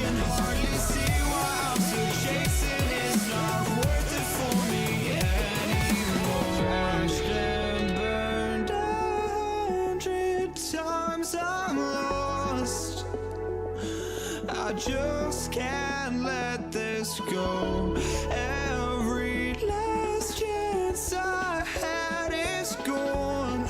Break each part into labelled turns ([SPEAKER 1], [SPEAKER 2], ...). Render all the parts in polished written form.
[SPEAKER 1] can hardly see why I'm still chasing. It's not worth it for me anymore. Crashed and burned 100 times, I'm lost. I just can't let this go. Every last chance I had is gone.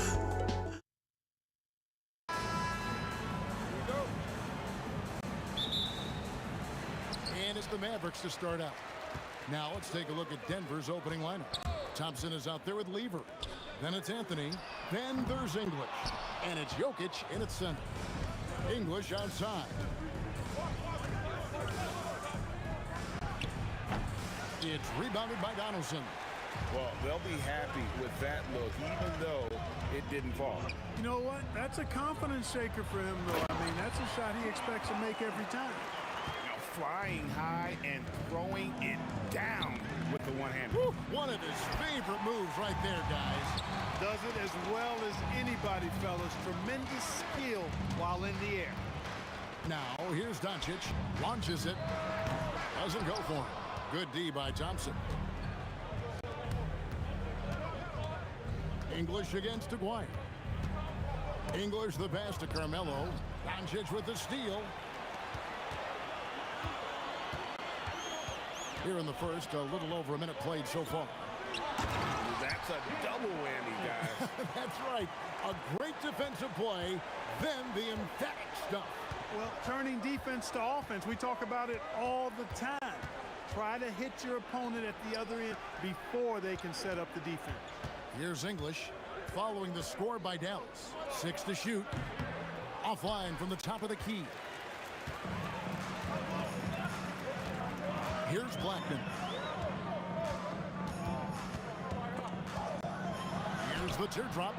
[SPEAKER 2] And it's the Mavericks to start out. Now let's take a look at Denver's opening lineup. Thompson is out there with Lever. Then it's Anthony. Then there's English. And it's Jokic in its center. English outside. It's rebounded by Donaldson.
[SPEAKER 3] Well, they'll be happy with that look, even though it didn't fall.
[SPEAKER 4] You know what? That's a confidence shaker for him, though. I mean, that's a shot he expects to make every time.
[SPEAKER 3] Now, flying high and throwing it down with the one-hand.
[SPEAKER 2] One of his favorite moves right there, guys.
[SPEAKER 4] Does it as well as anybody, fellas. Tremendous skill while in the air.
[SPEAKER 2] Now, here's Doncic. Launches it. Doesn't go for him. Good D by Thompson. English against Aguirre. English the pass to Carmelo. Doncic with the steal. Here in the first, a little over a minute played so far.
[SPEAKER 3] That's a double whammy, guys.
[SPEAKER 2] That's right. A great defensive play, then the emphatic stuff.
[SPEAKER 4] Well, turning defense to offense, we talk about it all the time. Try to hit your opponent at the other end before they can set up the defense.
[SPEAKER 2] Here's English following the score by Dallas. 6 to shoot. Offline from the top of the key. Here's Blackman. Here's the teardrop.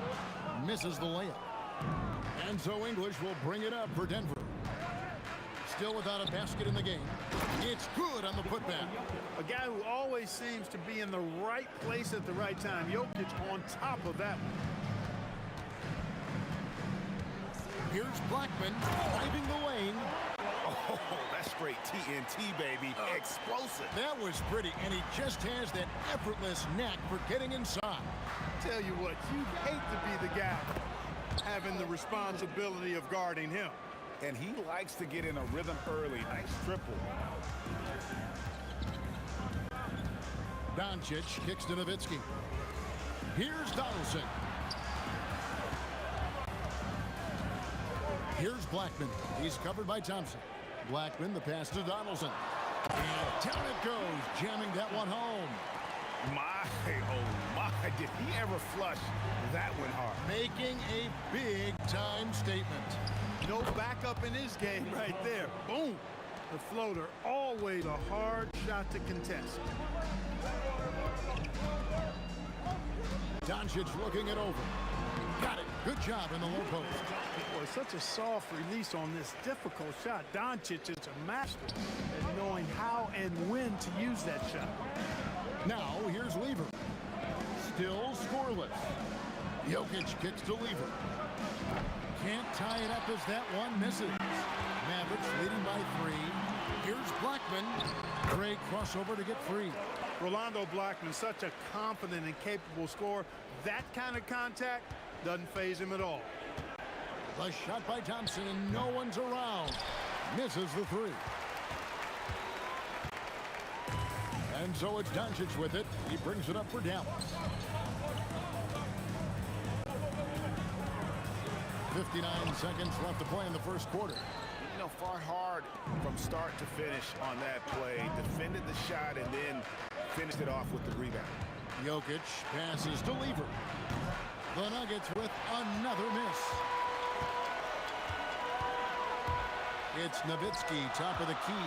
[SPEAKER 2] Misses the layup. And so English will bring it up for Denver. Still without a basket in the game. It's good on the putback.
[SPEAKER 4] A guy who always seems to be in the right place at the right time. Jokic on top of that one.
[SPEAKER 2] Here's Blackman driving the lane.
[SPEAKER 3] Oh, that's straight TNT, baby. Explosive.
[SPEAKER 2] That was pretty, and he just has that effortless knack for getting inside.
[SPEAKER 4] Tell you what, you'd hate to be the guy having the responsibility of guarding him.
[SPEAKER 3] And he likes to get in a rhythm early. Nice triple.
[SPEAKER 2] Doncic kicks to Nowitzki. Here's Donaldson. Here's Blackman. He's covered by Thompson. Blackman, the pass to Donaldson. And down it goes, jamming that one home.
[SPEAKER 3] My, oh my, did he ever flush that one hard?
[SPEAKER 2] Making a big-time statement.
[SPEAKER 4] No backup in his game right there. Boom. The floater, always a hard shot to contest.
[SPEAKER 2] Doncic looking it over. Got it. Good job in the low post.
[SPEAKER 4] Boy, such a soft release on this difficult shot. Doncic is a master at knowing how and when to use that shot.
[SPEAKER 2] Now, here's Lever. Still scoreless. Jokic kicks to Lever. Can't tie it up as that one misses. Mavericks leading by 3. Here's Blackman. Great crossover to get free.
[SPEAKER 4] Rolando Blackman, such a confident and capable scorer. That kind of contact doesn't faze him at all.
[SPEAKER 2] The shot by Thompson, and no one's around. Misses the 3. And so it's Doncic with it. He brings it up for Dallas. 59 seconds left to play in the first quarter.
[SPEAKER 3] You know, fought hard from start to finish on that play. Defended the shot and then finished it off with the rebound.
[SPEAKER 2] Jokic passes to Lever. The Nuggets with another miss. It's Nowitzki, top of the key.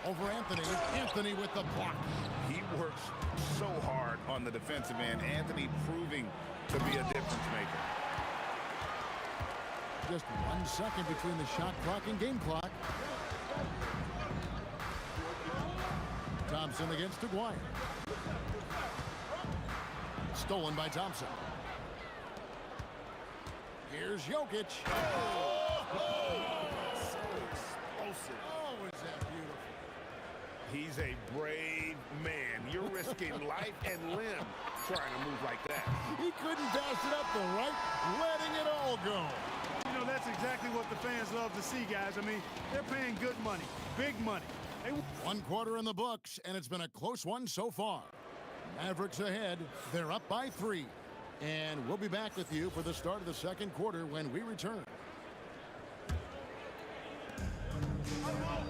[SPEAKER 2] Over Anthony. Anthony with the block.
[SPEAKER 3] He works so hard on the defensive end. Anthony proving to be a difference maker.
[SPEAKER 2] Just 1 second between the shot clock and game clock. Thompson against Aguirre. Stolen by Thompson. Here's Jokic.
[SPEAKER 3] risking life and limb trying to move like that.
[SPEAKER 2] He couldn't pass it up the right, letting it all go.
[SPEAKER 4] You know, that's exactly what the fans love to see, guys. I mean, they're paying good money, big money.
[SPEAKER 2] One quarter in the books, and it's been a close one so far. Mavericks ahead. They're up by 3. And we'll be back with you for the start of the second quarter when we return.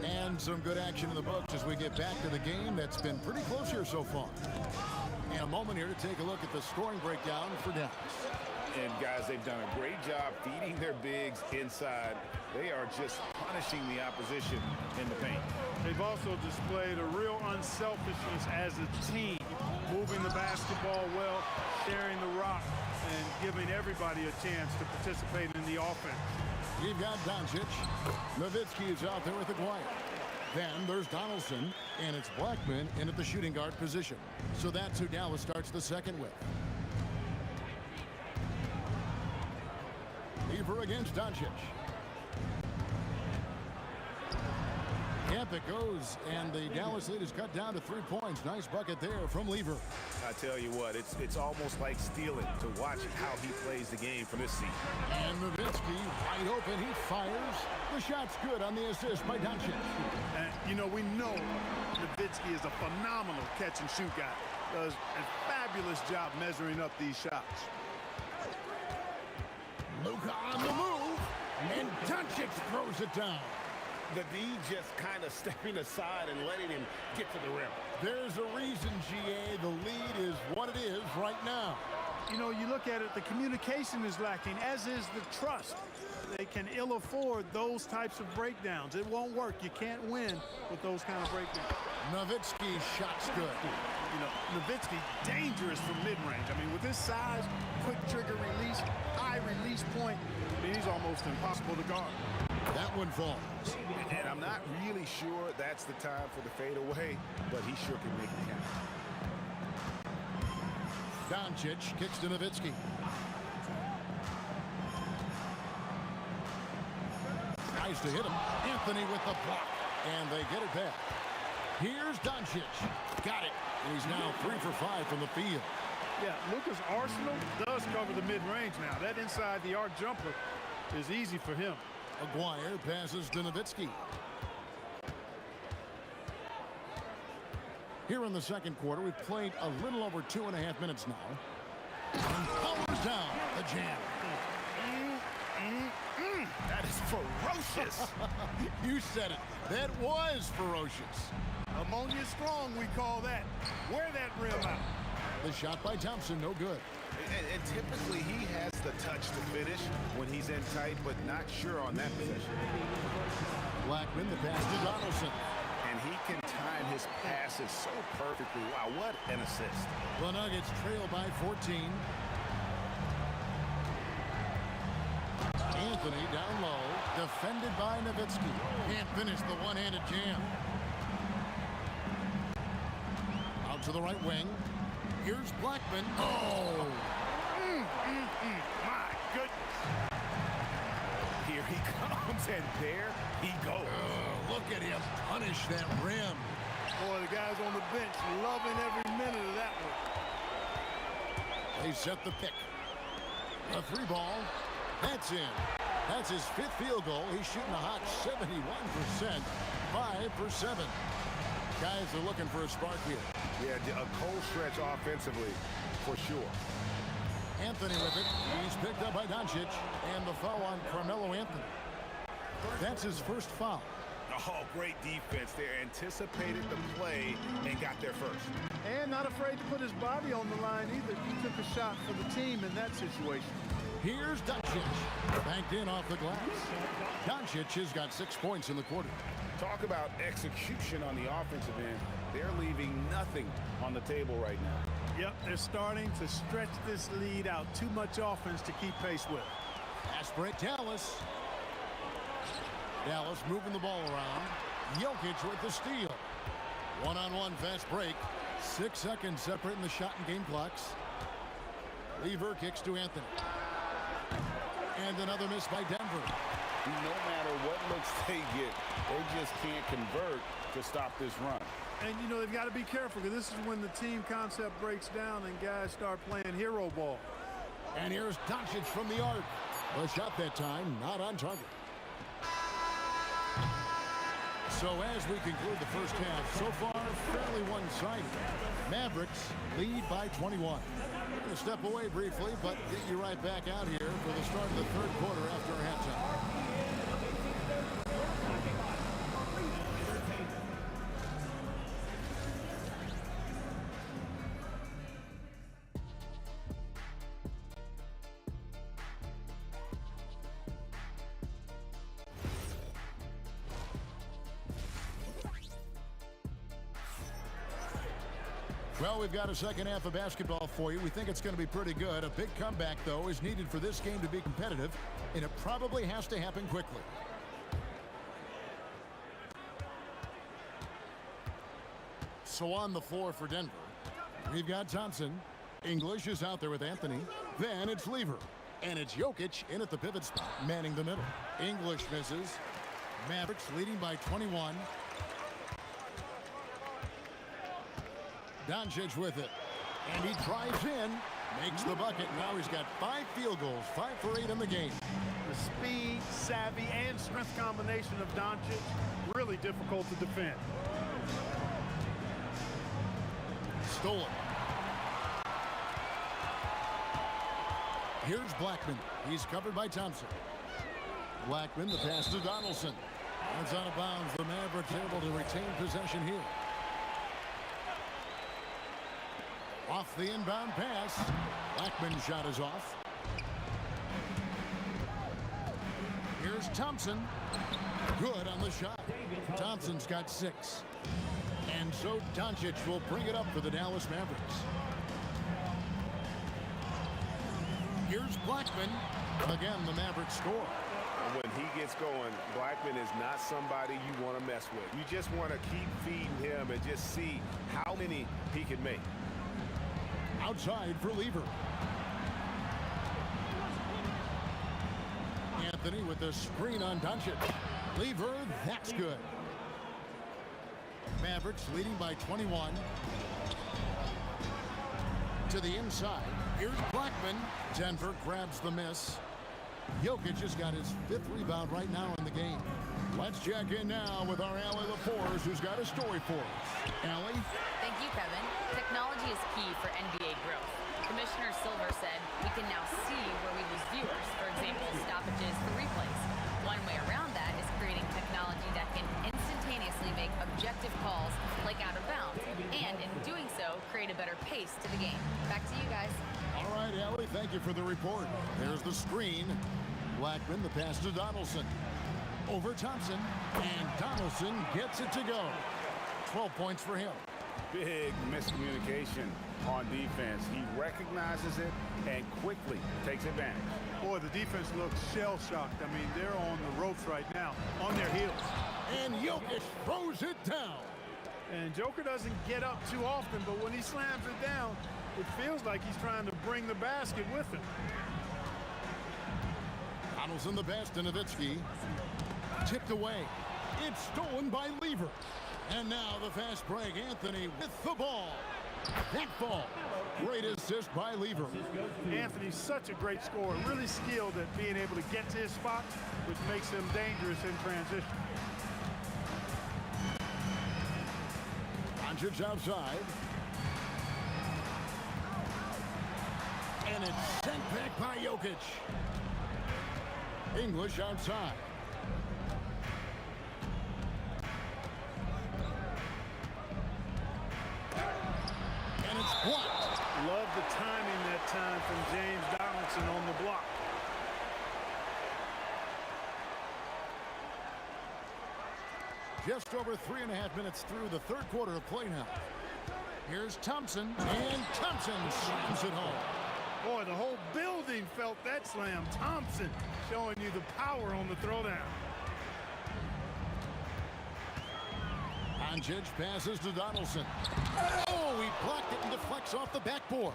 [SPEAKER 2] And some good action in the books as we get back to the game that's been pretty close here so far. And a moment here to take a look at the scoring breakdown for Dallas.
[SPEAKER 3] And guys, they've done a great job feeding their bigs inside. They are just punishing the opposition in the paint.
[SPEAKER 4] They've also displayed a real unselfishness as a team, moving the basketball well, sharing the rock, and giving everybody a chance to participate in the offense.
[SPEAKER 2] You've got Doncic. Nowitzki is out there with Aguirre. Then there's Donaldson, and it's Blackman in at the shooting guard position. So that's who Dallas starts the second with. Lever against Doncic. Yep, it goes, and the Dallas lead is cut down to 3 points. Nice bucket there from Lever.
[SPEAKER 3] I tell you what, it's almost like stealing to watch how he plays the game from this seat.
[SPEAKER 2] And Nowitzki wide open. He fires. The shot's good on the assist by Doncic.
[SPEAKER 4] And, you know, we know Nowitzki is a phenomenal catch-and-shoot guy. Does a fabulous job measuring up these shots.
[SPEAKER 2] Luka on the move, and Doncic throws it down.
[SPEAKER 3] The D just kind of stepping aside and letting him get to the rim.
[SPEAKER 2] There's a reason, GA, the lead is what it is right now.
[SPEAKER 4] You know, you look at it, the communication is lacking, as is the trust. They can ill afford those types of breakdowns. It won't work. You can't win with those kind of breakdowns.
[SPEAKER 2] Nowitzki's shot's good.
[SPEAKER 4] You know, Nowitzki dangerous from mid-range. I mean, with his size, quick trigger release, high release point, I mean, he's almost impossible to guard.
[SPEAKER 2] That one falls.
[SPEAKER 3] And I'm not really sure that's the time for the fadeaway, but he sure can make it count.
[SPEAKER 2] Doncic kicks to Nowitzki. Tries to hit him. Anthony with the block. And they get it back. Here's Doncic. Got it. And he's now 3 for 5 from the field.
[SPEAKER 4] Yeah, Luka's arsenal does cover the mid-range now. That inside the arc jumper is easy for him.
[SPEAKER 2] Aguirre passes to Nowitzki. Here in the second quarter, we've played a little over 2.5 minutes now. And powers down the jam.
[SPEAKER 3] That is ferocious.
[SPEAKER 2] You said it. That was ferocious.
[SPEAKER 4] Ammonia strong, we call that. Wear that rim out.
[SPEAKER 2] The shot by Thompson, no good.
[SPEAKER 3] And typically he has the touch to finish when he's in tight, but not sure on that possession.
[SPEAKER 2] Blackman, the pass to Donaldson.
[SPEAKER 3] And he can time his passes so perfectly. Wow, what an assist.
[SPEAKER 2] The Nuggets trail by 14. Anthony down low, defended by Nowitzki. Can't finish the one-handed jam. Out to the right wing. Here's Blackman. Oh!
[SPEAKER 3] My goodness. Here he comes, and there he goes.
[SPEAKER 2] Look at him punish that rim.
[SPEAKER 4] Boy, the guys on the bench loving every minute of that one.
[SPEAKER 2] They set the pick. A 3-ball. That's in. That's his 5th field goal. He's shooting a hot 71%. 5 for 7. Guys are looking for a spark here.
[SPEAKER 3] Yeah, a cold stretch offensively, for sure.
[SPEAKER 2] Anthony with it. He's picked up by Doncic. And the foul on Carmelo Anthony. That's his first foul.
[SPEAKER 3] Oh, great defense there. Anticipated the play and got there first.
[SPEAKER 4] And not afraid to put his body on the line either. He took a shot for the team in that situation.
[SPEAKER 2] Here's Doncic. Banked in off the glass. Doncic has got 6 points in the quarter.
[SPEAKER 3] Talk about execution on the offensive end. They're leaving nothing on the table right now.
[SPEAKER 4] Yep, they're starting to stretch this lead out. Too much offense to keep pace with.
[SPEAKER 2] Fast break, Dallas. Dallas moving the ball around. Jokic with the steal. One-on-one fast break. 6 seconds separating the shot and game clocks. Lever kicks to Anthony. And another miss by Denver.
[SPEAKER 3] No matter what looks they get, they just can't convert to stop this run.
[SPEAKER 4] And, you know, they've got to be careful because this is when the team concept breaks down and guys start playing hero ball.
[SPEAKER 2] And here's Doncic from the arc. The shot that time, not on target. So as we conclude the first half, so far fairly one-sided. Mavericks lead by 21. We're going to step away briefly, but get you right back out here for the start of the third quarter after halftime. Well, we've got a second half of basketball for you. We think it's going to be pretty good. A big comeback, though, is needed for this game to be competitive, and it probably has to happen quickly. So on the floor for Denver, we've got Thompson. English is out there with Anthony. Then it's Lever. And it's Jokic in at the pivot spot, manning the middle. English misses. Mavericks leading by 21. Doncic with it. And he drives in, makes the bucket. Now he's got 5 field goals, 5 for 8 in the game.
[SPEAKER 4] The speed, savvy, and strength combination of Doncic, really difficult to defend.
[SPEAKER 2] Stolen. Here's Blackman. He's covered by Thompson. Blackman, the pass to Donaldson. That's out of bounds. The Mavericks able to retain possession here. Off the inbound pass. Blackman's shot is off. Here's Thompson. Good on the shot. Thompson's got 6. And so Doncic will bring it up for the Dallas Mavericks. Here's Blackman. Again, the Mavericks score.
[SPEAKER 3] When he gets going, Blackman is not somebody you want to mess with. You just want to keep feeding him and just see how many he can make.
[SPEAKER 2] Outside for Lever. Anthony with the screen on Doncic. Lever, that's good. Mavericks leading by 21. To the inside. Here's Blackman. Denver grabs the miss. Jokic has got his 5th rebound right now in the game. Let's check in now with our Allie LaForce, who's got a story for us. Allie?
[SPEAKER 5] Thank you, Kevin. Technology is key for NBA growth. Commissioner Silver said we can now see where we lose viewers, for example, stoppages for replays. One way around that is creating technology that can instantaneously make objective calls like out of bounds, and in doing so, create a better pace to the game. Back to you guys.
[SPEAKER 2] All right, Allie, thank you for the report. There's the screen. Blackman, the pass to Donaldson. Over Thompson, and Donaldson gets it to go. 12 points for him.
[SPEAKER 3] Big miscommunication on defense. He recognizes it and quickly takes advantage.
[SPEAKER 4] Boy, the defense looks shell-shocked. I mean, they're on the ropes right now, on their heels.
[SPEAKER 2] And Jokic throws it down.
[SPEAKER 4] And Joker doesn't get up too often, but when he slams it down, it feels like he's trying to bring the basket with him.
[SPEAKER 2] Donaldson the pass to Nowitzki. Tipped away. It's stolen by Lever. And now the fast break. Anthony with the ball. That ball. Great assist by Lever.
[SPEAKER 4] Anthony's such a great scorer. Really skilled at being able to get to his spots, which makes him dangerous in transition.
[SPEAKER 2] Doncic outside. And it's sent back by Jokic. English outside. And it's blocked.
[SPEAKER 4] Love the timing that time from James Donaldson on the block.
[SPEAKER 2] Just over 3.5 minutes through the third quarter of play now. Here's Thompson, and Thompson slams it home.
[SPEAKER 4] Boy, the whole building felt that slam. Thompson showing you the power on the throwdown.
[SPEAKER 2] Doncic passes to Donaldson. Oh, he blocked it and deflects off the backboard.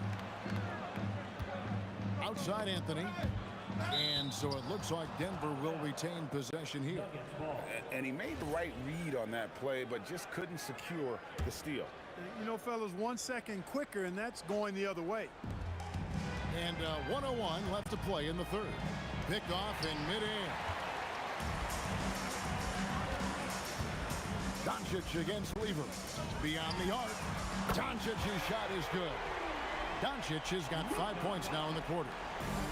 [SPEAKER 2] Outside Anthony. And so it looks like Denver will retain possession here.
[SPEAKER 6] And he made the right read on that play, but just couldn't secure the steal.
[SPEAKER 4] You know, fellas, 1 second quicker, and that's going the other way.
[SPEAKER 2] And 1:01 left to play in the third. Picked off in midair. Doncic against Lever. Beyond the arc. Doncic's shot is good. Doncic has got 5 points now in the quarter.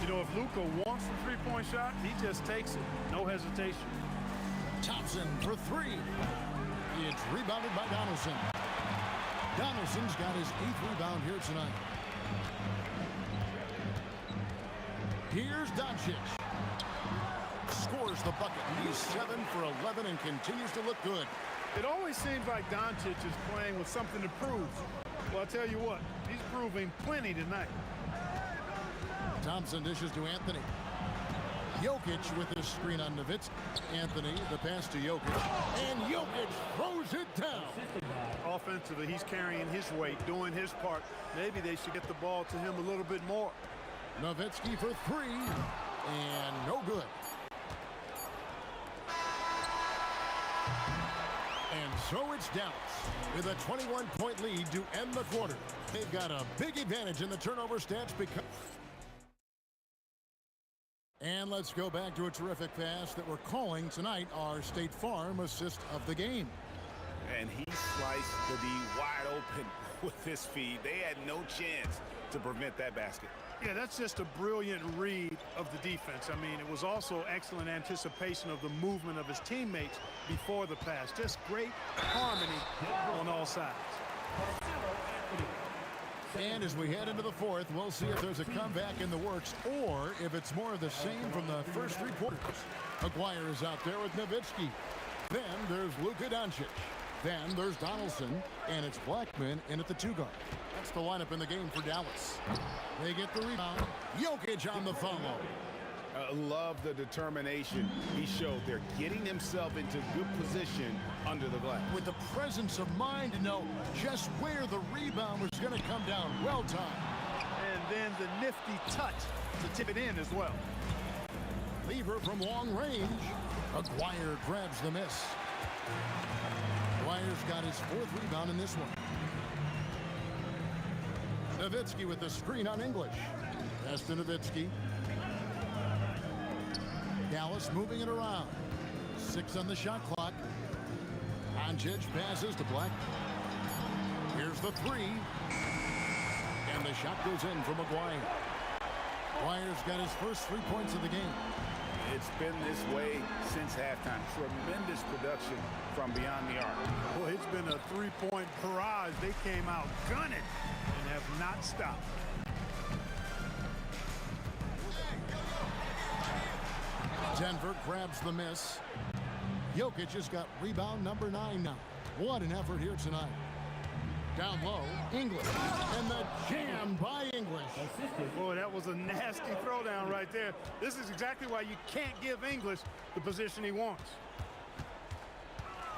[SPEAKER 4] You know, if Luka wants the three-point shot, he just takes it. No hesitation.
[SPEAKER 2] Thompson for three. It's rebounded by Donaldson. Donaldson's got his 8th rebound here tonight. Here's Doncic. Scores the bucket. He's 7 for 11 and continues to look good.
[SPEAKER 4] It always seems like Doncic is playing with something to prove. Well, I'll tell you what, he's proving plenty tonight.
[SPEAKER 2] Thompson dishes to Anthony. Jokic with his screen on Nowitzki. Anthony, the pass to Jokic. And Jokic throws it down.
[SPEAKER 4] Offensively, he's carrying his weight, doing his part. Maybe they should get the ball to him a little bit more.
[SPEAKER 2] Nowitzki for three. And no good. And so it's Dallas with a 21-point lead to end the quarter. They've got a big advantage in the turnover stats because... And let's go back to a terrific pass that we're calling tonight our State Farm assist of the game.
[SPEAKER 6] And he sliced the D wide open with his feet. They had no chance to prevent that basket.
[SPEAKER 4] Yeah, that's just a brilliant read of the defense. I mean, it was also excellent anticipation of the movement of his teammates before the pass. Just great harmony on all sides.
[SPEAKER 2] And as we head into the fourth, we'll see if there's a comeback in the works or if it's more of the same from the first three quarters. McGuire is out there with Nowitzki. Then there's Luka Doncic. Then there's Donaldson, and it's Blackman in at the 2 guard. That's the lineup in the game for Dallas. They get the rebound. Jokic on the follow.
[SPEAKER 6] Love the determination he showed there, getting himself into good position under the glass.
[SPEAKER 2] With the presence of mind to know just where the rebound was going to come down. Well timed.
[SPEAKER 4] And then the nifty touch to tip it in as well.
[SPEAKER 2] Lever from long range. McGuire grabs the miss. McGuire's got his 4th rebound in this one. Nowitzki with the screen on English. Pass to Nowitzki. Dallas moving it around. 6 on the shot clock. Doncic passes to Black. Here's the 3. And the shot goes in for McGuire. McGuire's got his first 3 points of the game.
[SPEAKER 6] It's been this way since halftime. Tremendous production from beyond the arc.
[SPEAKER 4] Well, it's been a 3-point barrage. They came out gunning and have not stopped.
[SPEAKER 2] Denver grabs the miss. Jokic has got rebound number 9 now. What an effort here tonight. Down low, English. And the jam by English.
[SPEAKER 4] Boy, that was a nasty throwdown right there. This is exactly why you can't give English the position he wants.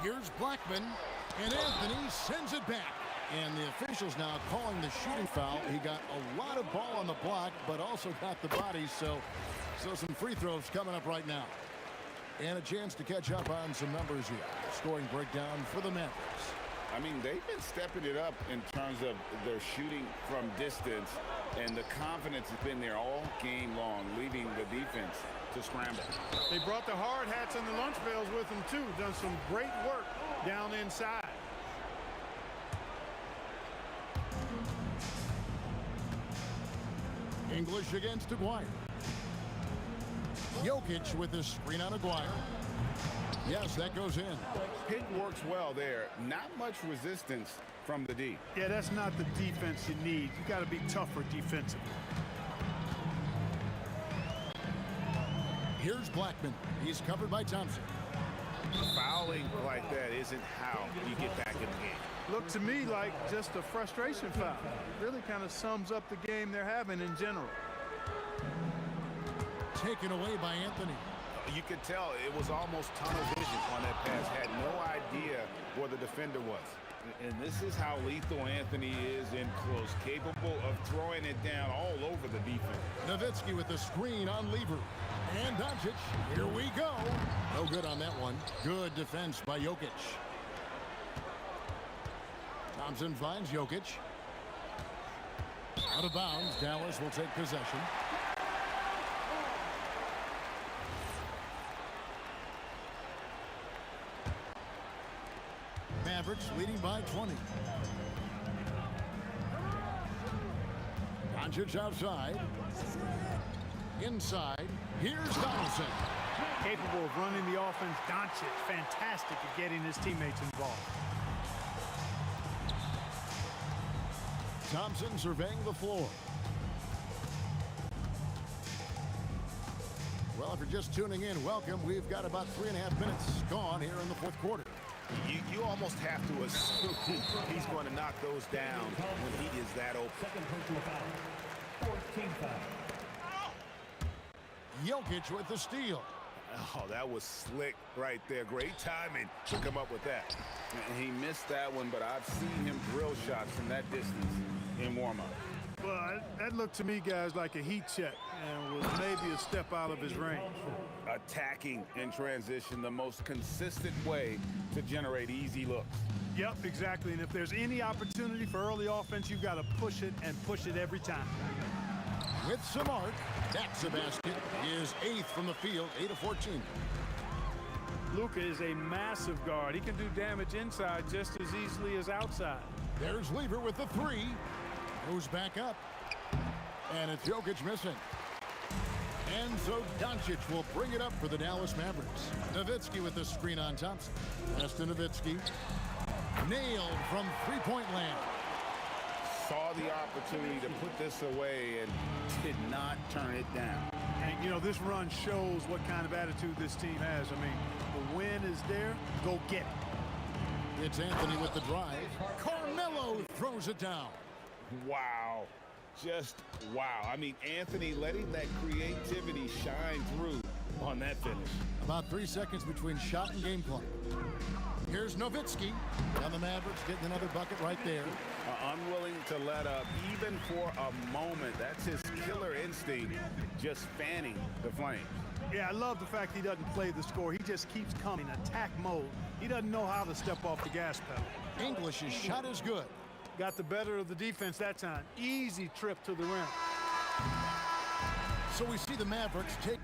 [SPEAKER 2] Here's Blackman, and Anthony sends it back. And the officials now calling the shooting foul. He got a lot of ball on the block, but also got the body, so some free throws coming up right now. And a chance to catch up on some numbers here. Scoring breakdown for the Mavericks.
[SPEAKER 6] I mean, they've been stepping it up in terms of their shooting from distance, and the confidence has been there all game long, leaving the defense to scramble.
[SPEAKER 4] They brought the hard hats and the lunch pails with them, too. Done some great work down inside.
[SPEAKER 2] English against Aguirre. Jokic with the screen on Aguirre. Yes, that goes in.
[SPEAKER 6] Pick works well there. Not much resistance from the D.
[SPEAKER 4] Yeah, that's not the defense you need. You got to be tougher defensively.
[SPEAKER 2] Here's Blackman. He's covered by Thompson.
[SPEAKER 6] Fouling like that isn't how you get back in the game.
[SPEAKER 4] Looked to me like just a frustration foul. Really kind of sums up the game they're having in general.
[SPEAKER 2] Taken away by Anthony.
[SPEAKER 6] You could tell it was almost tunnel vision on that pass. Had no idea where the defender was. And this is how lethal Anthony is in close, capable of throwing it down all over the defense.
[SPEAKER 2] Nowitzki with the screen on Lever. And Doncic, here we go. No good on that one. Good defense by Jokic. Thompson finds Jokic. Out of bounds, Dallas will take possession. Mavericks leading by 20. Doncic outside. Inside. Here's Donaldson.
[SPEAKER 4] Capable of running the offense. Doncic, fantastic at getting his teammates involved.
[SPEAKER 2] Thompson surveying the floor. Well, if you're just tuning in, welcome. We've got about 3.5 minutes gone here in the fourth quarter.
[SPEAKER 3] You almost have to assume he's going to knock those down when he is that open.
[SPEAKER 7] Second personal foul. 14 foul.
[SPEAKER 2] Jokic with the steal.
[SPEAKER 3] Oh, that was slick right there. Great timing to come up with that.
[SPEAKER 6] And he missed that one, but I've seen him drill shots from that distance in warm-up.
[SPEAKER 4] Well, that looked to me, guys, like a heat check and was maybe a step out of his range.
[SPEAKER 6] Attacking in transition, the most consistent way to generate easy looks.
[SPEAKER 4] Yep, exactly. And if there's any opportunity for early offense, you've got to push it and push it every time.
[SPEAKER 2] With some arc, that's a basket. He is 8th from the field, 8 of 14.
[SPEAKER 4] Luka is a massive guard. He can do damage inside just as easily as outside.
[SPEAKER 2] There's Lever with the 3. Goes back up. And it's Jokic missing. And so Doncic will bring it up for the Dallas Mavericks. Nowitzki with the screen on Thompson. Pass to Nowitzki. Nailed from three-point land.
[SPEAKER 6] Saw the opportunity to put this away and did not turn it down.
[SPEAKER 4] And, you know, this run shows what kind of attitude this team has. I mean, the win is there. Go get it.
[SPEAKER 2] It's Anthony with the drive. Carmelo throws it down.
[SPEAKER 6] Wow. Just wow. I mean, Anthony letting that creativity shine through on that finish.
[SPEAKER 2] About 3 seconds between shot and game clock. Here's Nowitzki. Now the Mavericks getting another bucket right there.
[SPEAKER 6] Unwilling to let up even for a moment. That's his killer instinct, just fanning the flames.
[SPEAKER 4] Yeah, I love the fact he doesn't play the score. He just keeps coming, attack mode. He doesn't know how to step off the gas pedal.
[SPEAKER 2] English's shot is good.
[SPEAKER 4] Got the better of the defense that time. Easy trip to the rim.
[SPEAKER 2] So we see the Mavericks take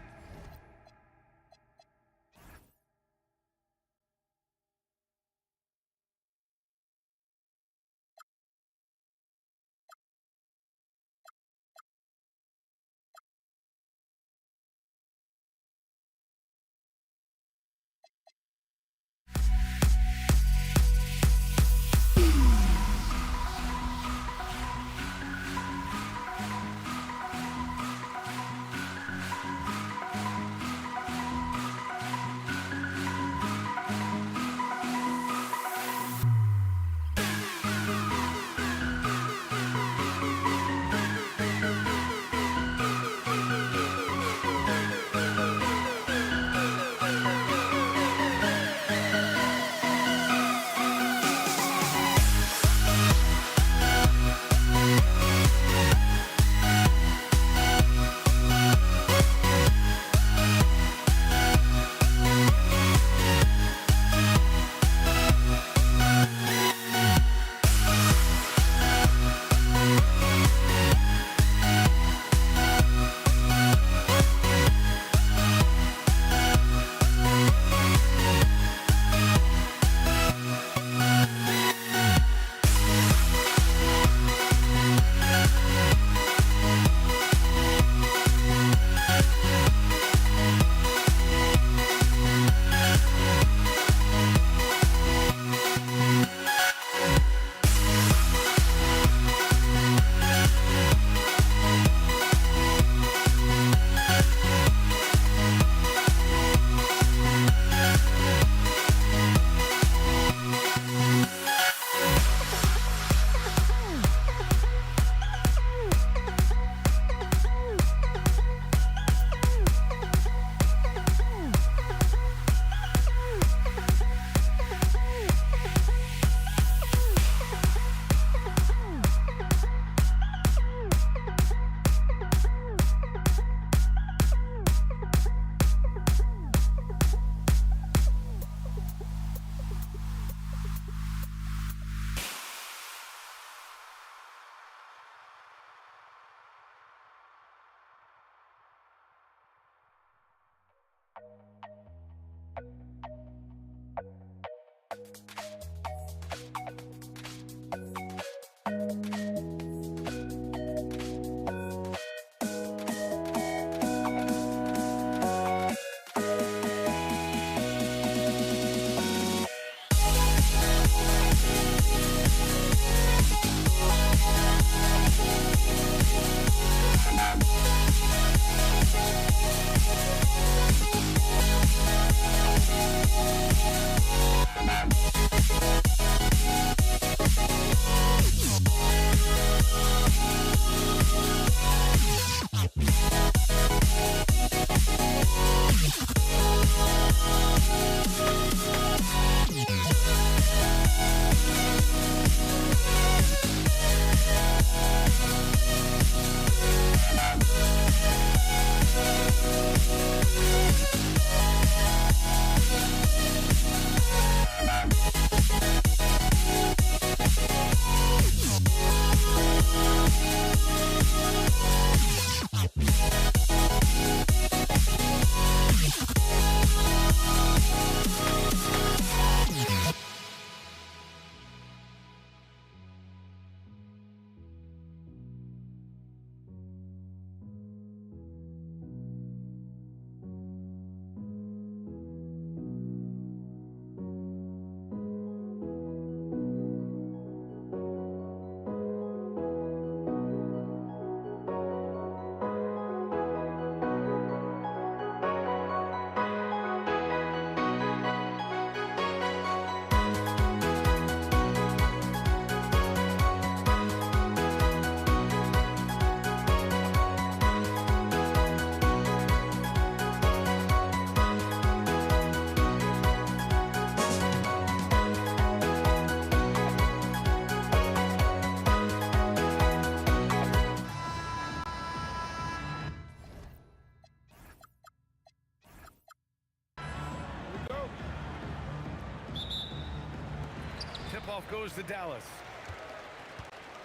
[SPEAKER 8] Tip-off goes to Dallas.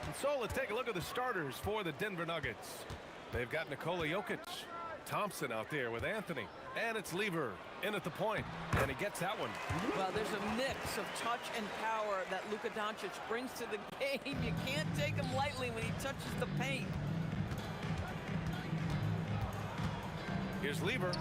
[SPEAKER 8] And so let's take a look at the starters for the Denver Nuggets. They've got Nikola Jokic, Thompson out there with Anthony, and it's Lever in at the point, and he gets that one.
[SPEAKER 9] Well, there's a mix of touch and power that Luka Doncic brings to the game. You can't take him lightly when he touches the paint.
[SPEAKER 8] Here's Lever.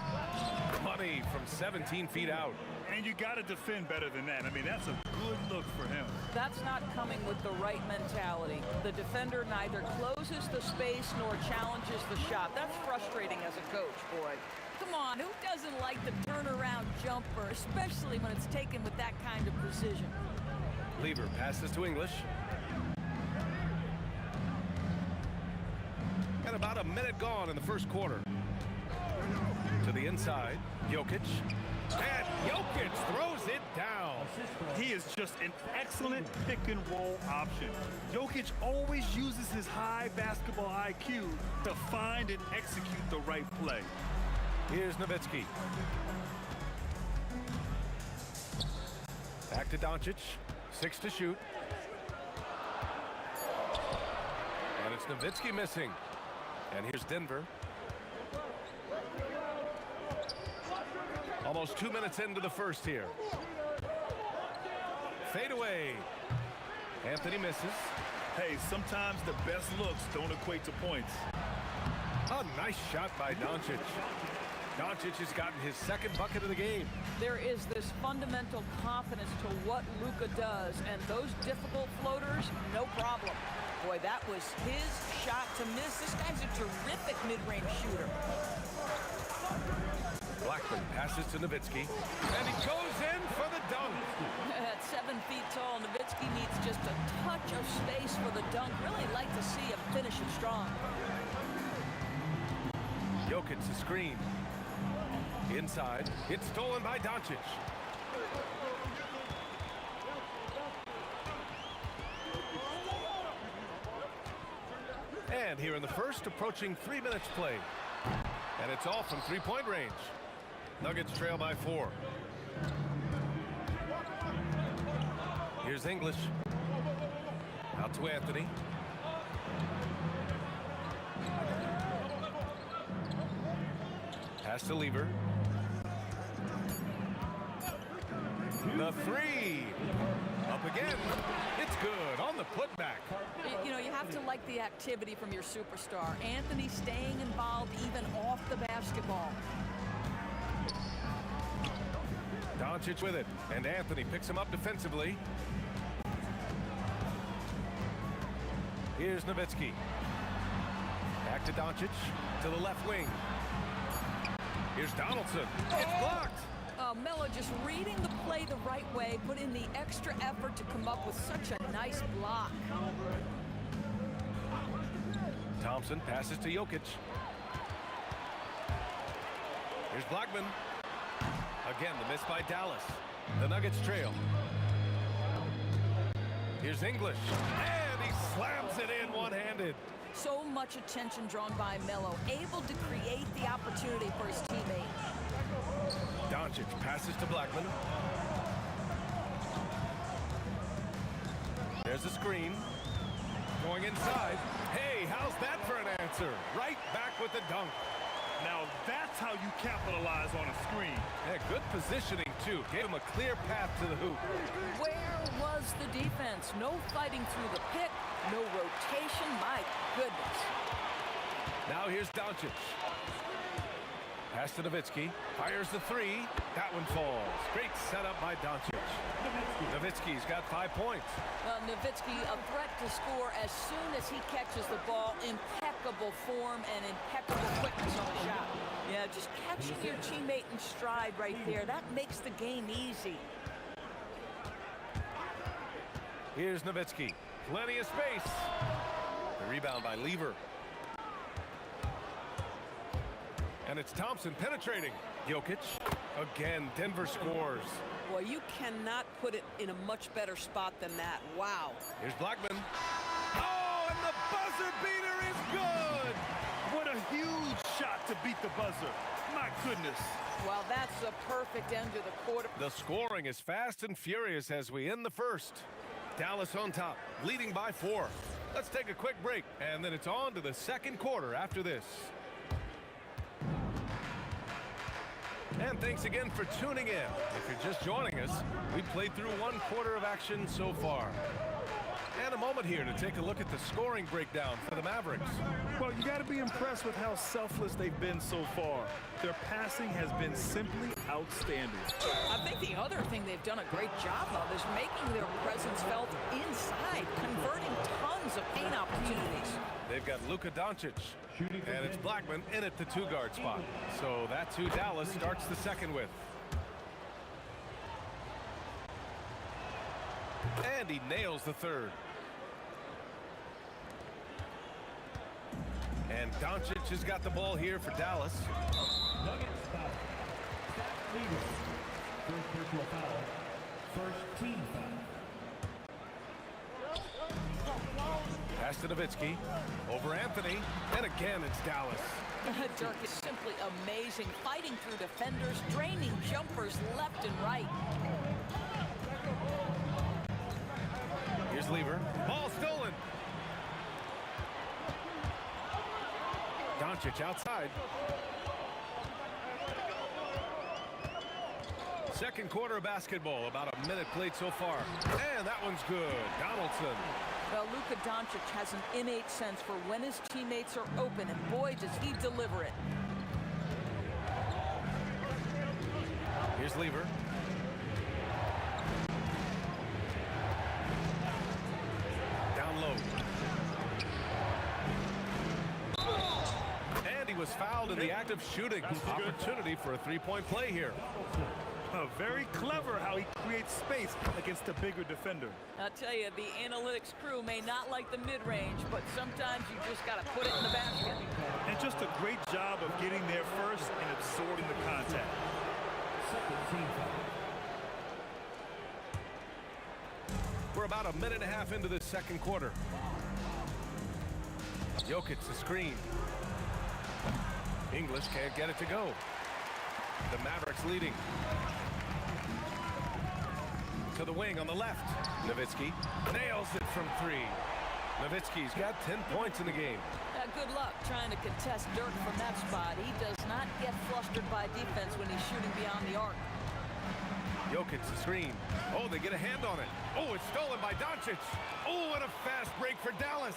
[SPEAKER 8] Money from 17 feet out.
[SPEAKER 4] And you got to defend better than that. I mean, that's a good look for him.
[SPEAKER 9] That's not coming with the right mentality. The defender neither closes the space nor challenges the shot. That's frustrating as a coach, boy. Come on, who doesn't like the turnaround jumper, especially when it's taken with that kind of precision?
[SPEAKER 8] Lever passes to English. And about a minute gone in the first quarter. To the inside, Jokic. And Jokic throws it down.
[SPEAKER 4] He is just an excellent pick-and-roll option. Jokic always uses his high basketball IQ to find and execute the right play.
[SPEAKER 8] Here's Nowitzki. Back to Doncic. 6 to shoot. And it's Nowitzki missing. And here's Denver. Almost 2 minutes into the first here. Fade away. Anthony misses.
[SPEAKER 4] Hey, sometimes the best looks don't equate to points.
[SPEAKER 8] A nice shot by Doncic. Doncic has gotten his second bucket of the game.
[SPEAKER 9] There is this fundamental confidence to what Luka does, and those difficult floaters, no problem. Boy, that was his shot to miss. This guy's a terrific mid-range shooter.
[SPEAKER 8] Blackman passes to Nowitzki, and he goes in for the dunk.
[SPEAKER 9] At 7 feet tall, Nowitzki needs just a touch of space for the dunk. Really like to see him finish it strong.
[SPEAKER 8] Jokic the screen. Inside, it's stolen by Doncic. And here in the first, approaching 3 minutes played. And it's all from three-point range. Nuggets trail by 4. Here's English. Out to Anthony. Pass to Lever. The three. Up again. It's good on the putback.
[SPEAKER 9] You know, you have to like the activity from your superstar. Anthony staying involved even off the basketball.
[SPEAKER 8] Doncic with it, and Anthony picks him up defensively. Here's Nowitzki. Back to Doncic, to the left wing. Here's Donaldson. It's blocked.
[SPEAKER 9] Melo just reading the play the right way, put in the extra effort to come up with such a nice block.
[SPEAKER 8] Thompson passes to Jokic. Here's Blackman. Again, the miss by Dallas. The Nuggets trail. Here's English. And he slams it in one-handed.
[SPEAKER 9] So much attention drawn by Melo, able to create the opportunity for his teammate.
[SPEAKER 8] Doncic passes to Blackman. There's a screen. Going inside. Hey, how's that for an answer? Right back with the dunk.
[SPEAKER 4] Now that's how you capitalize on a screen.
[SPEAKER 8] Yeah, good positioning, too. Gave him a clear path to the hoop.
[SPEAKER 9] Where was the defense? No fighting through the pick, no rotation. My goodness.
[SPEAKER 8] Now here's Doncic. Pass to Nowitzki. Fires the three. That one falls. Great setup by Doncic. Nowitzki's got 5 points.
[SPEAKER 9] Nowitzki, a threat to score as soon as he catches the ball. Impeccable form and impeccable quickness on the shot. Yeah, just catching your teammate in stride right there. That makes the game easy.
[SPEAKER 8] Here's Nowitzki. Plenty of space. The rebound by Lever. And it's Thompson penetrating. Jokic. Again, Denver scores.
[SPEAKER 9] Boy, you cannot put it in a much better spot than that. Wow.
[SPEAKER 8] Here's Blackman. Oh, and the buzzer beater is good.
[SPEAKER 4] What a huge shot to beat the buzzer. My goodness.
[SPEAKER 9] Well, that's a perfect end to the quarter.
[SPEAKER 8] The scoring is fast and furious as we end the first. Dallas on top, leading by 4. Let's take a quick break, and then it's on to the second quarter after this. And thanks again for tuning in. If you're just joining us, we played through 1 quarter of action so far. And a moment here to take a look at the scoring breakdown for the Mavericks.
[SPEAKER 10] Well, you got to be impressed with how selfless they've been so far. Their passing has been simply outstanding.
[SPEAKER 9] I think the other thing they've done a great job of is making their presence felt inside, converting tons of paint opportunities.
[SPEAKER 8] They've got Luka Doncic, and it's Blackman in at the 2-guard spot. So that's who Dallas starts the second with. And he nails the third. And Doncic has got the ball here for Dallas.
[SPEAKER 7] Nuggets foul. Zach Lever. First personal foul. First team foul.
[SPEAKER 8] Pass to Nowitzki. Over Anthony. And again, it's Dallas.
[SPEAKER 9] Dirk is simply amazing, fighting through defenders, draining jumpers left and right.
[SPEAKER 8] Here's Lever. Ball stolen. Doncic outside. Second quarter of basketball. About a minute played so far. And that one's good. Donaldson.
[SPEAKER 9] Well, Luka Doncic has an innate sense for when his teammates are open, and boy, does he deliver it.
[SPEAKER 8] Here's Lever. Down low. And he was fouled in the act of shooting. Opportunity for a 3-point play here.
[SPEAKER 10] Very clever how he creates space against a bigger defender.
[SPEAKER 9] I'll tell you, the analytics crew may not like the mid-range, but sometimes you just got to put it in the basket.
[SPEAKER 10] And just a great job of getting there first and absorbing the contact.
[SPEAKER 7] Second team foul.
[SPEAKER 8] We're about a minute and a half into this second quarter. Jokic the screen. English can't get it to go. The Mavericks leading. To the wing on the left. Nowitzki nails it from 3. Nowitzki's got 10 points in the game.
[SPEAKER 9] Good luck trying to contest Dirk from that spot. He does not get flustered by defense when he's shooting beyond the arc.
[SPEAKER 8] Jokic the screen. Oh, they get a hand on it. Oh, it's stolen by Doncic. Oh, and a fast break for Dallas.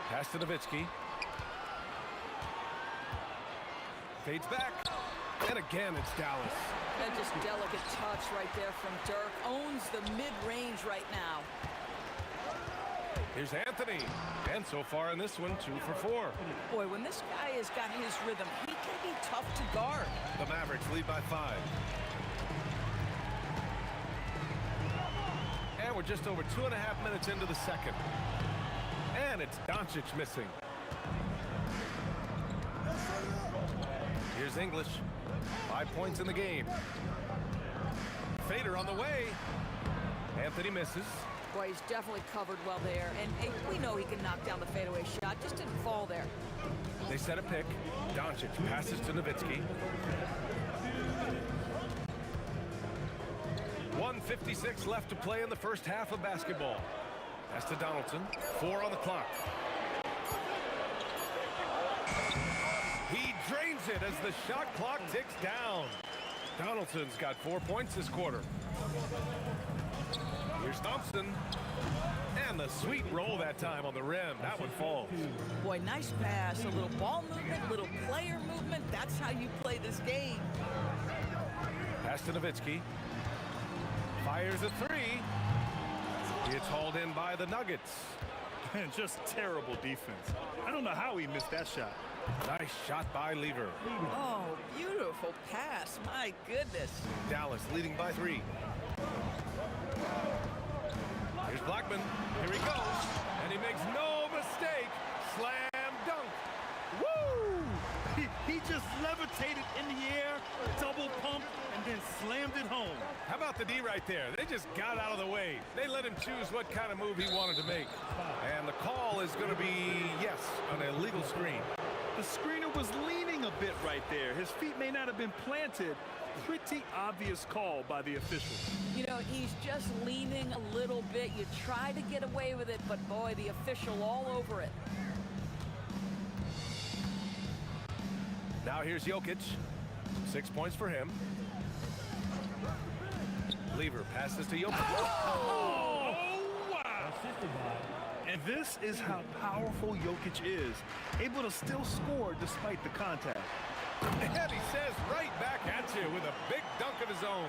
[SPEAKER 8] Pass to Nowitzki. Fades back. And again, it's Dallas.
[SPEAKER 9] That just delicate touch right there from Dirk. Owns the mid-range right now.
[SPEAKER 8] Here's Anthony. And so far in this one, 2 for 4.
[SPEAKER 9] Boy, when this guy has got his rhythm, he can be tough to guard.
[SPEAKER 8] The Mavericks lead by 5. And we're just over 2.5 minutes into the second. And it's Doncic missing. Here's English. 5 points in the game. Fader on the way. Anthony misses.
[SPEAKER 9] Boy, he's definitely covered well there. And we know he can knock down the fadeaway shot. Just didn't fall there.
[SPEAKER 8] They set a pick. Doncic passes to Nowitzki. 1:56 left to play in the first half of basketball. That's to Donaldson. 4 on the clock. He drains it as the shot clock ticks down. Donaldson's got 4 points this quarter. Here's Thompson. And the sweet roll that time on the rim. That one falls.
[SPEAKER 9] Boy, nice pass. A little ball movement, little player movement. That's how you play this game.
[SPEAKER 8] Pass to Nowitzki. Fires a 3. It's hauled in by the Nuggets.
[SPEAKER 10] And just terrible defense. I don't know how he missed that shot.
[SPEAKER 8] Nice shot by Lever.
[SPEAKER 9] Oh, beautiful pass. My goodness.
[SPEAKER 8] Dallas leading by 3. Here's Blackman. Here he goes. And he makes no mistake. Slam dunk.
[SPEAKER 10] Woo! He just levitated in the air, double pumped, and then slammed it home.
[SPEAKER 8] How about the D right there? They just got out of the way. They let him choose what kind of move he wanted to make. And the call is going to be, yes, an illegal screen.
[SPEAKER 10] The screener was leaning a bit right there. His feet may not have been planted, pretty obvious call by the official.
[SPEAKER 9] You know, he's just leaning a little bit. You try to get away with it, but boy, the official all over it.
[SPEAKER 8] Now here's Jokic. 6 points for him. Lever passes to Jokic.
[SPEAKER 10] Oh, wow! And this is how powerful Jokic is, able to still score despite the contact.
[SPEAKER 8] And he says right back at you with a big dunk of his own.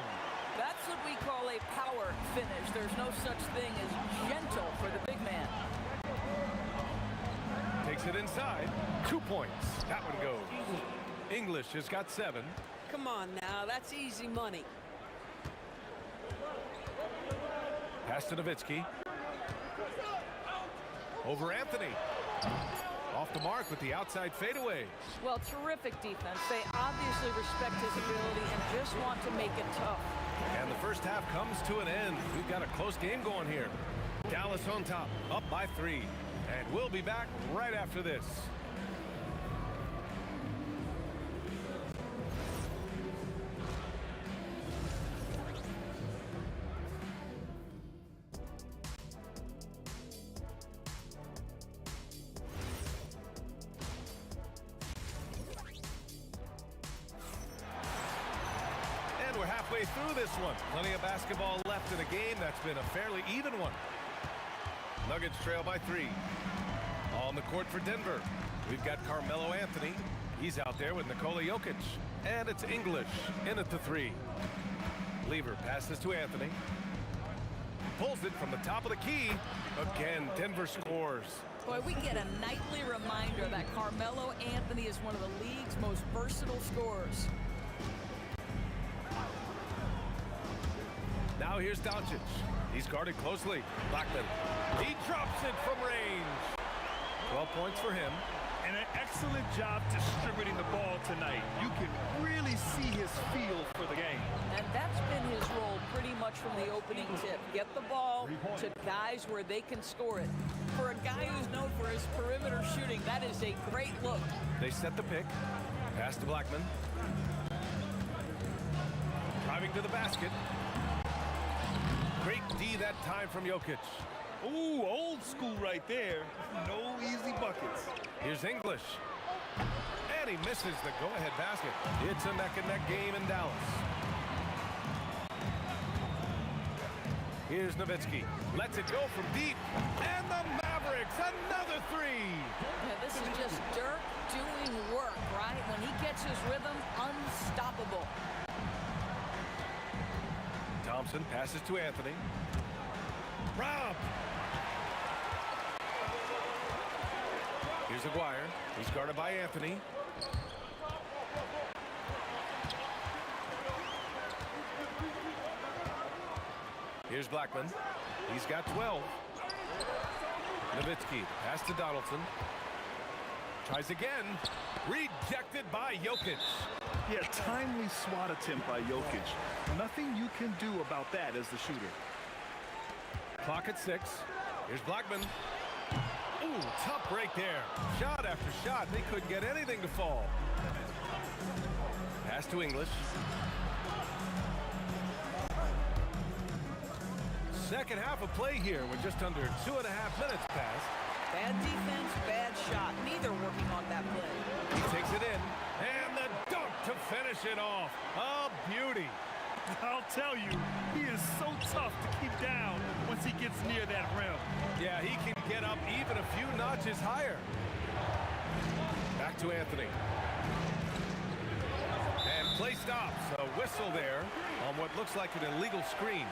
[SPEAKER 9] That's what we call a power finish. There's no such thing as gentle for the big man.
[SPEAKER 8] Takes it inside. 2 points. That one goes. English has got 7.
[SPEAKER 11] Come on now, that's easy money.
[SPEAKER 8] Pass to Nowitzki. Over Anthony. Off the mark with the outside fadeaway.
[SPEAKER 9] Well, terrific defense. They obviously respect his ability and just want to make it tough.
[SPEAKER 8] And the first half comes to an end. We've got a close game going here. Dallas on top, up by 3. And we'll be back right after this. We're halfway through this one. Plenty of basketball left in a game that's been a fairly even one. Nuggets trail by 3. On the court for Denver, we've got Carmelo Anthony. He's out there with Nikola Jokic. And it's English in at the 3. Lever passes to Anthony. Pulls it from the top of the key. Again, Denver scores.
[SPEAKER 9] Boy, we get a nightly reminder that Carmelo Anthony is one of the league's most versatile scorers.
[SPEAKER 8] Now here's Doncic. He's guarded closely. Blackman. He drops it from range. 12 points for him.
[SPEAKER 10] And an excellent job distributing the ball tonight. You can really see his feel for the game.
[SPEAKER 9] And that's been his role pretty much from the opening tip. Get the ball to guys where they can score it. For a guy who's known for his perimeter shooting, that is a great look.
[SPEAKER 8] They set the pick. Pass to Blackman. Driving to the basket. Great D that time from Jokic.
[SPEAKER 10] Ooh, old school right there. No easy buckets.
[SPEAKER 8] Here's English. And he misses the go-ahead basket. It's a neck-and-neck game in Dallas. Here's Nowitzki. Lets it go from deep. And the Mavericks, another 3.
[SPEAKER 9] Yeah, this is just Dirk doing work, right? When he gets his rhythm, unstoppable.
[SPEAKER 8] Thompson passes to Anthony. Rob! Here's Aguirre. He's guarded by Anthony. Here's Blackman. He's got 12. Nowitzki. Pass to Donaldson. Tries again. Rejected by Jokic.
[SPEAKER 10] Yeah, timely swat attempt by Jokic. Nothing you can do about that as the shooter.
[SPEAKER 8] Clock at 6. Here's Blackman. Ooh, tough break there. Shot after shot. They couldn't get anything to fall. Pass to English. Second half of play here with just under 2.5 minutes passed.
[SPEAKER 9] Bad defense, bad shot. Neither working on that play.
[SPEAKER 8] He takes it in. And the dunk to finish it off. A beauty.
[SPEAKER 10] I'll tell you, he is so tough to keep down once he gets near that rim.
[SPEAKER 8] Yeah, he can get up even a few notches higher. Back to Anthony. And play stops. A whistle there on what looks like an illegal screen.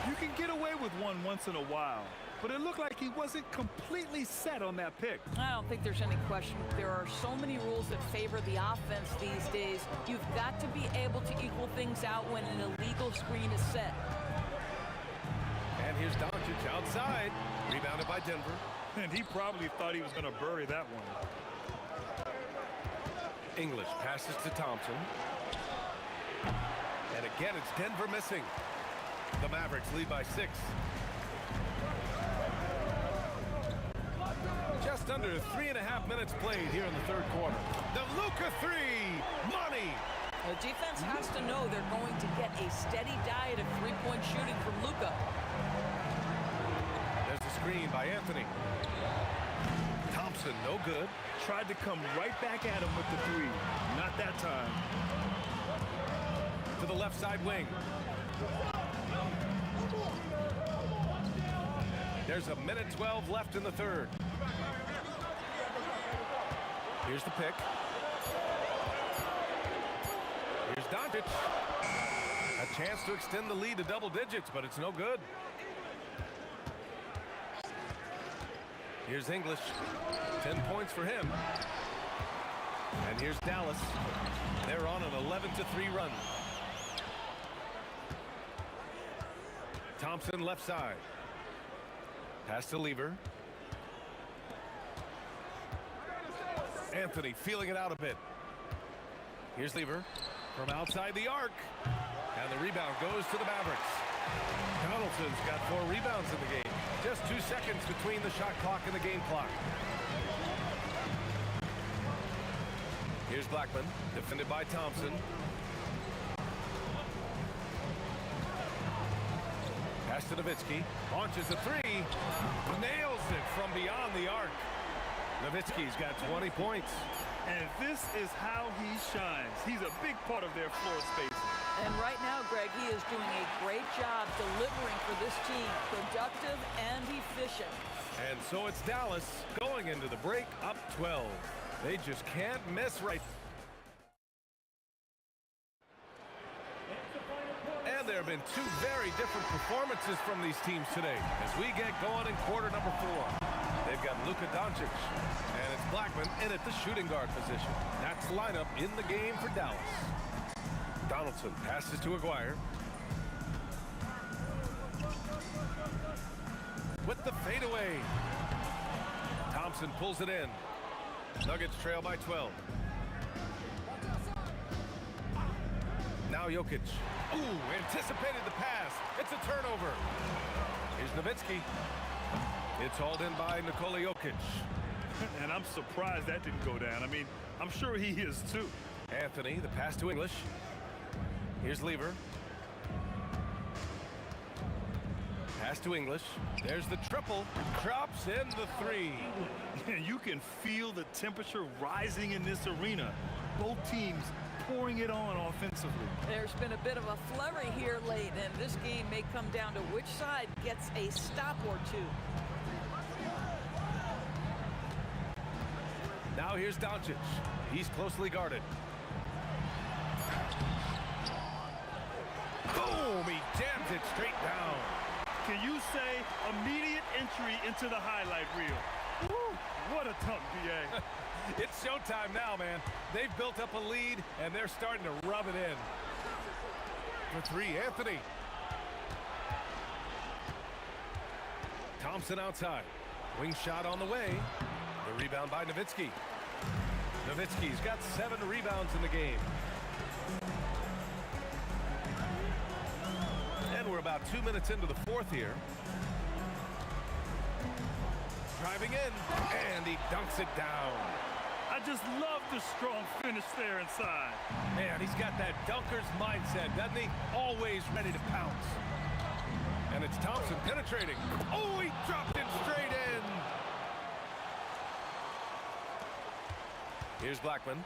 [SPEAKER 10] You can get away with one once in a while, but it looked like he wasn't completely set on that pick.
[SPEAKER 9] I don't think there's any question. There are so many rules that favor the offense these days. You've got to be able to equal things out when an illegal screen is set.
[SPEAKER 8] And here's Doncic outside. Rebounded by Denver.
[SPEAKER 10] And he probably thought he was going to bury that one.
[SPEAKER 8] English passes to Thompson. And again, it's Denver missing. The Mavericks lead by 6. Just under 3.5 minutes played here in the third quarter. The Luka 3, money.
[SPEAKER 9] The defense has to know they're going to get a steady diet of three-point shooting from Luka.
[SPEAKER 8] There's a screen by Anthony. Thompson, no good.
[SPEAKER 10] Tried to come right back at him with the three. Not that time.
[SPEAKER 8] To the left side wing. There's a minute 12 left in the third. Here's the pick. Here's Doncic. A chance to extend the lead to double digits, but it's no good. Here's English. 10 points for him. And here's Dallas. They're on an 11-3 run. Thompson left side. Pass to Lever. Anthony feeling it out a bit. Here's Lever from outside the arc. And the rebound goes to the Mavericks. Donaldson's got 4 rebounds in the game. Just 2 seconds between the shot clock and the game clock. Here's Blackman, defended by Thompson. Pass to Nowitzki, launches a 3, nails it from beyond the arc. Nowitzki's got 20 points.
[SPEAKER 10] And this is how he shines. He's a big part of their floor spacing.
[SPEAKER 9] And right now, Greg, he is doing a great job delivering for this team, productive and efficient.
[SPEAKER 8] And so it's Dallas going into the break up 12. They just can't miss right. And there have been 2 very different performances from these teams today as we get going in quarter number 4. They've got Luka Doncic, and it's Blackman in at the shooting guard position. That's the lineup in the game for Dallas. Donaldson passes to Aguirre. With the fadeaway. Thompson pulls it in. Nuggets trail by 12. Now Jokic. Ooh, anticipated the pass. It's a turnover. Here's Nowitzki. It's hauled in by Nikola Jokic.
[SPEAKER 10] And I'm surprised that didn't go down. I mean, I'm sure he is too.
[SPEAKER 8] Anthony, the pass to English. Here's Lever. Pass to English. There's the triple. Drops in the 3.
[SPEAKER 10] You can feel the temperature rising in this arena. Both teams pouring it on offensively.
[SPEAKER 9] There's been a bit of a flurry here late, and this game may come down to which side gets a stop or 2.
[SPEAKER 8] Now here's Doncic. He's closely guarded. Boom! He jams it straight down.
[SPEAKER 10] Can you say immediate entry into the highlight reel? Woo, what a dunk, B.A.
[SPEAKER 8] It's showtime now, man. They've built up a lead, and they're starting to rub it in. For 3, Anthony. Thompson outside. Wing shot on the way. The rebound by Nowitzki. Nowitzki's got 7 rebounds in the game. And we're about 2 minutes into the 4th here. Driving in, and he dunks it down.
[SPEAKER 10] I just love the strong finish there inside.
[SPEAKER 8] Man, he's got that dunker's mindset, doesn't he? Always ready to pounce. And it's Thompson penetrating. Oh, he dropped it straight in. Here's Blackman.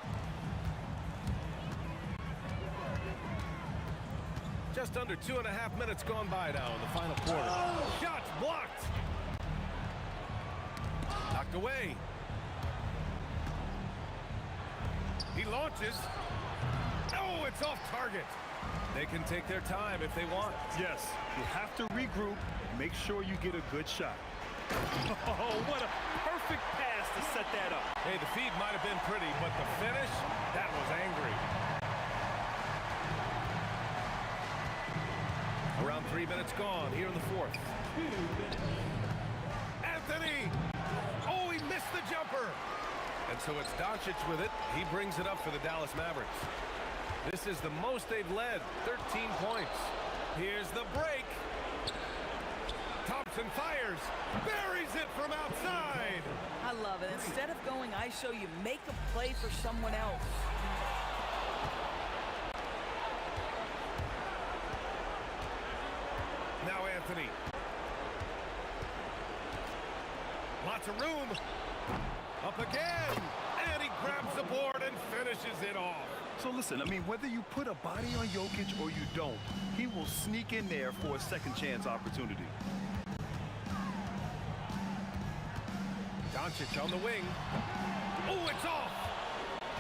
[SPEAKER 8] Just under 2.5 minutes gone by now in the final quarter. Shots blocked. Knocked away. He launches. Oh, it's off target. They can take their time if they want.
[SPEAKER 10] Yes, you have to regroup. Make sure you get a good shot. Oh, what a perfect pass to set that up.
[SPEAKER 8] Hey, the feed might have been pretty, but the finish, that was angry. Around 3 minutes gone here in the 4th. Anthony! Oh, he missed the jumper! And so it's Doncic with it. He brings it up for the Dallas Mavericks. This is the most they've led, 13 points. Here's the break. Thompson fires, buries it from outside.
[SPEAKER 9] I love it. Instead of going ISO, you make a play for someone else.
[SPEAKER 8] Anthony. Lots of room. Up again. And he grabs the board and finishes it off.
[SPEAKER 10] So listen, I mean, whether you put a body on Jokic or you don't, he will sneak in there for a second chance opportunity.
[SPEAKER 8] Doncic on the wing. Oh, it's off.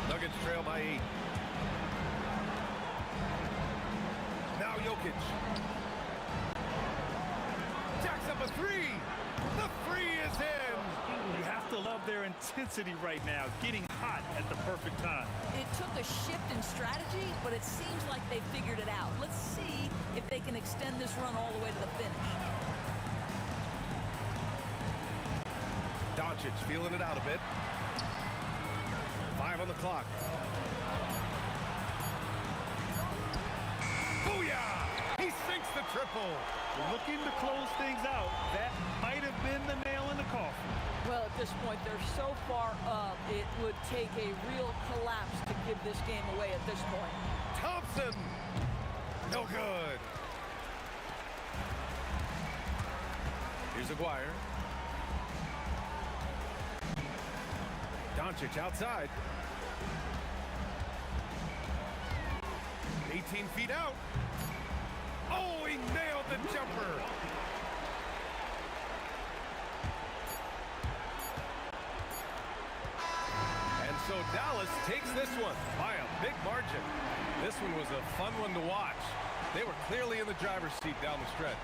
[SPEAKER 8] Nuggets trail by 8. Now Jokic. Jacks up a 3. The 3 is in.
[SPEAKER 10] You have to love their intensity right now, getting hot at the perfect time.
[SPEAKER 9] It took a shift in strategy, but it seems like they figured it out. Let's see if they can extend this run all the way to the finish.
[SPEAKER 8] Doncic feeling it out a bit. 5 on the clock. Booyah! He sinks the triple.
[SPEAKER 10] Looking to close things out. That might have been the nail in the coffin.
[SPEAKER 9] Well, at this point, they're so far up, it would take a real collapse to give this game away at this point.
[SPEAKER 8] Thompson! No good. Here's Aguirre. Doncic outside. 18 feet out. Oh, he nailed the jumper. And so Dallas takes this one by a big margin. This one was a fun one to watch. They were clearly in the driver's seat down the stretch.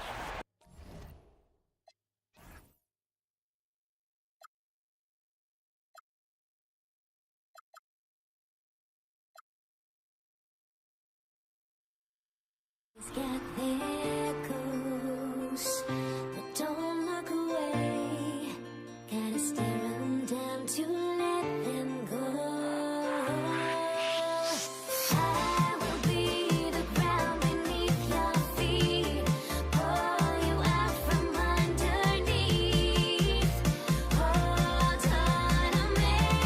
[SPEAKER 12] Get there goes, but don't look away. Gotta stare 'em down to let them go. I will be the ground beneath your feet, pull you out from underneath. Hold on to me.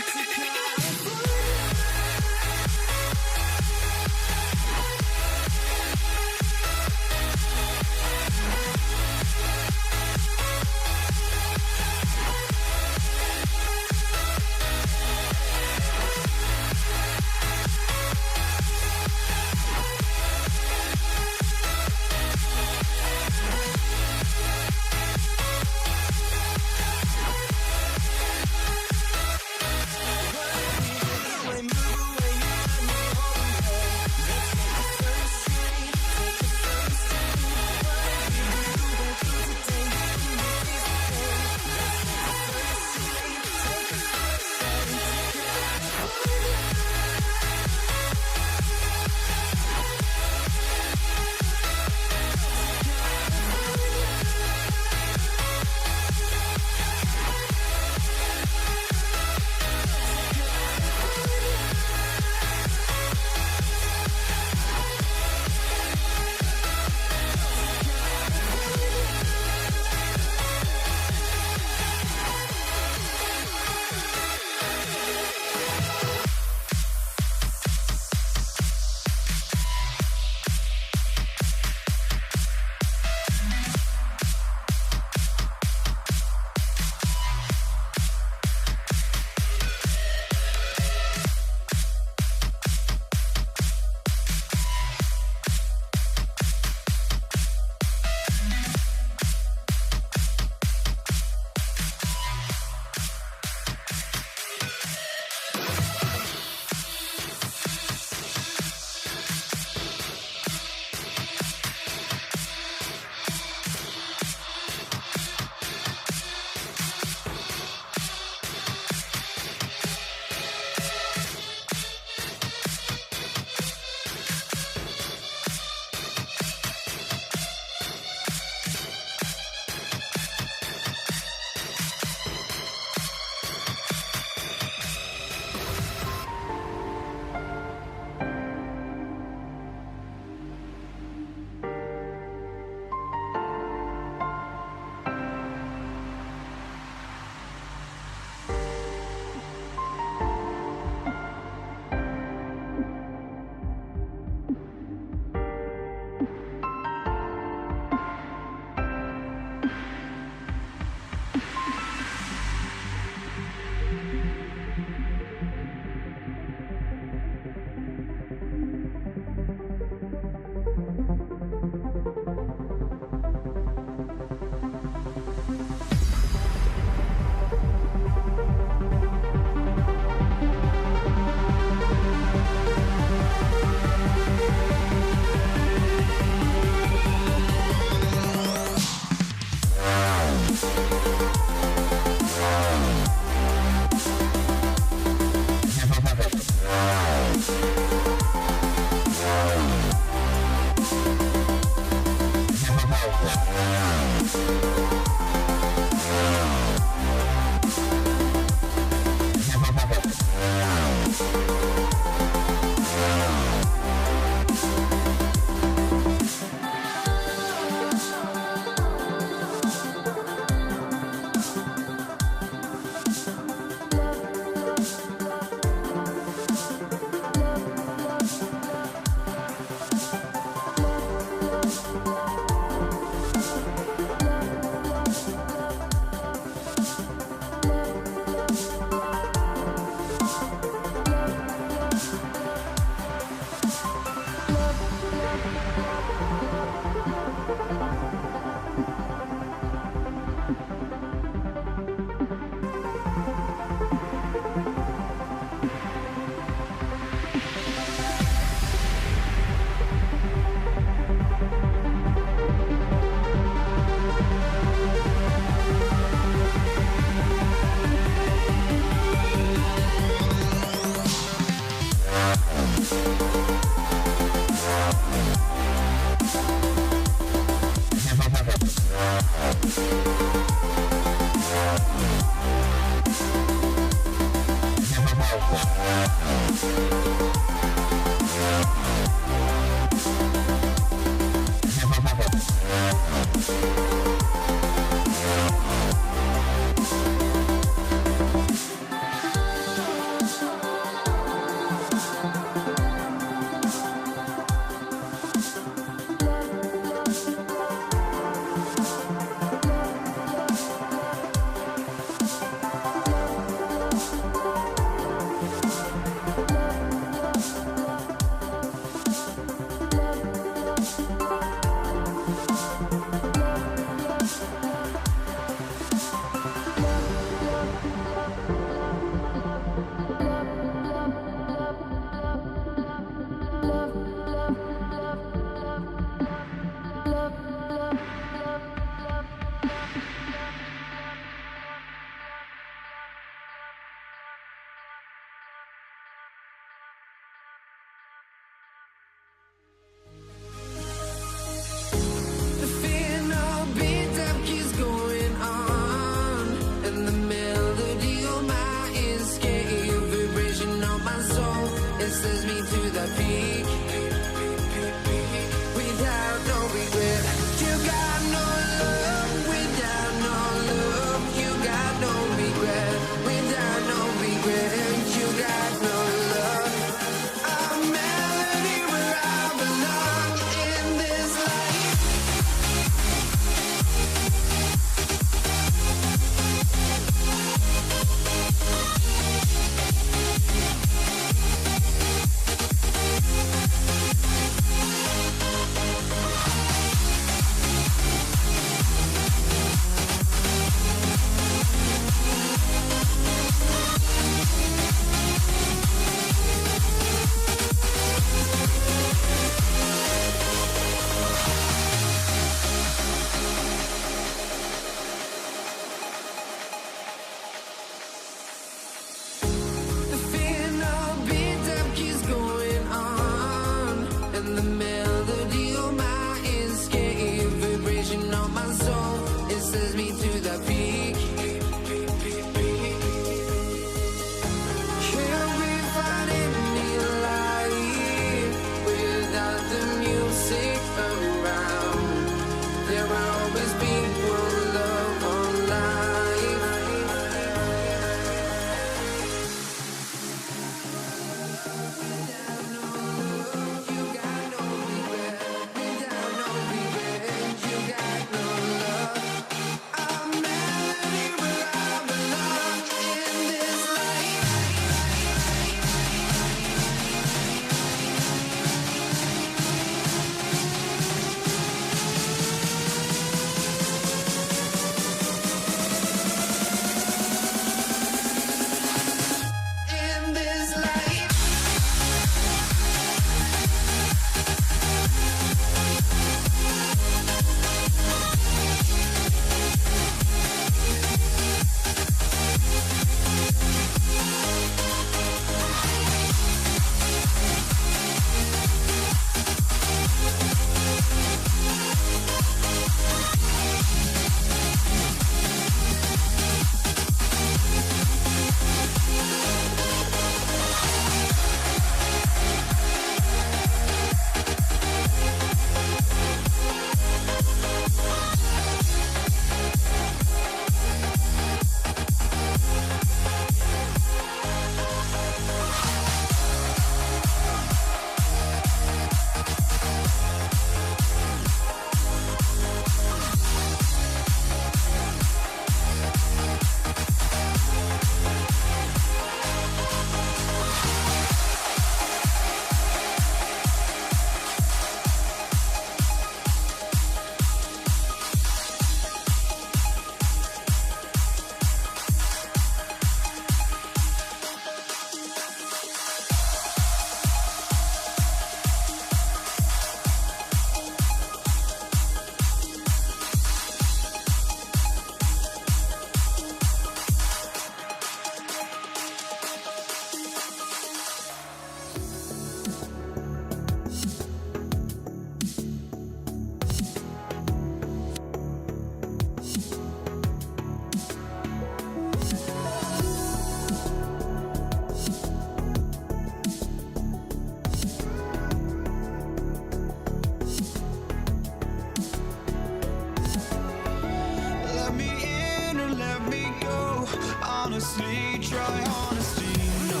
[SPEAKER 1] honestly, try honesty. No,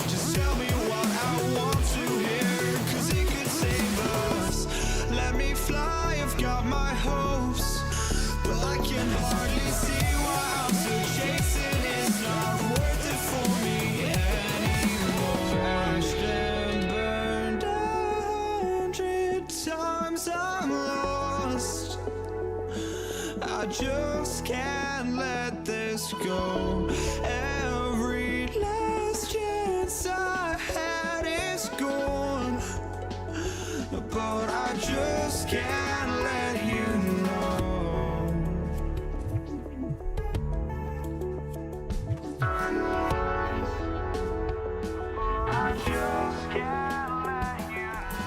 [SPEAKER 1] just tell me what I want to hear, 'cause it could save us. Let me fly, I've got my hopes, but I can hardly see why I'm still chasing. It's not worth it for me anymore. Crashed and burned 100 times, I'm lost. I just can't let this go. Every last chance I had is gone, but I just can't let you know. I just can't let you know.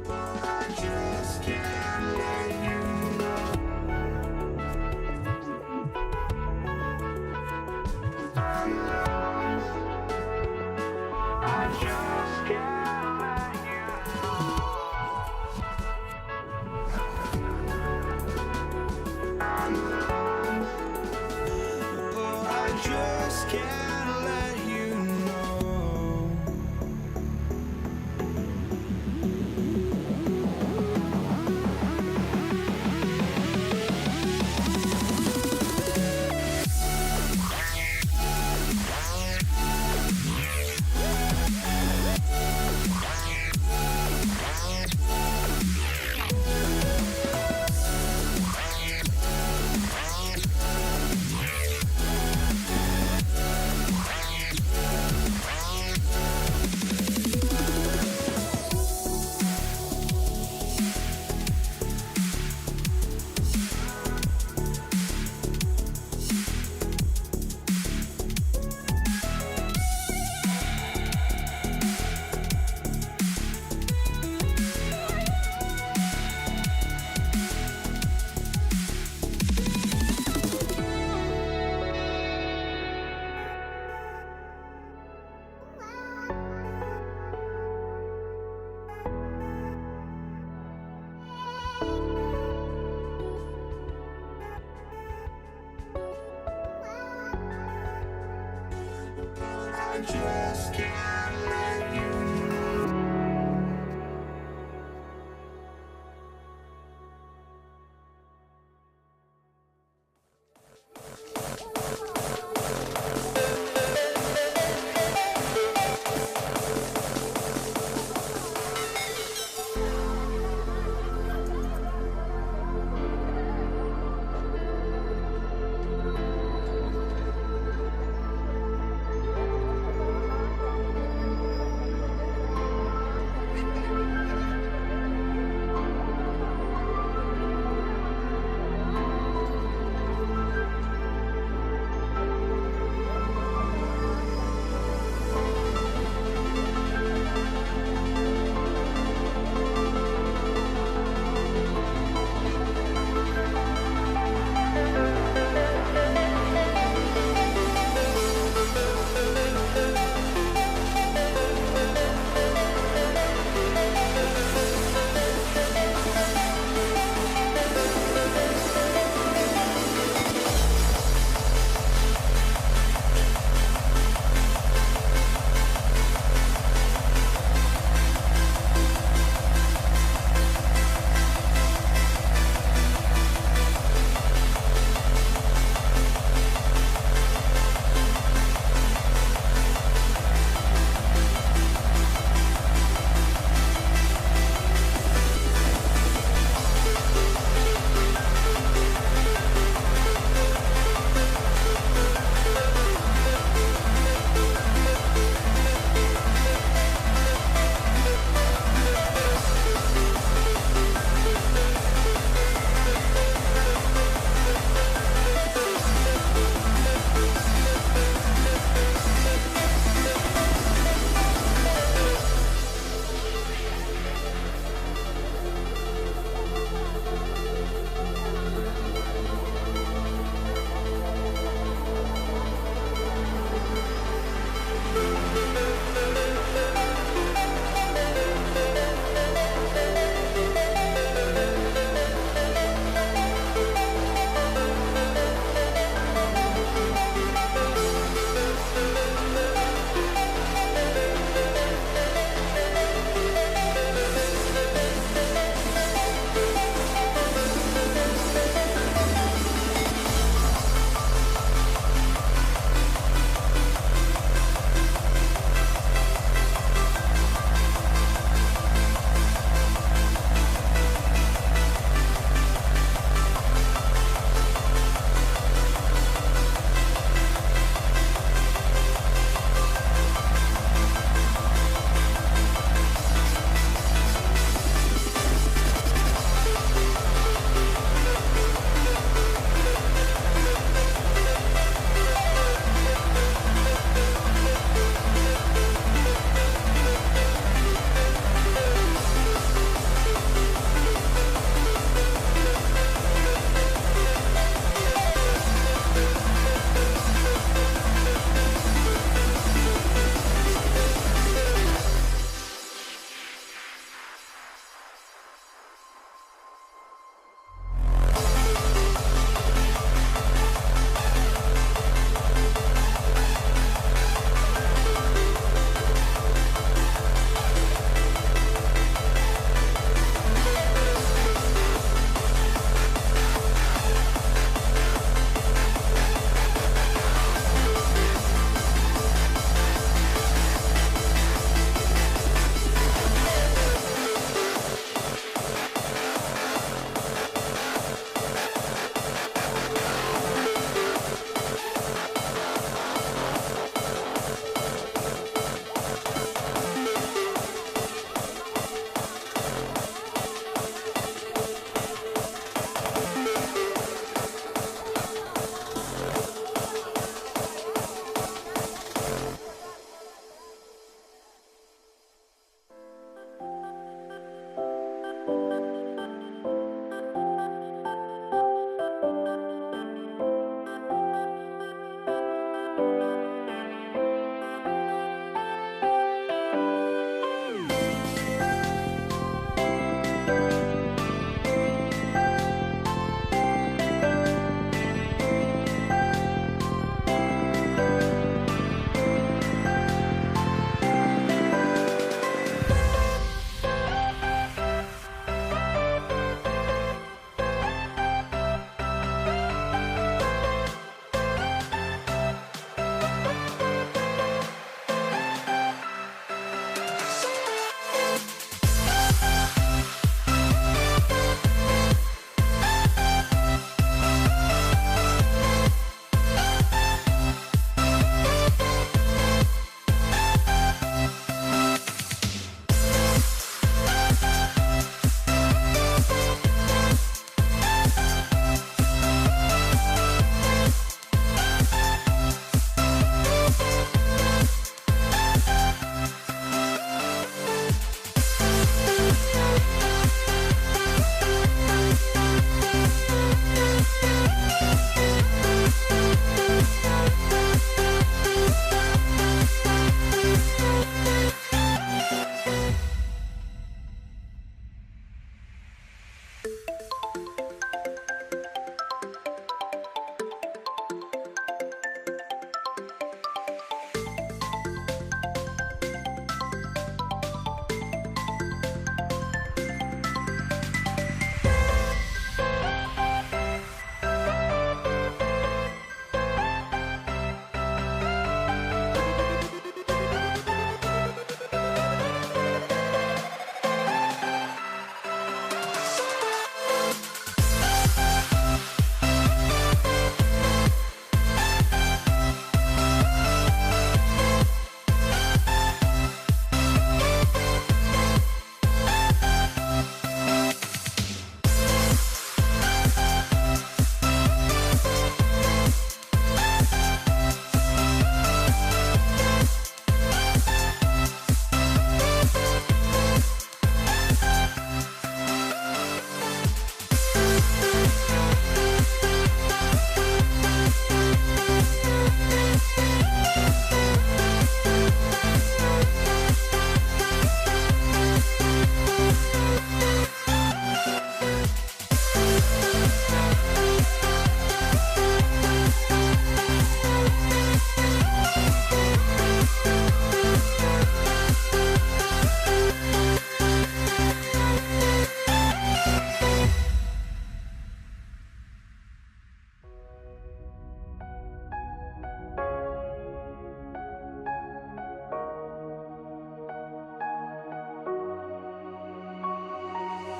[SPEAKER 1] But I just can't let you know. I just can't let you know.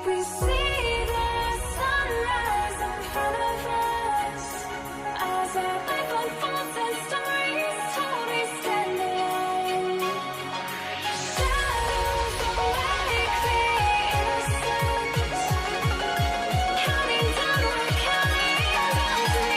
[SPEAKER 12] We see the sunrise in front of us as our life unfolds and stories told. We stand alone. Shadows awake the innocent, counting downward, counting down to the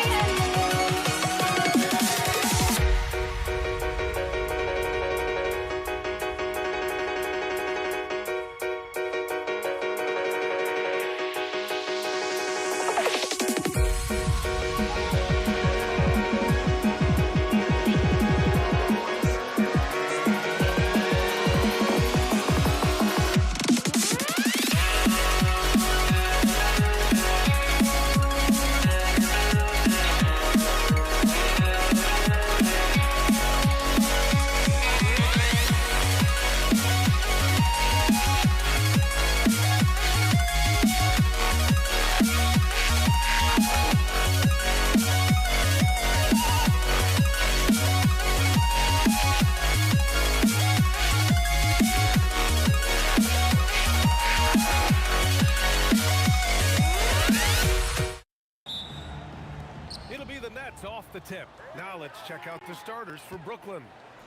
[SPEAKER 8] It'll be the Nets off the tip. Now let's check out the starters for Brooklyn.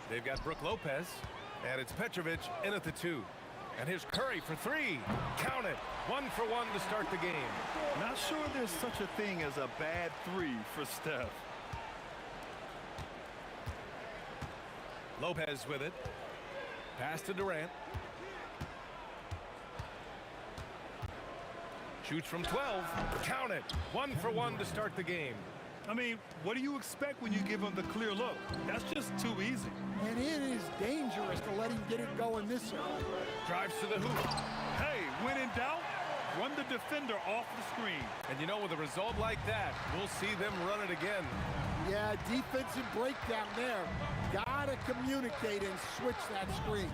[SPEAKER 8] They've got Brook Lopez, and it's Petrovic in at the 2. And here's Curry for 3. Count it. 1 for 1 to start the game.
[SPEAKER 10] Not sure there's such a thing as a bad 3 for Steph.
[SPEAKER 8] Lopez with it. Pass to Durant. Shoots from 12. Count it. 1 for 1 to start the game.
[SPEAKER 4] I mean, what do you expect when you give him the clear look? That's just too easy.
[SPEAKER 13] And it is dangerous to let him get it going this early.
[SPEAKER 8] Drives to the hoop.
[SPEAKER 4] Hey, when in doubt, run the defender off the screen.
[SPEAKER 8] And you know, with a result like that, we'll see them run it again.
[SPEAKER 13] Yeah, defensive breakdown there. Gotta communicate and switch that screen.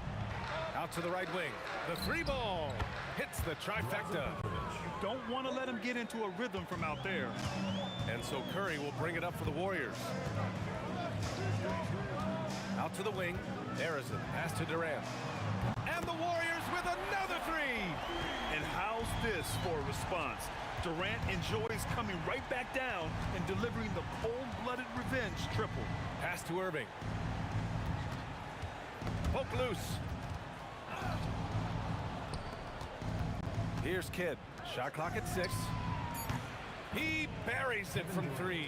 [SPEAKER 8] Out to the right wing. The three ball hits the trifecta.
[SPEAKER 4] You don't want to let him get into a rhythm from out there.
[SPEAKER 8] And so Curry will bring it up for the Warriors. Out to the wing. Harrison, pass to Durant. And the Warriors with another three.
[SPEAKER 4] And how's this for a response? Durant enjoys coming right back down and delivering the cold-blooded revenge triple.
[SPEAKER 8] Pass to Irving. Poke loose. Here's Kidd. Shot clock at 6. He buries it from 3.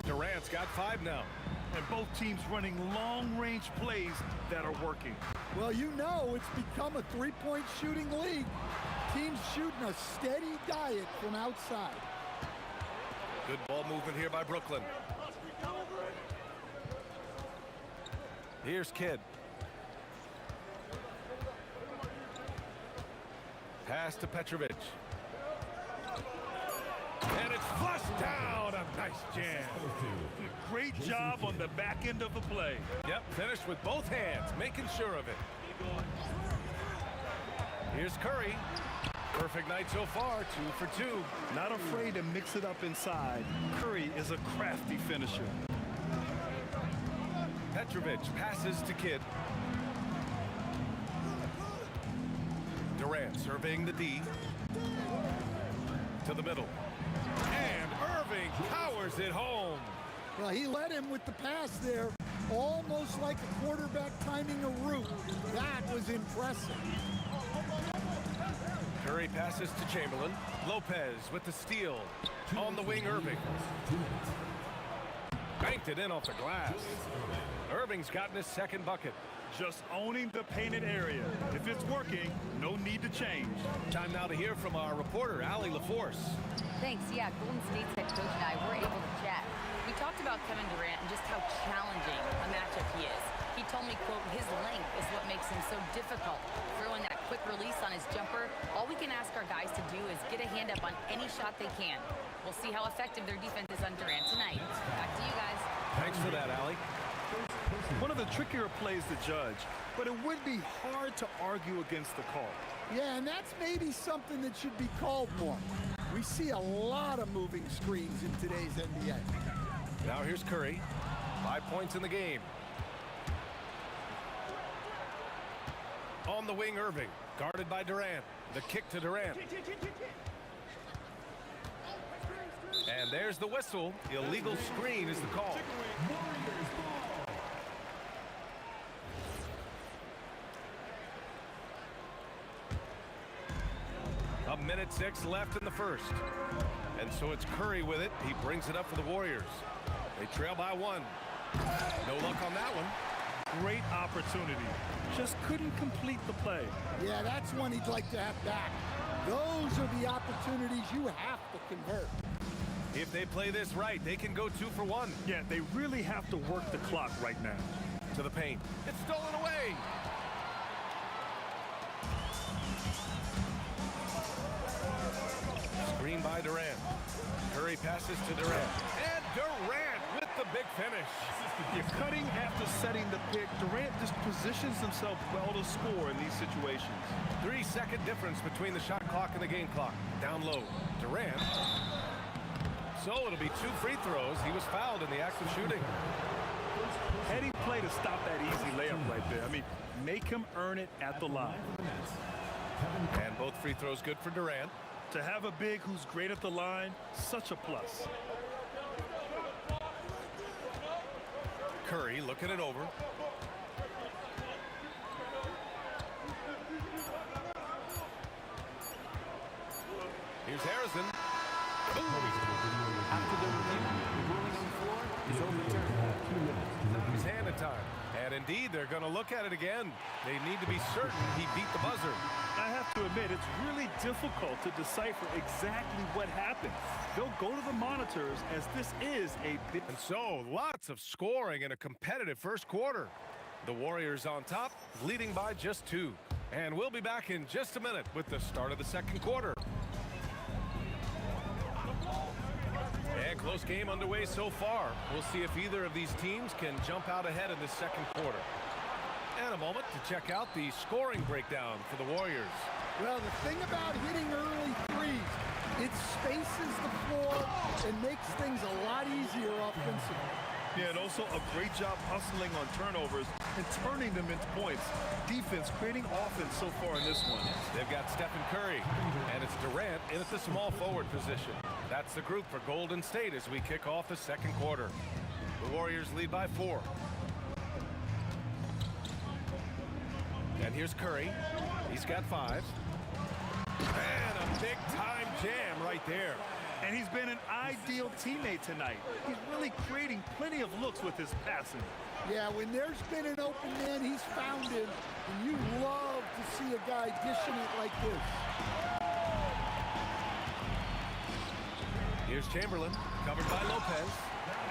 [SPEAKER 8] Durant's got 5 now.
[SPEAKER 4] And both teams running long-range plays that are working.
[SPEAKER 13] Well, you know it's become a three-point shooting league. Teams shooting a steady diet from outside.
[SPEAKER 8] Good ball movement here by Brooklyn. Here's Kidd. Pass to Petrovic. And it's flushed down. A nice jam.
[SPEAKER 4] Great job on the back end of the play.
[SPEAKER 8] Yep, finished with both hands, making sure of it. Here's Curry. Perfect night so far, 2 for 2.
[SPEAKER 4] Not afraid to mix it up inside. Curry is a crafty finisher.
[SPEAKER 8] Petrovic passes to Kidd. Durant surveying the D. To the middle. And Irving powers it home.
[SPEAKER 13] Well, he led him with the pass there, almost like a quarterback timing a route. That was impressive.
[SPEAKER 8] Curry passes to Chamberlain. Lopez with the steal. On the wing, Irving. Banked it in off the glass. Irving's gotten his second bucket.
[SPEAKER 4] Just owning the painted area. If it's working, no need to change.
[SPEAKER 8] Time now to hear from our reporter, Allie LaForce.
[SPEAKER 5] Thanks. Yeah, Golden State's head coach and I were able to chat. We talked about Kevin Durant and just how challenging a matchup he is. He told me, quote, his length is what makes him so difficult. Throwing that quick release on his jumper, all we can ask our guys to do is get a hand up on any shot they can. We'll see how effective their defense is on Durant tonight. Back to you guys.
[SPEAKER 8] Thanks for that, Allie.
[SPEAKER 4] One of the trickier plays to judge, but it would be hard to argue against the call.
[SPEAKER 13] Yeah, and that's maybe something that should be called more. We see a lot of moving screens in today's NBA.
[SPEAKER 8] Now here's Curry. 5 points in the game. On the wing, Irving. Guarded by Durant. The kick to Durant. And there's the whistle. Illegal screen is the call. A minute 6 left in the first. And so it's Curry with it. He brings it up for the Warriors. They trail by 1. No luck on that one.
[SPEAKER 4] Great opportunity. Just couldn't complete the play.
[SPEAKER 13] Yeah, that's one he'd like to have back. Those are the opportunities you have to convert.
[SPEAKER 8] If they play this right, they can go 2 for 1.
[SPEAKER 4] Yeah, they really have to work the clock right now.
[SPEAKER 8] To the paint. It's stolen away. Screen by Durant. Curry passes to Durant. And Durant with the big finish.
[SPEAKER 4] You're cutting after setting the pick. Durant just positions himself well to score in these situations.
[SPEAKER 8] 3-second difference between the shot clock and the game clock. Down low. Durant. So it'll be 2 free throws. He was fouled in the act of shooting.
[SPEAKER 4] Heady play to stop that easy layup right there. I mean, make him earn it at the line.
[SPEAKER 8] And both free throws good for Durant.
[SPEAKER 4] To have a big who's great at the line, such a plus.
[SPEAKER 8] Curry looking it over. Here's Harrison.
[SPEAKER 14] After the review, the ruling on the floor is overturned.
[SPEAKER 8] His hand in time. And indeed, they're going to look at it again. They need to be certain he beat the buzzer.
[SPEAKER 10] I have to admit, it's really difficult to decipher exactly what happened. They'll go to the monitors as this is a big...
[SPEAKER 8] And so, lots of scoring in a competitive first quarter. The Warriors on top, leading by just 2. And we'll be back in just a minute with the start of the second quarter. And close game underway so far. We'll see if either of these teams can jump out ahead in the second quarter. And a moment to check out the scoring breakdown for the Warriors.
[SPEAKER 13] Well, the thing about hitting early threes, it spaces the floor and makes things a lot easier offensively.
[SPEAKER 10] Yeah, and also a great job hustling on turnovers and turning them into points. Defense creating offense so far in this one.
[SPEAKER 8] They've got Stephen Curry, and it's Durant in at the small forward position. That's the group for Golden State as we kick off the second quarter. The Warriors lead by 4. And here's Curry. He's got 5. And a big-time jam right there.
[SPEAKER 10] And he's been an ideal teammate tonight. He's really creating plenty of looks with his passing.
[SPEAKER 13] Yeah, when there's been an open man, he's found him. And you love to see a guy dishing it like this.
[SPEAKER 8] Here's Chamberlain, covered by Lopez.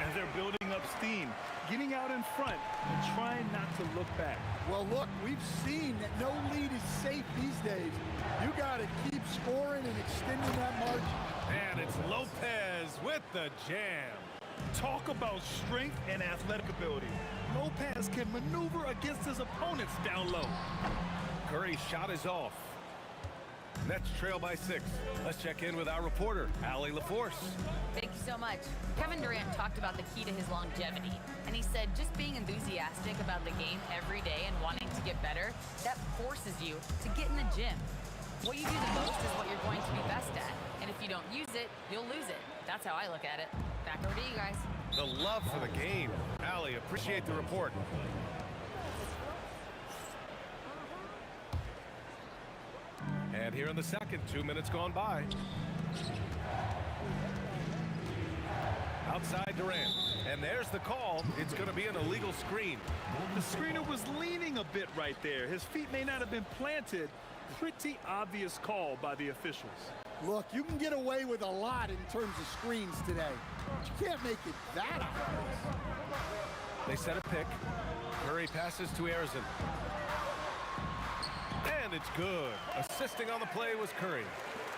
[SPEAKER 10] As they're building up steam, getting out in front and trying not to look back.
[SPEAKER 13] Well, look, we've seen that no lead is safe these days. You got to keep scoring and extending that margin.
[SPEAKER 8] And it's Lopez with the jam.
[SPEAKER 10] Talk about strength and athletic ability. Lopez can maneuver against his opponents down low.
[SPEAKER 8] Curry's shot is off. Nets trail by 6. Let's check in with our reporter, Allie LaForce.
[SPEAKER 5] Thank you so much. Kevin Durant talked about the key to his longevity, and he said just being enthusiastic about the game every day and wanting to get better, that forces you to get in the gym. What you do the most is what you're going to be best at, and if you don't use it, you'll lose it. That's how I look at it. Back over to you guys.
[SPEAKER 8] The love for the game. Allie, appreciate the report. And here in the second, 2 minutes gone by. Outside Durant. And there's the call. It's going to be an illegal screen.
[SPEAKER 10] The screener was leaning a bit right there. His feet may not have been planted. Pretty obvious call by the officials.
[SPEAKER 13] Look, you can get away with a lot in terms of screens today. But you can't make it that obvious.
[SPEAKER 8] They set a pick. Curry passes to Arizon. And it's good. Assisting on the play was Curry.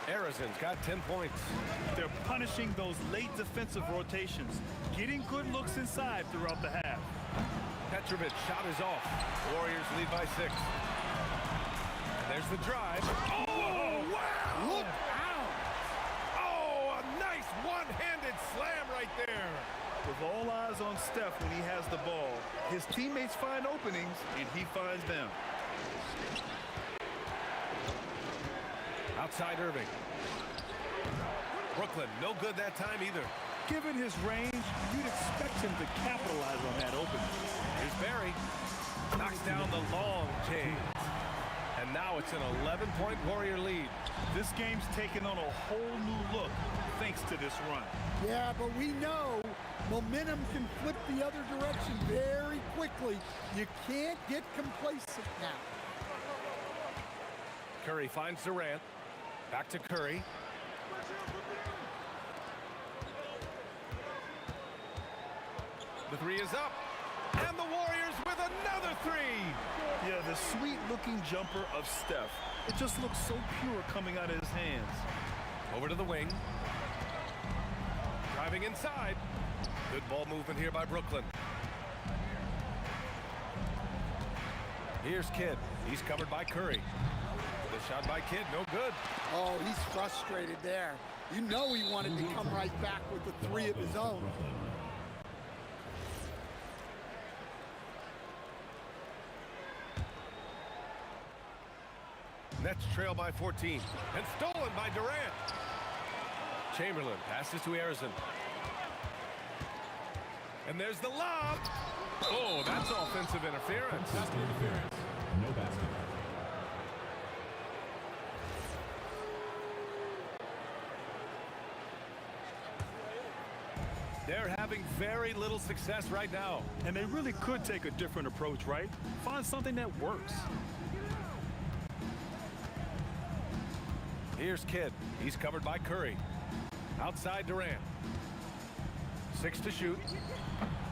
[SPEAKER 8] Arizon's got 10 points.
[SPEAKER 10] They're punishing those late defensive rotations, getting good looks inside throughout the half.
[SPEAKER 8] Petrovich shot is off. Warriors lead by 6. And there's the drive. Oh, wow!
[SPEAKER 13] Look out!
[SPEAKER 8] Oh, a nice one-handed slam right there.
[SPEAKER 10] With all eyes on Steph when he has the ball, his teammates find openings, and he finds them.
[SPEAKER 8] Outside Irving. Brooklyn, no good that time either.
[SPEAKER 10] Given his range, you'd expect him to capitalize on that opening.
[SPEAKER 8] Here's Barry. Knocks down the long James. And now it's an 11-point Warrior lead.
[SPEAKER 10] This game's taken on a whole new look thanks to this run.
[SPEAKER 13] Yeah, but we know momentum can flip the other direction very quickly. You can't get complacent now.
[SPEAKER 8] Curry finds Durant. Back to Curry. The 3 is up. And the Warriors with another 3.
[SPEAKER 10] Yeah, the sweet-looking jumper of Steph. It just looks so pure coming out of his hands.
[SPEAKER 8] Over to the wing. Driving inside. Good ball movement here by Brooklyn. Here's Kidd. He's covered by Curry. The shot by Kidd, no good.
[SPEAKER 13] Oh, he's frustrated there. You know he wanted to come right back with the 3 of his own.
[SPEAKER 8] Nets trail by 14. And stolen by Durant. Chamberlain passes to Arizon. And there's the lob. Oh, that's offensive interference.
[SPEAKER 7] Basket interference. No basket.
[SPEAKER 8] There have having very little success right now.
[SPEAKER 10] And they really could take a different approach, right? Find something that works.
[SPEAKER 8] Here's Kidd. He's covered by Curry. Outside Durant. 6 to shoot.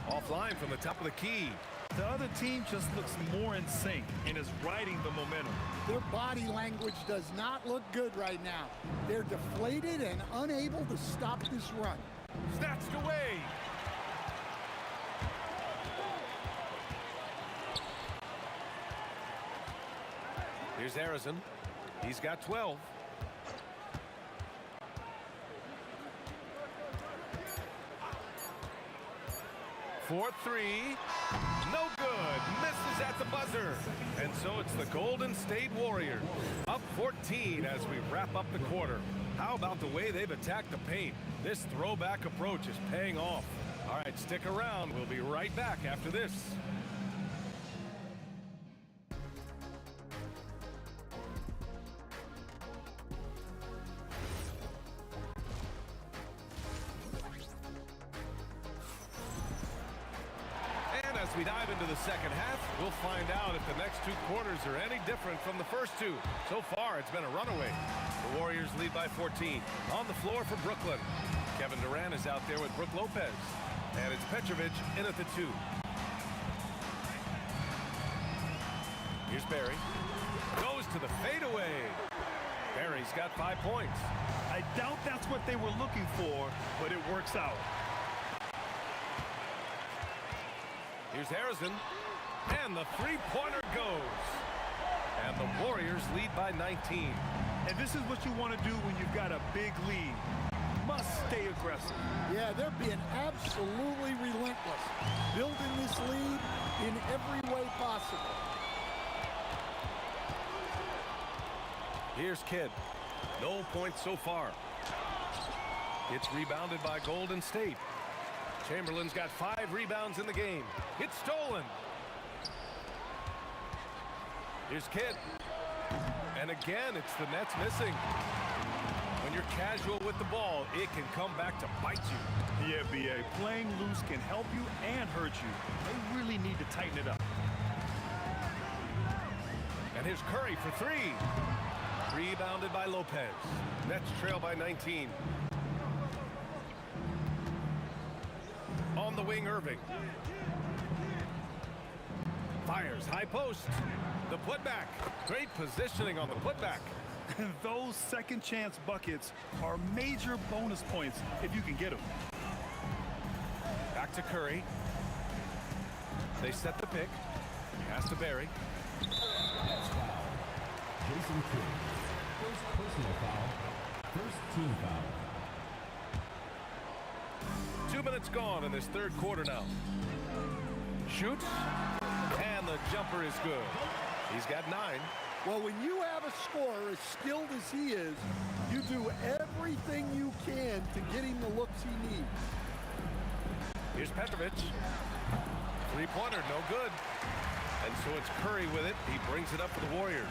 [SPEAKER 8] Offline from the top of the key.
[SPEAKER 10] The other team just looks more in sync and is riding the momentum.
[SPEAKER 13] Their body language does not look good right now. They're deflated and unable to stop this run.
[SPEAKER 8] Snatched away. Here's Harrison. He's got 12. For 3. No good. Misses at the buzzer. And so it's the Golden State Warriors up 14 as we wrap up the quarter. How about the way they've attacked the paint? This throwback approach is paying off. All right, stick around. We'll be right back after this. As we dive into the second half, we'll find out if the next 2 quarters are any different from the first 2. So far, it's been a runaway. The Warriors lead by 14. On the floor for Brooklyn. Kevin Durant is out there with Brook Lopez. And it's Petrovic in at the 2. Here's Barry. Goes to the fadeaway. Barry's got 5 points.
[SPEAKER 10] I doubt that's what they were looking for, but it works out.
[SPEAKER 8] Here's Harrison, and the three-pointer goes. And the Warriors lead by 19.
[SPEAKER 10] And this is what you want to do when you've got a big lead. Must stay aggressive.
[SPEAKER 13] Yeah, they're being absolutely relentless, building this lead in every way possible.
[SPEAKER 8] Here's Kidd. No points so far. It's rebounded by Golden State. Chamberlain's got 5 rebounds in the game. It's stolen. Here's Kidd. And again, it's the Nets missing. When you're casual with the ball, it can come back to bite you.
[SPEAKER 10] Yeah, B.A. Playing loose can help you and hurt you. They really need to tighten it up.
[SPEAKER 8] And here's Curry for 3. Rebounded by Lopez. Nets trail by 19. On the wing, Irving. Fires high post. The putback. Great positioning on the putback.
[SPEAKER 10] Those second chance buckets are major bonus points if you can get them.
[SPEAKER 8] Back to Curry. They set the pick. Pass to Barry.
[SPEAKER 7] That's foul. Jason Kidd. First personal foul. First team foul.
[SPEAKER 8] 2 minutes gone in this third quarter now. Shoots. And the jumper is good. He's got 9.
[SPEAKER 13] Well, when you have a scorer as skilled as he is, you do everything you can to get him the looks he needs.
[SPEAKER 8] Here's Petrovic. Three-pointer, no good. And so it's Curry with it. He brings it up for the Warriors.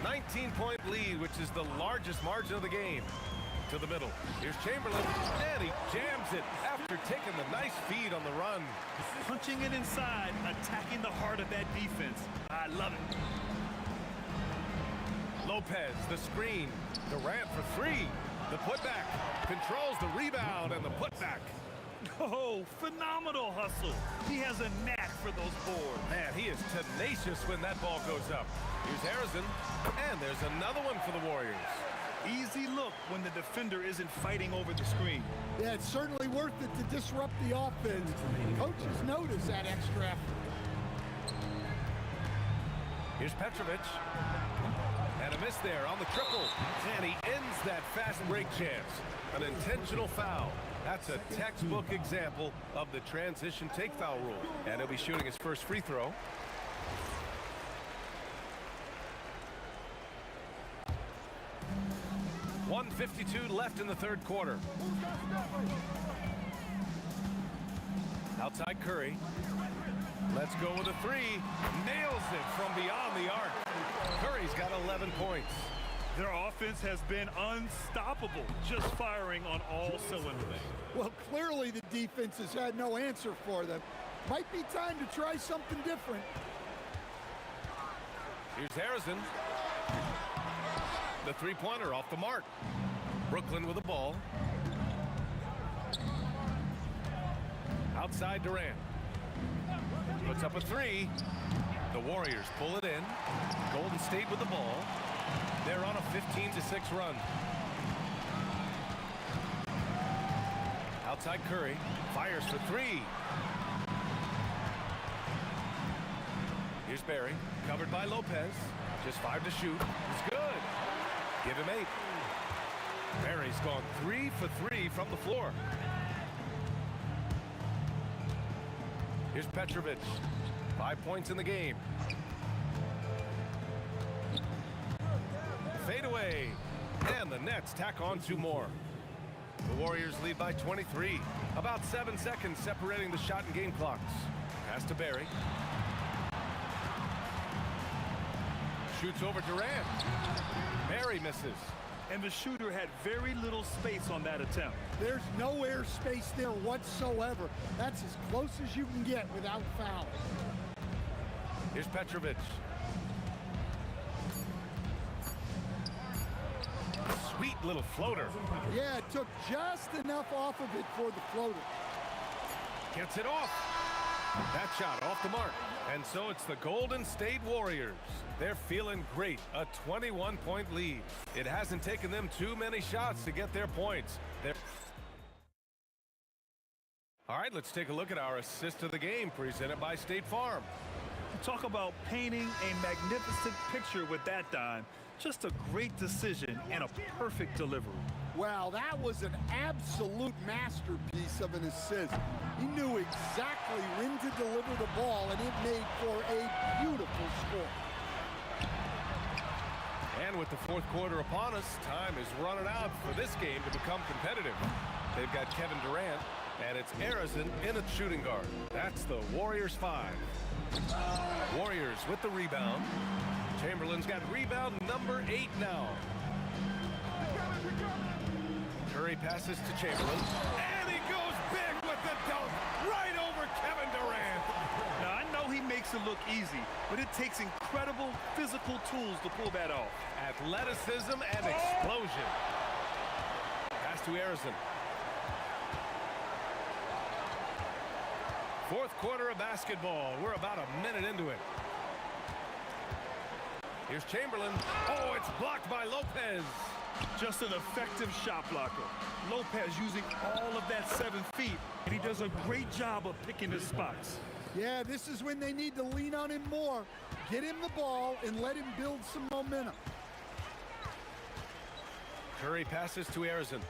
[SPEAKER 8] 19-point lead, which is the largest margin of the game. To the middle. Here's Chamberlain, and he jams it after taking the nice feed on the run.
[SPEAKER 10] Punching it inside, attacking the heart of that defense. I love it.
[SPEAKER 8] Lopez, the screen. Durant for 3. The putback. Controls the rebound and the putback.
[SPEAKER 10] Oh, phenomenal hustle. He has a knack for those boards.
[SPEAKER 8] Man, he is tenacious when that ball goes up. Here's Harrison, and there's another one for the Warriors.
[SPEAKER 10] Easy look when the defender isn't fighting over the screen.
[SPEAKER 13] Yeah, it's certainly worth it to disrupt the offense. Coaches notice that extra effort.
[SPEAKER 8] Here's Petrovic. And a miss there on the triple. And he ends that fast break chance. An intentional foul. That's a textbook example of the transition take foul rule. And he'll be shooting his first free throw. .152 left in the third quarter. Outside Curry. Let's go with a 3. Nails it from beyond the arc. Curry's got 11 points.
[SPEAKER 10] Their offense has been unstoppable, just firing on all cylinders.
[SPEAKER 13] Well, clearly the defense has had no answer for them. Might be time to try something different.
[SPEAKER 8] Here's Harrison. The three-pointer off the mark. Brooklyn with the ball. Outside Durant. Puts up a three. The Warriors pull it in. Golden State with the ball. They're on a 15-6 run. Outside Curry. Fires for three. Here's Barry. Covered by Lopez. Just 5 to shoot. It's good. Give him 8. Barry's gone 3 for 3 from the floor. Here's Petrovic. 5 points in the game. Fade away. And the Nets tack on 2 more. The Warriors lead by 23. About 7 seconds separating the shot and game clocks. Pass to Barry. Shoots over Durant. Barry misses.
[SPEAKER 10] And the shooter had very little space on that attempt.
[SPEAKER 13] There's no air space there whatsoever. That's as close as you can get without foul.
[SPEAKER 8] Here's Petrovic. Sweet little floater.
[SPEAKER 13] Yeah, it took just enough off of it for the floater.
[SPEAKER 8] Gets it off. That shot off the mark. And so it's the Golden State Warriors. They're feeling great. A 21-point lead. It hasn't taken them too many shots to get their points. All right, let's take a look at our assist of the game presented by State Farm.
[SPEAKER 10] Talk about painting a magnificent picture with that, Don. Just a great decision and a perfect delivery.
[SPEAKER 13] Well, that was an absolute masterpiece of an assist. He knew exactly when to deliver the ball, and it made for a beautiful score.
[SPEAKER 8] And with the fourth quarter upon us, time is running out for this game to become competitive. They've got Kevin Durant, and it's Harrison in at shooting guard. That's the Warriors 5. Warriors with the rebound. Chamberlain's got rebound number 8 now. Curry passes to Chamberlain, and he goes big with the dunk right over Kevin Durant.
[SPEAKER 10] Now, I know he makes it look easy, but it takes incredible physical tools to pull that off.
[SPEAKER 8] Athleticism and explosion. Pass to Harrison. Fourth quarter of basketball. We're about a minute into it. Here's Chamberlain. Oh, it's blocked by Lopez.
[SPEAKER 10] Just an effective shot blocker. Lopez using all of that 7 feet, and he does a great job of picking his spots.
[SPEAKER 13] Yeah, this is when they need to lean on him more. Get him the ball and let him build some momentum.
[SPEAKER 8] Curry passes to Harrison.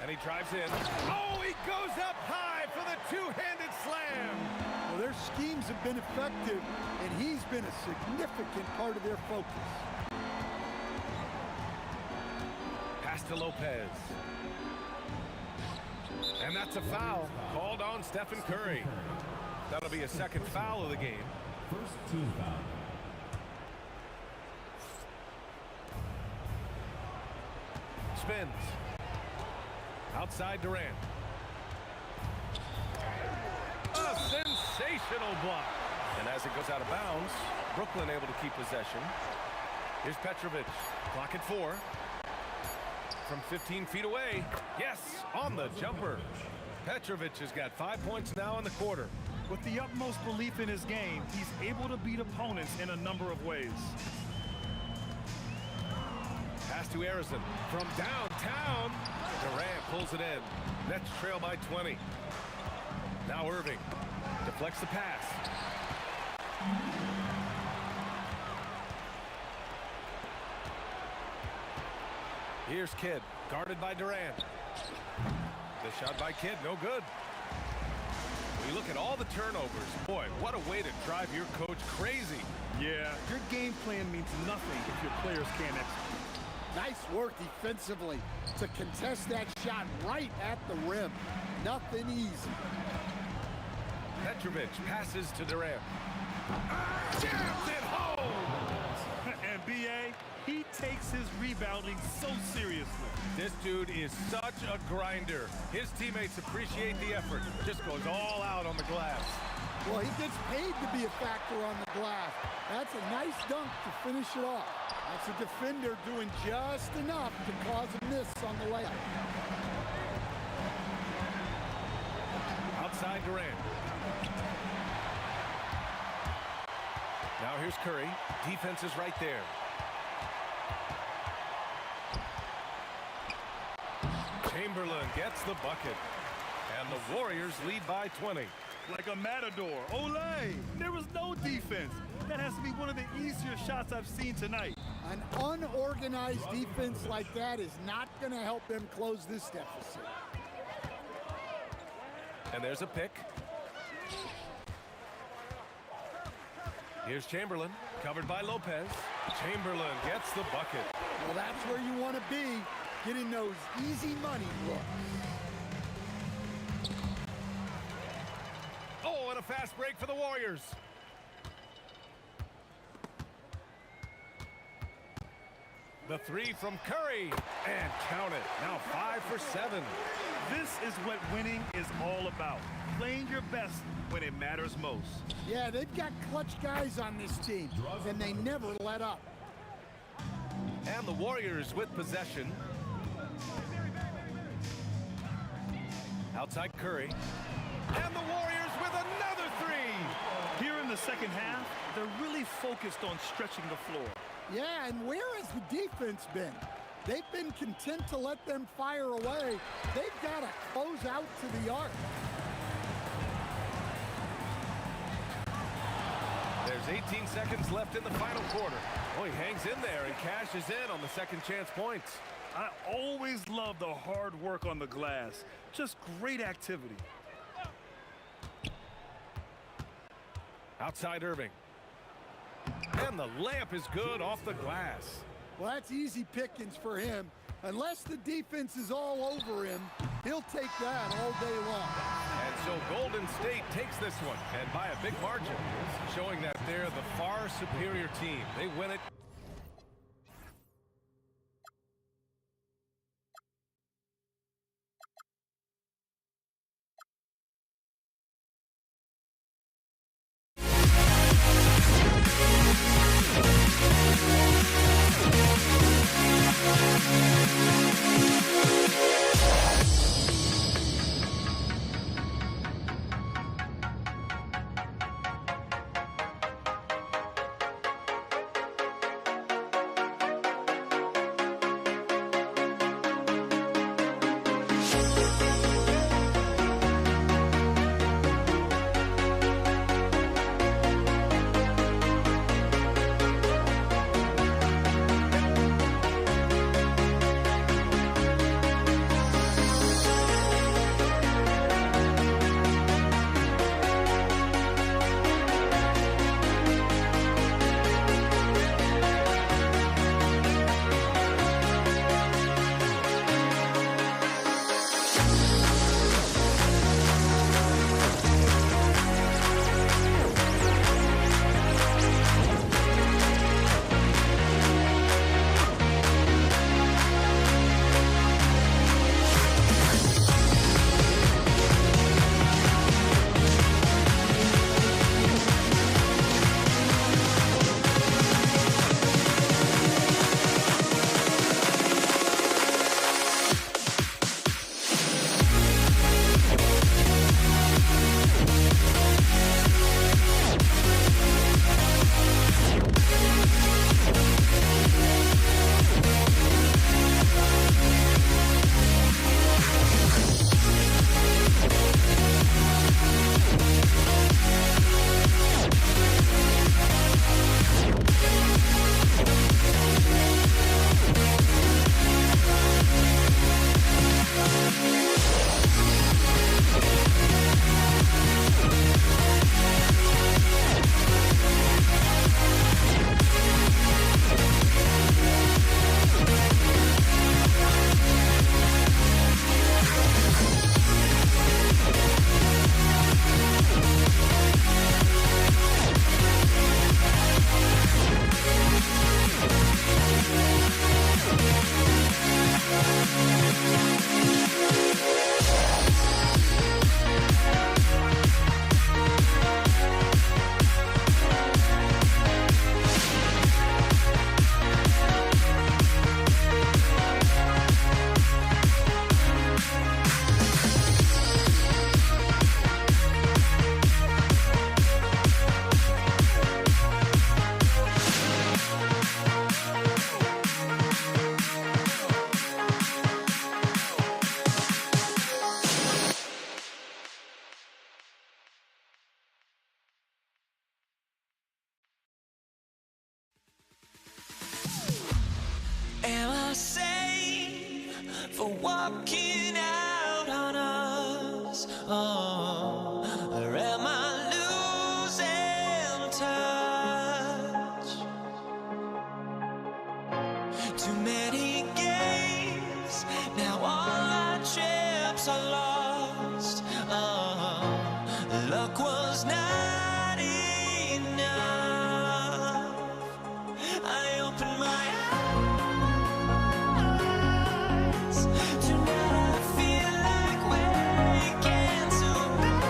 [SPEAKER 8] And he drives in. Oh, he goes up high for the two-handed slam.
[SPEAKER 13] Well, their schemes have been effective, and he's been a significant part of their focus.
[SPEAKER 8] Pass to Lopez. And that's a foul called on Stephen Curry. That'll be a second foul of the game.
[SPEAKER 7] First team foul.
[SPEAKER 8] Spins. Outside Durant. A sensational block. And as it goes out of bounds, Brooklyn able to keep possession. Here's Petrovic. Clock at 4. From 15 feet away. Yes, on the jumper. Petrovic has got 5 points now in the quarter.
[SPEAKER 10] With the utmost belief in his game, he's able to beat opponents in a number of ways.
[SPEAKER 8] Pass to Harrison from downtown. Durant pulls it in. Nets trail by 20. Now Irving deflects the pass. Here's Kidd, guarded by Durant. The shot by Kidd, no good. We look at all the turnovers. Boy, what a way to drive your coach crazy.
[SPEAKER 10] Yeah, your game plan means nothing if your players can't execute.
[SPEAKER 13] Nice work defensively to contest that shot right at the rim. Nothing easy.
[SPEAKER 8] Petrovic passes to Durant. Jams it home!
[SPEAKER 10] He takes his rebounding so seriously.
[SPEAKER 8] This dude is such a grinder. His teammates appreciate the effort. Just goes all out on the glass.
[SPEAKER 13] Well, he gets paid to be a factor on the glass. That's a nice dunk to finish it off. That's a defender doing just enough to cause a miss on the layup.
[SPEAKER 8] Outside Durant. Now here's Curry. Defense is right there. Chamberlain gets the bucket. And the Warriors lead by 20.
[SPEAKER 10] Like a matador. Olay! There was no defense. That has to be one of the easier shots I've seen tonight.
[SPEAKER 13] An unorganized defense like that is not going to help them close this deficit.
[SPEAKER 8] And there's a pick. Here's Chamberlain, covered by Lopez. Chamberlain gets the bucket.
[SPEAKER 13] Well, that's where you want to be, getting those easy money looks.
[SPEAKER 8] Oh, and a fast break for the Warriors. The three from Curry, and count it. Now 5 for 7.
[SPEAKER 10] This is what winning is all about. Playing your best when it matters most.
[SPEAKER 13] Yeah, they've got clutch guys on this team, and they never let up.
[SPEAKER 8] And the Warriors with possession. Outside Curry. And the Warriors with another three.
[SPEAKER 10] Here in the second half, they're really focused on stretching the floor.
[SPEAKER 13] Yeah, and where has the defense been? They've been content to let them fire away. They've got to close out to the arc.
[SPEAKER 8] There's 18 seconds left in the final quarter. Oh, he hangs in there and cashes in on the second chance points.
[SPEAKER 10] I always love the hard work on the glass. Just great activity.
[SPEAKER 8] Outside Irving. And the layup is good off the glass.
[SPEAKER 13] Well, that's easy pickings for him. Unless the defense is all over him, he'll take that all day long.
[SPEAKER 8] And so Golden State takes this one, and by a big margin, showing that they're the far superior team. They win it.
[SPEAKER 1] walking out on us? Oh, or am I losing touch? Too many games, now all our chips are lost. Oh, luck was not enough. I opened my eyes. Tonight I feel like waking to life.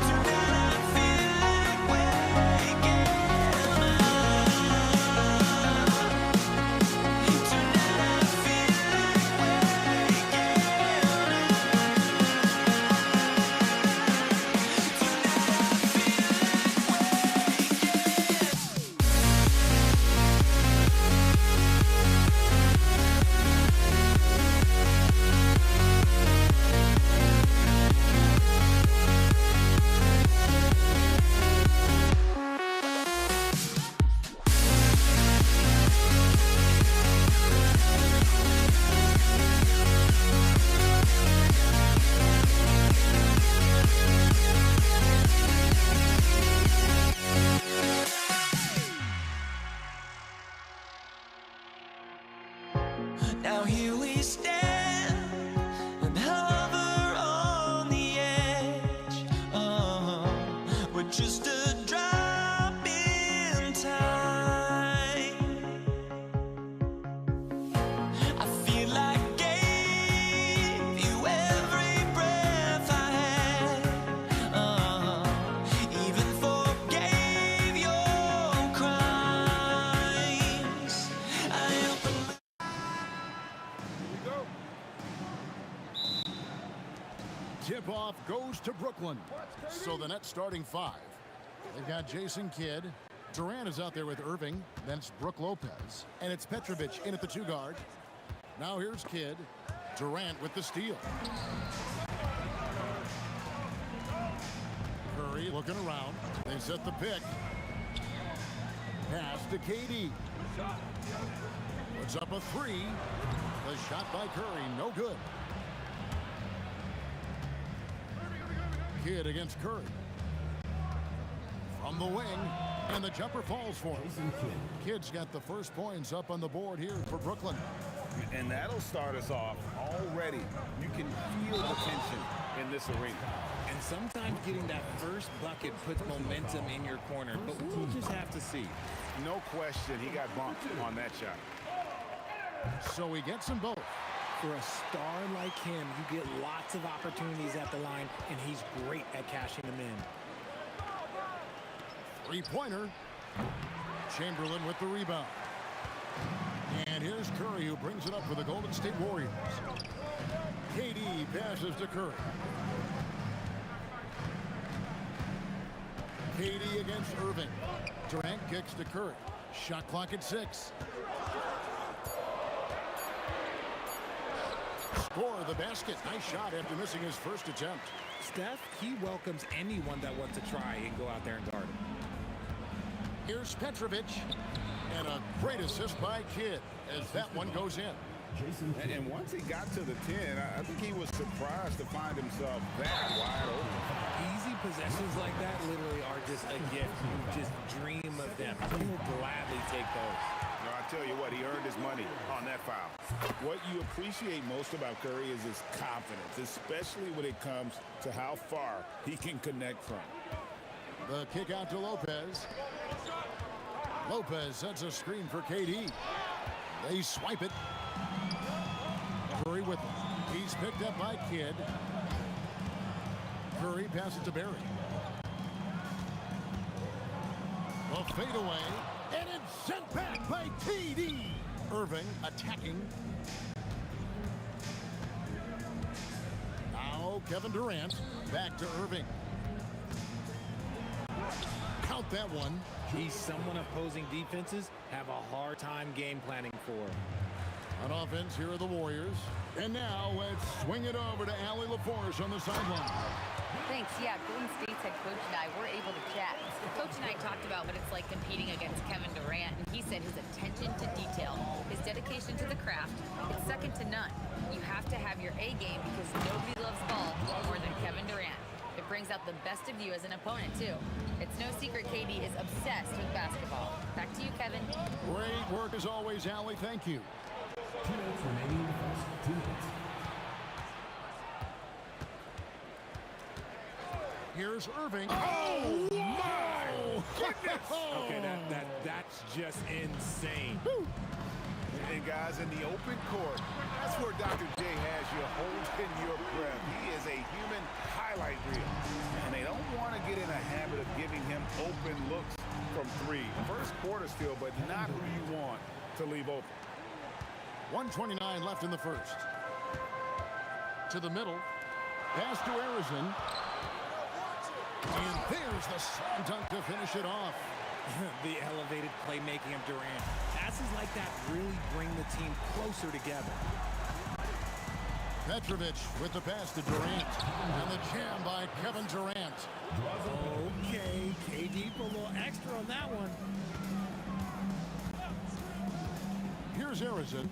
[SPEAKER 1] Tonight I feel like waking up. Tonight I feel like waking Now here we stand and hover on the edge. We're just a drop in time. I feel like gave you every breath I had. Even forgave your crimes. I opened
[SPEAKER 2] Tip-off goes to Brooklyn. So the net starting 5. They've got Jason Kidd. Durant is out there with Irving. Then it's Brook Lopez. And it's Petrovic in at the 2-guard. Now here's Kidd. Durant with the steal. Curry looking around. They set the pick. Pass to KD. Puts up a 3. The shot by Curry, no good. Kidd against Curry. From the wing, and the jumper falls for him. Kidd's got the first points up on the board here for Brooklyn.
[SPEAKER 6] And that'll start us off already. You can feel the tension in this arena.
[SPEAKER 14] And sometimes getting that first bucket puts momentum in your corner, but we'll just have to see.
[SPEAKER 6] No question, he got bumped on that shot.
[SPEAKER 2] So he gets them both.
[SPEAKER 14] For a star like him, you get lots of opportunities at the line, and he's great at cashing them in.
[SPEAKER 2] Three-pointer. Chamberlain with the rebound. And here's Curry, who brings it up for the Golden State Warriors. KD passes to Curry. KD against Irving. Durant kicks to Curry. Shot clock at 6. Score the basket. Nice shot after missing his first attempt.
[SPEAKER 14] Steph, he welcomes anyone that wants to try and go out there and guard him.
[SPEAKER 2] Here's Petrovic. And a great assist by Kidd as that one goes in.
[SPEAKER 6] And once he got to the 10, I think he was surprised to find himself that wide open.
[SPEAKER 14] Easy possessions like that literally are just a gift. You just dream of them. He'll gladly take those.
[SPEAKER 6] No, I tell you what, he earned his money on that foul. What you appreciate most about Curry is his confidence, especially when it comes to how far he can connect from.
[SPEAKER 2] The kick out to Lopez. Lopez sets a screen for KD. They swipe it. Curry with him. He's picked up by Kidd. Curry passes to Barry. A fadeaway. And it's sent back by KD. Irving attacking. Now Kevin Durant. Back to Irving. Count that one.
[SPEAKER 14] He's someone opposing defenses have a hard time game planning for.
[SPEAKER 2] On offense, here are the Warriors. And now let's swing it over to Allie LaForce on the sideline.
[SPEAKER 5] Thanks. Yeah, Golden State's head coach and I were able to chat. Coach and I talked about what it's like competing against Kevin Durant, and he said his attention to detail, his dedication to the craft, it's second to none. You have to have your A game because nobody loves ball more than Kevin Durant. It brings out the best of you as an opponent, too. It's no secret KD is obsessed with basketball. Back to you, Kevin.
[SPEAKER 2] Great work as always, Allie. Thank you.
[SPEAKER 7] 2 minutes remaining in the first. 2 minutes.
[SPEAKER 2] Here's Irving. Oh, my goodness!
[SPEAKER 14] Okay, that's just insane.
[SPEAKER 3] And guys, in the open court, that's where Dr. J has you holding your breath. He is a human highlight reel. And they don't want to get in a habit of giving him open looks from three. First quarter still, but not who you want to leave open.
[SPEAKER 2] 1:29 left in the first. To the middle. Pass to Arizon. And there's the slam dunk to finish it off.
[SPEAKER 14] The elevated playmaking of Durant. Passes like that really bring the team closer together.
[SPEAKER 2] Petrovic with the pass to Durant. And the jam by Kevin Durant.
[SPEAKER 14] Okay, KD put a little extra on that one.
[SPEAKER 2] Here's Arizon.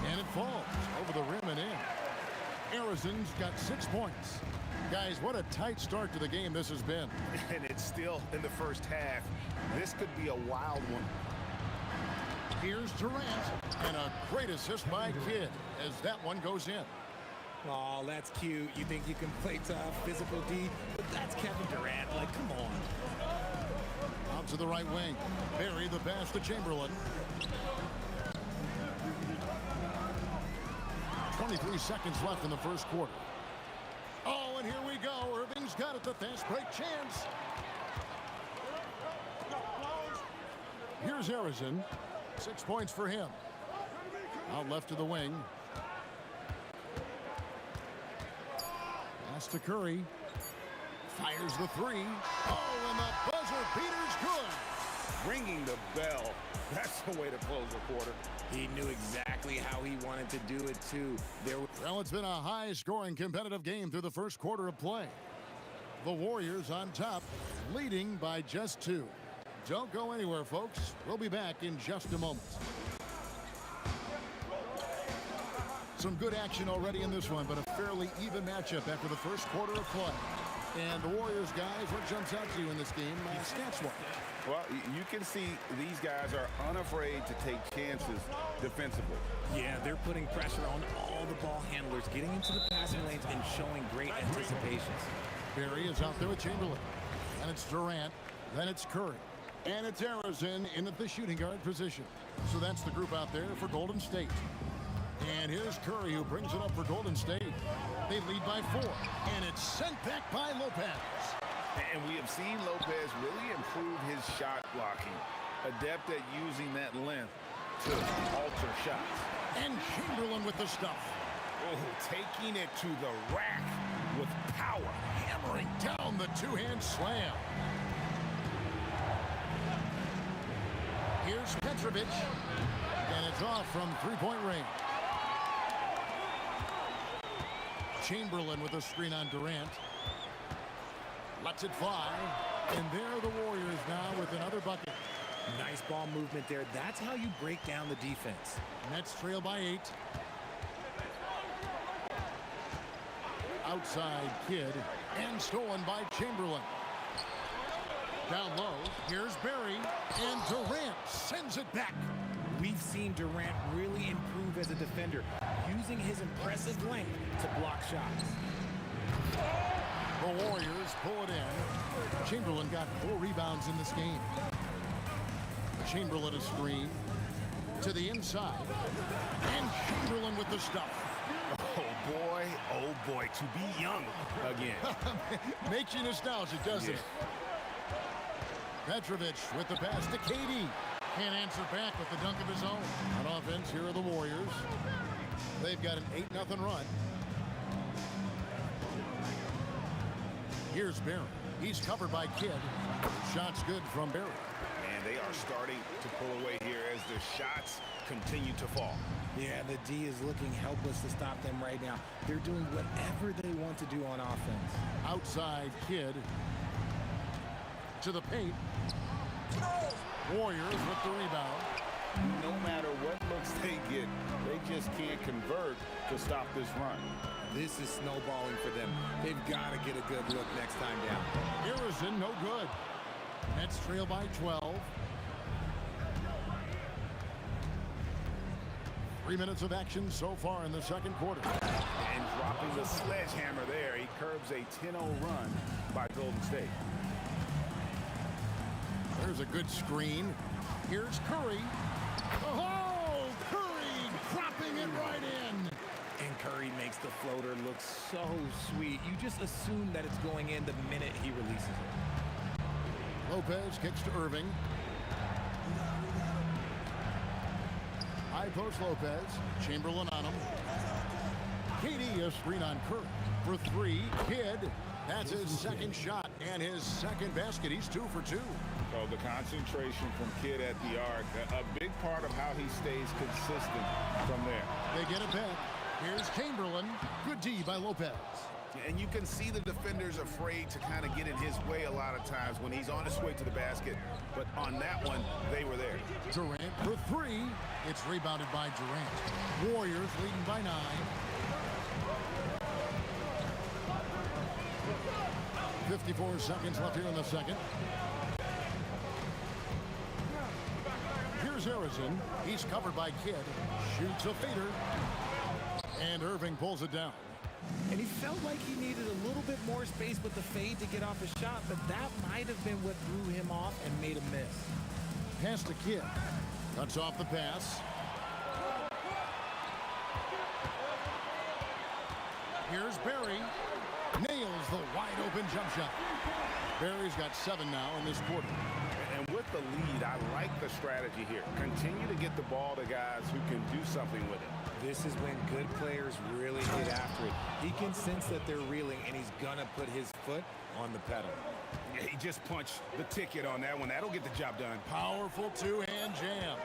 [SPEAKER 2] And it falls over the rim and in. Arizon's got 6 points. Guys, what a tight start to the game this has been.
[SPEAKER 3] And it's still in the first half. This could be a wild one.
[SPEAKER 2] Here's Durant. And a great assist by Kidd as that one goes in.
[SPEAKER 14] Oh, that's cute. You think you can play tough, physical D, but that's Kevin Durant. Like, come on.
[SPEAKER 2] Out to the right wing. Barry the pass to Chamberlain. 23 seconds left in the first quarter. Oh, and here we go. Irving's got it. The fast break chance. Here's Arizon. 6 points for him. Out left to the wing. Pass to Curry. Fires the three. Oh, and the buzzer beater's good.
[SPEAKER 3] Ringing the bell. That's the way to close the quarter.
[SPEAKER 14] He knew exactly how he wanted to do it, too.
[SPEAKER 2] Well, it's been a high-scoring competitive game through the first quarter of play. The Warriors on top, leading by just 2. Don't go anywhere, folks. We'll be back in just a moment. Some good action already in this one, but a fairly even matchup after the first quarter of play. And the Warriors, guys, what jumps out to you in this game stats-wise?
[SPEAKER 3] Well, you can see these guys are unafraid to take chances defensively.
[SPEAKER 14] Yeah, they're putting pressure on all the ball handlers, getting into the passing lanes and showing great anticipations.
[SPEAKER 2] Barry is out there with Chamberlain. And it's Durant. Then it's Curry. And it's Arizon in at the shooting guard position. So that's the group out there for Golden State. And here's Curry, who brings it up for Golden State. They lead by 4. And it's sent back by Lopez.
[SPEAKER 3] And we have seen Lopez really improve his shot blocking. Adept at using that length to alter shots.
[SPEAKER 2] And Chamberlain with the stuff.
[SPEAKER 3] Oh, taking it to the rack with power.
[SPEAKER 2] Hammering down the two-hand slam. Here's Petrovic. And it's off from three-point range. Chamberlain with a screen on Durant. Lets it fly. And there are the Warriors now with another bucket.
[SPEAKER 14] Nice ball movement there. That's how you break down the defense.
[SPEAKER 2] Nets trail by 8. Outside Kidd. And stolen by Chamberlain. Down low. Here's Barry. And Durant sends it back.
[SPEAKER 14] We've seen Durant really improve as a defender, using his impressive length to block shots.
[SPEAKER 2] The Warriors pull it in. Chamberlain got 4 rebounds in this game. Chamberlain a screen to the inside. And Chamberlain with the stuff.
[SPEAKER 3] Oh boy, to be young again.
[SPEAKER 2] Makes you nostalgic, doesn't it? Petrovic with the pass to KD. Can't answer back with the dunk of his own. On offense, here are the Warriors. They've got an 8-0 run. Here's Barry. He's covered by Kidd. Shot's good from Barry.
[SPEAKER 3] And they are starting to pull away here as the shots continue to fall.
[SPEAKER 14] Yeah, the D is looking helpless to stop them right now. They're doing whatever they want to do on offense.
[SPEAKER 2] Outside Kidd to the paint. Warriors with the rebound.
[SPEAKER 6] No matter what looks they get, they just can't convert to stop this run.
[SPEAKER 14] This is snowballing for them. They've got to get a good look next time down.
[SPEAKER 2] Harrison, no good. Nets trail by 12. 3 minutes of action so far in the second quarter.
[SPEAKER 3] And dropping the sledgehammer there, he curbs a 10-0 run by Golden State.
[SPEAKER 2] There's a good screen. Here's Curry. Oh, Curry dropping it right in.
[SPEAKER 14] And Curry makes the floater look so sweet. You just assume that it's going in the minute he releases it.
[SPEAKER 2] Lopez kicks to Irving. High post Lopez. Chamberlain on him. KD a screen on Curry. For three, Kidd. That's his second shot and his second basket. He's 2 for 2.
[SPEAKER 6] So the concentration from Kidd at the arc, a big part of how he stays consistent from there.
[SPEAKER 2] They get it back. Here's Chamberlain. Good D by Lopez.
[SPEAKER 3] And you can see the defenders afraid to kind of get in his way a lot of times when he's on his way to the basket. But on that one, they were there.
[SPEAKER 2] Durant for three. It's rebounded by Durant. Warriors leading by 9. .54 seconds left here in the second. Here's Harrison. He's covered by Kidd. Shoots a fader. And Irving pulls it down.
[SPEAKER 14] And he felt like he needed a little bit more space with the fade to get off his shot, but that might have been what threw him off and made him miss.
[SPEAKER 2] Pass to Kidd. Cuts off the pass. Here's Barry. Nails the wide open jump shot. Barry's got 7 now in this quarter.
[SPEAKER 3] And with the lead, I like the strategy here. Continue to get the ball to guys who can do something with it.
[SPEAKER 14] This is when good players really get after it. He can sense that they're reeling, and he's going to put his foot on the pedal.
[SPEAKER 3] Yeah, he just punched the ticket on that one. That'll get the job done.
[SPEAKER 2] Powerful two-hand jam.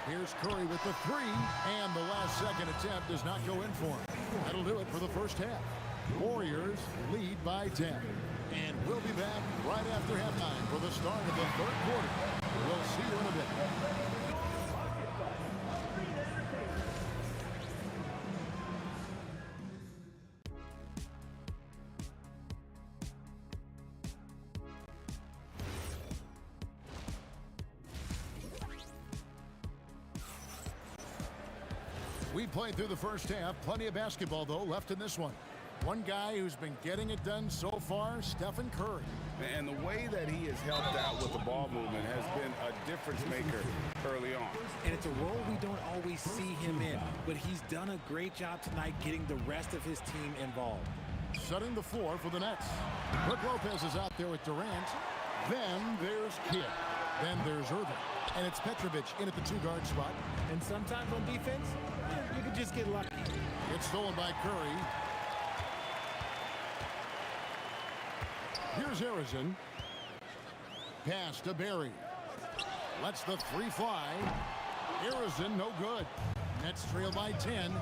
[SPEAKER 2] Here's Curry with the 3, and the last second attempt does not go in for him. That'll do it for the first half. Warriors lead by 10. And we'll be back right after halftime for the start of the third quarter. We'll see you in a bit. We played through the first half. Plenty of basketball, though, left in this one. One guy who's been getting it done so far, Stephen Curry.
[SPEAKER 3] And the way that he has helped out with the ball movement has been a difference maker early on.
[SPEAKER 14] And it's a role we don't always see him in, but he's done a great job tonight getting the rest of his team involved.
[SPEAKER 2] Setting the floor for the Nets. Brook Lopez is out there with Durant. Then there's Kidd. Then there's Irving. And it's Petrovic in at the 2-guard spot.
[SPEAKER 14] And sometimes on defense, you can just get lucky.
[SPEAKER 2] It's stolen by Curry. Here's Harrison. Pass to Barry. Lets the 3 fly. Harrison, no good. Nets trail by 10.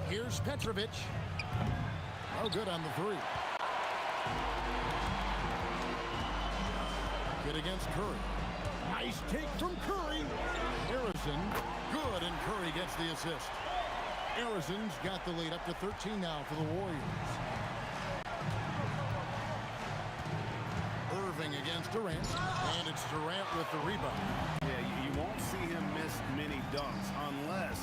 [SPEAKER 2] Here's Petrovic. No good on the 3. Good against Curry. Nice take from Curry. Harrison, good, and Curry gets the assist. Harrison's got the lead up to 13 now for the Warriors. Irving against Durant, and it's Durant with the rebound.
[SPEAKER 3] Yeah, you won't see him miss many dunks unless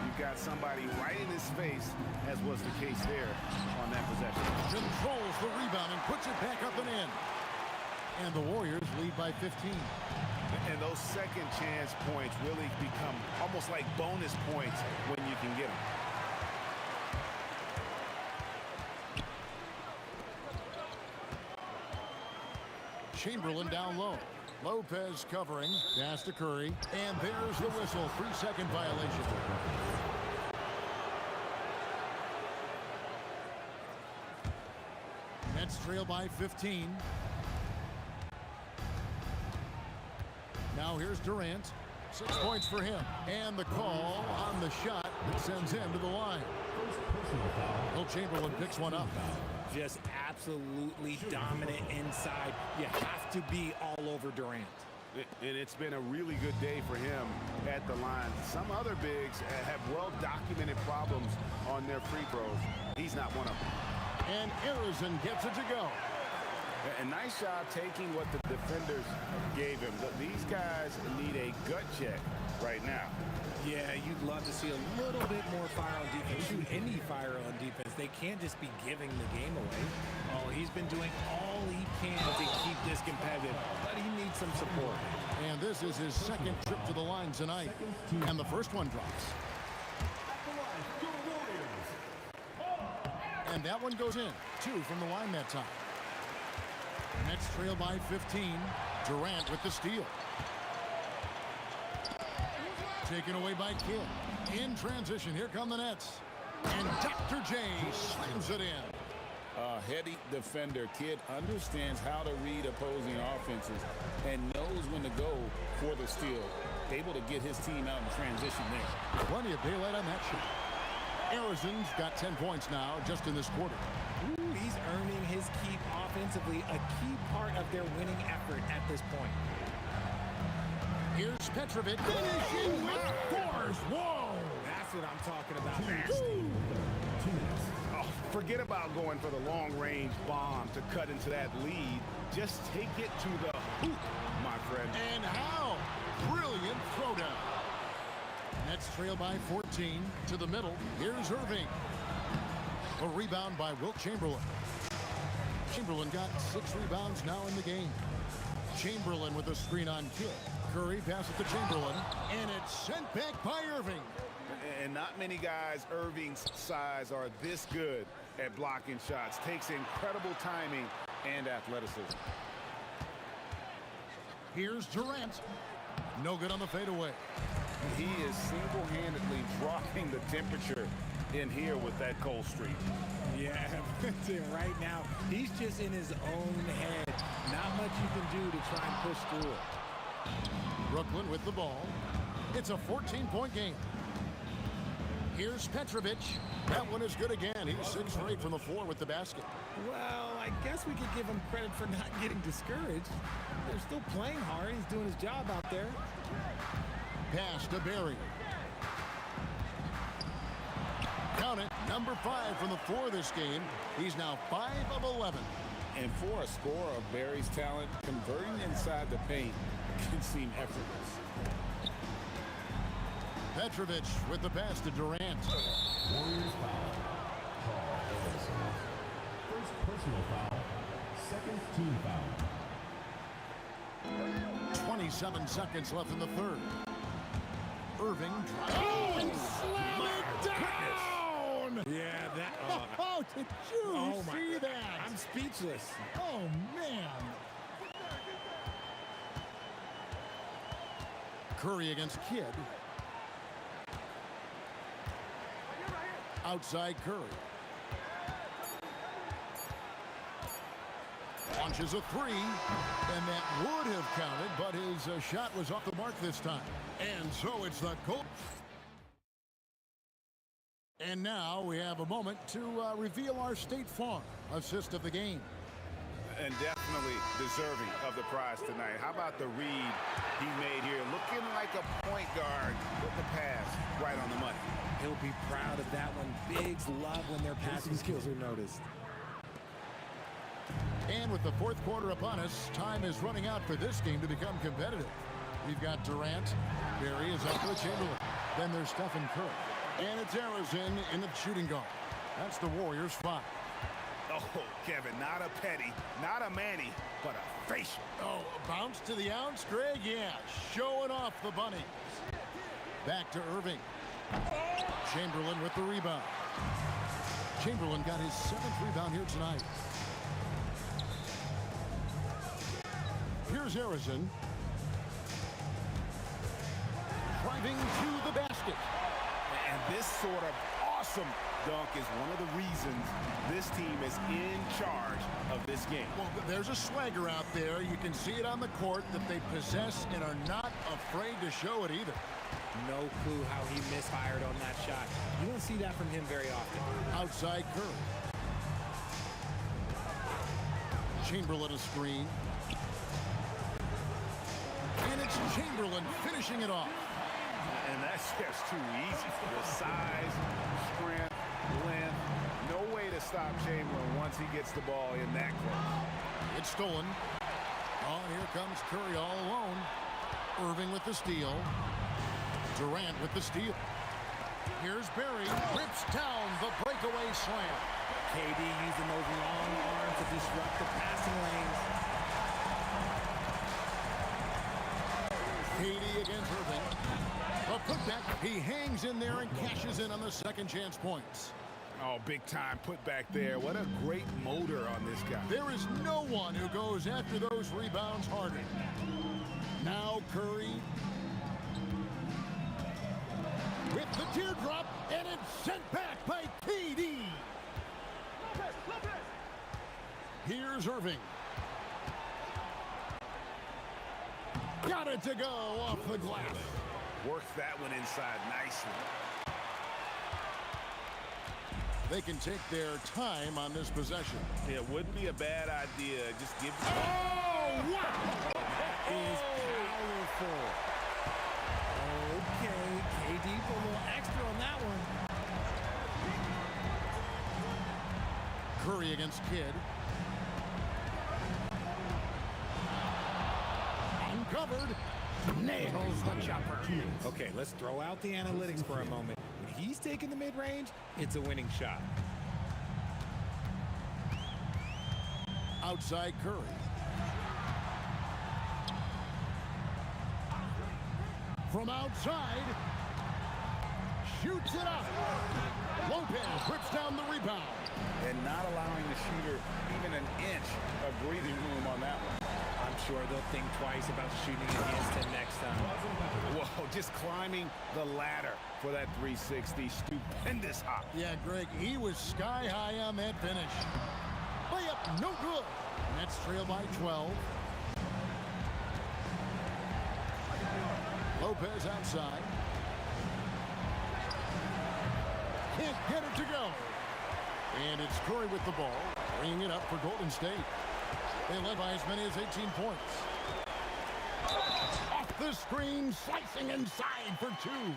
[SPEAKER 3] you've got somebody right in his face, as was the case there on that possession.
[SPEAKER 2] Controls the rebound and puts it back up and in. And the Warriors lead by 15.
[SPEAKER 3] And those second chance points really become almost like bonus points when you can get them.
[SPEAKER 2] Chamberlain down low. Lopez covering. Pass to Curry. And there's the whistle. 3-second violation. Nets trail by 15. Now here's Durant. 6 points for him. And the call on the shot that sends him to the line. Will Chamberlain picks one up.
[SPEAKER 14] Just absolutely dominant inside. You have to be all over Durant.
[SPEAKER 3] And it's been a really good day for him at the line. Some other bigs have well-documented problems on their free throws. He's not one of them.
[SPEAKER 2] And Arizon gets it to go.
[SPEAKER 3] A nice job taking what the defenders gave him. These guys need a gut check right now.
[SPEAKER 14] Yeah, you'd love to see a little bit more fire on defense. Shoot any fire on defense. They can't just be giving the game away. Oh, he's been doing all he can to keep this competitive, but he needs some support.
[SPEAKER 2] And this is his second trip to the line tonight. And the first one drops. And that one goes in. 2 from the line that time. Nets trail by 15. Durant with the steal. Taken away by Kidd. In transition, here come the Nets. And Dr. J slams it in.
[SPEAKER 6] A heady defender. Kidd understands how to read opposing offenses and knows when to go for the steal. Able to get his team out in transition there.
[SPEAKER 2] Plenty of daylight on that shot. Arizon's got 10 points now just in this quarter.
[SPEAKER 14] Ooh, he's earning his keep offensively, a key part of their winning effort at this point.
[SPEAKER 2] Here's Petrovic finishing with force. Whoa!
[SPEAKER 14] That's what I'm talking about. Nasty.
[SPEAKER 3] Oh, forget about going for the long-range bomb to cut into that lead. Just take it to the hoop, my friend.
[SPEAKER 2] And how? Brilliant throwdown. Nets trail by 14 to the middle. Here's Irving. A rebound by Wilt Chamberlain. Chamberlain got 6 rebounds now in the game. Chamberlain with a screen on Kidd. Curry passes to Chamberlain, and it's sent back by Irving.
[SPEAKER 3] And not many guys Irving's size are this good at blocking shots. Takes incredible timing and athleticism.
[SPEAKER 2] Here's Durant. No good on the fadeaway.
[SPEAKER 3] He is single-handedly dropping the temperature in here with that cold streak.
[SPEAKER 14] Yeah, right now, he's just in his own head. Not much you can do to try and push through it.
[SPEAKER 2] Brooklyn with the ball. It's a 14-point game. Here's Petrovic. That one is good again. He's 6 for 8 from the floor with the basket.
[SPEAKER 14] Well, I guess we could give him credit for not getting discouraged. They're still playing hard. He's doing his job out there.
[SPEAKER 2] Pass to Barry. Count it, number 5 from the floor this game. He's now 5 of 11.
[SPEAKER 6] And for a scorer of Barry's talent, converting inside the paint can seem effortless.
[SPEAKER 2] Petrovic with the pass to Durant.
[SPEAKER 7] Warriors foul. First personal foul. Second team foul.
[SPEAKER 2] 27 seconds left in the third. Irving drives. And slam it down!
[SPEAKER 14] Yeah, that...
[SPEAKER 2] Oh, did you see that?
[SPEAKER 14] I'm speechless.
[SPEAKER 2] Oh, man. Curry against Kidd. Outside Curry. Launches a 3, and that would have counted, but his shot was off the mark this time. And so it's the goal. And now we have a moment to reveal our State Farm assist of the game.
[SPEAKER 3] And definitely deserving of the prize tonight. How about the read he made here? Looking like a point guard with the pass right on the money.
[SPEAKER 14] He'll be proud of that one. Bigs love when their passing skills are noticed.
[SPEAKER 2] And with the fourth quarter upon us, time is running out for this game to become competitive. We've got Durant. Barry is up with Chamberlain. Then there's Stephen Curry. And it's Arizon in the shooting guard. That's the Warriors' 5.
[SPEAKER 3] Oh, Kevin, not a petty, not a Manny, but a facial.
[SPEAKER 2] Oh, a bounce to the ounce, Greg? Yeah, showing off the bunny. Back to Irving. Chamberlain with the rebound. Chamberlain got his 7th rebound here tonight. Here's Arizon. Driving to the basket.
[SPEAKER 3] And this sort of awesome dunk is one of the reasons this team is in charge of this game.
[SPEAKER 2] Well, there's a swagger out there. You can see it on the court that they possess and are not afraid to show it either.
[SPEAKER 14] No clue how he misfired on that shot. You don't see that from him very often.
[SPEAKER 2] Outside Curry. Chamberlain a screen. And it's Chamberlain finishing it off.
[SPEAKER 3] And that's just too easy. The size, strength, length, no way to stop Chamberlain once he gets the ball in that close.
[SPEAKER 2] It's stolen. Oh, here comes Curry all alone. Irving with the steal. Durant with the steal. Here's Barry. Rips down the breakaway slam.
[SPEAKER 14] KD using those long arms to disrupt the passing lanes.
[SPEAKER 2] KD against Irving. A putback. He hangs in there and cashes in on the second chance points.
[SPEAKER 3] Oh, big time putback there. What a great motor on this guy.
[SPEAKER 2] There is no one who goes after those rebounds harder. Now Curry with the teardrop, and it's sent back by KD. Here's Irving. Got it to go off the glass.
[SPEAKER 3] Works that one inside nicely.
[SPEAKER 2] They can take their time on this possession.
[SPEAKER 3] It wouldn't be a bad idea. Just give it.
[SPEAKER 2] Oh, wow!
[SPEAKER 14] That is powerful. Okay, KD put a little extra on that one.
[SPEAKER 2] Curry against Kidd. Uncovered. Nails the jumper.
[SPEAKER 14] Okay, let's throw out the analytics for a moment. When he's taking the mid-range, it's a winning shot.
[SPEAKER 2] Outside Curry. From outside. Shoots it up. Lopez rips down the rebound.
[SPEAKER 3] And not allowing the shooter even an inch of breathing room on that one.
[SPEAKER 14] I'm sure they'll think twice about shooting against him next time.
[SPEAKER 3] Whoa, just climbing the ladder for that 360. Stupendous hop.
[SPEAKER 2] Yeah, Greg, he was sky high on that finish. Layup, no good. Nets trail by 12. Lopez outside. Can't get it to go. And it's Curry with the ball, bringing it up for Golden State. They led by as many as 18 points. Off the screen, slicing inside for two.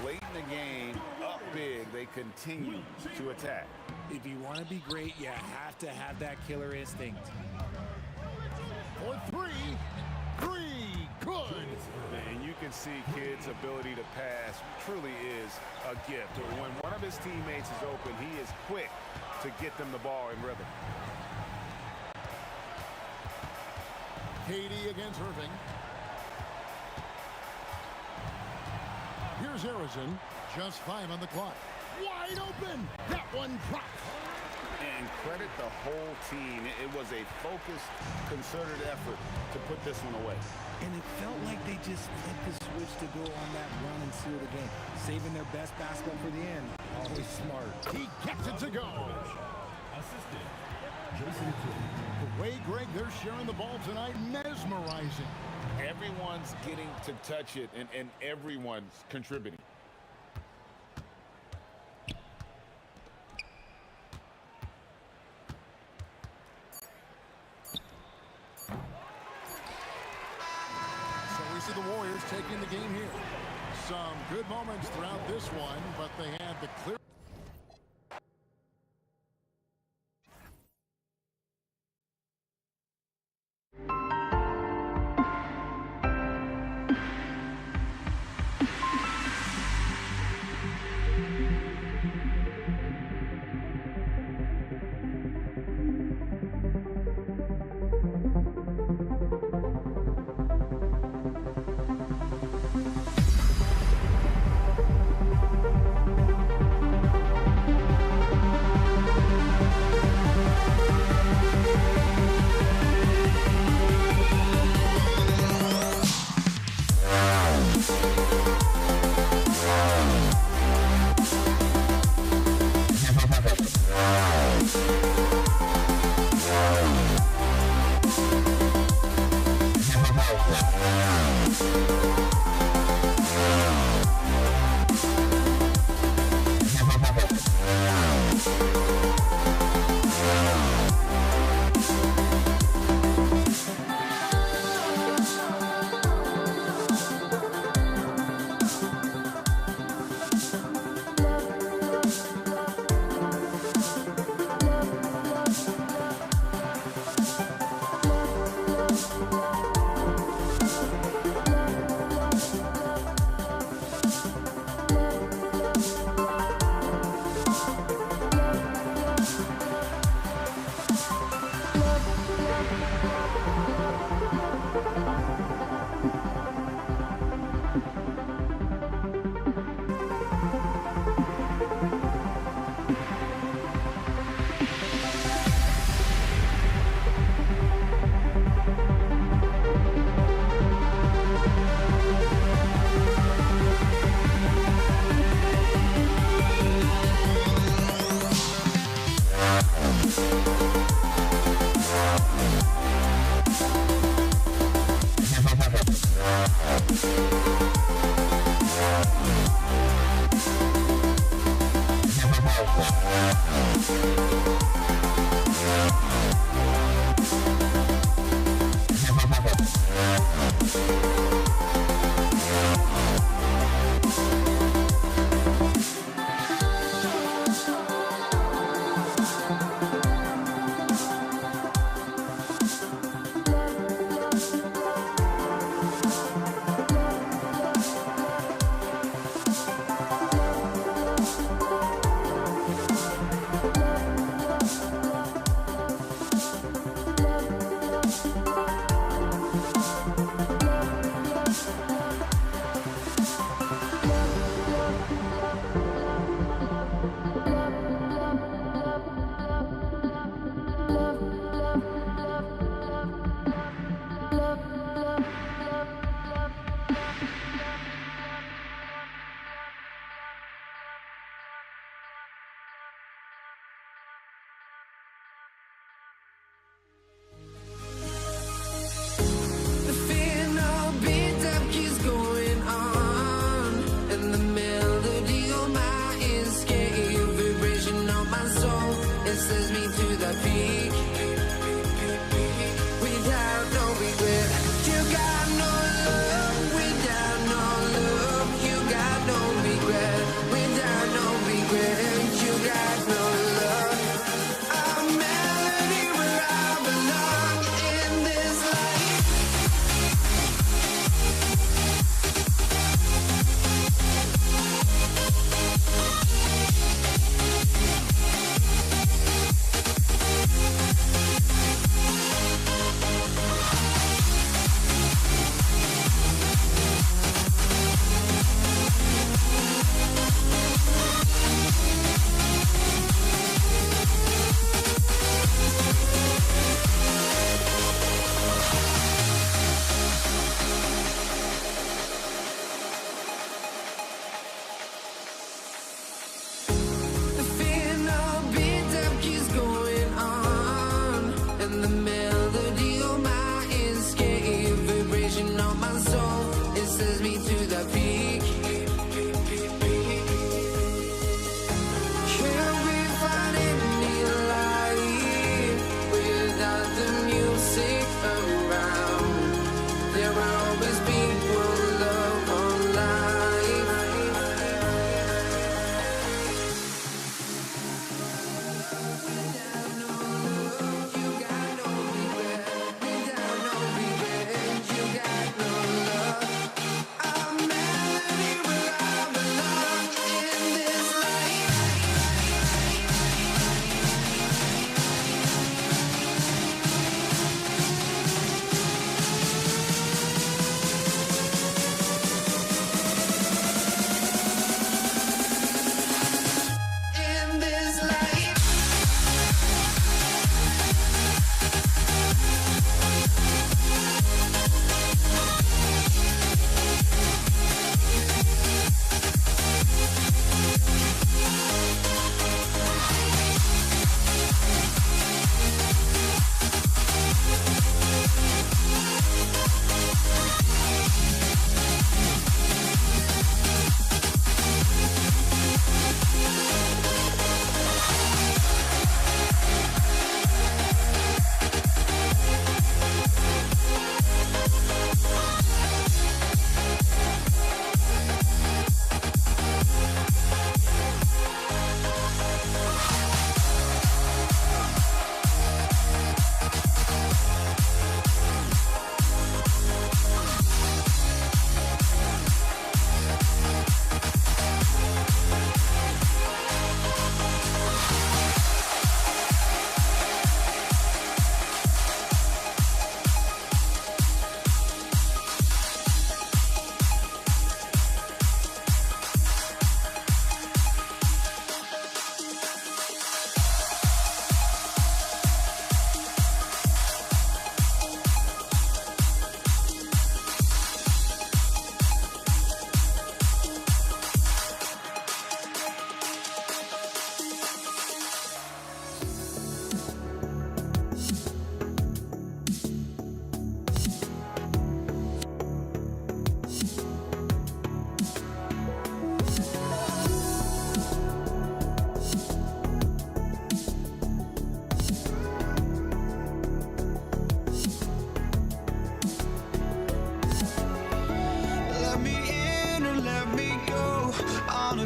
[SPEAKER 3] Late in the game, up big, they continue to attack.
[SPEAKER 14] If you want to be great, you have to have that killer instinct.
[SPEAKER 2] For three, good.
[SPEAKER 3] And you can see Kidd's ability to pass truly is a gift. When one of his teammates is open, he is quick to get them the ball in rhythm.
[SPEAKER 2] KD against Irving. Here's Harrison. Just 5 on the clock. Wide open. That one dropped.
[SPEAKER 3] And credit the whole team. It was a focused, concerted effort to put this one away.
[SPEAKER 14] And it felt like they just flipped the switch to go on that run and seal the game. Saving their best basketball for the end. Always smart.
[SPEAKER 2] He gets it to go.
[SPEAKER 7] Assistant, Jason Kidd.
[SPEAKER 2] The way, Greg, they're sharing the ball tonight, mesmerizing.
[SPEAKER 6] Everyone's getting to touch it, and everyone's contributing.
[SPEAKER 2] So we see the Warriors taking the game here. Some good moments throughout this one, but they had the clear.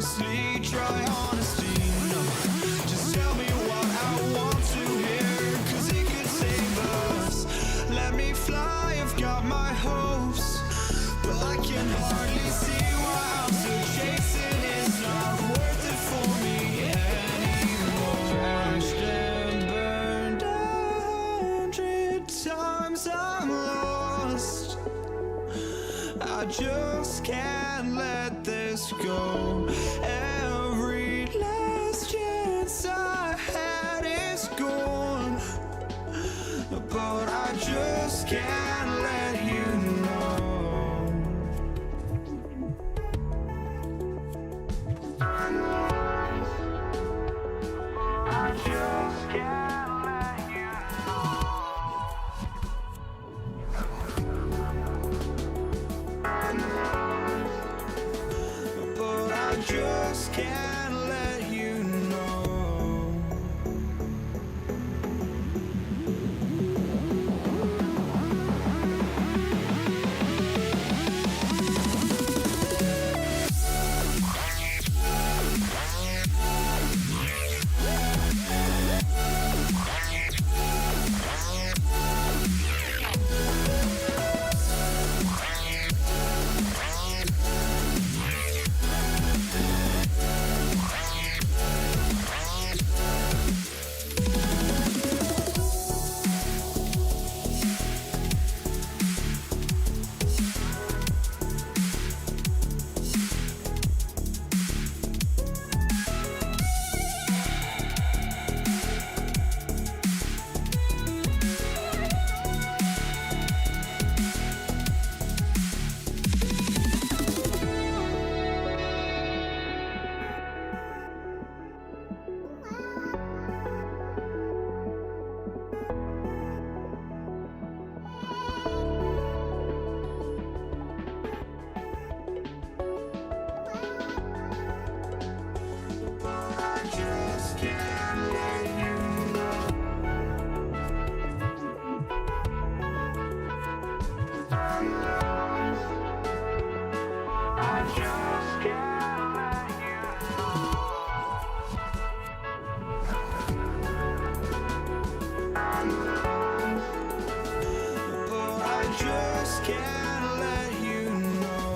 [SPEAKER 1] honestly, try honesty. No, just tell me what I want to hear, 'cause it could save us. Let me fly, I've got my hopes, but I can hardly see why I'm still chasing. It's not worth it for me anymore. Crashed and burned 100 times, I'm lost. I just can't let this go. Every last chance I had is gone, but I just can't let you know. I just can't let you know. But I just can't let you know. Can't let you know.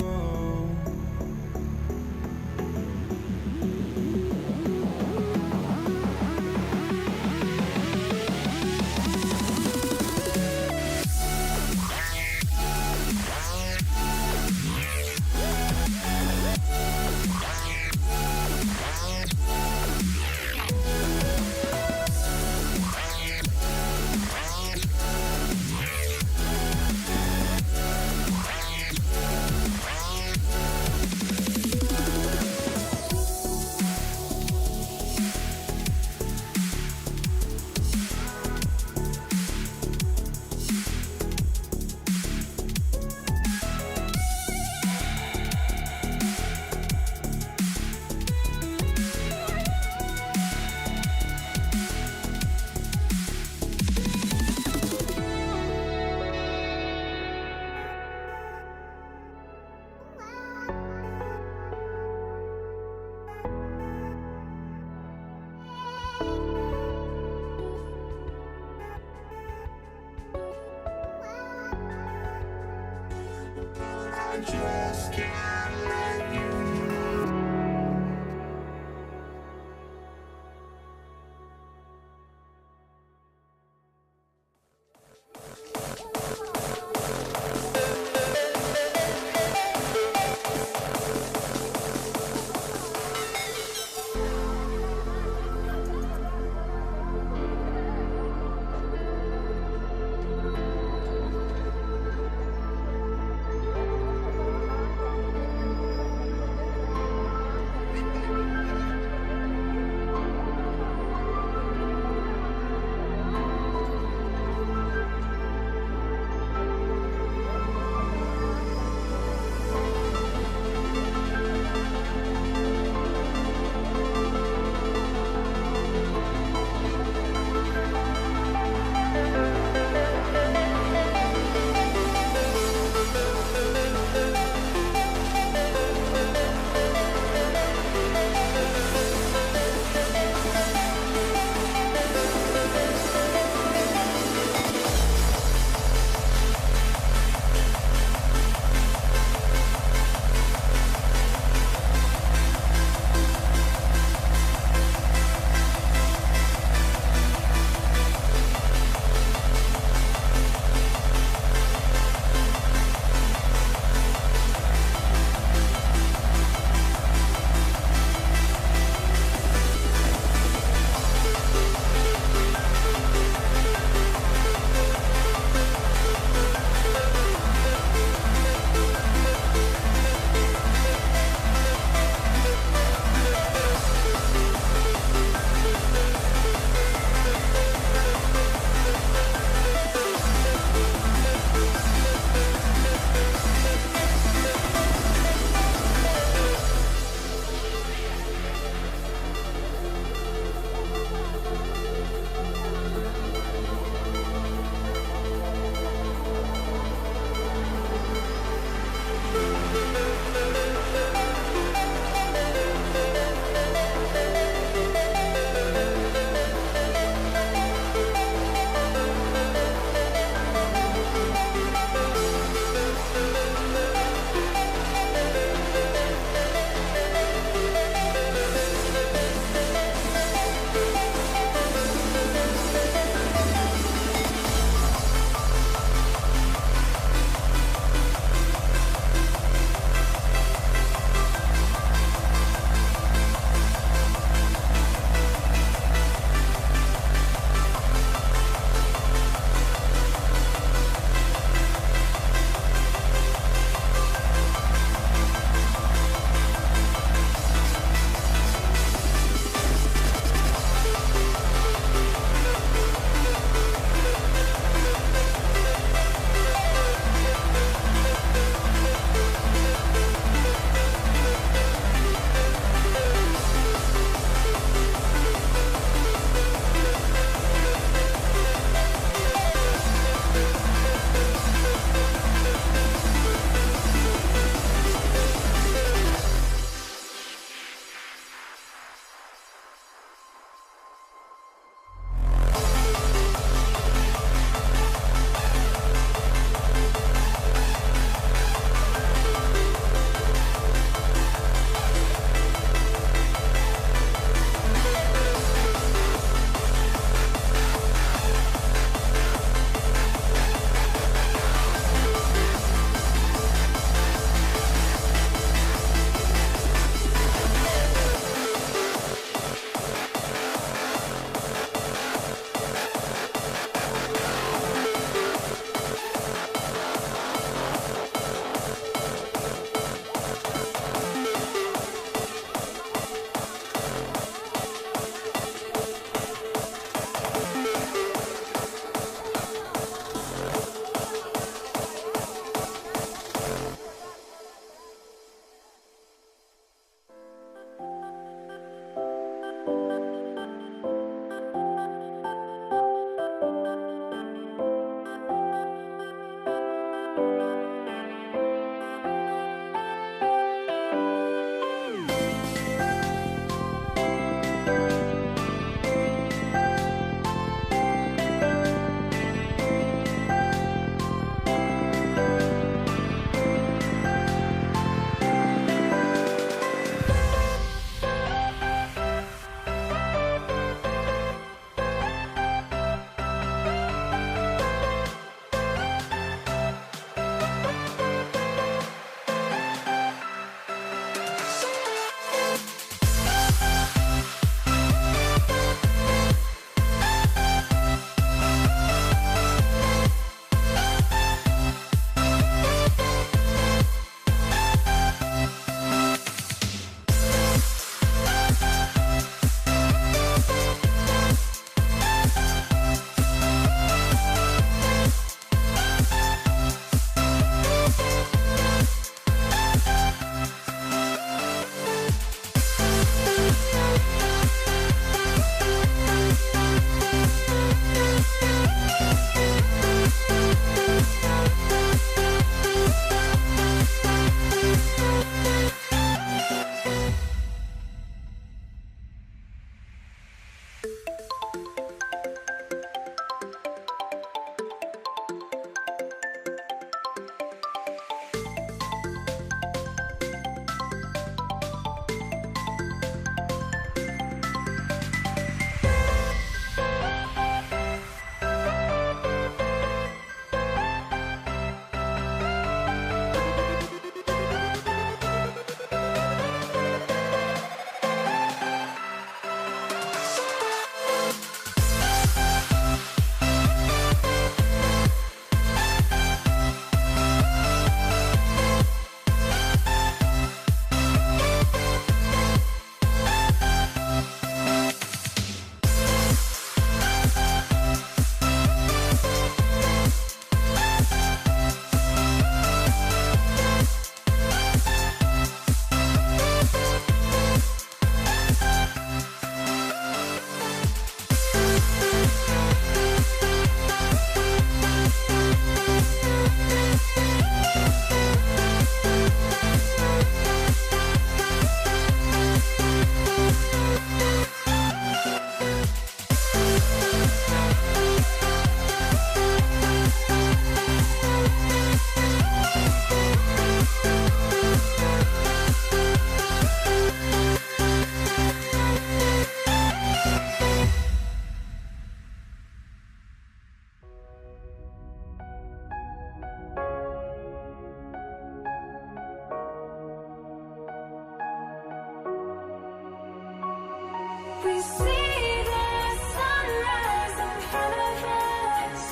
[SPEAKER 12] see the sunrise in front of us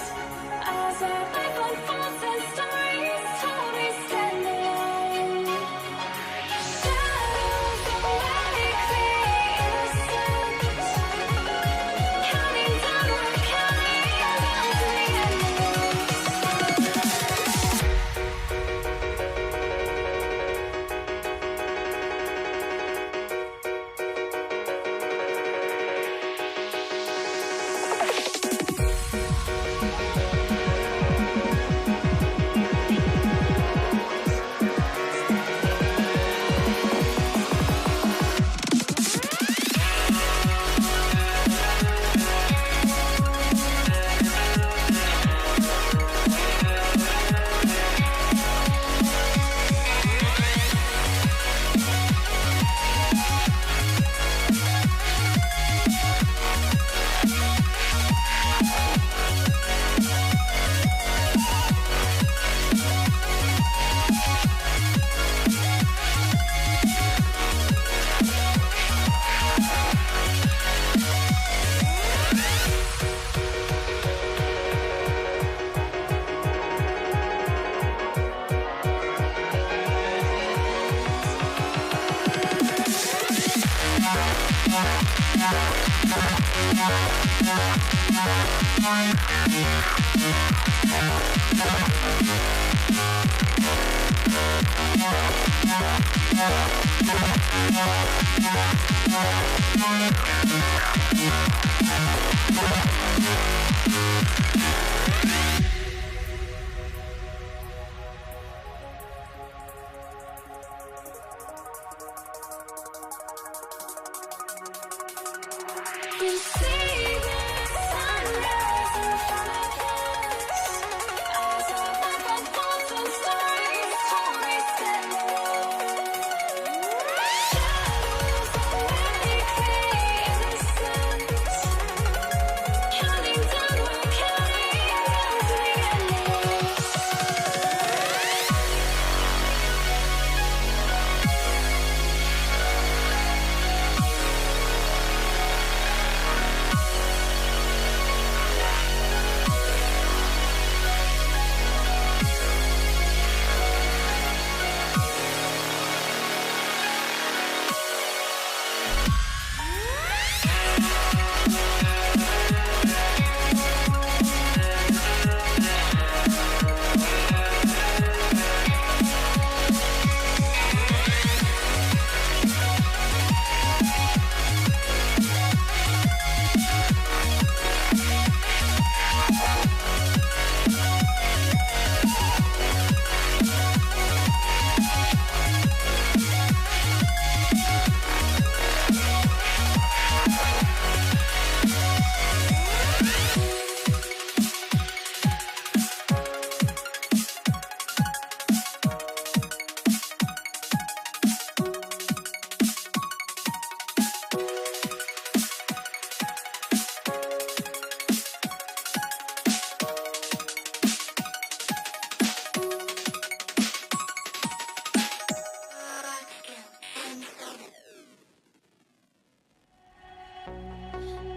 [SPEAKER 12] as our life unfolds and stories told we stand alone. Shadows awake the innocence, counting down, we're counting down to the You see the sunrise in front of us as our life unfolds and stories told we stand alone. Shadows awake the innocence, counting down, we're counting down to the endless.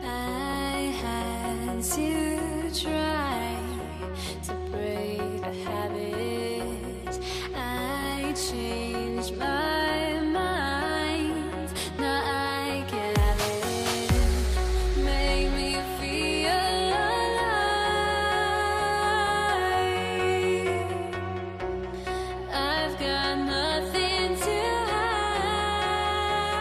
[SPEAKER 12] I had to try to break a habit. I changed my mind. Now I can have it. Make me feel alive. I've got nothing to hide.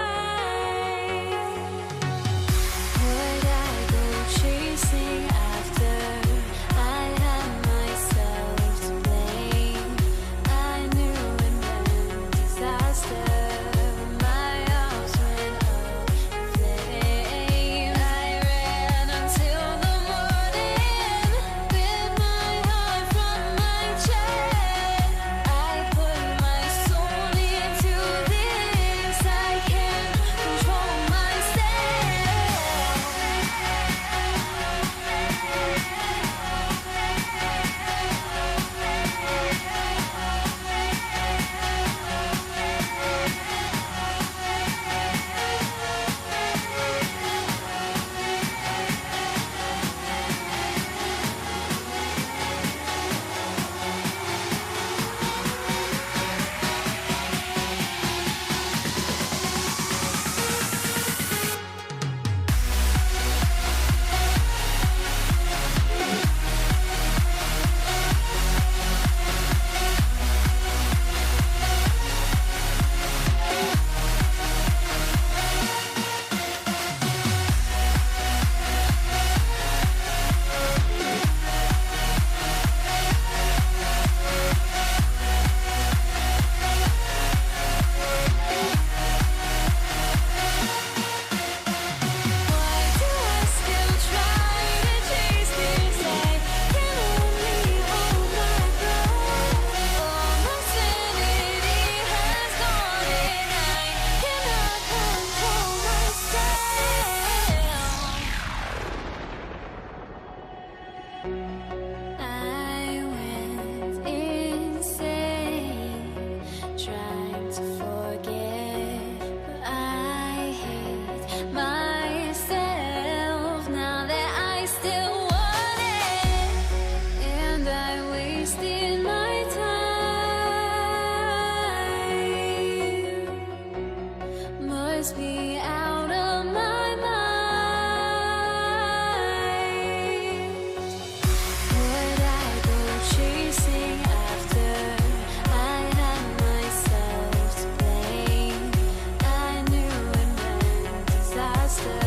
[SPEAKER 12] must be out of my mind. Would I go chasing after? I had myself to blame. I knew it meant disaster.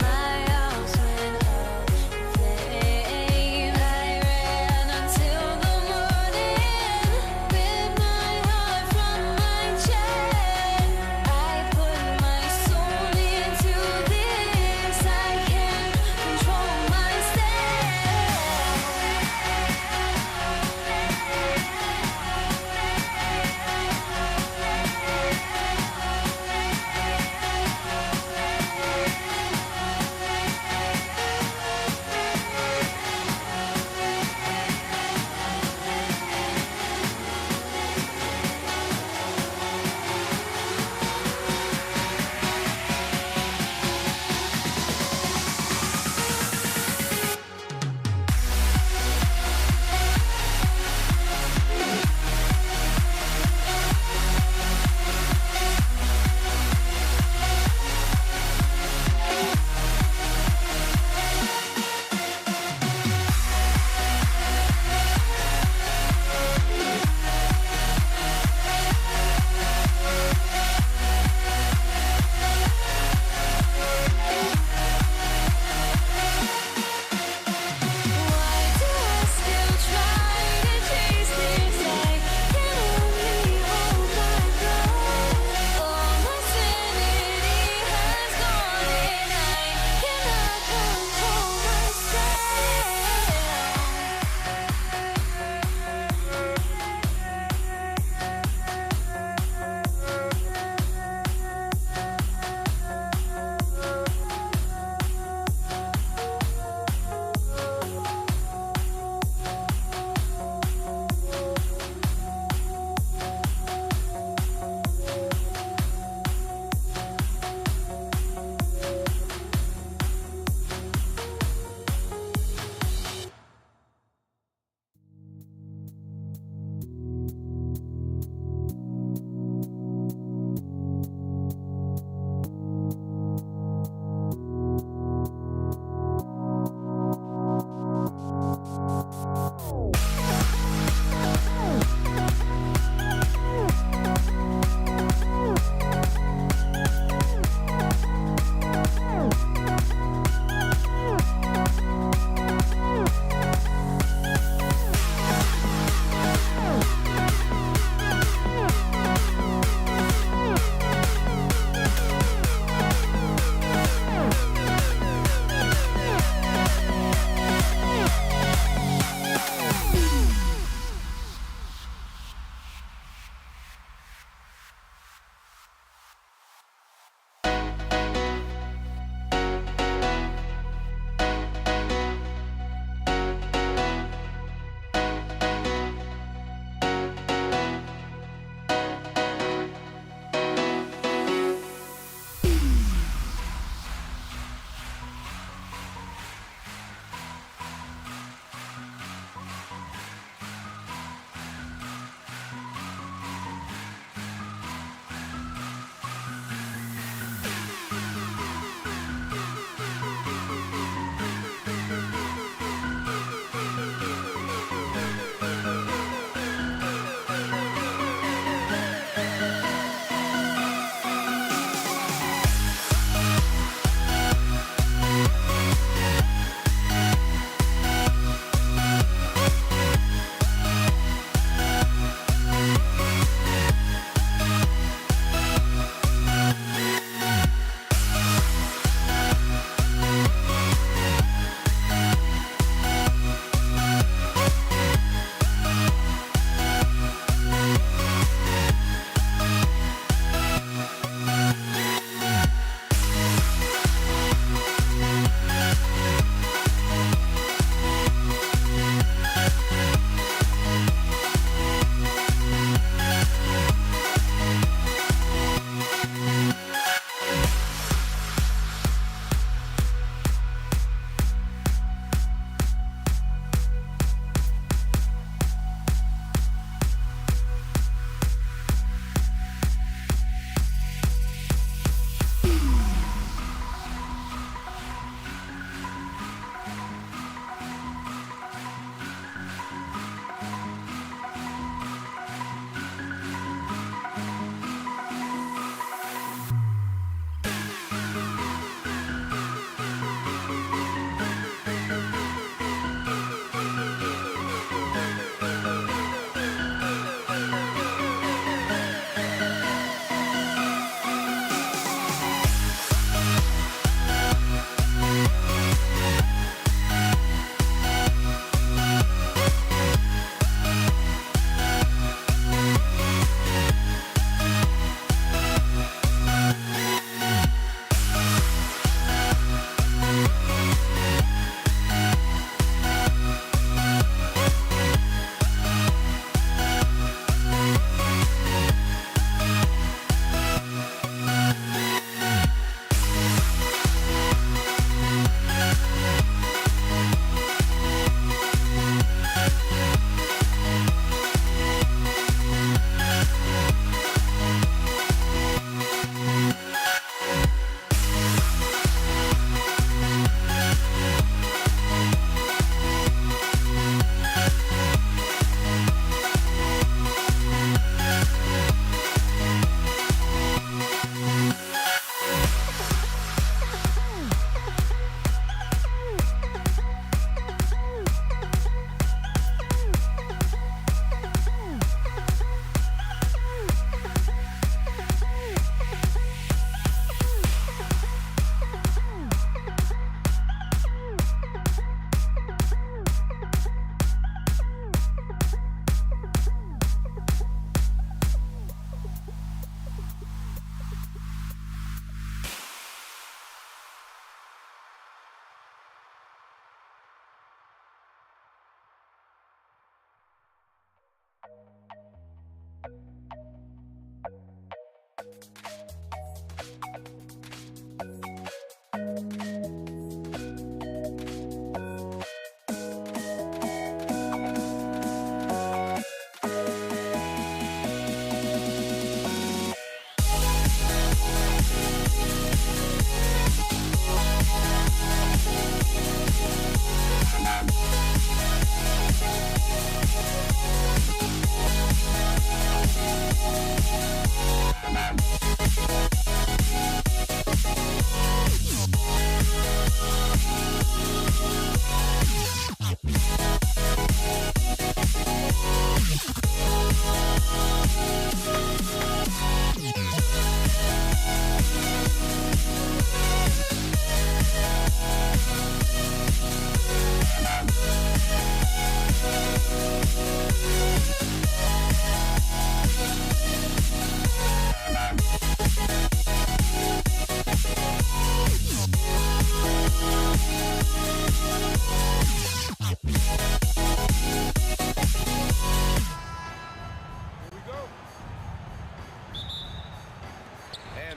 [SPEAKER 12] My house went up in flames. I ran until the morning, ripped my heart from my chest. I put my soul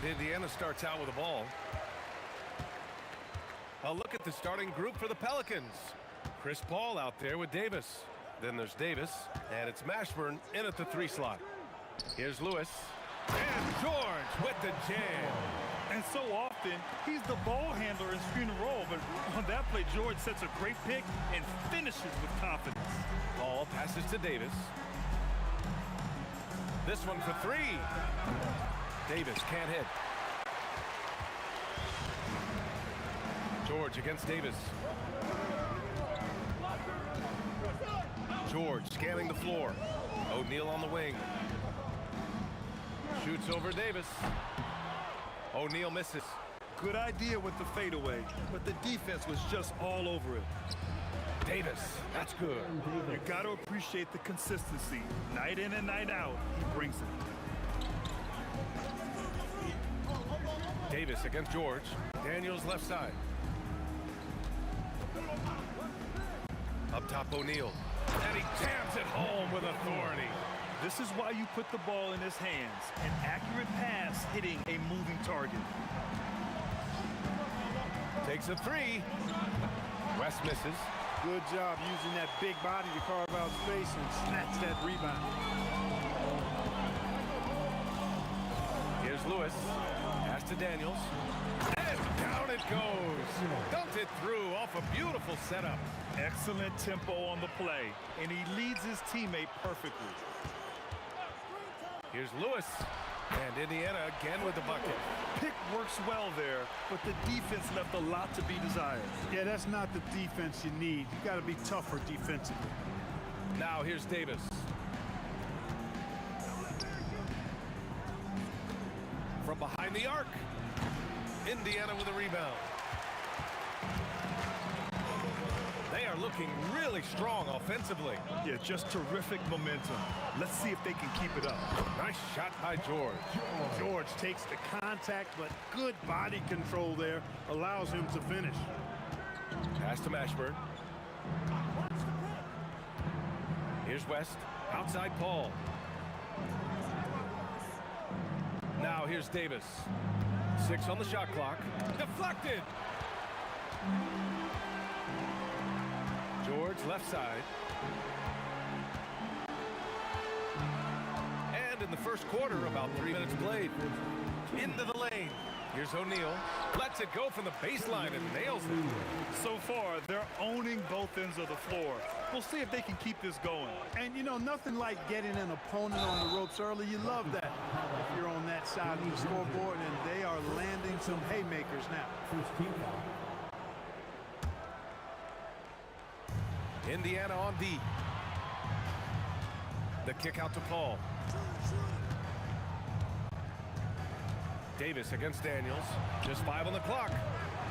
[SPEAKER 8] And Indiana starts out with the ball. A look at the starting group for the Pelicans. Chris Paul out there with Davis. Then there's Davis, and it's Mashburn in at the 3 slot. Here's Lewis. And George with the jam.
[SPEAKER 10] And so often, he's the ball handler in screen and roll, but on that play, George sets a great pick and finishes with confidence.
[SPEAKER 8] Ball passes to Davis. This one for 3. Davis can't hit. George against Davis. George scanning the floor. O'Neal on the wing. Shoots over Davis. O'Neal misses.
[SPEAKER 10] Good idea with the fadeaway, but the defense was just all over it.
[SPEAKER 8] Davis, that's good.
[SPEAKER 10] You got to appreciate the consistency. Night in and night out, he brings it.
[SPEAKER 8] Davis against George. Daniels left side. Up top, O'Neal. And he jams it home with authority.
[SPEAKER 10] This is why you put the ball in his hands. An accurate pass hitting a moving target.
[SPEAKER 8] Takes a 3. West misses.
[SPEAKER 4] Good job using that big body to carve out space and snatch that rebound.
[SPEAKER 8] Here's Lewis. Pass to Daniels. And down it goes. Dumped it through off a beautiful setup.
[SPEAKER 10] Excellent tempo on the play, and he leads his teammate perfectly.
[SPEAKER 8] Here's Lewis. And Indiana again with the bucket.
[SPEAKER 10] Pick works well there, but the defense left a lot to be desired.
[SPEAKER 4] Yeah, that's not the defense you need. You got to be tougher defensively.
[SPEAKER 8] Now here's Davis. From behind the arc. Indiana with a rebound. They are looking really strong offensively.
[SPEAKER 10] Yeah, just terrific momentum. Let's see if they can keep it up.
[SPEAKER 8] Nice shot by George.
[SPEAKER 4] George takes the contact, but good body control there allows him to finish.
[SPEAKER 8] Pass to Mashburn. Here's West. Outside Paul. Now here's Davis. 6 on the shot clock. Deflected. George left side. And in the first quarter, about 3 minutes played. Into the lane. Here's O'Neal. Lets it go from the baseline and nails it.
[SPEAKER 10] So far, they're owning both ends of the floor. We'll see if they can keep this going.
[SPEAKER 4] And, you know, nothing like getting an opponent on the ropes early. You love that. If you're on that side of the scoreboard, and they are landing some haymakers now.
[SPEAKER 8] Indiana on D. The kick out to Paul. Davis against Daniels. Just 5 on the clock.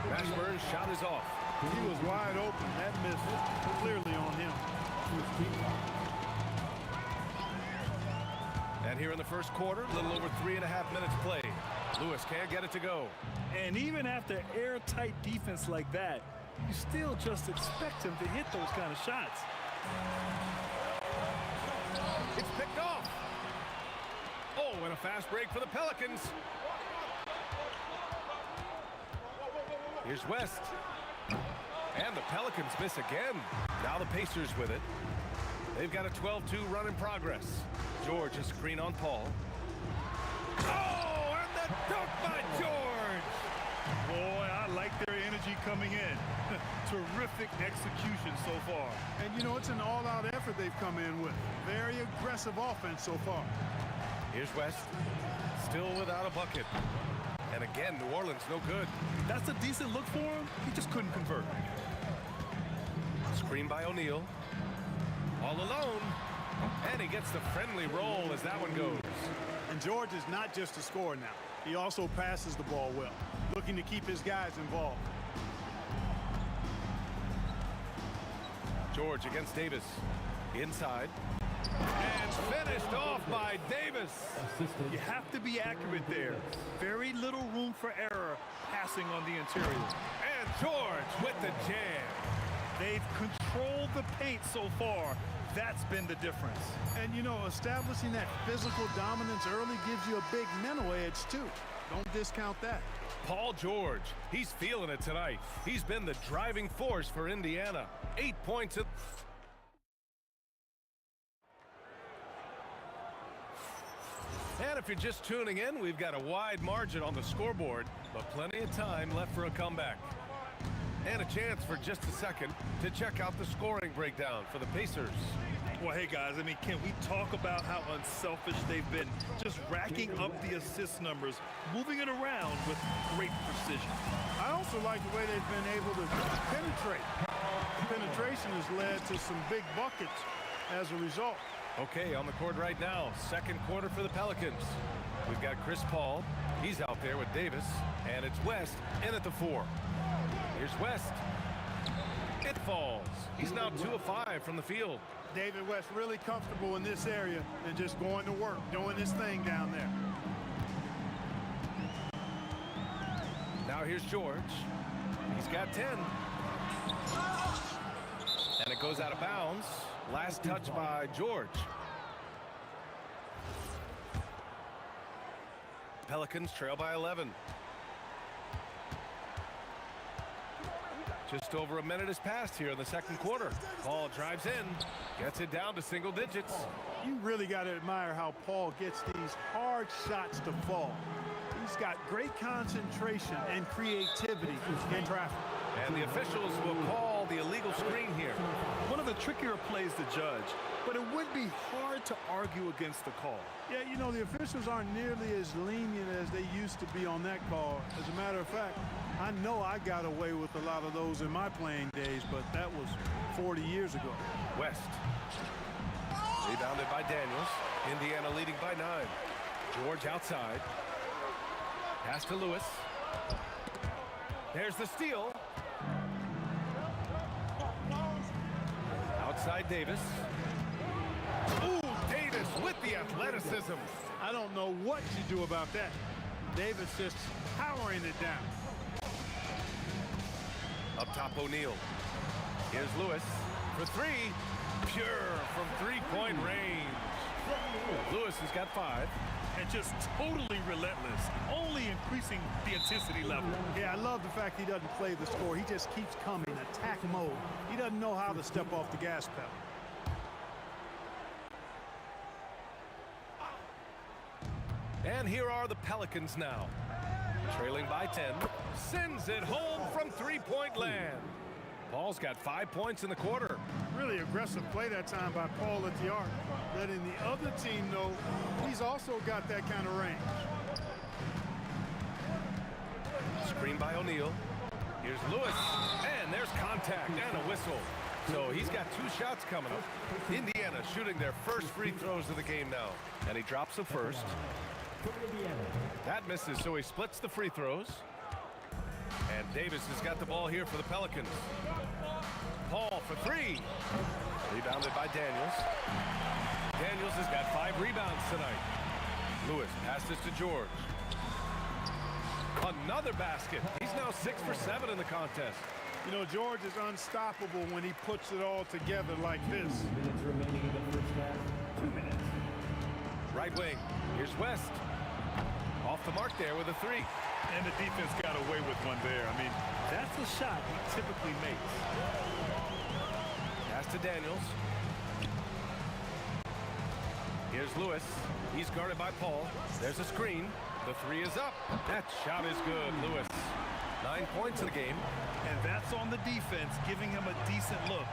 [SPEAKER 8] Mashburn's shot is off.
[SPEAKER 4] He was wide open. That miss clearly on him.
[SPEAKER 8] And here in the first quarter, a little over 3.5 minutes played. Lewis can't get it to go.
[SPEAKER 10] And even after airtight defense like that, you still just expect him to hit those kind of shots.
[SPEAKER 8] It's picked off. Oh, and a fast break for the Pelicans. Here's West. And the Pelicans miss again. Now the Pacers with it. They've got a 12-2 run in progress. George is screen on Paul. Oh, and the dunk by George.
[SPEAKER 10] Boy, I like their energy coming in. Terrific execution so far.
[SPEAKER 4] And, you know, it's an all-out effort they've come in with. Very aggressive offense so far.
[SPEAKER 8] Here's West. Still without a bucket. And again, New Orleans no good.
[SPEAKER 10] That's a decent look for him. He just couldn't convert.
[SPEAKER 8] Screen by O'Neal. All alone. And he gets the friendly roll as that one goes.
[SPEAKER 4] And George is not just a scorer now. He also passes the ball well, looking to keep his guys involved.
[SPEAKER 8] George against Davis. Inside. And finished off by Davis.
[SPEAKER 10] You have to be accurate there. Very little room for error passing on the interior.
[SPEAKER 8] And George with the jam.
[SPEAKER 10] They've controlled the paint so far. That's been the difference.
[SPEAKER 4] And, you know, establishing that physical dominance early gives you a big mental edge, too. Don't discount that.
[SPEAKER 8] Paul George, he's feeling it tonight. He's been the driving force for Indiana. 8 points. And if you're just tuning in, we've got a wide margin on the scoreboard, but plenty of time left for a comeback. And a chance for just a second to check out the scoring breakdown for the Pacers.
[SPEAKER 10] Well, hey, guys, I mean, can we talk about how unselfish they've been? Just racking up the assist numbers, moving it around with great precision.
[SPEAKER 4] I also like the way they've been able to penetrate. Penetration has led to some big buckets as a result.
[SPEAKER 8] Okay, on the court right now, second quarter for the Pelicans. We've got Chris Paul. He's out there with Davis, and it's West in at the 4. Here's West. It falls. He's now 2 of 5 from the field.
[SPEAKER 4] David West really comfortable in this area and just going to work, doing his thing down there.
[SPEAKER 8] Now here's George. He's got 10. And it goes out of bounds. Last touch by George. Pelicans trail by 11. Just over a minute has passed here in the second quarter. Paul drives in, gets it down to single digits.
[SPEAKER 4] You really got to admire how Paul gets these hard shots to fall. He's got great concentration and creativity in traffic.
[SPEAKER 8] And the officials will call the illegal screen here.
[SPEAKER 10] One of the trickier plays to judge, but it would be hard to argue against the call.
[SPEAKER 4] Yeah, you know, the officials aren't nearly as lenient as they used to be on that call. As a matter of fact, I know I got away with a lot of those in my playing days, but that was 40 years ago.
[SPEAKER 8] West. Rebounded by Daniels. Indiana leading by 9. George outside. Pass to Lewis. There's the steal. Outside Davis. Ooh, Davis with the athleticism.
[SPEAKER 4] I don't know what you do about that. Davis just powering it down.
[SPEAKER 8] Up top, O'Neal. Here's Lewis for 3. Pure from three-point range. Lewis has got 5.
[SPEAKER 10] And just totally relentless, only increasing the intensity level.
[SPEAKER 4] Yeah, I love the fact he doesn't play the score. He just keeps coming, attack mode. He doesn't know how to step off the gas pedal.
[SPEAKER 8] And here are the Pelicans now. Trailing by 10. Sends it home from three-point land. Paul's got 5 points in the quarter.
[SPEAKER 4] Really aggressive play that time by Paul at the arc. Letting the other team know he's also got that kind of range.
[SPEAKER 8] Screen by O'Neal. Here's Lewis. And there's contact and a whistle. So he's got 2 shots coming up. Indiana shooting their first free throws of the game now. And he drops the first. That misses, so he splits the free throws. And Davis has got the ball here for the Pelicans. Paul for 3. Rebounded by Daniels. Daniels has got 5 rebounds tonight. Lewis passes to George. Another basket. He's now 6 for 7 in the contest.
[SPEAKER 4] You know, George is unstoppable when he puts it all together like this.
[SPEAKER 7] 2 minutes remaining in the first half. 2 minutes.
[SPEAKER 8] Right wing. Here's West. Off the mark there with a 3.
[SPEAKER 10] And the defense got away with one there. I mean, that's a shot he typically makes.
[SPEAKER 8] Pass to Daniels. Here's Lewis. He's guarded by Paul. There's a screen. The 3 is up. That shot is good, Lewis. 9 points in the game.
[SPEAKER 10] And that's on the defense, giving him a decent look.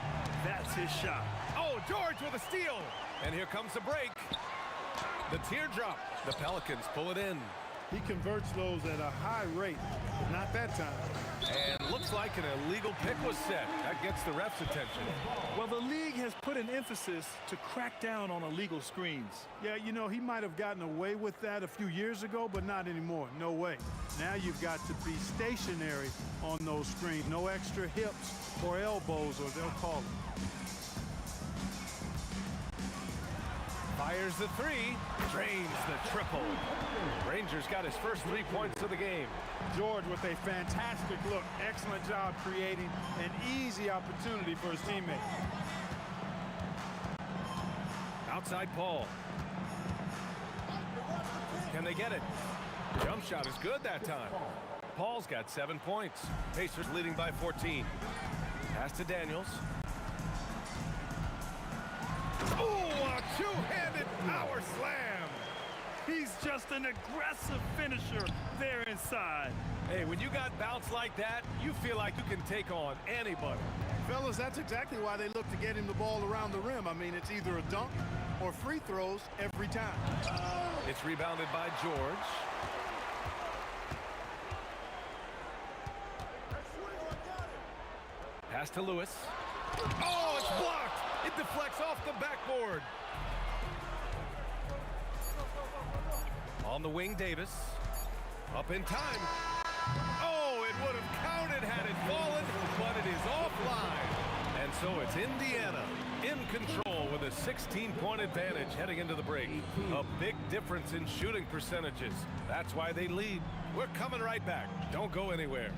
[SPEAKER 10] That's his shot.
[SPEAKER 8] Oh, George with a steal. And here comes the break. The teardrop. The Pelicans pull it in.
[SPEAKER 4] He converts those at a high rate. Not that time.
[SPEAKER 8] And looks like an illegal pick was set. That gets the ref's attention.
[SPEAKER 10] Well, the league has put an emphasis to crack down on illegal screens.
[SPEAKER 4] Yeah, you know, he might have gotten away with that a few years ago, but not anymore. No way. Now you've got to be stationary on those screens. No extra hips or elbows, or they'll call it.
[SPEAKER 8] Fires the 3, drains the triple. Rangers got his first 3 points of the game.
[SPEAKER 4] George with a fantastic look. Excellent job creating an easy opportunity for his teammate.
[SPEAKER 8] Outside Paul. Can they get it? Jump shot is good that time. Paul's got 7 points. Pacers leading by 14. Pass to Daniels. Oh, a two-handed power slam.
[SPEAKER 10] He's just an aggressive finisher there inside.
[SPEAKER 8] Hey, when you got bounce like that, you feel like you can take on anybody.
[SPEAKER 4] Fellas, that's exactly why they look to get him the ball around the rim. I mean, it's either a dunk or free throws every time.
[SPEAKER 8] It's rebounded by George. Pass to Lewis. Oh, it's blocked. It deflects off the backboard. On the wing, Davis. Up in time. Oh, it would have counted had it fallen, but it is offline. And so it's Indiana in control with a 16-point advantage heading into the break. A big difference in shooting percentages. That's why they lead. We're coming right back. Don't go anywhere.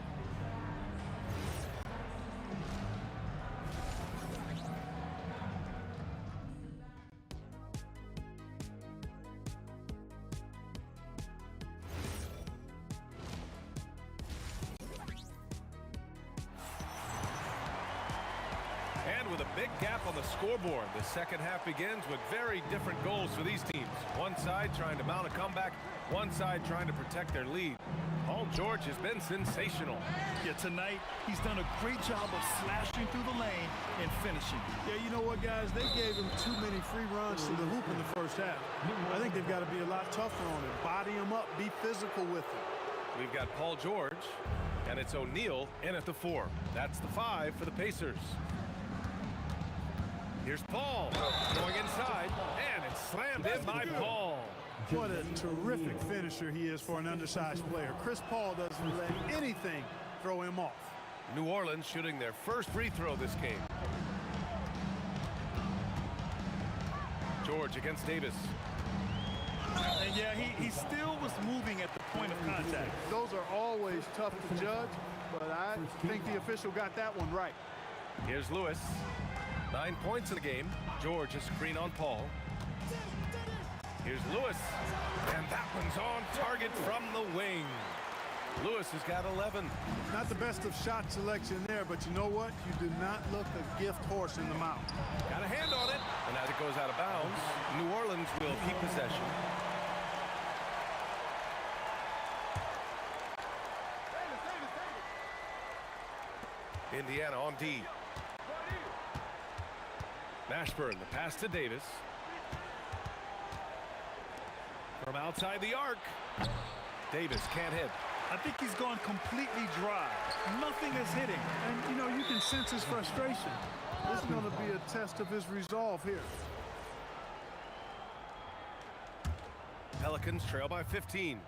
[SPEAKER 8] With a big gap on the scoreboard, the second half begins with very different goals for these teams. One side trying to mount a comeback, one side trying to protect their lead. Paul George has been sensational.
[SPEAKER 10] Yeah, tonight he's done a great job of slashing through the lane and finishing.
[SPEAKER 4] Yeah, you know what, guys? They gave him too many free runs to the hoop in the first half. I think they've got to be a lot tougher on him. Body him up, be physical with him.
[SPEAKER 8] We've got Paul George, and it's O'Neal in at the 4. That's the 5 for the Pacers. Here's Paul going inside, and it's slammed in by Paul.
[SPEAKER 4] What a terrific finisher he is for an undersized player. Chris Paul doesn't let anything throw him off.
[SPEAKER 8] New Orleans shooting their first free throw this game. George against Davis.
[SPEAKER 10] And yeah, he still was moving at the point of contact.
[SPEAKER 4] Those are always tough to judge, but I think the official got that one right.
[SPEAKER 8] Here's Lewis. 9 points in the game. George a screen on Paul. Here's Lewis. And that one's on target from the wing. Lewis has got 11.
[SPEAKER 4] Not the best of shot selection there, but you know what? You do not look a gift horse in the mouth.
[SPEAKER 8] Got a hand on it. And as it goes out of bounds, New Orleans will keep possession. Indiana on D. Mashburn, the pass to Davis. From outside the arc. Davis can't hit.
[SPEAKER 10] I think he's gone completely dry. Nothing is hitting.
[SPEAKER 4] And, you know, you can sense his frustration. This is going to be a test of his resolve here.
[SPEAKER 8] Pelicans trail by 15.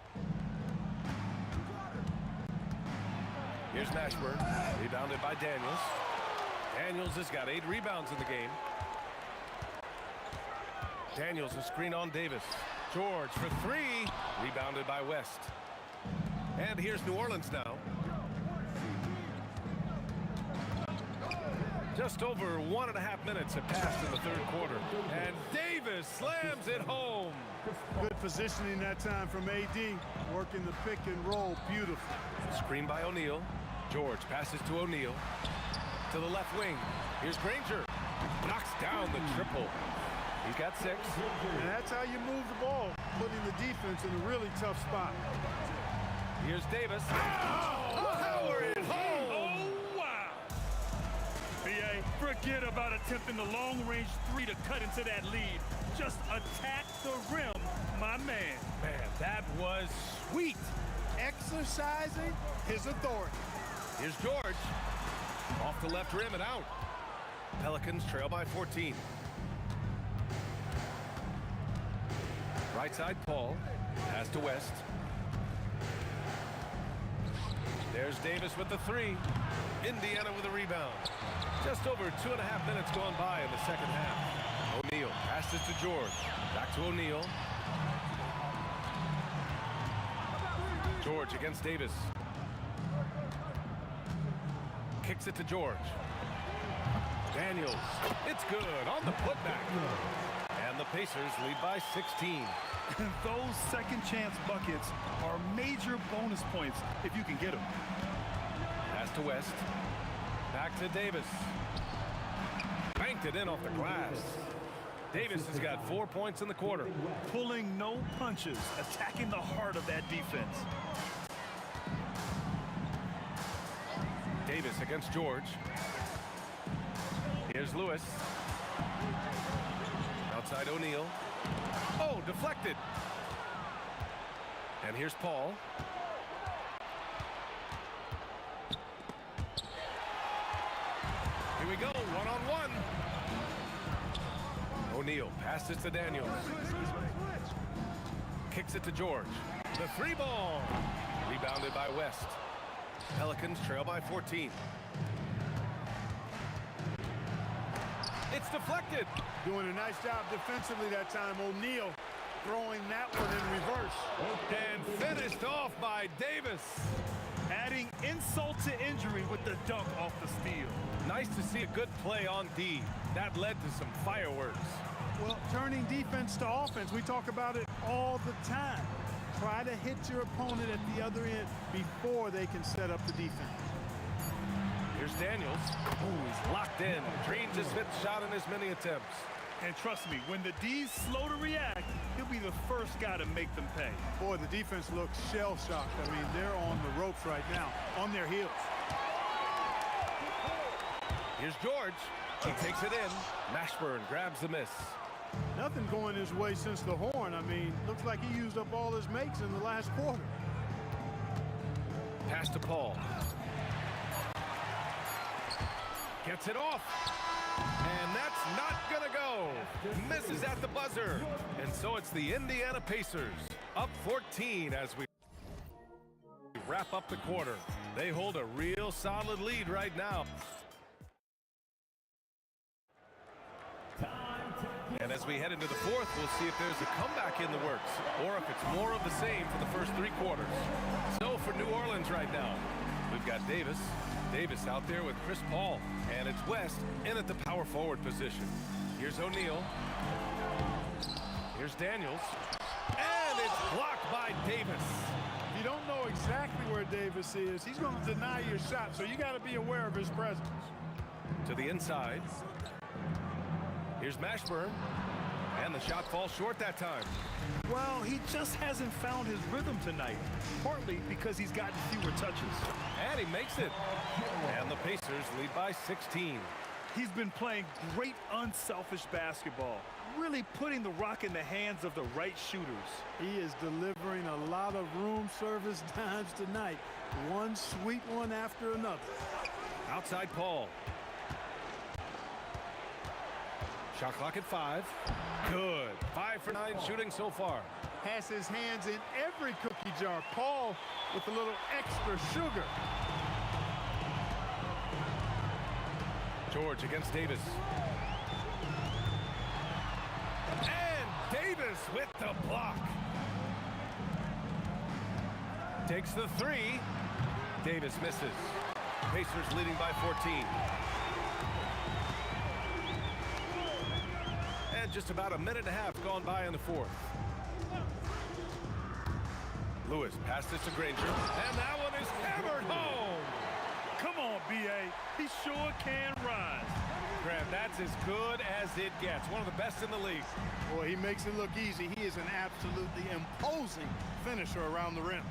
[SPEAKER 8] Here's Mashburn, rebounded by Daniels. Daniels has got 8 rebounds in the game. Daniels a screen on Davis. George for 3, rebounded by West. And here's New Orleans now. Just over 1.5 minutes have passed in the third quarter. And Davis slams it home.
[SPEAKER 4] Good positioning that time from AD. Working the pick and roll beautifully.
[SPEAKER 8] Screen by O'Neal. George passes to O'Neal. To the left wing. Here's Granger. Knocks down the triple. He's got 6.
[SPEAKER 4] And that's how you move the ball, putting the defense in a really tough spot.
[SPEAKER 8] Here's Davis. Power it home.
[SPEAKER 10] Oh, wow. BA, forget about attempting the long-range 3 to cut into that lead. Just attack the rim, my man.
[SPEAKER 8] Man, that was sweet.
[SPEAKER 4] Exercising his authority.
[SPEAKER 8] Here's George. Off the left rim and out. Pelicans trail by 14. Right side, Paul. Pass to West. There's Davis with the 3. Indiana with a rebound. Just over 2.5 minutes gone by in the second half. O'Neal passes to George. Back to O'Neal. George against Davis. Kicks it to George. Daniels. It's good on the putback. And the Pacers lead by 16.
[SPEAKER 10] Those second chance buckets are major bonus points if you can get them.
[SPEAKER 8] Pass to West. Back to Davis. Banked it in off the glass. Davis has got 4 points in the quarter.
[SPEAKER 10] Pulling no punches, attacking the heart of that defense.
[SPEAKER 8] Davis against George. Here's Lewis. Outside O'Neal. Oh, deflected. And here's Paul. Here we go, one-on-one. O'Neal passes to Daniels. Kicks it to George. The three ball. Rebounded by West. Pelicans trail by 14. It's deflected.
[SPEAKER 4] Doing a nice job defensively that time. O'Neal throwing that one in reverse.
[SPEAKER 8] And finished off by Davis.
[SPEAKER 10] Adding insult to injury with the dunk off the steal.
[SPEAKER 8] Nice to see a good play on D. That led to some fireworks.
[SPEAKER 4] Well, turning defense to offense, we talk about it all the time. Try to hit your opponent at the other end before they can set up the defense.
[SPEAKER 8] Here's Daniels. Oh, he's locked in. Drains his fifth shot in as many attempts.
[SPEAKER 10] And trust me, when the D's slow to react, he'll be the first guy to make them pay.
[SPEAKER 4] Boy, the defense looks shell-shocked. I mean, they're on the ropes right now, on their heels.
[SPEAKER 8] Here's George. He takes it in. Mashburn grabs the miss.
[SPEAKER 4] Nothing going his way since the horn. I mean, looks like he used up all his makes in the last quarter.
[SPEAKER 8] Pass to Paul. Gets it off. And that's not going to go. Misses at the buzzer. And so it's the Indiana Pacers up 14 as we wrap up the quarter. They hold a real solid lead right now. And as we head into the fourth, we'll see if there's a comeback in the works or if it's more of the same for the first three quarters. So for New Orleans right now, we've got Davis. Davis out there with Chris Paul. And it's West in at the power forward position. Here's O'Neal. Here's Daniels. And it's blocked by Davis.
[SPEAKER 4] If you don't know exactly where Davis is, he's going to deny your shot, so you got to be aware of his presence.
[SPEAKER 8] To the inside. Here's Mashburn. And the shot falls short that time.
[SPEAKER 10] Well, he just hasn't found his rhythm tonight, partly because he's gotten fewer touches.
[SPEAKER 8] And he makes it. And the Pacers lead by 16.
[SPEAKER 10] He's been playing great unselfish basketball, really putting the rock in the hands of the right shooters.
[SPEAKER 4] He is delivering a lot of room service dimes tonight. One sweet one after another.
[SPEAKER 8] Outside Paul. Shot clock at 5. Good. 5 for 9 shooting so far.
[SPEAKER 4] Has his hands in every cookie jar. Paul with a little extra sugar.
[SPEAKER 8] George against Davis. And Davis with the block. Takes the 3. Davis misses. Pacers leading by 14. And just about a minute and a half gone by in the fourth. Lewis passed this to Granger. And that one is hammered home.
[SPEAKER 10] Come on, B.A. He sure can rise.
[SPEAKER 8] Graham, that's as good as it gets. One of the best in the league.
[SPEAKER 4] Boy, he makes it look easy. He is an absolutely imposing finisher around the rim.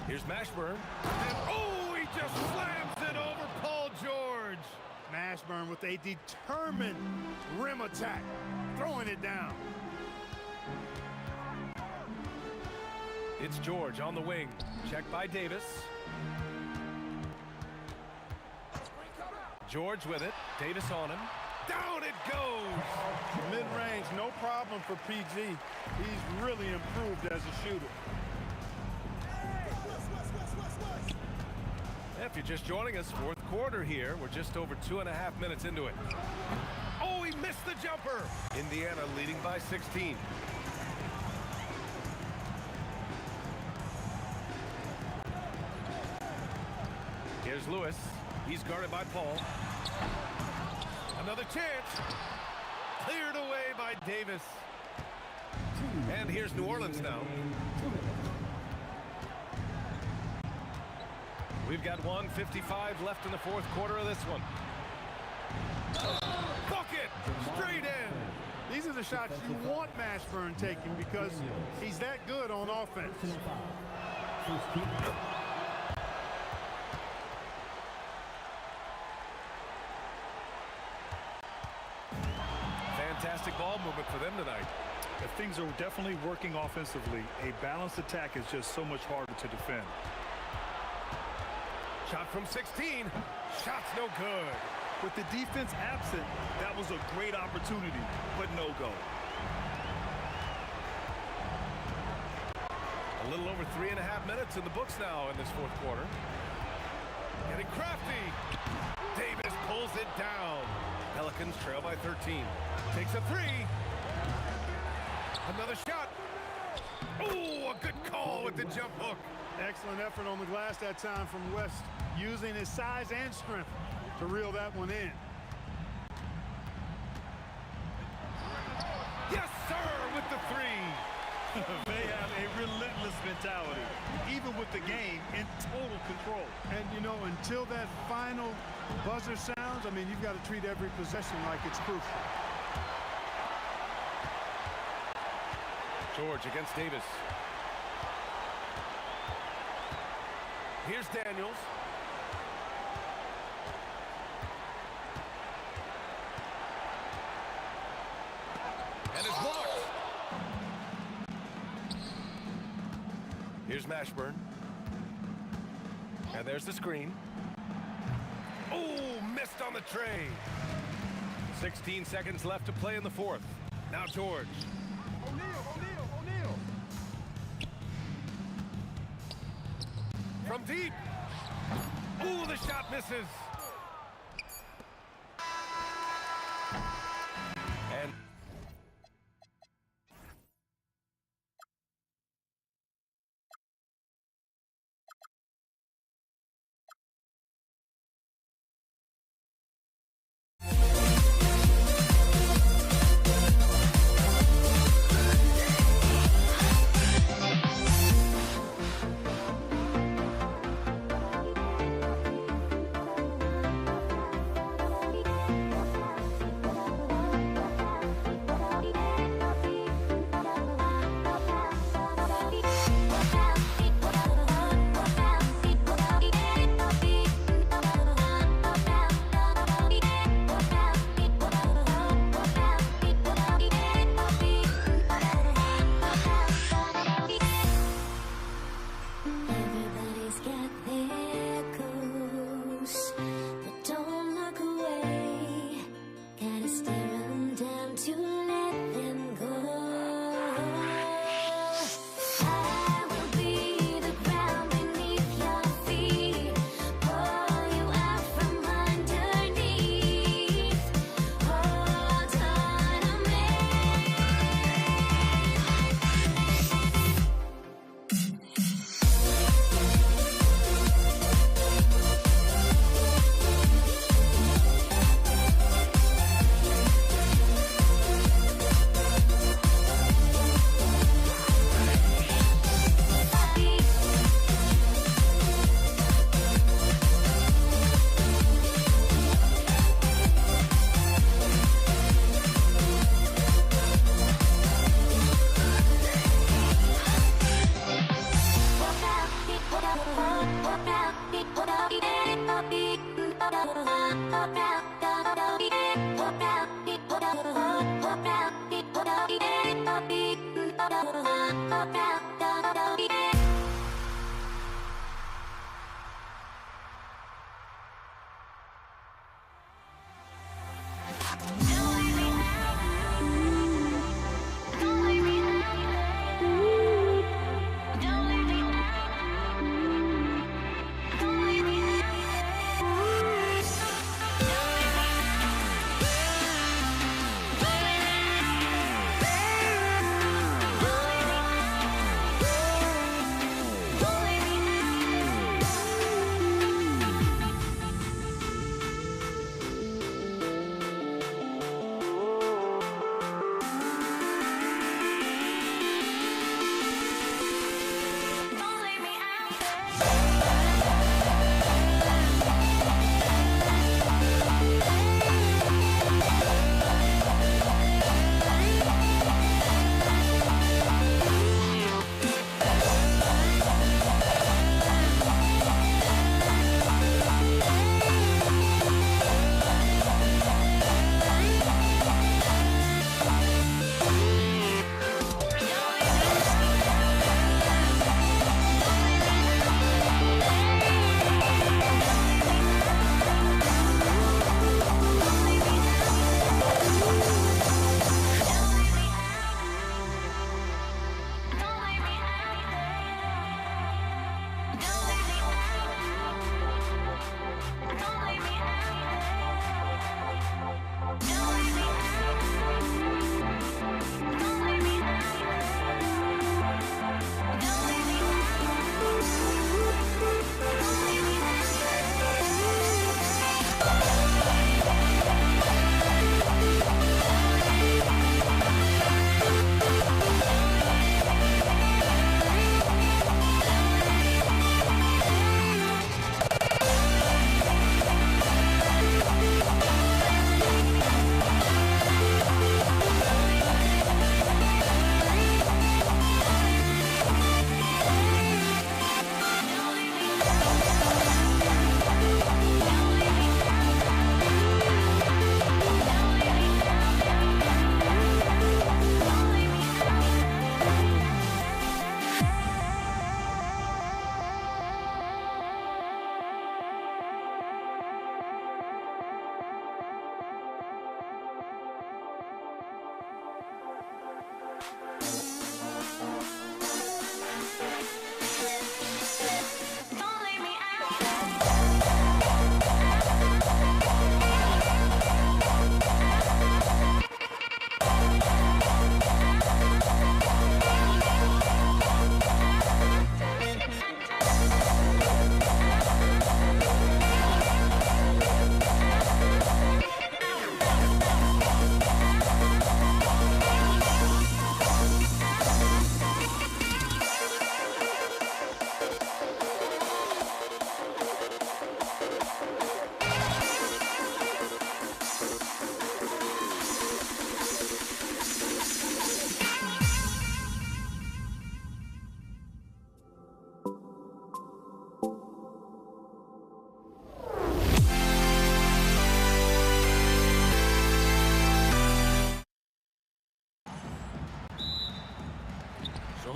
[SPEAKER 8] Here's Mashburn. And oh, he just slams it over Paul George.
[SPEAKER 4] Mashburn with a determined rim attack, throwing it down.
[SPEAKER 8] It's George on the wing. Checked by Davis. George with it. Davis on him. Down it goes.
[SPEAKER 4] Mid-range, no problem for PG. He's really improved as a shooter.
[SPEAKER 8] If you're just joining us, fourth quarter here. We're just over 2.5 minutes into it. Oh, he missed the jumper. Indiana leading by 16. Here's Lewis. He's guarded by Paul. Another chance. Cleared away by Davis. And here's New Orleans now. We've got 1:55 left in the fourth quarter of this one. Bucket! Straight in!
[SPEAKER 4] These are the shots you want Mashburn taking because he's that good on offense.
[SPEAKER 8] Fantastic ball movement for them tonight.
[SPEAKER 10] If things are definitely working offensively, a balanced attack is just so much harder to defend.
[SPEAKER 8] Shot from 16. Shot's no good.
[SPEAKER 10] With the defense absent, that was a great opportunity, but no go.
[SPEAKER 8] A little over 3.5 minutes in the books now in this fourth quarter. Getting crafty. Davis pulls it down. Pelicans trail by 13. Takes a three. Another shot. Oh, a good call with the jump hook.
[SPEAKER 4] Excellent effort on the glass that time from West, using his size and strength to reel that one in.
[SPEAKER 8] Yes, sir, with the three.
[SPEAKER 10] They have a relentless mentality, even with the game in total control.
[SPEAKER 4] And, you know, until that final buzzer sounds, I mean, you've got to treat every possession like it's crucial.
[SPEAKER 8] George against Davis. Here's Daniels. And it's blocked. Here's Mashburn. And there's the screen. Oh, missed on the tray. 16 seconds left to play in the fourth. Now George. O'Neal. From deep. Ooh, the shot misses. And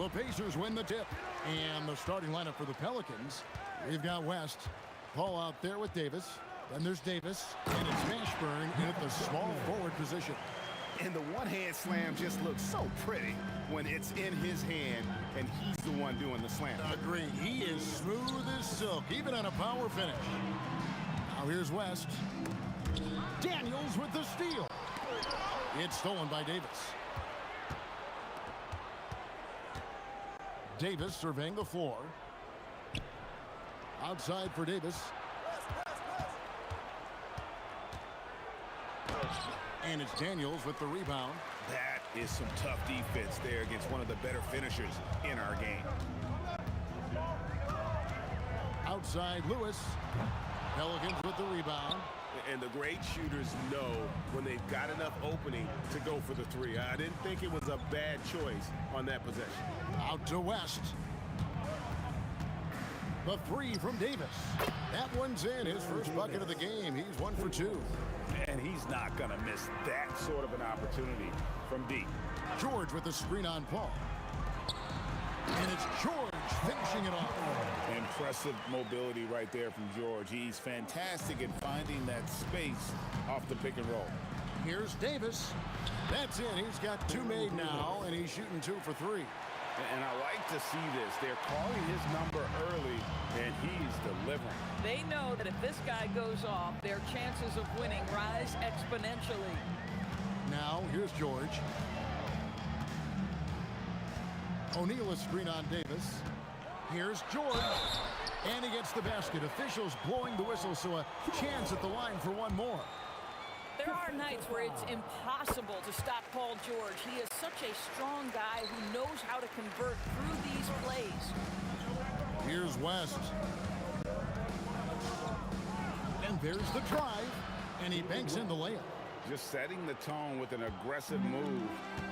[SPEAKER 2] The Pacers win the tip. And the starting lineup for the Pelicans, we've got West. Paul out there with Davis. Then there's Davis. And it's Mashburn in at the small forward position.
[SPEAKER 3] And the one-hand slam just looks so pretty when it's in his hand and he's the one doing the slam.
[SPEAKER 2] Agreed. He is smooth as silk, even on a power finish. Now here's West. Daniels with the steal. It's stolen by Davis. Davis surveying the floor. Outside for Davis. And it's Daniels with the rebound.
[SPEAKER 3] That is some tough defense there against one of the better finishers in our game.
[SPEAKER 2] Outside Lewis. Pelicans with the rebound.
[SPEAKER 6] And the great shooters know when they've got enough opening to go for the three. I didn't think it was a bad choice on that possession.
[SPEAKER 2] Out to West. The three from Davis. That one's in. His first bucket of the game. He's 1 for 2.
[SPEAKER 3] And he's not going to miss that sort of an opportunity from deep.
[SPEAKER 2] George with the screen on Paul. And it's George finishing it off.
[SPEAKER 6] Impressive mobility right there from George. He's fantastic at finding that space off the pick and roll.
[SPEAKER 2] Here's Davis. That's in. He's got 2 made now, and he's shooting 2 for 3.
[SPEAKER 3] And I like to see this. They're calling his number early, and he's delivering.
[SPEAKER 9] They know that if this guy goes off, their chances of winning rise exponentially.
[SPEAKER 2] Now, here's George. O'Neal is screen on Davis. Here's George. And he gets the basket. Officials blowing the whistle, so a chance at the line for one more.
[SPEAKER 9] There are nights where it's impossible to stop Paul George. He is such a strong guy who knows how to convert through these plays.
[SPEAKER 2] Here's West. And there's the drive. And he banks in the layup.
[SPEAKER 3] Just setting the tone with an aggressive move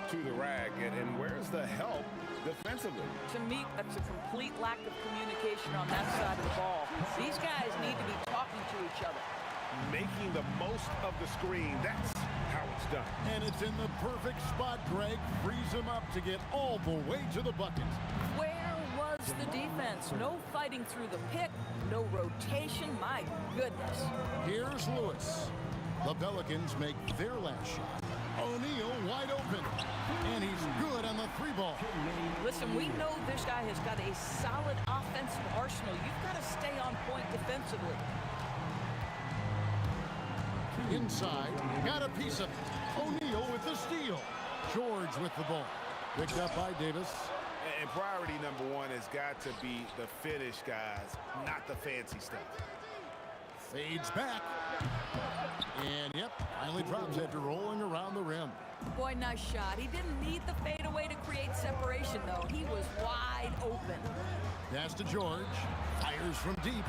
[SPEAKER 3] to the rack. And where's the help defensively?
[SPEAKER 9] To me, that's a complete lack of communication on that side of the ball. These guys need to be talking to each other.
[SPEAKER 3] Making the most of the screen. That's how it's done.
[SPEAKER 2] And it's in the perfect spot. Greg frees him up to get all the way to the bucket.
[SPEAKER 9] Where was the defense? No fighting through the pick, no rotation. My goodness.
[SPEAKER 2] Here's Lewis. The Pelicans make their last shot. O'Neal wide open. And he's good on the 3-ball.
[SPEAKER 9] Listen, we know this guy has got a solid offensive arsenal. You've got to stay on point defensively.
[SPEAKER 2] Inside, got a piece of it. O'Neal with the steal. George with the ball. Picked up by Davis.
[SPEAKER 3] And priority number one has got to be the finish, guys, not the fancy stuff.
[SPEAKER 2] Fades back. And, yep, finally drops after rolling around the rim.
[SPEAKER 9] Boy, nice shot. He didn't need the fadeaway to create separation, though. He was wide open.
[SPEAKER 2] Pass to George. Fires from deep.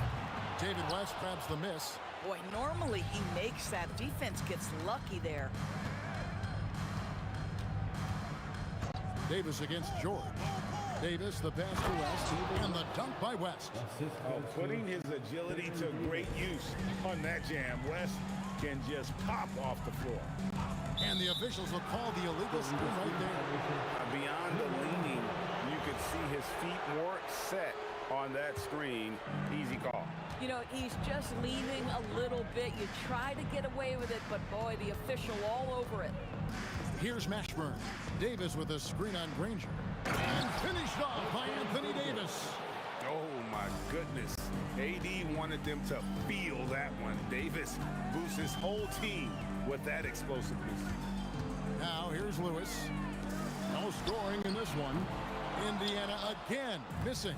[SPEAKER 2] David West grabs the miss.
[SPEAKER 9] Boy, normally he makes that. Defense gets lucky there.
[SPEAKER 2] Davis against George. Davis, the pass to West, and the dunk by West.
[SPEAKER 3] Putting his agility to great use on that jam. West can just pop off the floor.
[SPEAKER 2] And the officials will call the illegal screen right there.
[SPEAKER 3] Beyond the leaning, you could see his feet weren't set on that screen. Easy call.
[SPEAKER 9] You know, he's just leaning a little bit. You try to get away with it, but boy, the official all over it.
[SPEAKER 2] Here's Mashburn. Davis with a screen on Granger. And finished off by Anthony Davis.
[SPEAKER 3] Oh, my goodness. AD wanted them to feel that one. Davis boosts his whole team with that explosiveness.
[SPEAKER 2] Now, here's Lewis. No scoring in this one. Indiana again missing.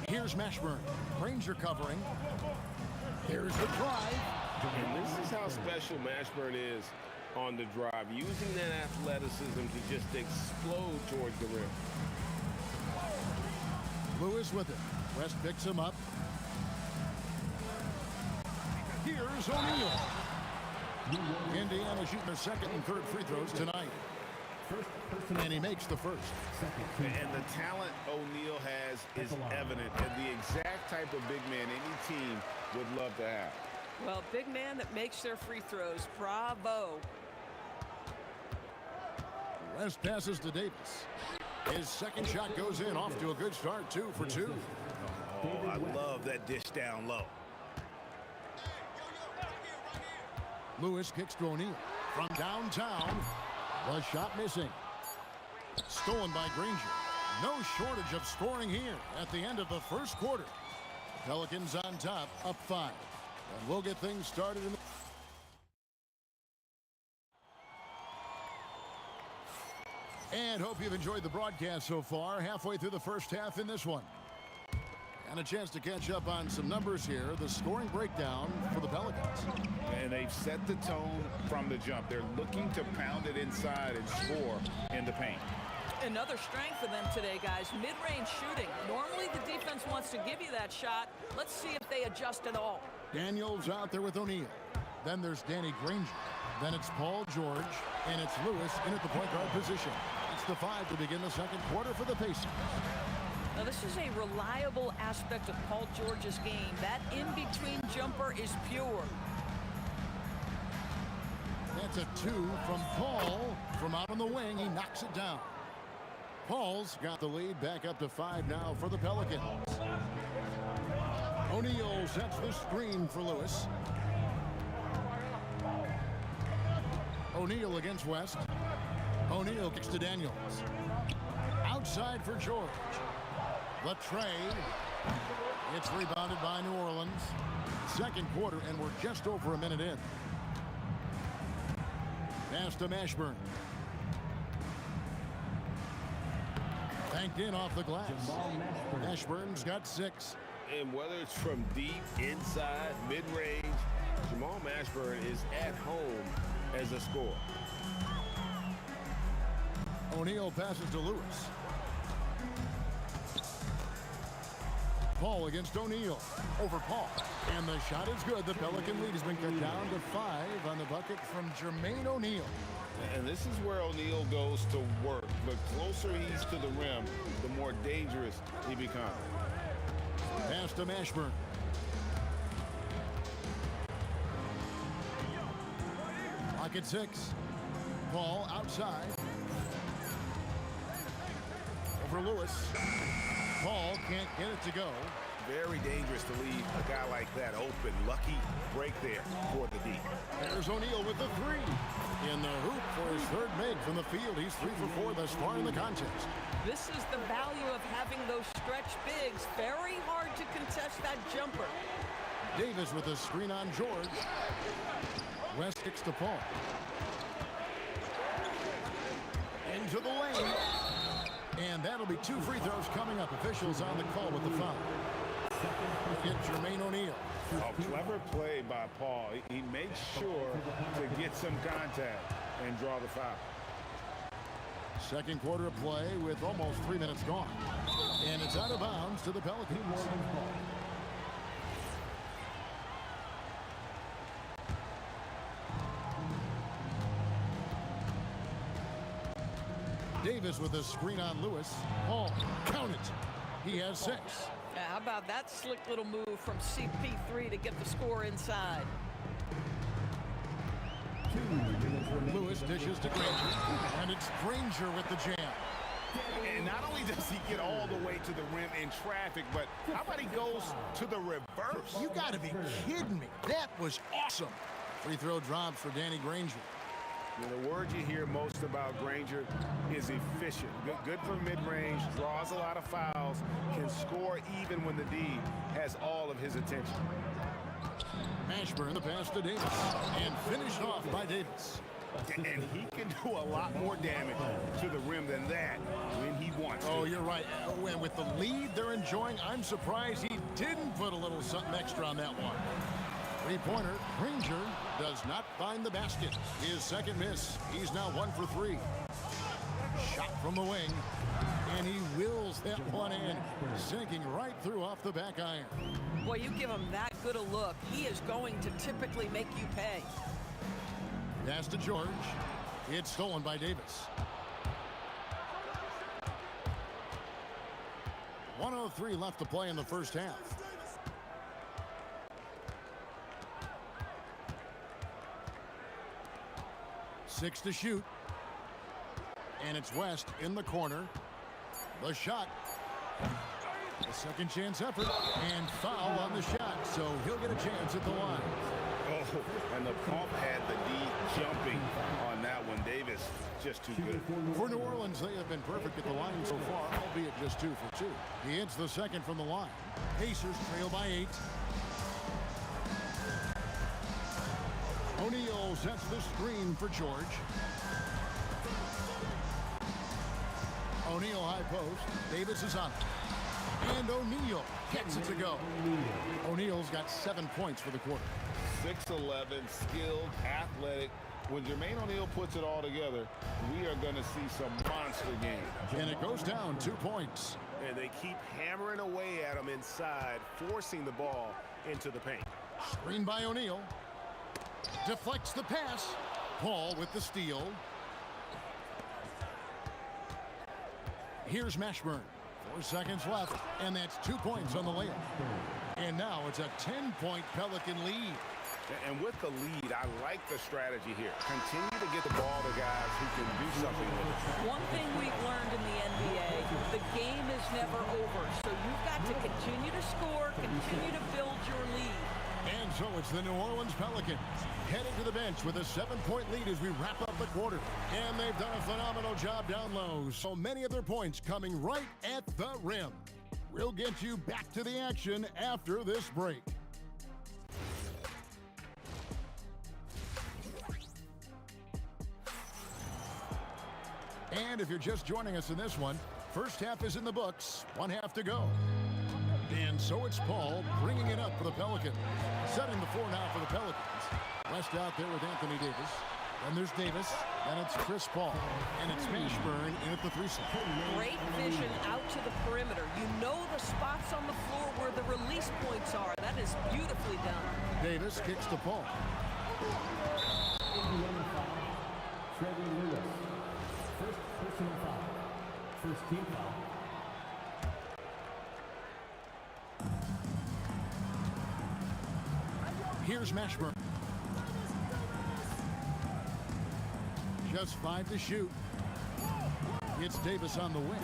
[SPEAKER 2] Here's Mashburn. Granger covering. Here's the drive.
[SPEAKER 6] And this is how special Mashburn is on the drive, using that athleticism to just explode towards the rim.
[SPEAKER 2] Lewis with it. West picks him up. Here's O'Neal. Indiana shooting their second and third free throws tonight. And he makes the first.
[SPEAKER 3] And the talent O'Neal has is evident, and the exact type of big man any team would love to have.
[SPEAKER 9] Well, big man that makes their free throws. Bravo.
[SPEAKER 2] West passes to Davis. His second shot goes in, off to a good start, 2 for 2.
[SPEAKER 3] Oh, I love that dish down low.
[SPEAKER 2] Lewis kicks to O'Neal. From downtown, the shot missing. Stolen by Granger. No shortage of scoring here at the end of the first quarter. Pelicans on top, up 5. And we'll get things started in the... And hope you've enjoyed the broadcast so far. Halfway through the first half in this one. And a chance to catch up on some numbers here. The scoring breakdown for the Pelicans.
[SPEAKER 3] And they've set the tone from the jump. They're looking to pound it inside and score in the paint.
[SPEAKER 9] Another strength for them today, guys. Mid-range shooting. Normally the defense wants to give you that shot. Let's see if they adjust at all.
[SPEAKER 2] Daniels out there with O'Neal. Then there's Danny Granger. Then it's Paul George. And it's Lewis in at the point guard position. It's the 5 to begin the second quarter for the Pacers.
[SPEAKER 9] Now, this is a reliable aspect of Paul George's game. That in-between jumper is pure.
[SPEAKER 2] That's a 2 from Paul. From out on the wing, he knocks it down. Paul's got the lead back up to 5 now for the Pelicans. O'Neal sets the screen for Lewis. O'Neal against West. O'Neal kicks to Daniels. Outside for George. The trade. It's rebounded by New Orleans. Second quarter, and we're just over a minute in. Pass to Mashburn. Banked in off the glass. Mashburn's got 6.
[SPEAKER 15] And whether it's from deep, inside, mid-range, Jamal Mashburn is at home as a scorer.
[SPEAKER 2] O'Neal passes to Lewis. Paul against O'Neal. Over Paul. And the shot is good. The Pelican lead has been cut down to 5 on the bucket from Jermaine O'Neal.
[SPEAKER 3] And this is where O'Neal goes to work. The closer he's to the rim, the more dangerous he becomes.
[SPEAKER 2] Pass to Mashburn. Lock at 6. Paul outside. Over Lewis. Paul can't get it to go.
[SPEAKER 3] Very dangerous to leave a guy like that open. Lucky break there for the D.
[SPEAKER 2] There's O'Neal with the 3. In the hoop for his third make from the field. He's 3 for 4 thus far in the contest.
[SPEAKER 9] This is the value of having those stretch bigs. Very hard to contest that jumper.
[SPEAKER 2] Davis with a screen on George. West kicks to Paul. Into the lane. And that'll be 2 free throws coming up. Officials on the call with the foul. Hit Jermaine O'Neal.
[SPEAKER 3] A clever play by Paul. He makes sure to get some contact and draw the foul.
[SPEAKER 2] Second quarter of play with almost 3 minutes gone. And it's out of bounds to the Pelicans. Davis with a screen on Lewis. Paul, count it. He has 6.
[SPEAKER 9] Yeah, how about that slick little move from CP3 to get the score inside?
[SPEAKER 2] Lewis dishes to Granger, and it's Granger with the jam.
[SPEAKER 3] And not only does he get all the way to the rim in traffic, but how about he goes to the reverse?
[SPEAKER 2] You got to be kidding me. That was awesome. Free throw drops for Danny Granger.
[SPEAKER 3] The word you hear most about Granger is efficient. Good from mid-range, draws a lot of fouls, can score even when the D has all of his attention.
[SPEAKER 2] Mashburn the pass to Davis, and finished off by Davis.
[SPEAKER 3] And he can do a lot more damage to the rim than that when he wants to.
[SPEAKER 2] Oh, you're right. And with the lead they're enjoying, I'm surprised he didn't put a little something extra on that one. Three-pointer, Granger does not find the basket. His second miss. He's now 1 for 3. Shot from the wing, and he wills that one in, sinking right through off the back iron.
[SPEAKER 9] Boy, you give him that good a look, he is going to typically make you pay.
[SPEAKER 2] Pass to George. It's stolen by Davis. 1:03 left to play in the first half. Six to shoot. And it's West in the corner. The shot. A second chance effort. And foul on the shot. So he'll get a chance at the line.
[SPEAKER 3] Oh, and the pump had the D jumping on that one. Davis just too good.
[SPEAKER 2] For New Orleans, they have been perfect at the line so far, albeit just 2 for 2. He hits the second from the line. Pacers trail by 8. O'Neal sets the screen for George. O'Neal high post. Davis is on it. And O'Neal gets it to go. O'Neal's got 7 points for the quarter.
[SPEAKER 3] 6'11", skilled, athletic. When Jermaine O'Neal puts it all together, we are going to see some monster games.
[SPEAKER 2] And it goes down 2 points.
[SPEAKER 15] And they keep hammering away at him inside, forcing the ball into the paint.
[SPEAKER 2] Screen by O'Neal. Deflects the pass. Paul with the steal. Here's Mashburn. 4 seconds left, and that's 2 points on the layup. And now it's a 10-point Pelican lead.
[SPEAKER 3] And with the lead, I like the strategy here. Continue to get the ball to guys who can do something with it.
[SPEAKER 9] One thing we've learned in the NBA, the game is never over. So you've got to continue to score, continue to build your lead.
[SPEAKER 2] And so it's the New Orleans Pelicans heading to the bench with a 7-point lead as we wrap up the quarter. And they've done a phenomenal job down low. So many of their points coming right at the rim. We'll get you back to the action after this break. And if you're just joining us in this one, first half is in the books, 1 half to go. And so it's Paul bringing it up for the Pelicans. Setting the floor now for the Pelicans. West out there with Anthony Davis. Then there's Davis. Then it's Chris Paul. And it's Mashburn in at the 3-slot.
[SPEAKER 9] Great vision out to the perimeter. You know the spots on the floor where the release points are. That is beautifully done.
[SPEAKER 2] Davis kicks to Paul.
[SPEAKER 7] Trevor Lewis. First personal foul. First team foul.
[SPEAKER 2] Here's Mashburn. Just 5 to shoot. It's Davis on the wing.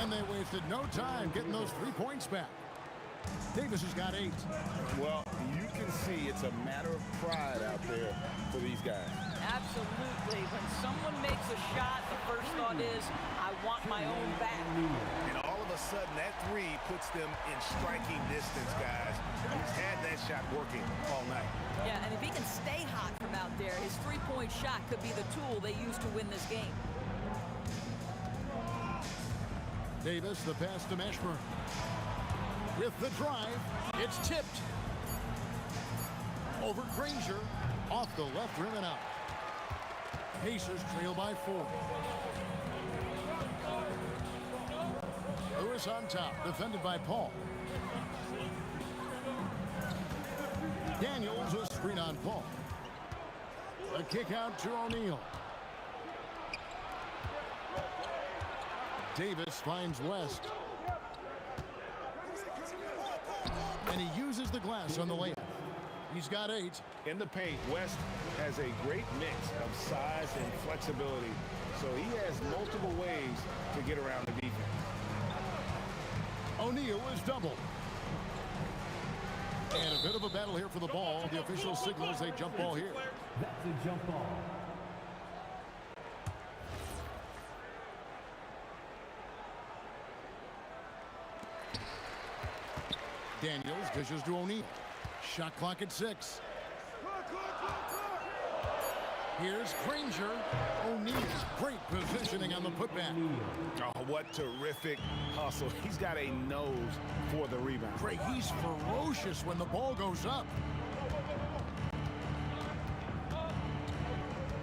[SPEAKER 2] And they wasted no time getting those 3 points back. Davis has got 8.
[SPEAKER 3] Well, you can see it's a matter of pride out there for these guys.
[SPEAKER 9] Absolutely. When someone makes a shot, the first thought is, I want my own back.
[SPEAKER 3] And all of a sudden, that 3 puts them in striking distance, guys. He's had that shot working all night.
[SPEAKER 9] Yeah, and if he can stay hot from out there, his 3-point shot could be the tool they use to win this game.
[SPEAKER 2] Davis, the pass to Mashburn. With the drive, it's tipped. Over Granger, off the left rim and out. Pacers trail by 4. Lewis on top, defended by Paul. Daniels a screen on Paul. A kick out to O'Neal. Davis finds West. And he uses the glass on the layup. He's got 8.
[SPEAKER 3] In the paint, West has a great mix of size and flexibility, so he has multiple ways to get around the defense.
[SPEAKER 2] O'Neal is doubled. And a bit of a battle here for the ball. The official signals a jump ball here.
[SPEAKER 7] That's a jump ball.
[SPEAKER 2] Daniels dishes to O'Neal. Shot clock at 6. Here's Granger. O'Neal's great positioning on the putback.
[SPEAKER 3] Oh, what terrific hustle. He's got a nose for the rebound.
[SPEAKER 2] Great. He's ferocious when the ball goes up.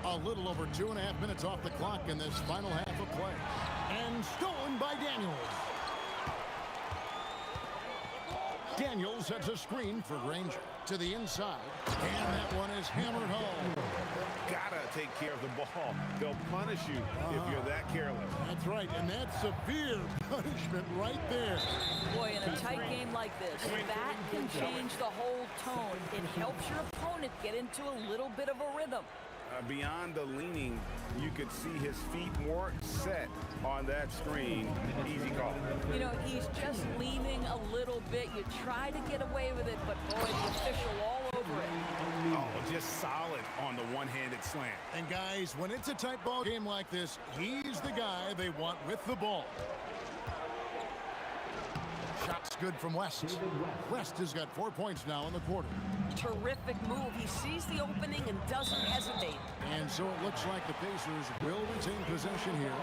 [SPEAKER 2] A little over 2.5 minutes off the clock in this final half of play. And stolen by Daniels. Daniels sets a screen for Granger to the inside. And that one is hammered home.
[SPEAKER 3] Gotta take care of the ball. They'll punish you if you're that careless.
[SPEAKER 2] That's right, and that's severe punishment right there.
[SPEAKER 9] Boy, in a tight game like this, that can change the whole tone. It helps your opponent get into a little bit of a rhythm.
[SPEAKER 3] Beyond the leaning, you could see his feet more set on that screen. Easy call.
[SPEAKER 9] You know, he's just leaning a little bit. You try to get away with it, but boy, the official all over it.
[SPEAKER 3] Oh, just solid on the one-handed slam.
[SPEAKER 2] And guys, when it's a tight ball game like this, he's the guy they want with the ball. Shot's good from West. West has got 4 points now in the quarter.
[SPEAKER 9] Terrific move. He sees the opening and doesn't hesitate.
[SPEAKER 2] And so it looks like the Pacers will retain possession here.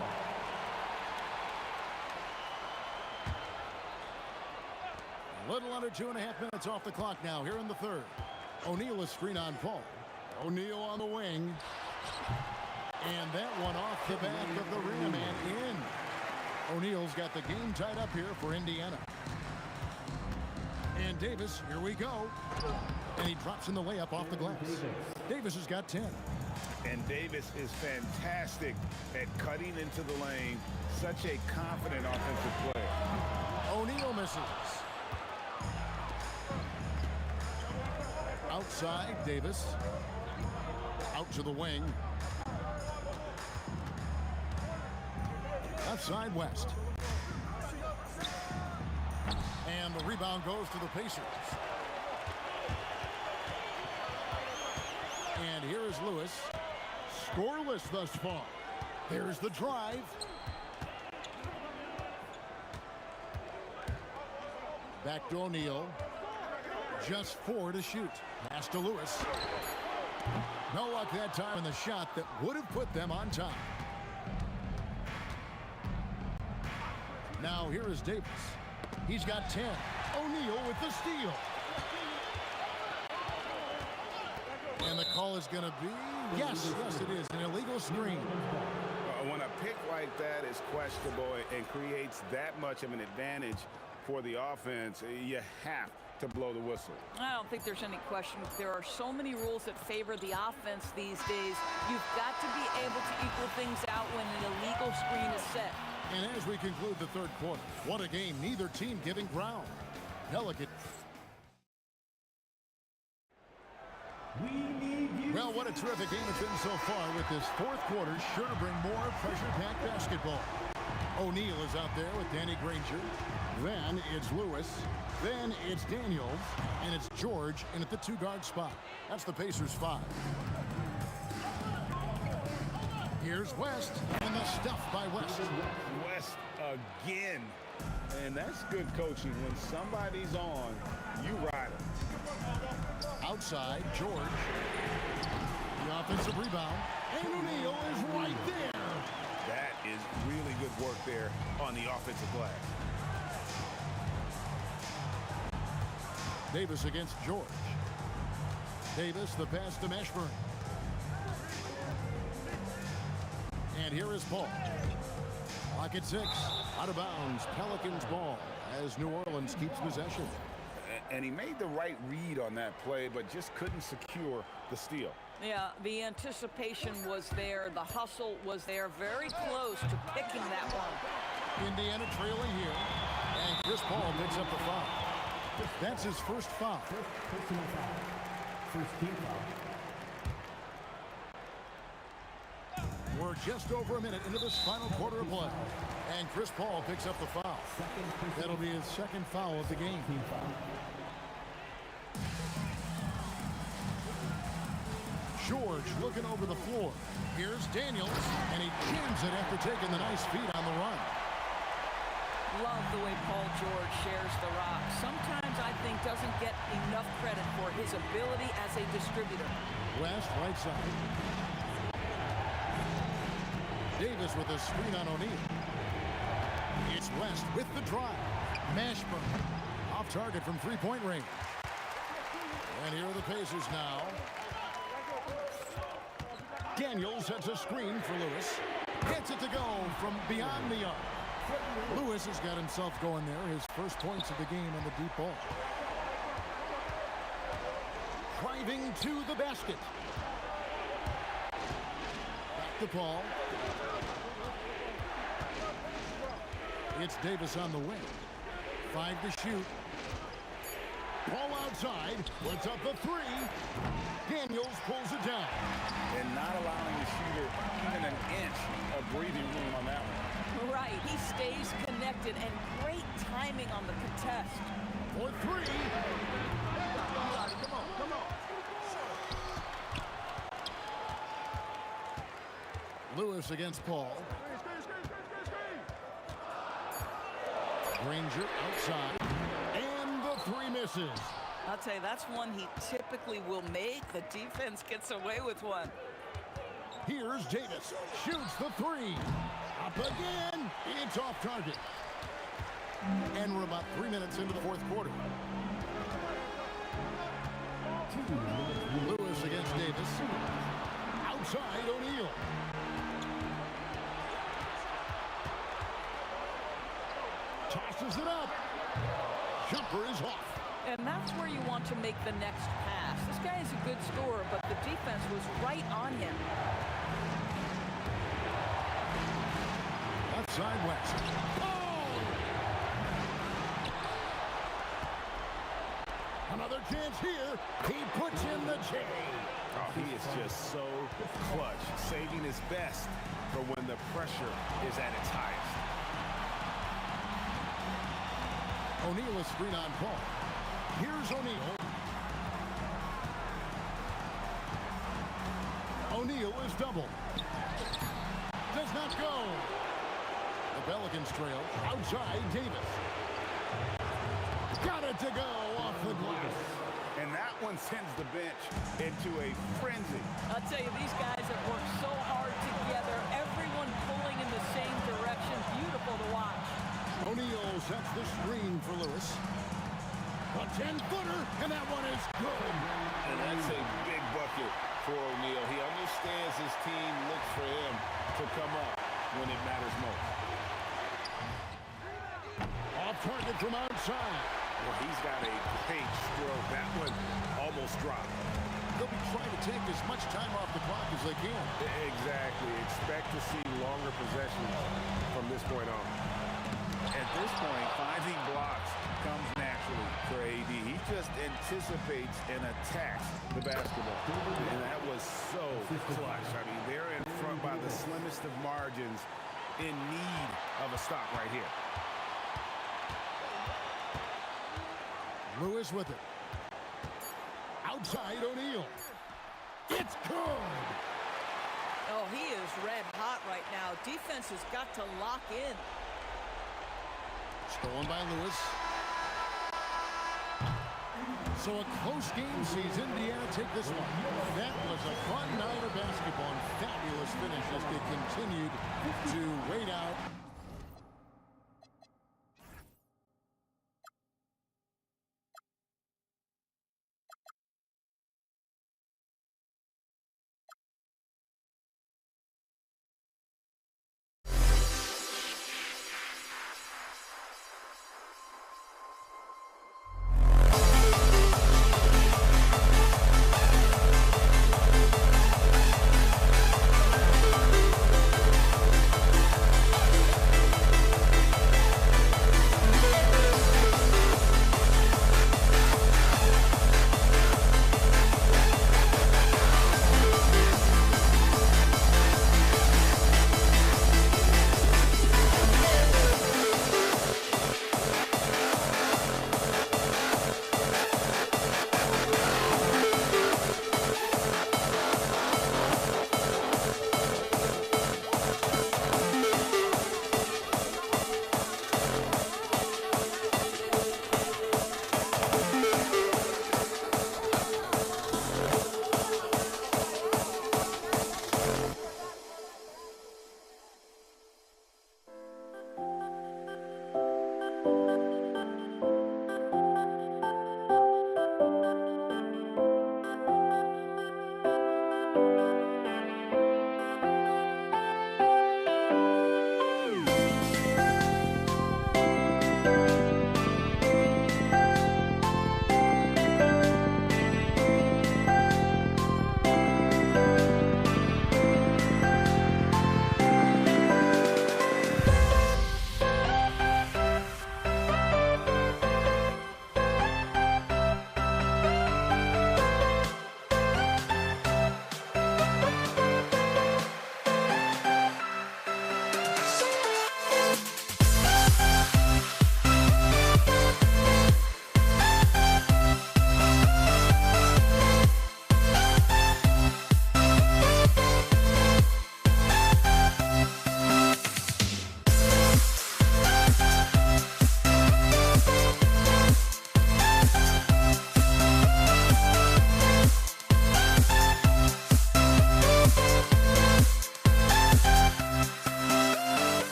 [SPEAKER 2] A little under 2.5 minutes off the clock now here in the third. O'Neal is screen on Paul. O'Neal on the wing. And that one off the back of the rim and in. O'Neal's got the game tied up here for Indiana. And Davis, here we go. And he drops in the layup off the glass. Davis has got 10.
[SPEAKER 3] And Davis is fantastic at cutting into the lane. Such a confident offensive player.
[SPEAKER 2] O'Neal misses. Outside, Davis. Out to the wing. Left side, West. And the rebound goes to the Pacers. And here is Lewis. Scoreless thus far. There's the drive. Back to O'Neal. Just 4 to shoot. Pass to Lewis. No luck that time in the shot that would have put them on top. Now here is Davis. He's got 10. O'Neal with the steal. And the call is going to be, yes, it is, an illegal screen.
[SPEAKER 3] When a pick like that is questionable and creates that much of an advantage for the offense, you have to blow the whistle.
[SPEAKER 9] I don't think there's any question. There are so many rules that favor the offense these days. You've got to be able to equal things out when an illegal screen is set.
[SPEAKER 2] And as we conclude the third quarter, what a game, neither team giving ground. Delicate. Well, what a terrific game it's been so far with this fourth quarter. Sure to bring more pressure-packed basketball. O'Neal is out there with Danny Granger. Then it's Lewis. Then it's Daniels. And it's George in at the 2-guard spot. That's the Pacers 5. Here's West, and the stuff by West.
[SPEAKER 3] West again. And that's good coaching. When somebody's on, you ride them.
[SPEAKER 2] Outside, George. The offensive rebound. And O'Neal is right there.
[SPEAKER 3] That is really good work there on the offensive glass.
[SPEAKER 2] Davis against George. Davis, the pass to Mashburn. And here is Paul. Clock at 6. Out of bounds. Pelicans ball as New Orleans keeps possession.
[SPEAKER 3] And he made the right read on that play, but just couldn't secure the steal.
[SPEAKER 9] Yeah, the anticipation was there. The hustle was there. Very close to picking that one.
[SPEAKER 2] Indiana trailing here. And Chris Paul picks up the foul. That's his first foul.
[SPEAKER 7] First team foul.
[SPEAKER 2] We're just over a minute into this final quarter of play. And Chris Paul picks up the foul. That'll be his second foul of the game. George looking over the floor. Here's Daniels, and he jams it after taking the nice feed on the run.
[SPEAKER 9] Love the way Paul George shares the rock. Sometimes I think doesn't get enough credit for his ability as a distributor.
[SPEAKER 2] West, right side. Davis with a screen on O'Neal. It's West with the drive. Mashburn off target from three-point range. And here are the Pacers now. Daniels sets a screen for Lewis. Gets it to go from beyond the arc. Lewis has got himself going there. His first points of the game on the deep ball. Driving to the basket. Back to Paul. It's Davis on the wing. 5 to shoot. Ball outside. Puts up the three. Daniels pulls it down.
[SPEAKER 6] And not allowing the shooter even an inch of breathing room on that one.
[SPEAKER 9] Right. He stays connected, and great timing on the contest.
[SPEAKER 2] For three.
[SPEAKER 13] Come on.
[SPEAKER 2] Lewis against Paul. Granger outside. And the three misses.
[SPEAKER 9] I'll tell you, that's one he typically will make. The defense gets away with one.
[SPEAKER 2] Here's Davis. Shoots the three. Up again. It's off target. And we're about 3 minutes into the fourth quarter. Lewis against Davis. Outside O'Neal. Tosses it up. Jumper is off.
[SPEAKER 9] And that's where you want to make the next pass. This guy is a good scorer, but the defense was right on him.
[SPEAKER 2] Outside West. Oh! Another chance here. He puts in the chain.
[SPEAKER 3] Oh, he is just so clutch, saving his best for when the pressure is at its highest.
[SPEAKER 2] O'Neal is screen on Paul. Here's O'Neal. O'Neal is double. Does not go. The Pelicans trail. Outside Davis. Got it to go off the glass.
[SPEAKER 3] And that one sends the bench into a frenzy.
[SPEAKER 9] I'll tell you, these guys have worked so hard together. Everyone pulling in the same direction. Beautiful to watch.
[SPEAKER 2] O'Neal sets the screen for Lewis. A 10-footer, and that one is good.
[SPEAKER 15] And that's a big bucket for O'Neal. He understands his team looks for him to come up when it matters most.
[SPEAKER 2] Off target from outside.
[SPEAKER 3] Well, he's got a great stroke. That one almost dropped.
[SPEAKER 2] They'll be trying to take as much time off the clock as they can.
[SPEAKER 3] Exactly. Expect to see longer possessions from this point on. At this point, finding blocks comes naturally for AD. He just anticipates and attacks the basketball. And that was so clutch. I mean, they're in front by the slimmest of margins, in need of a stop right here.
[SPEAKER 2] Lewis with it. Outside O'Neal. It's good.
[SPEAKER 9] Oh, he is red hot right now. Defense has got to lock in.
[SPEAKER 2] Stolen by Lewis. So a close game sees Indiana take this one. That was a fun night of basketball and fabulous finish as they continued to wait out.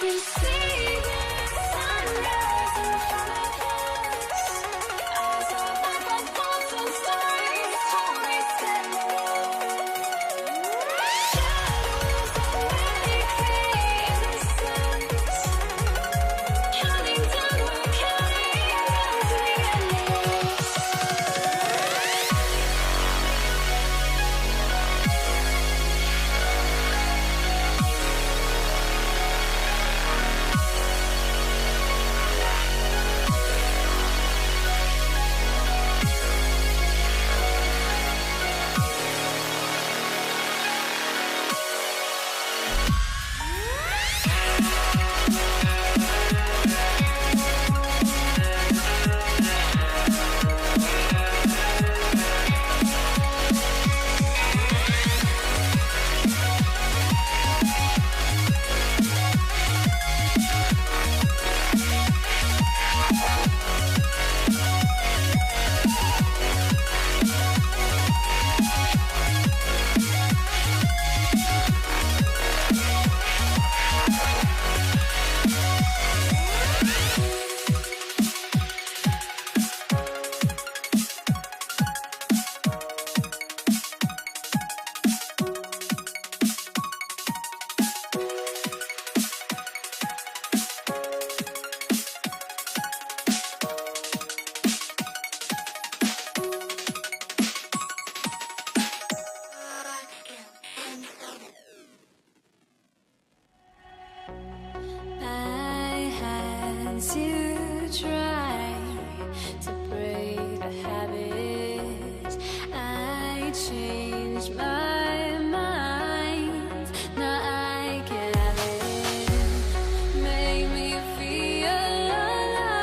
[SPEAKER 12] We see the sunrise in front of us. Eyes are like thoughts and stories already set. Shadows already create the sense. Counting down, we're counting down to the endless. I had to try to break the habit. I changed my mind. Now I can have it. Make me feel alive.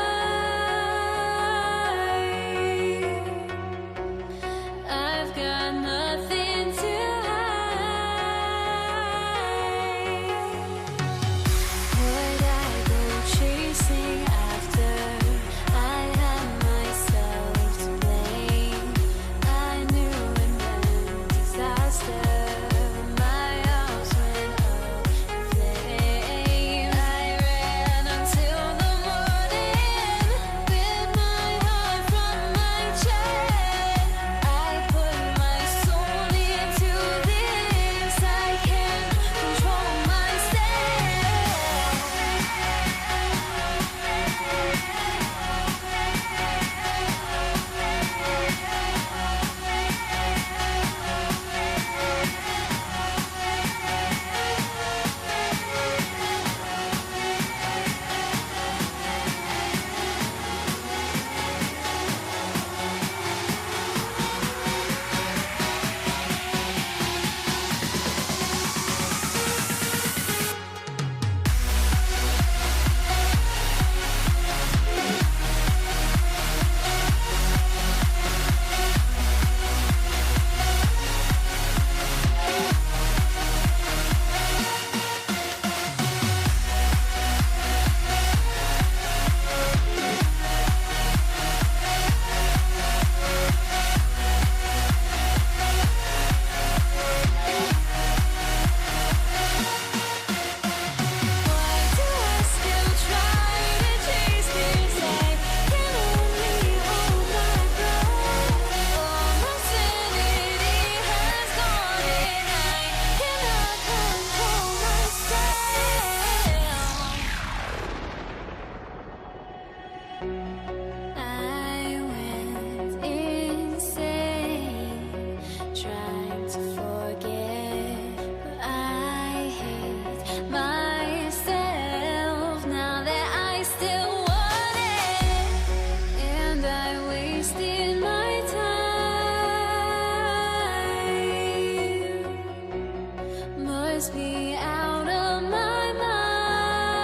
[SPEAKER 12] I've got nothing to would I go chasing after? I had myself to blame. I knew it meant disaster. My arms went up in flames. I ran until the morning with my heart from my chest. I put my soul into this. I can't control myself. Why do I still try to chase this? I can only hold my breath. All my sanity has gone and I cannot control myself. I went insane trying to forget, but I hate myself now that I still want it, and I wasted my time. Must be out of my mind.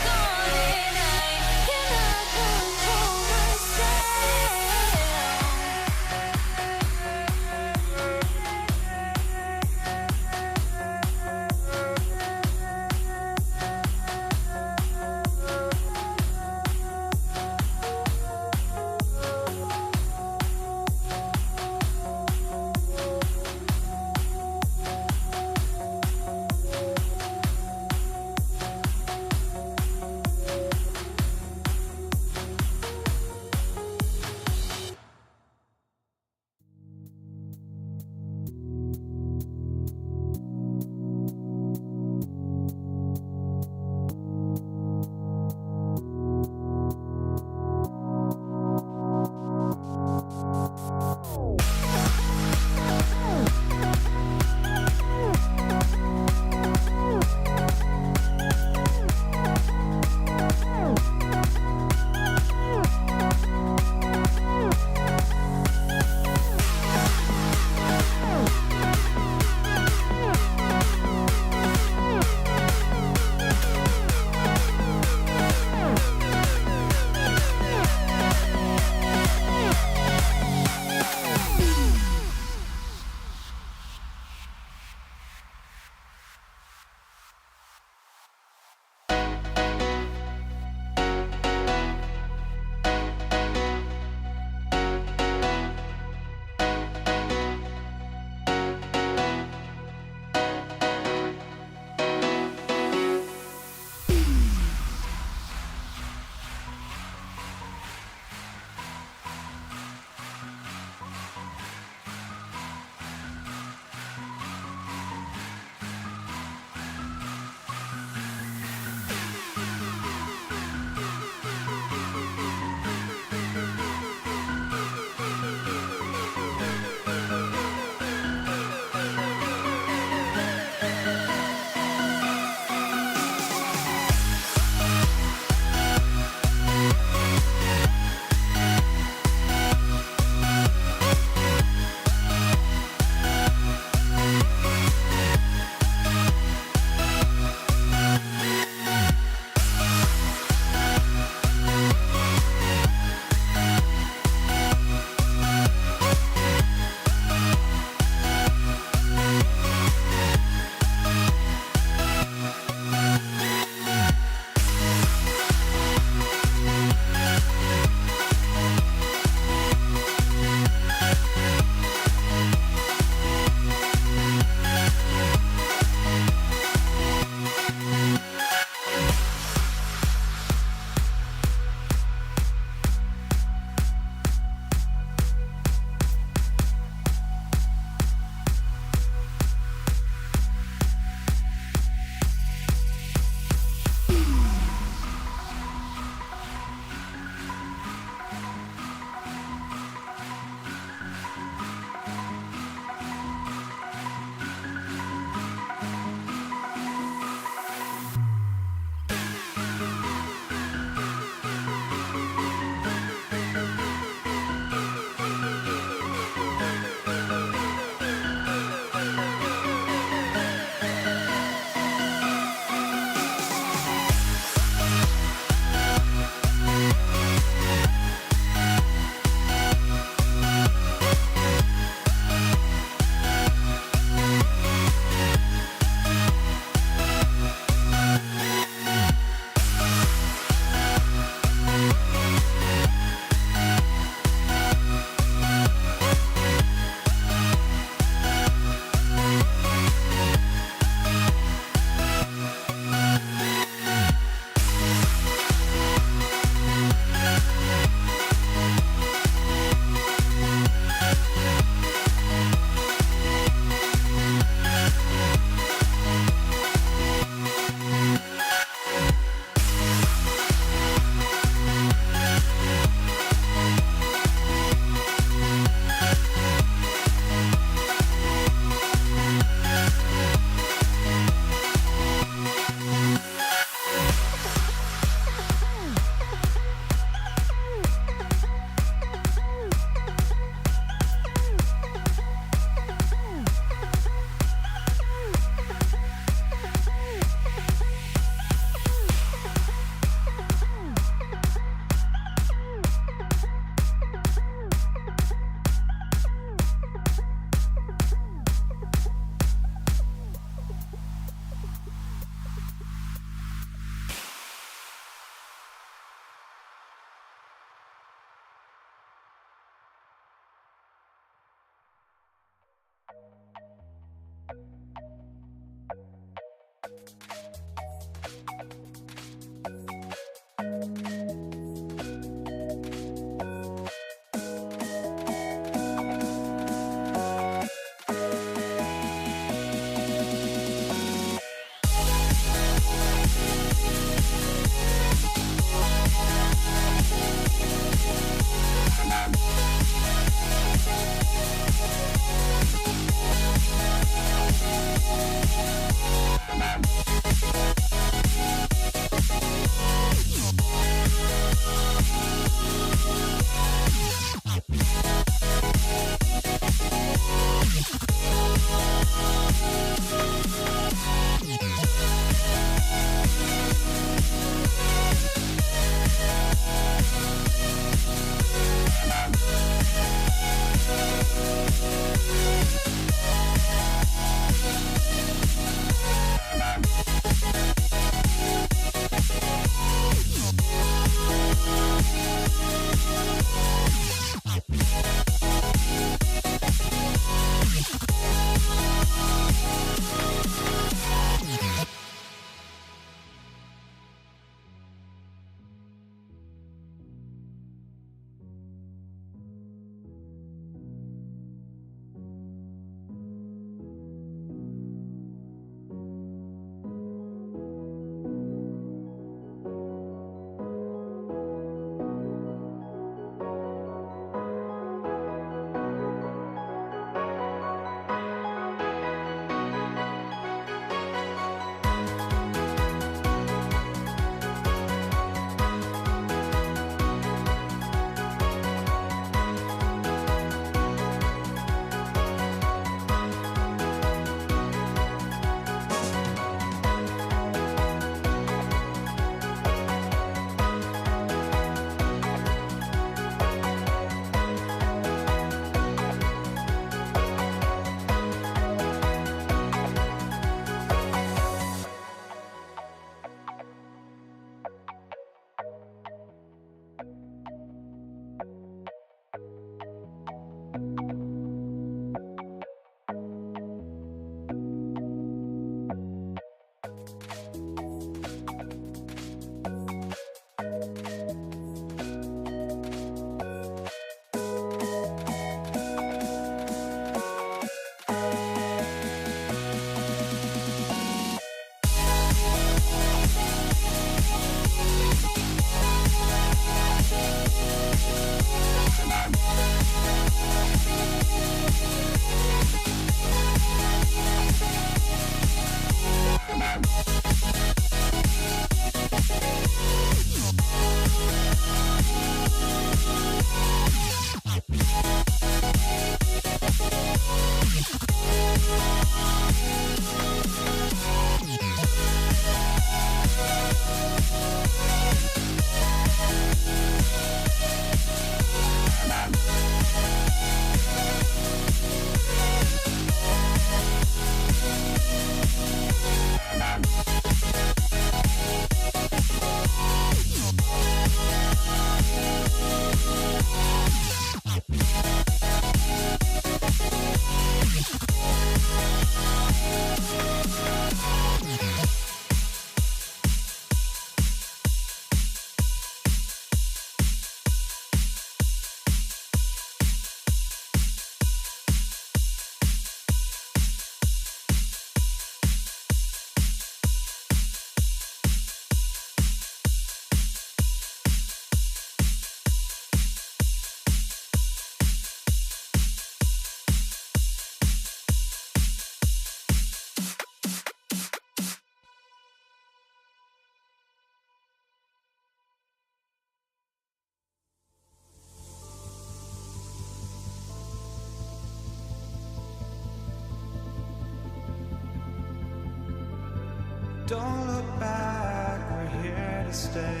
[SPEAKER 1] Don't look back, we're here to stay.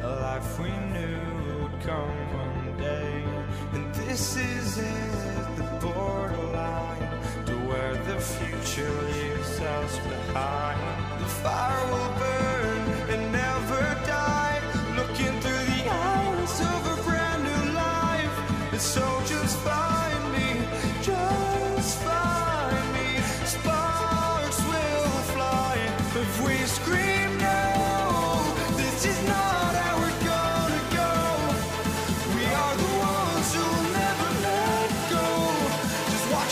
[SPEAKER 1] A life we knew would come one day. And this is it, the borderline to where the future leaves us behind. The fire will burn and never die, looking through the eyes of a brand new life. And so just find me, just find me. Sparks will fly if we scream no. This is not our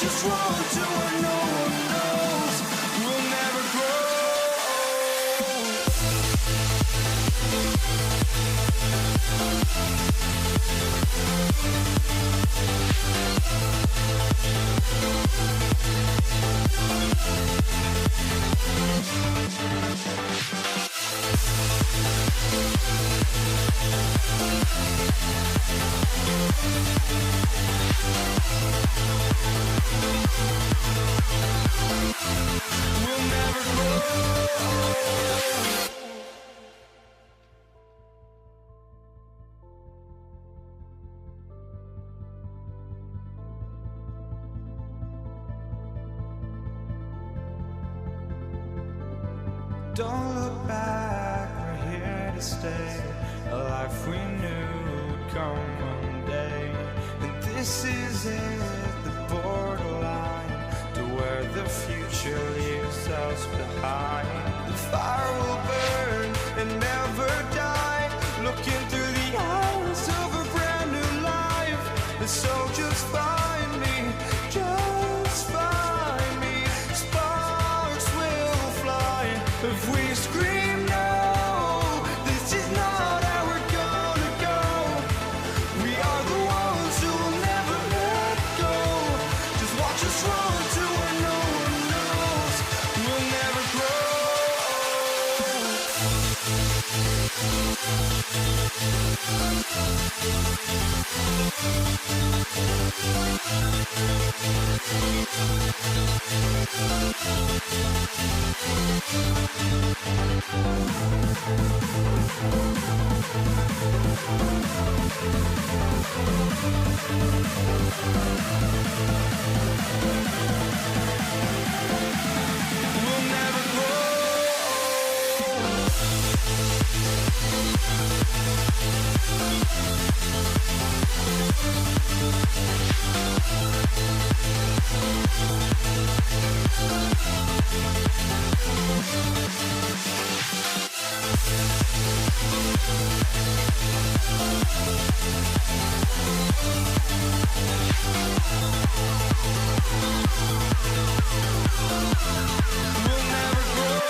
[SPEAKER 1] us run to where no one knows. We'll never grow. We'll never grow. Don't look back, we're here to stay. A life we knew would come one day. And this is it, the borderline to where the future leaves us behind. The fire will burn and never die, looking through the eyes of a brand new life. And so just find me, just find me. Sparks will fly if we scream no. This is not how we're gonna go. We are the ones who will never let go. Just watch us run to where no one knows. We'll never grow. We'll never grow. We'll never grow.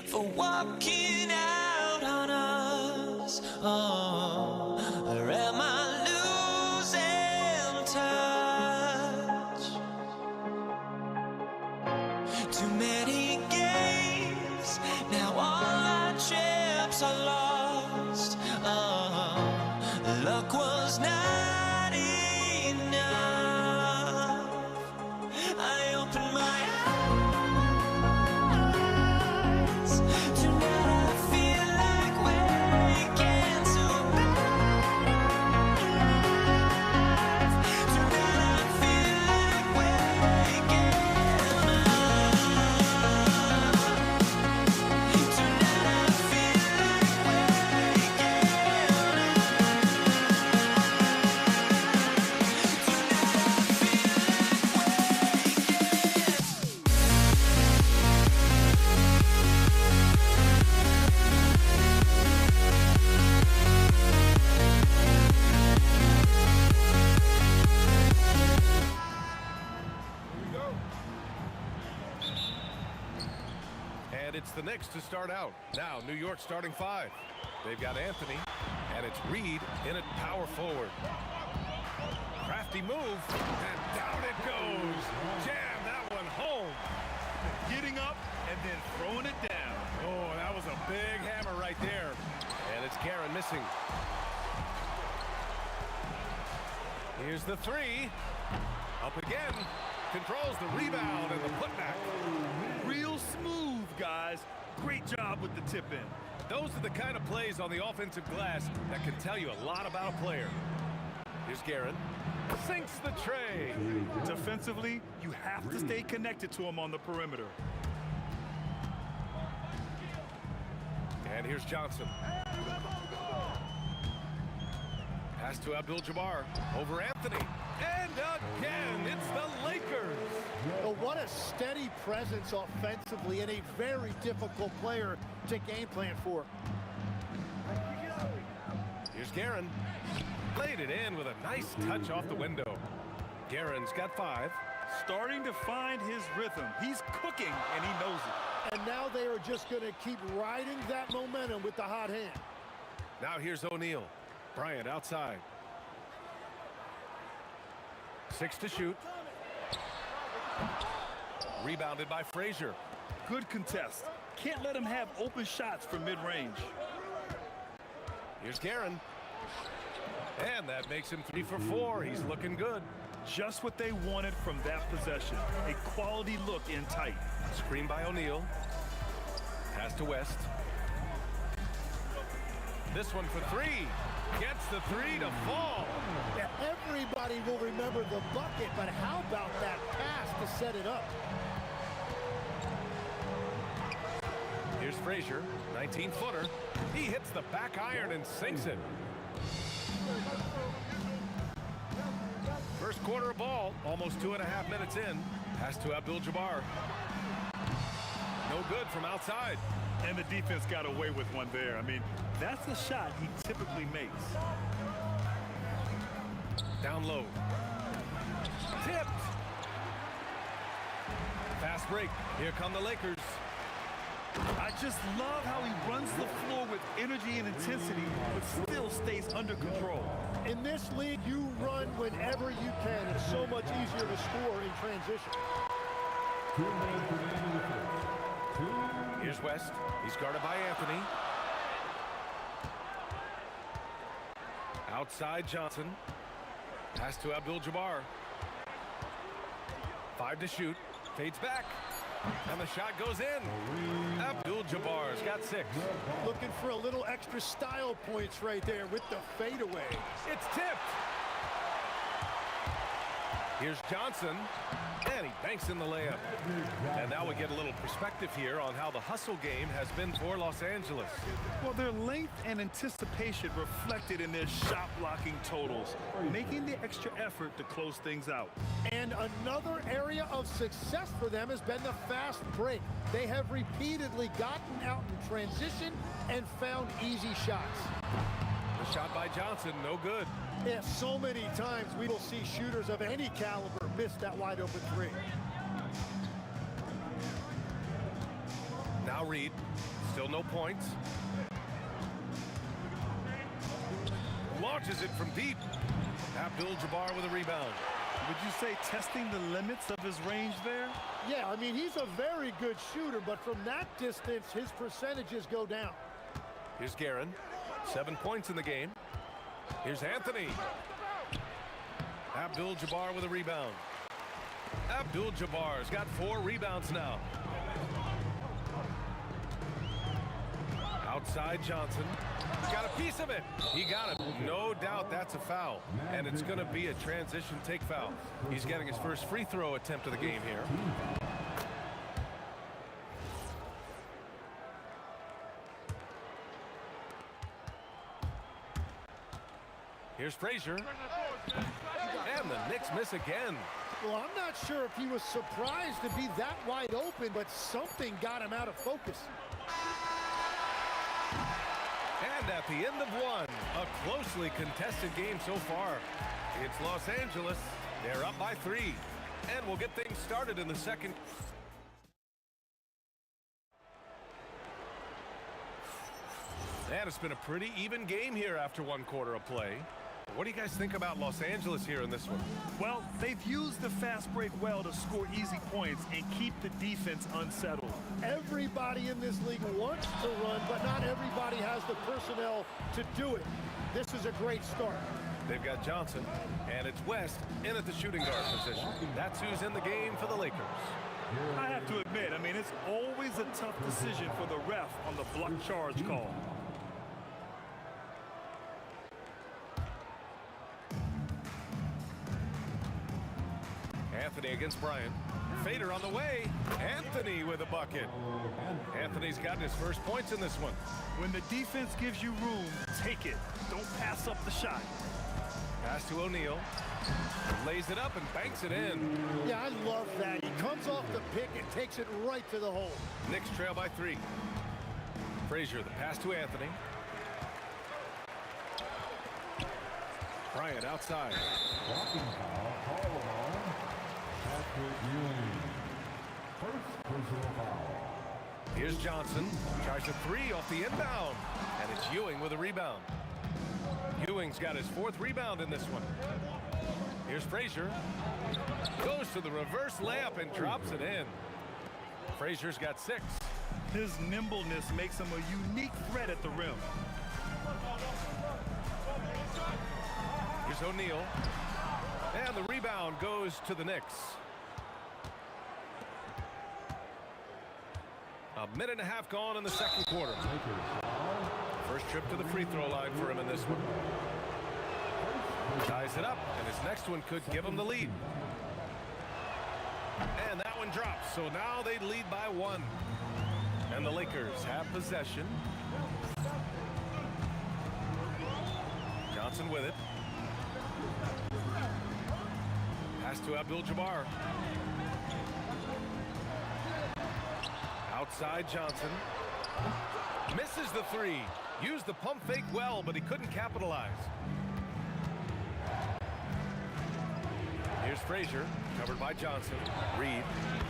[SPEAKER 1] for walking out on us. Oh, or am I losing touch? Too many games, now all our chips are lost. Oh, luck was not enough. I opened my eyes. Tonight I feel like waking to life. Tonight I feel like waking up. Tonight I feel like
[SPEAKER 8] And it's the Knicks to start out. Now, New York starting 5. They've got Anthony, and it's Reed in at power forward. Crafty move, and down it goes. Jam that one home.
[SPEAKER 10] Getting up and then throwing it down.
[SPEAKER 8] Oh, that was a big hammer right there. And it's Karen missing. Here's the 3. Up again. Controls the rebound and the putback.
[SPEAKER 10] Real smooth, guys. Great job with the tip in.
[SPEAKER 8] Those are the kind of plays on the offensive glass that can tell you a lot about a player. Here's Guerin. Sinks the tray.
[SPEAKER 10] Defensively, you have to stay connected to him on the perimeter.
[SPEAKER 8] And here's Johnson. Pass to Abdul-Jabbar. Over Anthony. And again, it's the Lakers.
[SPEAKER 13] Oh, what a steady presence offensively and a very difficult player to game plan for.
[SPEAKER 8] Here's Guerin. Played it in with a nice touch off the window. Guerin's got 5.
[SPEAKER 10] Starting to find his rhythm. He's cooking, and he knows it.
[SPEAKER 13] And now they are just going to keep riding that momentum with the hot hand.
[SPEAKER 8] Now here's O'Neal. Bryant outside. 6 to shoot. Rebounded by Frazier.
[SPEAKER 10] Good contest. Can't let him have open shots from mid-range.
[SPEAKER 8] Here's Guerin. And that makes him 3 for 4. He's looking good.
[SPEAKER 10] Just what they wanted from that possession. A quality look in tight.
[SPEAKER 8] Screen by O'Neal. Pass to West. This one for 3. Gets the 3 to fall.
[SPEAKER 13] Yeah, everybody will remember the bucket, but how about that pass to set it up?
[SPEAKER 8] Here's Frazier, 19-footer. He hits the back iron and sinks it. First quarter of ball, almost 2.5 minutes in. Pass to Abdul-Jabbar. No good from outside.
[SPEAKER 10] And the defense got away with one there. I mean, that's the shot he typically makes.
[SPEAKER 8] Down low. Tipped. Fast break. Here come the Lakers.
[SPEAKER 10] I just love how he runs the floor with energy and intensity, but still stays under control.
[SPEAKER 13] In this league, you run whenever you can. It's so much easier to score in transition.
[SPEAKER 8] Here's West. He's guarded by Anthony. Outside Johnson. Pass to Abdul-Jabbar. 5 to shoot. Fades back. And the shot goes in. Abdul-Jabbar's got 6.
[SPEAKER 13] Looking for a little extra style points right there with the fadeaway.
[SPEAKER 8] It's tipped. Here's Johnson. And he banks in the layup. And now we get a little perspective here on how the hustle game has been for Los Angeles.
[SPEAKER 10] Well, their length and anticipation reflected in their shot blocking totals, making the extra effort to close things out.
[SPEAKER 13] And another area of success for them has been the fast break. They have repeatedly gotten out in transition and found easy shots.
[SPEAKER 8] The shot by Johnson, no good.
[SPEAKER 13] Yeah, so many times we will see shooters of any caliber miss that wide open 3.
[SPEAKER 8] Now Now Reed. Still no points. Launches it from deep. Abdul-Jabbar with a rebound.
[SPEAKER 10] Would you say testing the limits of his range there?
[SPEAKER 13] Yeah, I mean, he's a very good shooter, but from that distance, his percentages go down.
[SPEAKER 8] Here's Guerin. 7 points in the game. Here's Anthony. Abdul-Jabbar with a rebound. Abdul-Jabbar's got 4 rebounds now. Outside Johnson. Got a piece of it. He got it. No doubt that's a foul. And it's going to be a transition take foul. He's getting his first free throw attempt of the game here. Here's Frazier. And the Knicks miss again.
[SPEAKER 13] Well, I'm not sure if he was surprised to be that wide open, but something got him out of focus.
[SPEAKER 8] And at the end of one, a closely contested game so far. It's Los Angeles. They're up by 3. And we'll get things started in the second. And it's been a pretty even game here after 1 quarter of play. What do you guys think about Los Angeles here in this one?
[SPEAKER 10] Well, they've used the fast break well to score easy points and keep the defense unsettled.
[SPEAKER 13] Everybody in this league wants to run, but not everybody has the personnel to do it. This is a great start.
[SPEAKER 8] They've got Johnson, and it's West in at the shooting guard position. That's who's in the game for the Lakers.
[SPEAKER 10] I have to admit, it's always a tough decision for the ref on the block charge call.
[SPEAKER 8] Anthony against Bryant. Fader on the way. Anthony with a bucket. Anthony's gotten his first points in this one.
[SPEAKER 10] When the defense gives you room, take it. Don't pass up the shot.
[SPEAKER 8] Pass to O'Neal. Lays it up and banks it in.
[SPEAKER 13] Yeah, I love that. He comes off the pick and takes it right to the hole.
[SPEAKER 8] Knicks trail by 3. Frazier, the pass to Anthony. Bryant outside.
[SPEAKER 7] Walking foul, call on Patrick Ewing. First personal foul.
[SPEAKER 8] Here's Johnson. Tries a 3 off the inbound. And it's Ewing with a rebound. Ewing's got his 4th rebound in this one. Here's Frazier. Goes to the reverse layup and drops it in. Frazier's got 6.
[SPEAKER 10] His nimbleness makes him a unique threat at the rim.
[SPEAKER 8] Here's O'Neal. And the rebound goes to the Knicks. A minute and a half gone in the second quarter. First trip to the free throw line for him in this one. Ties it up, and his next one could give him the lead. And that one drops, so now they lead by 1. And the Lakers have possession. Johnson with it. Pass to Abdul-Jabbar. Outside Johnson. Misses the 3. Used the pump fake well, but he couldn't capitalize. Here's Frazier, covered by Johnson. Reed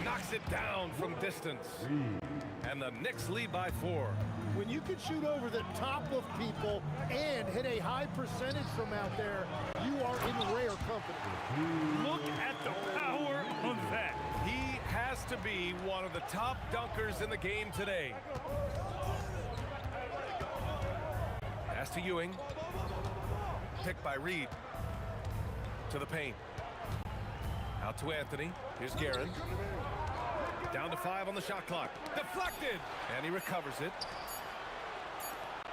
[SPEAKER 8] knocks it down from distance. And the Knicks lead by 4.
[SPEAKER 13] When you can shoot over the top of people and hit a high percentage from out there, you are in rare company.
[SPEAKER 10] Look at the power of that.
[SPEAKER 8] He has to be one of the top dunkers in the game today. Pass to Ewing. Picked by Reed. To the paint. Out to Anthony. Here's Guerin. Down to 5 on the shot clock. Deflected! And he recovers it.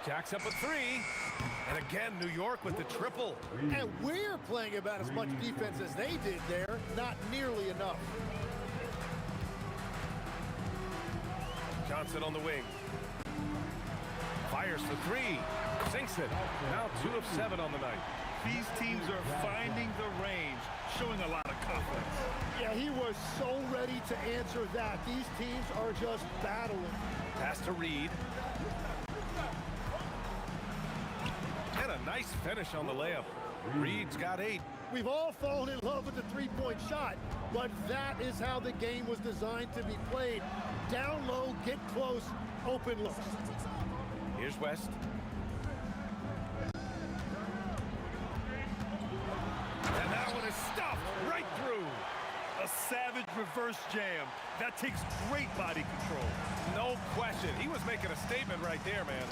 [SPEAKER 8] Jacks up a 3. And again, New York with the triple.
[SPEAKER 13] And we're playing about as much defense as they did there. Not nearly enough.
[SPEAKER 8] Johnson on the wing. Fires for 3. Sinks it. Now 2 of 7 on the night.
[SPEAKER 10] These teams are finding the range, showing a lot of confidence.
[SPEAKER 13] Yeah, he was so ready to answer that. These teams are just battling.
[SPEAKER 8] Pass to Reed. And a nice finish on the layup. Reed's got 8.
[SPEAKER 13] We've all fallen in love with the three-point shot. but that is how the game was designed to be played. Down low, get close, open looks.
[SPEAKER 8] Here's West. And that one is stuffed right through.
[SPEAKER 10] A savage reverse jam. That takes great body control.
[SPEAKER 8] No question. He was making a statement right there, man.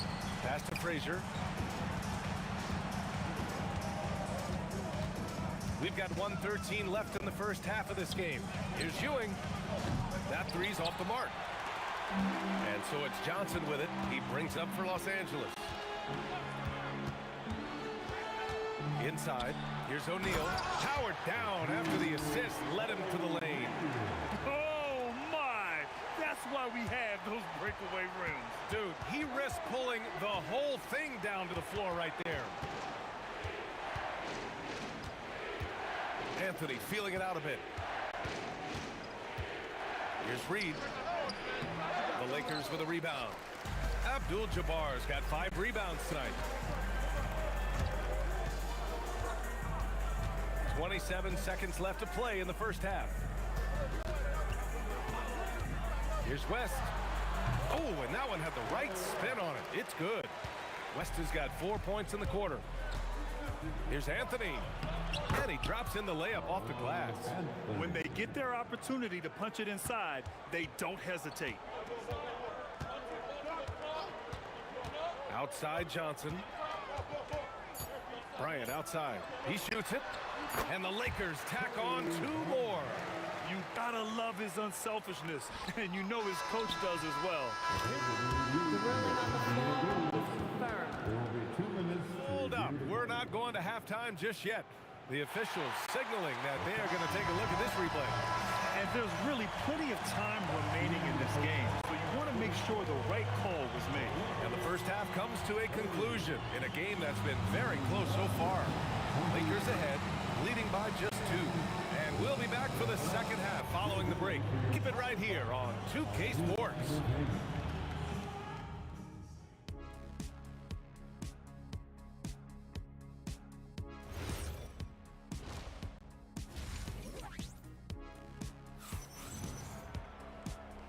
[SPEAKER 8] Pass to Frazier. We've got 1:13 left in the first half of this game. Here's Ewing. That three's off the mark. And so it's Johnson with it. He brings up for Los Angeles. Inside. Here's O'Neal. Powered down after the assist led him to the lane.
[SPEAKER 10] Oh, my. That's why we have those breakaway rims.
[SPEAKER 8] Dude, he risked pulling the whole thing down to the floor right there. Anthony feeling it out a bit. Here's Reed. The Lakers with a rebound. Abdul-Jabbar's got 5 rebounds tonight. 27 seconds left to play in the first half. Here's West. Oh, and that one had the right spin on it. It's good. West has got 4 points in the quarter. Here's Anthony. And he drops in the layup off the glass.
[SPEAKER 10] When they get their opportunity to punch it inside, they don't hesitate.
[SPEAKER 8] Outside Johnson. Bryant outside. He shoots it. And the Lakers tack on 2 more.
[SPEAKER 10] You gotta love his unselfishness, and you know his coach does as well.
[SPEAKER 8] Hold up. We're not going to halftime just yet. The officials signaling that they are going to take a look at this replay.
[SPEAKER 10] And there's really plenty of time remaining in this game, so you want to make sure the right call was made.
[SPEAKER 8] And the first half comes to a conclusion in a game that's been very close so far. Lakers ahead, leading by just 2. And we'll be back for the second half following the break. Keep it right here on 2K Sports.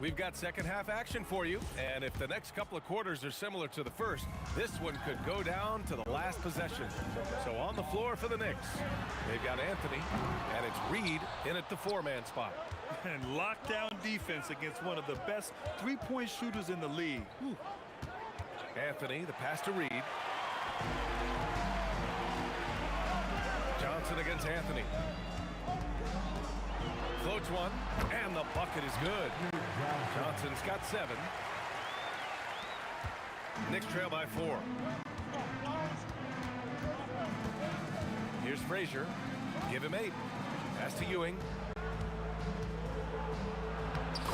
[SPEAKER 8] We've got second half action for you, and if the next couple of quarters are similar to the first, this one could go down to the last possession. So on the floor for the Knicks, they've got Anthony, and it's Reed in at the 4-man spot.
[SPEAKER 10] And lockdown defense against one of the best three-point shooters in the league. Whew.
[SPEAKER 8] Anthony, the pass to Reed. Johnson against Anthony. Floats one, and the bucket is good. Johnson's got 7. Knicks trail by 4. Here's Frazier. Give him 8. Pass to Ewing.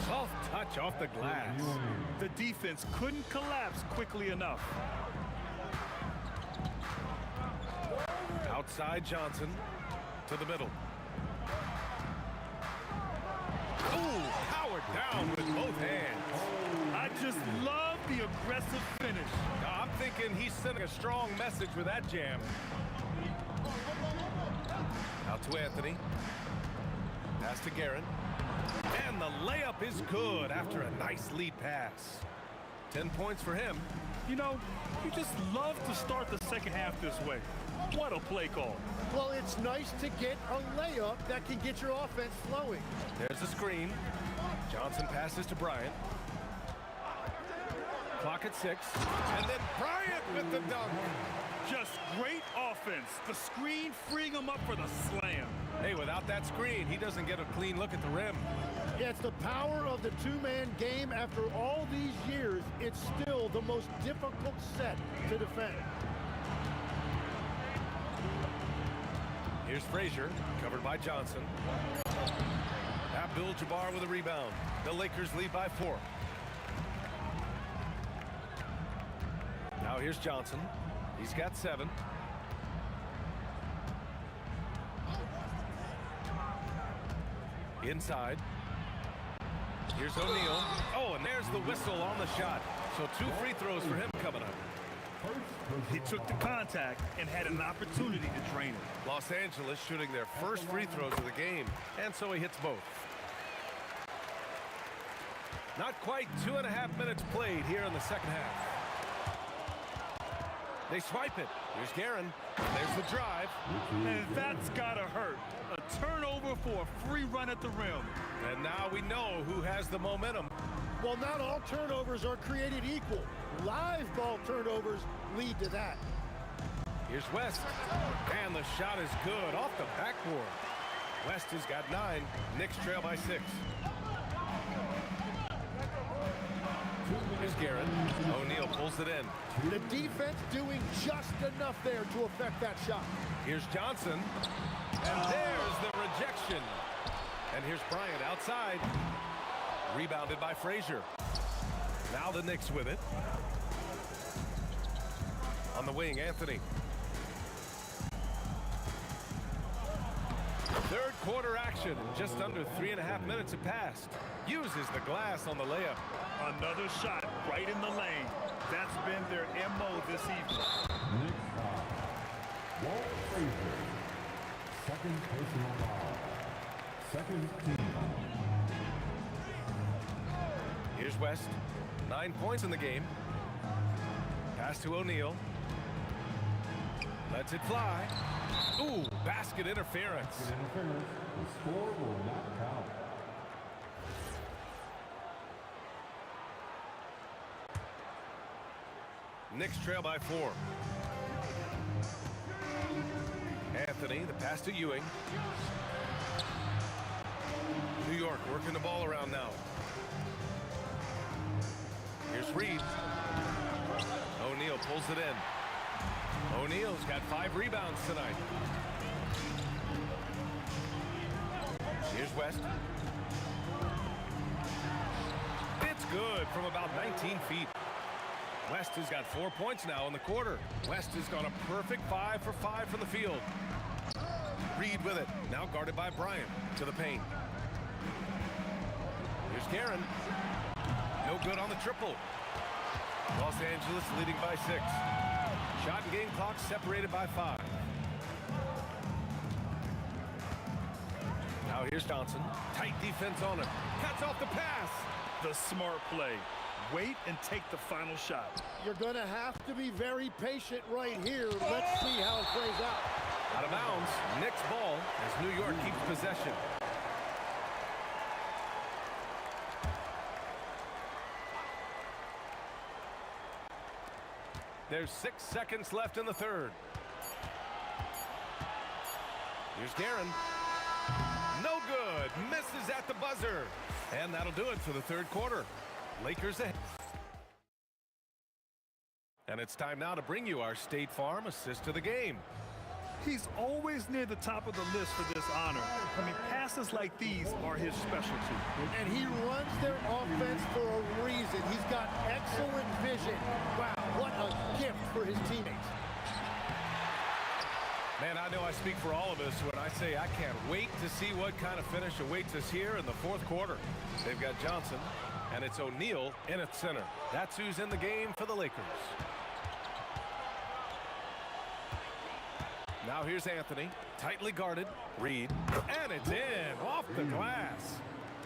[SPEAKER 8] Soft touch off the glass.
[SPEAKER 10] The defense couldn't collapse quickly enough.
[SPEAKER 8] Outside Johnson to the middle. Ooh, powered down with both hands.
[SPEAKER 10] I just love the aggressive finish.
[SPEAKER 8] I'm thinking he's sending a strong message with that jam. Out to Anthony. Pass to Guerin. And the layup is good after a nice lead pass. 10 points for him.
[SPEAKER 10] You know, you just love to start the second half this way. What a play call.
[SPEAKER 13] Well, it's nice to get a layup that can get your offense flowing.
[SPEAKER 8] There's the screen. Johnson passes to Bryant. Clock at 6. And then Bryant with the dunk.
[SPEAKER 10] Just great offense. The screen freeing him up for the slam.
[SPEAKER 8] Hey, without that screen, he doesn't get a clean look at the rim.
[SPEAKER 13] Yeah, it's the power of the 2-man game. After all these years, it's still the most difficult set to defend.
[SPEAKER 8] Here's Frazier, covered by Johnson. Abdul-Jabbar with a rebound. The Lakers lead by 4. Now here's Johnson. He's got 7. Inside. Here's O'Neal. Oh, and there's the whistle on the shot. So 2 free throws for him coming up.
[SPEAKER 10] He took the contact and had an opportunity to drain it.
[SPEAKER 8] Los Angeles shooting their first free throws of the game, and so he hits both. Not quite 2.5 minutes played here in the second half. They swipe it. Here's Guerin. There's the drive.
[SPEAKER 10] And that's gotta hurt. A turnover for a free run at the rim.
[SPEAKER 8] And now we know who has the momentum.
[SPEAKER 13] Well, not all turnovers are created equal. Live ball turnovers lead to that.
[SPEAKER 8] Here's West. And the shot is good off the backboard. West has got 9. Knicks trail by 6. Here's Guerin. O'Neal pulls it in.
[SPEAKER 13] The defense doing just enough there to affect that shot.
[SPEAKER 8] Here's Johnson. And there's the rejection. And here's Bryant outside. Rebounded by Frazier. Now the Knicks with it. On the wing, Anthony. Third quarter action. Just under 3.5 minutes have passed. Uses the glass on the layup.
[SPEAKER 10] Another shot right in the lane. That's been their MO this evening.
[SPEAKER 7] Next foul. Walt Frazier. Second personal foul. Second team foul.
[SPEAKER 8] Here's West. 9 points in the game. Pass to O'Neal. Lets it fly. Ooh, basket interference.
[SPEAKER 7] Interference. The score will not count.
[SPEAKER 8] Knicks trail by 4. Anthony, the pass to Ewing. New York working the ball around now. Here's Reed. O'Neal pulls it in. O'Neal's got 5 rebounds tonight. Here's West. It's good from about 19 feet. West has got 4 points now in the quarter. West has gone a perfect 5 for 5 from the field. Reed with it. Now guarded by Bryant to the paint. Here's Guerin. No good on the triple. Los Angeles leading by 6. Shot and game clock separated by 5. Now here's Johnson. Tight defense on him. Cuts off the pass.
[SPEAKER 10] The smart play. Wait and take the final shot.
[SPEAKER 13] You're going to have to be very patient right here. Let's see how it plays out.
[SPEAKER 8] Out of bounds. Knicks ball as New York keeps possession. There's 6 seconds left in the third. Here's Guerin. No good. Misses at the buzzer. And that'll do it for the third quarter. Lakers ahead. And it's time now to bring you our State Farm assist of the game.
[SPEAKER 10] He's always near the top of the list for this honor. I mean, passes like these are his specialty.
[SPEAKER 13] And he runs their offense for a reason. He's got excellent vision. Wow, what a gift for his teammates.
[SPEAKER 8] Man, I know I speak for all of us when I say I can't wait to see what kind of finish awaits us here in the fourth quarter. They've got Johnson, and it's O'Neal in at center. That's who's in the game for the Lakers. Now here's Anthony, tightly guarded. Reed, and it's in, off the glass.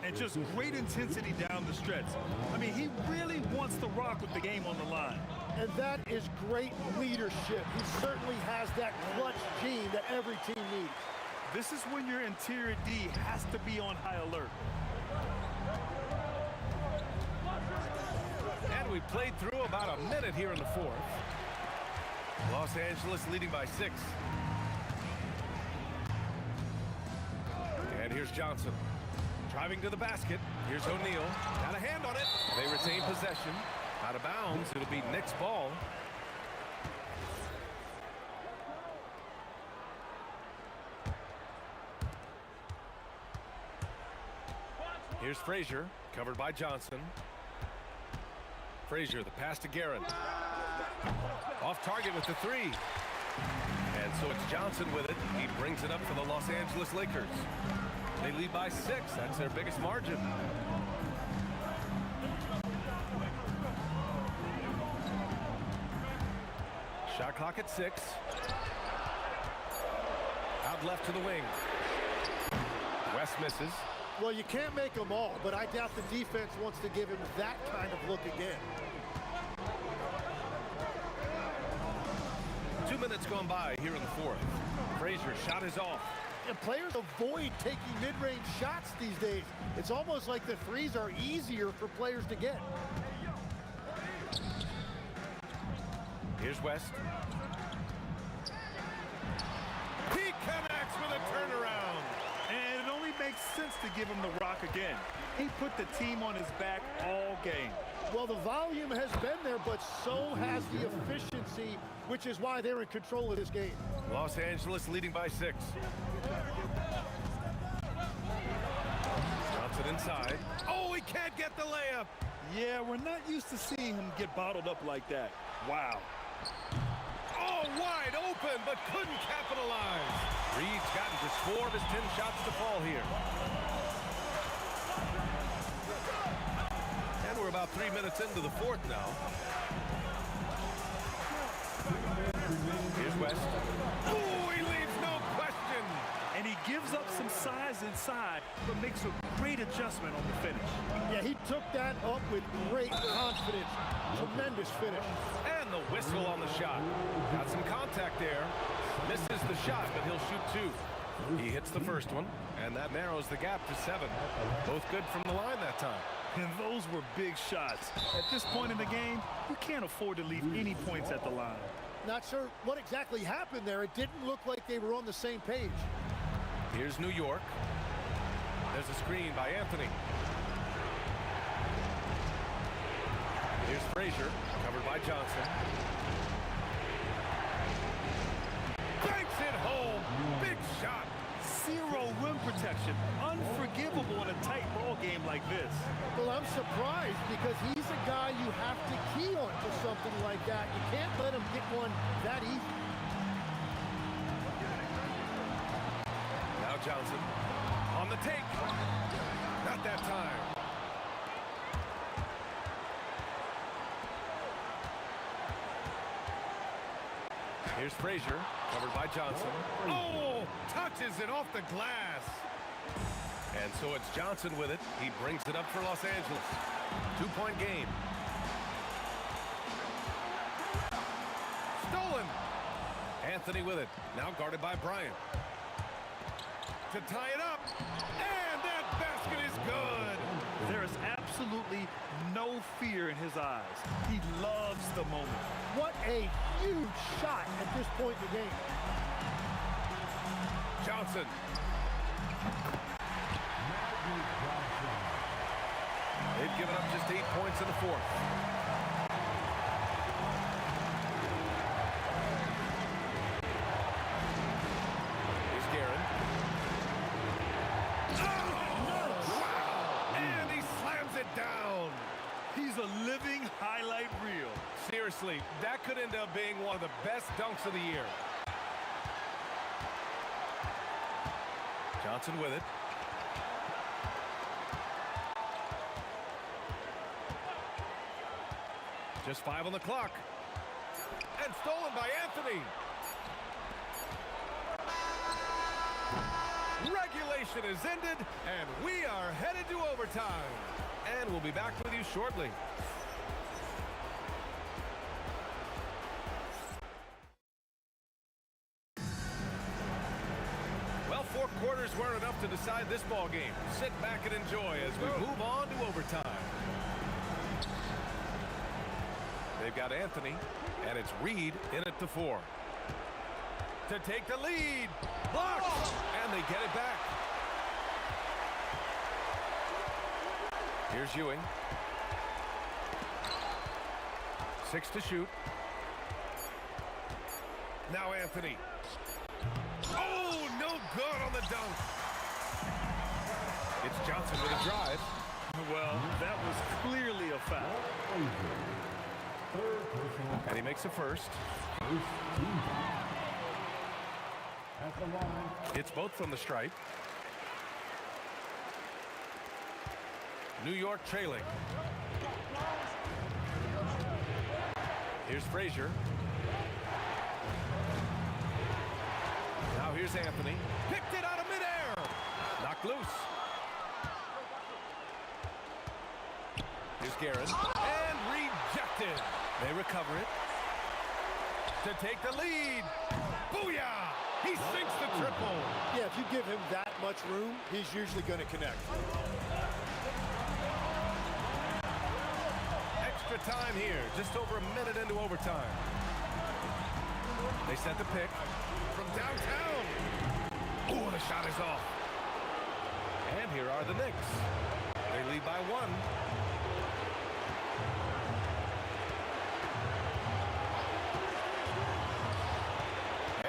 [SPEAKER 10] And just great intensity down the stretch. I mean, he really wants to rock with the game on the line.
[SPEAKER 13] And that is great leadership. He certainly has that clutch gene that every team needs.
[SPEAKER 10] This is when your interior D has to be on high alert.
[SPEAKER 8] And we played through about a minute here in the fourth. Los Angeles leading by 6. And here's Johnson. Driving to the basket. Here's O'Neal. Got a hand on it. They retain possession. Out of bounds. It'll be Knicks ball. Here's Frazier. Covered by Johnson. Frazier, the pass to Guerin. Off target with the 3. And so it's Johnson with it. He brings it up for the Los Angeles Lakers. They lead by 6. That's their biggest margin. Shot clock at 6. Out left to the wing. West misses.
[SPEAKER 16] Well, you can't make them all, but I doubt the defense wants to give him that kind of look again.
[SPEAKER 8] 2 minutes gone by here in the fourth. Frazier's shot is off.
[SPEAKER 16] And players avoid taking mid-range shots these days. It's almost like the threes are easier for players to get.
[SPEAKER 8] Here's West. He connects with a turnaround.
[SPEAKER 10] And it only makes sense to give him the rock again. He put the team on his back all game.
[SPEAKER 16] Well, the volume has been there, but so has the efficiency, which is why they're in control of this game.
[SPEAKER 8] Los Angeles leading by 6. Johnson inside. Oh, he can't get the layup.
[SPEAKER 10] Yeah, we're not used to seeing him get bottled up like that. Wow.
[SPEAKER 8] Oh, wide open, but couldn't capitalize. Reed's gotten just 4 of his 10 shots to fall here. And we're about 3 minutes into the fourth now. Here's West. Oh, he leaves no question.
[SPEAKER 10] And he gives up some size inside, but makes a great adjustment on the finish.
[SPEAKER 16] Yeah, he took that up with great confidence. Tremendous finish.
[SPEAKER 8] And the whistle on the shot. Got some contact there. Misses the shot, but he'll shoot 2. He hits the first one, and that narrows the gap to 7. Both good from the line that time.
[SPEAKER 10] And those were big shots. At this point in the game, you can't afford to leave any points at the line.
[SPEAKER 16] Not sure what exactly happened there. It didn't look like they were on the same page.
[SPEAKER 8] Here's New York. There's a screen by Anthony. Here's Frazier, covered by Johnson. Banks it home. Big shot.
[SPEAKER 10] Zero rim protection. Unforgivable in a tight ball game like this.
[SPEAKER 16] Well, I'm surprised because he's a guy you have to key on to something like that. You can't let him get one that easy.
[SPEAKER 8] Now Johnson on the take. Not that time. Here's Frazier, covered by Johnson. Oh, touches it off the glass. And so it's Johnson with it. He brings it up for Los Angeles. 2-point game. Stolen. Anthony with it. Now guarded by Bryant. To tie it up. And that basket is good.
[SPEAKER 10] There is absolutely no fear in his eyes. He loves the moment.
[SPEAKER 16] What a huge shot at this point in the game.
[SPEAKER 8] Johnson. They've given up just 8 points in the fourth. Here's Guerin. Wow! And he slams it down.
[SPEAKER 10] He's a living highlight reel.
[SPEAKER 8] Seriously, that could end up being one of the best dunks of the year. Johnson with it. Just 5 on the clock. And stolen by Anthony. Regulation is ended, and we are headed to overtime. And we'll be back with you shortly. Well, 4 quarters weren't enough to decide this ball game. Sit back and enjoy as we move on to overtime. They've got Anthony, and it's Reed in at the 4. To take the lead. Blocked, and they get it back. Here's Ewing. 6 to shoot. Now Anthony. Oh, no good on the dunk. It's Johnson with a drive.
[SPEAKER 10] Well, that was clearly a foul.
[SPEAKER 8] And he makes a first. It's both from the stripe. New York trailing. Here's Frazier. here's Anthony. Picked it out of midair. Knocked loose. Here's Guerin. And rejected. They recover it. To take the lead. Booyah! He sinks the triple.
[SPEAKER 16] Yeah, if you give him that much room, he's usually going to connect.
[SPEAKER 8] Extra time here, just over a minute into overtime. They set the pick from downtown. Oh, the shot is off. And here are the Knicks. They lead by 1.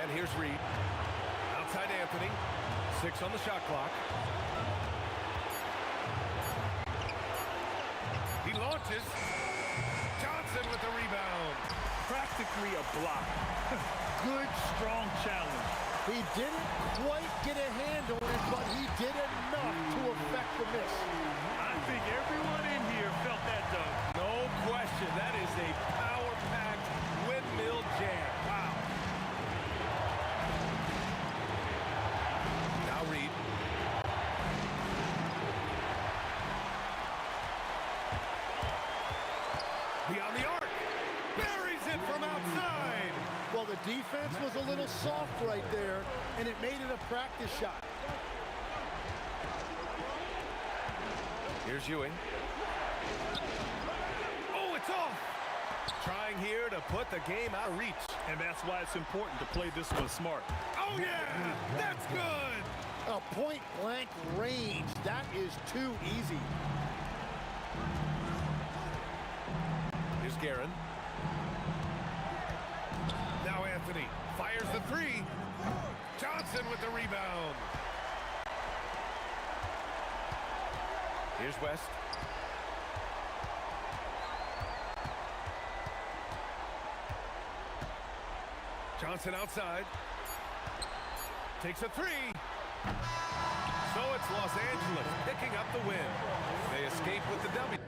[SPEAKER 8] And here's Reed. Outside Anthony. 6 on the shot clock. He launches. Johnson with the rebound.
[SPEAKER 10] Practically a block. Good, strong challenge.
[SPEAKER 16] He didn't quite get a hand on it, but he did enough to affect the miss.
[SPEAKER 10] I think everyone in here felt that dunk.
[SPEAKER 8] No question. That is a power-packed windmill jam. Wow. Now Reed. Beyond the arc. Buries it from outside.
[SPEAKER 16] Well, the defense was a little soft right there, and it made it a practice shot.
[SPEAKER 8] Here's Ewing. Oh, it's off. Trying here to put the game out of reach.
[SPEAKER 10] And that's why it's important to play this one smart.
[SPEAKER 8] Oh, yeah. That's good.
[SPEAKER 16] A point-blank range. That is too easy.
[SPEAKER 8] Here's Guerin. Now Anthony fires the 3. Johnson with the rebound. Here's West. Johnson outside. Takes a 3. So it's Los Angeles picking up the win. They escape with the W.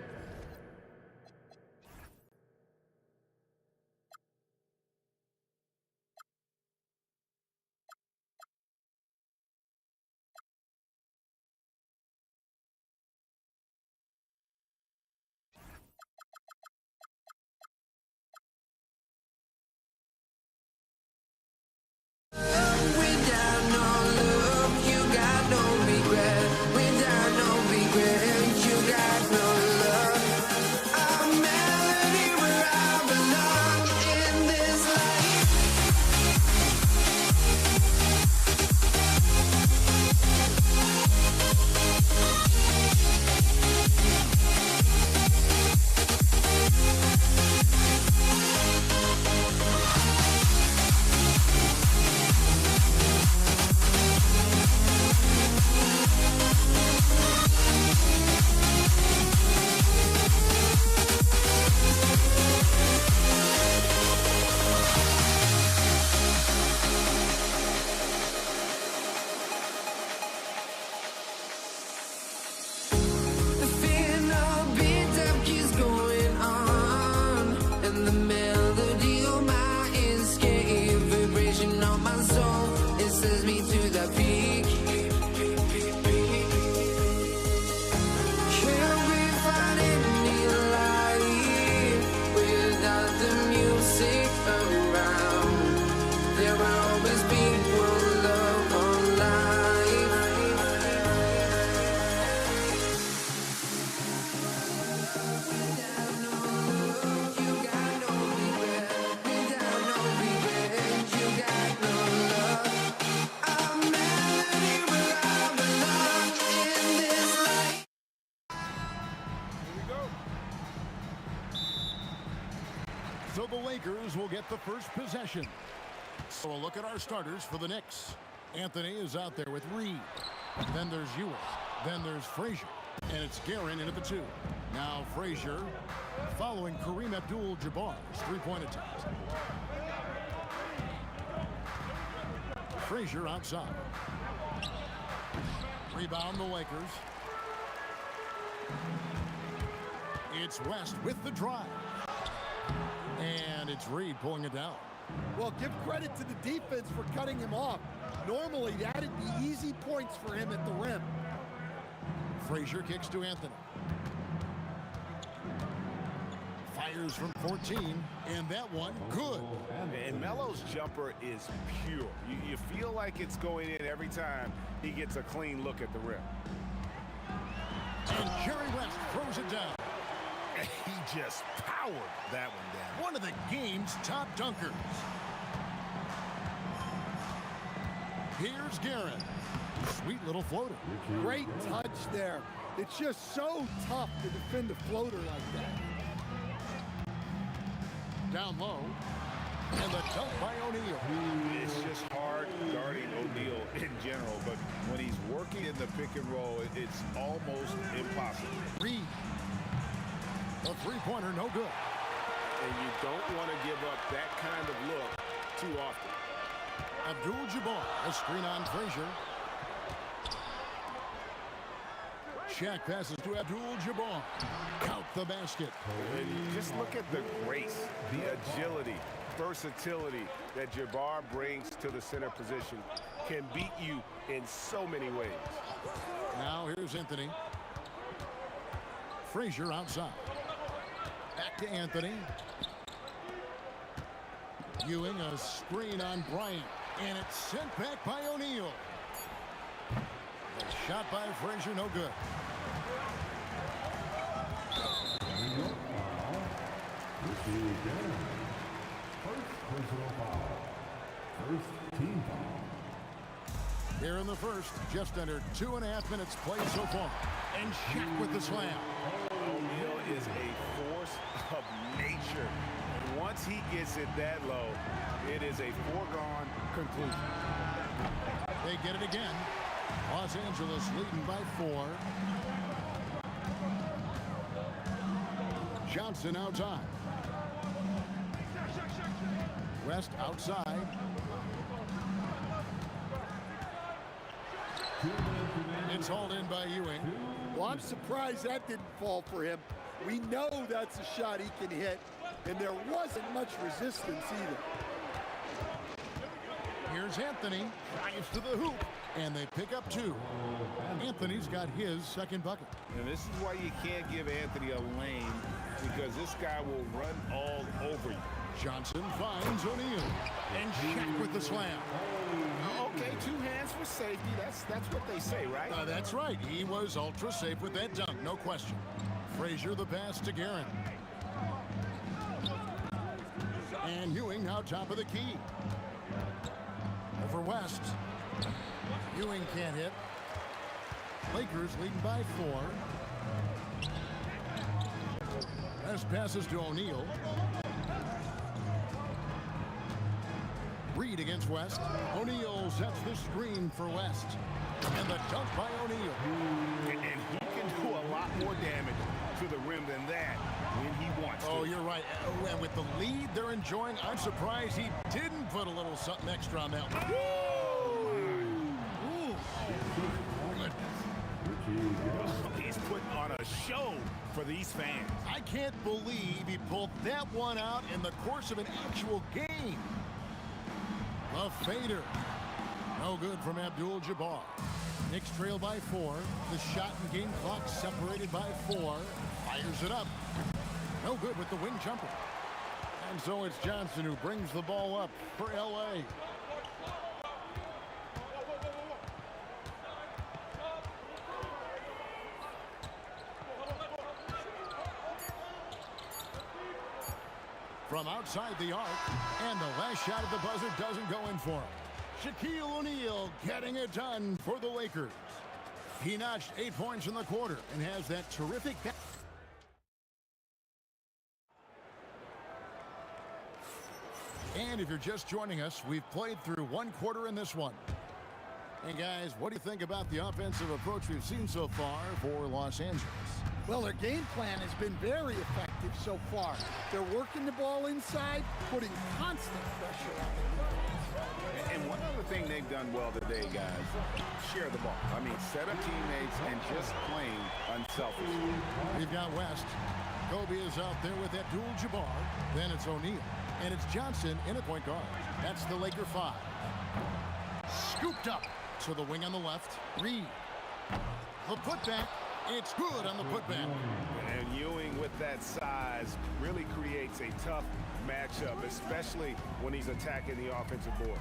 [SPEAKER 2] So the Lakers will get the first possession. So a look at our starters for the Knicks. Anthony is out there with Reed. Then there's Ewing. Then there's Frazier. And it's Guerin in at the 2. Now Frazier following Kareem Abdul-Jabbar's three-point attempt. Frazier outside. Rebound the Lakers. It's West with the drive. And it's Reed pulling it down.
[SPEAKER 13] Well, give credit to the defense for cutting him off. Normally, that'd be easy points for him at the rim.
[SPEAKER 2] Frazier kicks to Anthony. Fires from 14, and that one good.
[SPEAKER 3] And Melo's jumper is pure. You feel like it's going in every time he gets a clean look at the rim.
[SPEAKER 2] And Jerry West throws it down.
[SPEAKER 3] He just powered that one down.
[SPEAKER 2] One of the game's top dunkers. Here's Garrett. Sweet little floater.
[SPEAKER 13] Great touch there. It's just so tough to defend a floater like that.
[SPEAKER 2] Down low. And the dunk by O'Neal.
[SPEAKER 3] It's just hard guarding O'Neal in general, but when he's working in the pick and roll, it's almost impossible.
[SPEAKER 2] Reed. A three-pointer, no good.
[SPEAKER 15] And you don't want to give up that kind of look too often.
[SPEAKER 2] Abdul-Jabbar, a screen on Frazier. Shaq passes to Abdul-Jabbar. Count the basket.
[SPEAKER 3] And just look at the grace, the agility, versatility that Jabbar brings to the center position. Can beat you in so many ways.
[SPEAKER 2] Now here's Anthony. Frazier outside. Back to Anthony. Ewing, a screen on Bryant. And it's sent back by O'Neal. A shot by Frazier, no good.
[SPEAKER 7] First team foul.
[SPEAKER 2] Here in the first, just under 2.5 minutes played so far. And Shaq with the slam.
[SPEAKER 3] O'Neal is a force of nature. And once he gets it that low, it is a foregone conclusion.
[SPEAKER 2] They get it again. Los Angeles leading by 4. Johnson outside. West outside. It's hauled in by Ewing.
[SPEAKER 13] Well, I'm surprised that didn't fall for him. We know that's a shot he can hit, and there wasn't much resistance either.
[SPEAKER 2] Here's Anthony. Drives to the hoop. And they pick up 2. Anthony's got his second bucket.
[SPEAKER 3] And this is why you can't give Anthony a lane, because this guy will run all over you.
[SPEAKER 2] Johnson finds O'Neal. And Shaq with the slam.
[SPEAKER 3] Okay, 2 hands for safety. That's what they say, right?
[SPEAKER 2] That's right. He was ultra safe with that dunk, no question. Frazier the pass to Guerin. And Ewing now top of the key. Over West. Ewing can't hit. Lakers leading by 4. West passes to O'Neal. Reed against West. O'Neal sets the screen for West. And the dunk by O'Neal.
[SPEAKER 3] And he can do a lot more damage to the rim than that when he wants to.
[SPEAKER 2] Oh, you're right. And with the lead they're enjoying, I'm surprised he didn't put a little something extra on that one. Ooh. Goodness.
[SPEAKER 3] He's putting on a show for these fans.
[SPEAKER 2] I can't believe he pulled that one out in the course of an actual game. A fader. No good from Abdul-Jabbar. Knicks trail by 4. The shot and game clock separated by 4. Fires it up. No good with the wing jumper. And so it's Johnson who brings the ball up for L.A. From outside the arc, and the last shot at the buzzer doesn't go in for him. Shaquille O'Neal getting it done for the Lakers. He notched 8 points in the quarter and has that terrific. And if you're just joining us, we've played through 1 quarter in this one. Hey guys, what do you think about the offensive approach we've seen so far for Los Angeles?
[SPEAKER 13] Well, their game plan has been very effective so far. They're working the ball inside, putting constant pressure on the defense.
[SPEAKER 3] And one other thing they've done well today, guys, share the ball. I mean, set up teammates and just plain unselfish.
[SPEAKER 2] We've got West. Kobe is out there with Abdul-Jabbar. Then it's O'Neal. And it's Johnson in at point guard. That's the Laker 5. Scooped up to the wing on the left. Reed. The putback. It's good on the putback.
[SPEAKER 3] And Ewing with that size really creates a tough matchup, especially when he's attacking the offensive board.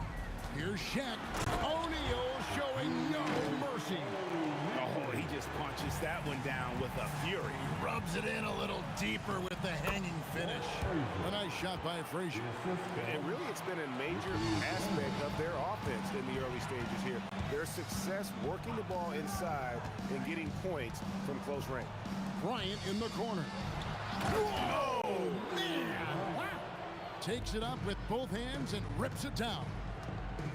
[SPEAKER 2] Here's Shaq. O'Neal showing no mercy.
[SPEAKER 3] Oh, he just punches that one down with a fury.
[SPEAKER 2] Rubs it in a little deeper with the hanging finish. A nice shot by Frazier.
[SPEAKER 3] And really, it's been a major aspect of their offense in the early stages here. Their success working the ball inside and getting points from close range.
[SPEAKER 2] Bryant in the corner. Oh, man. Wow. Takes it up with both hands and rips it down.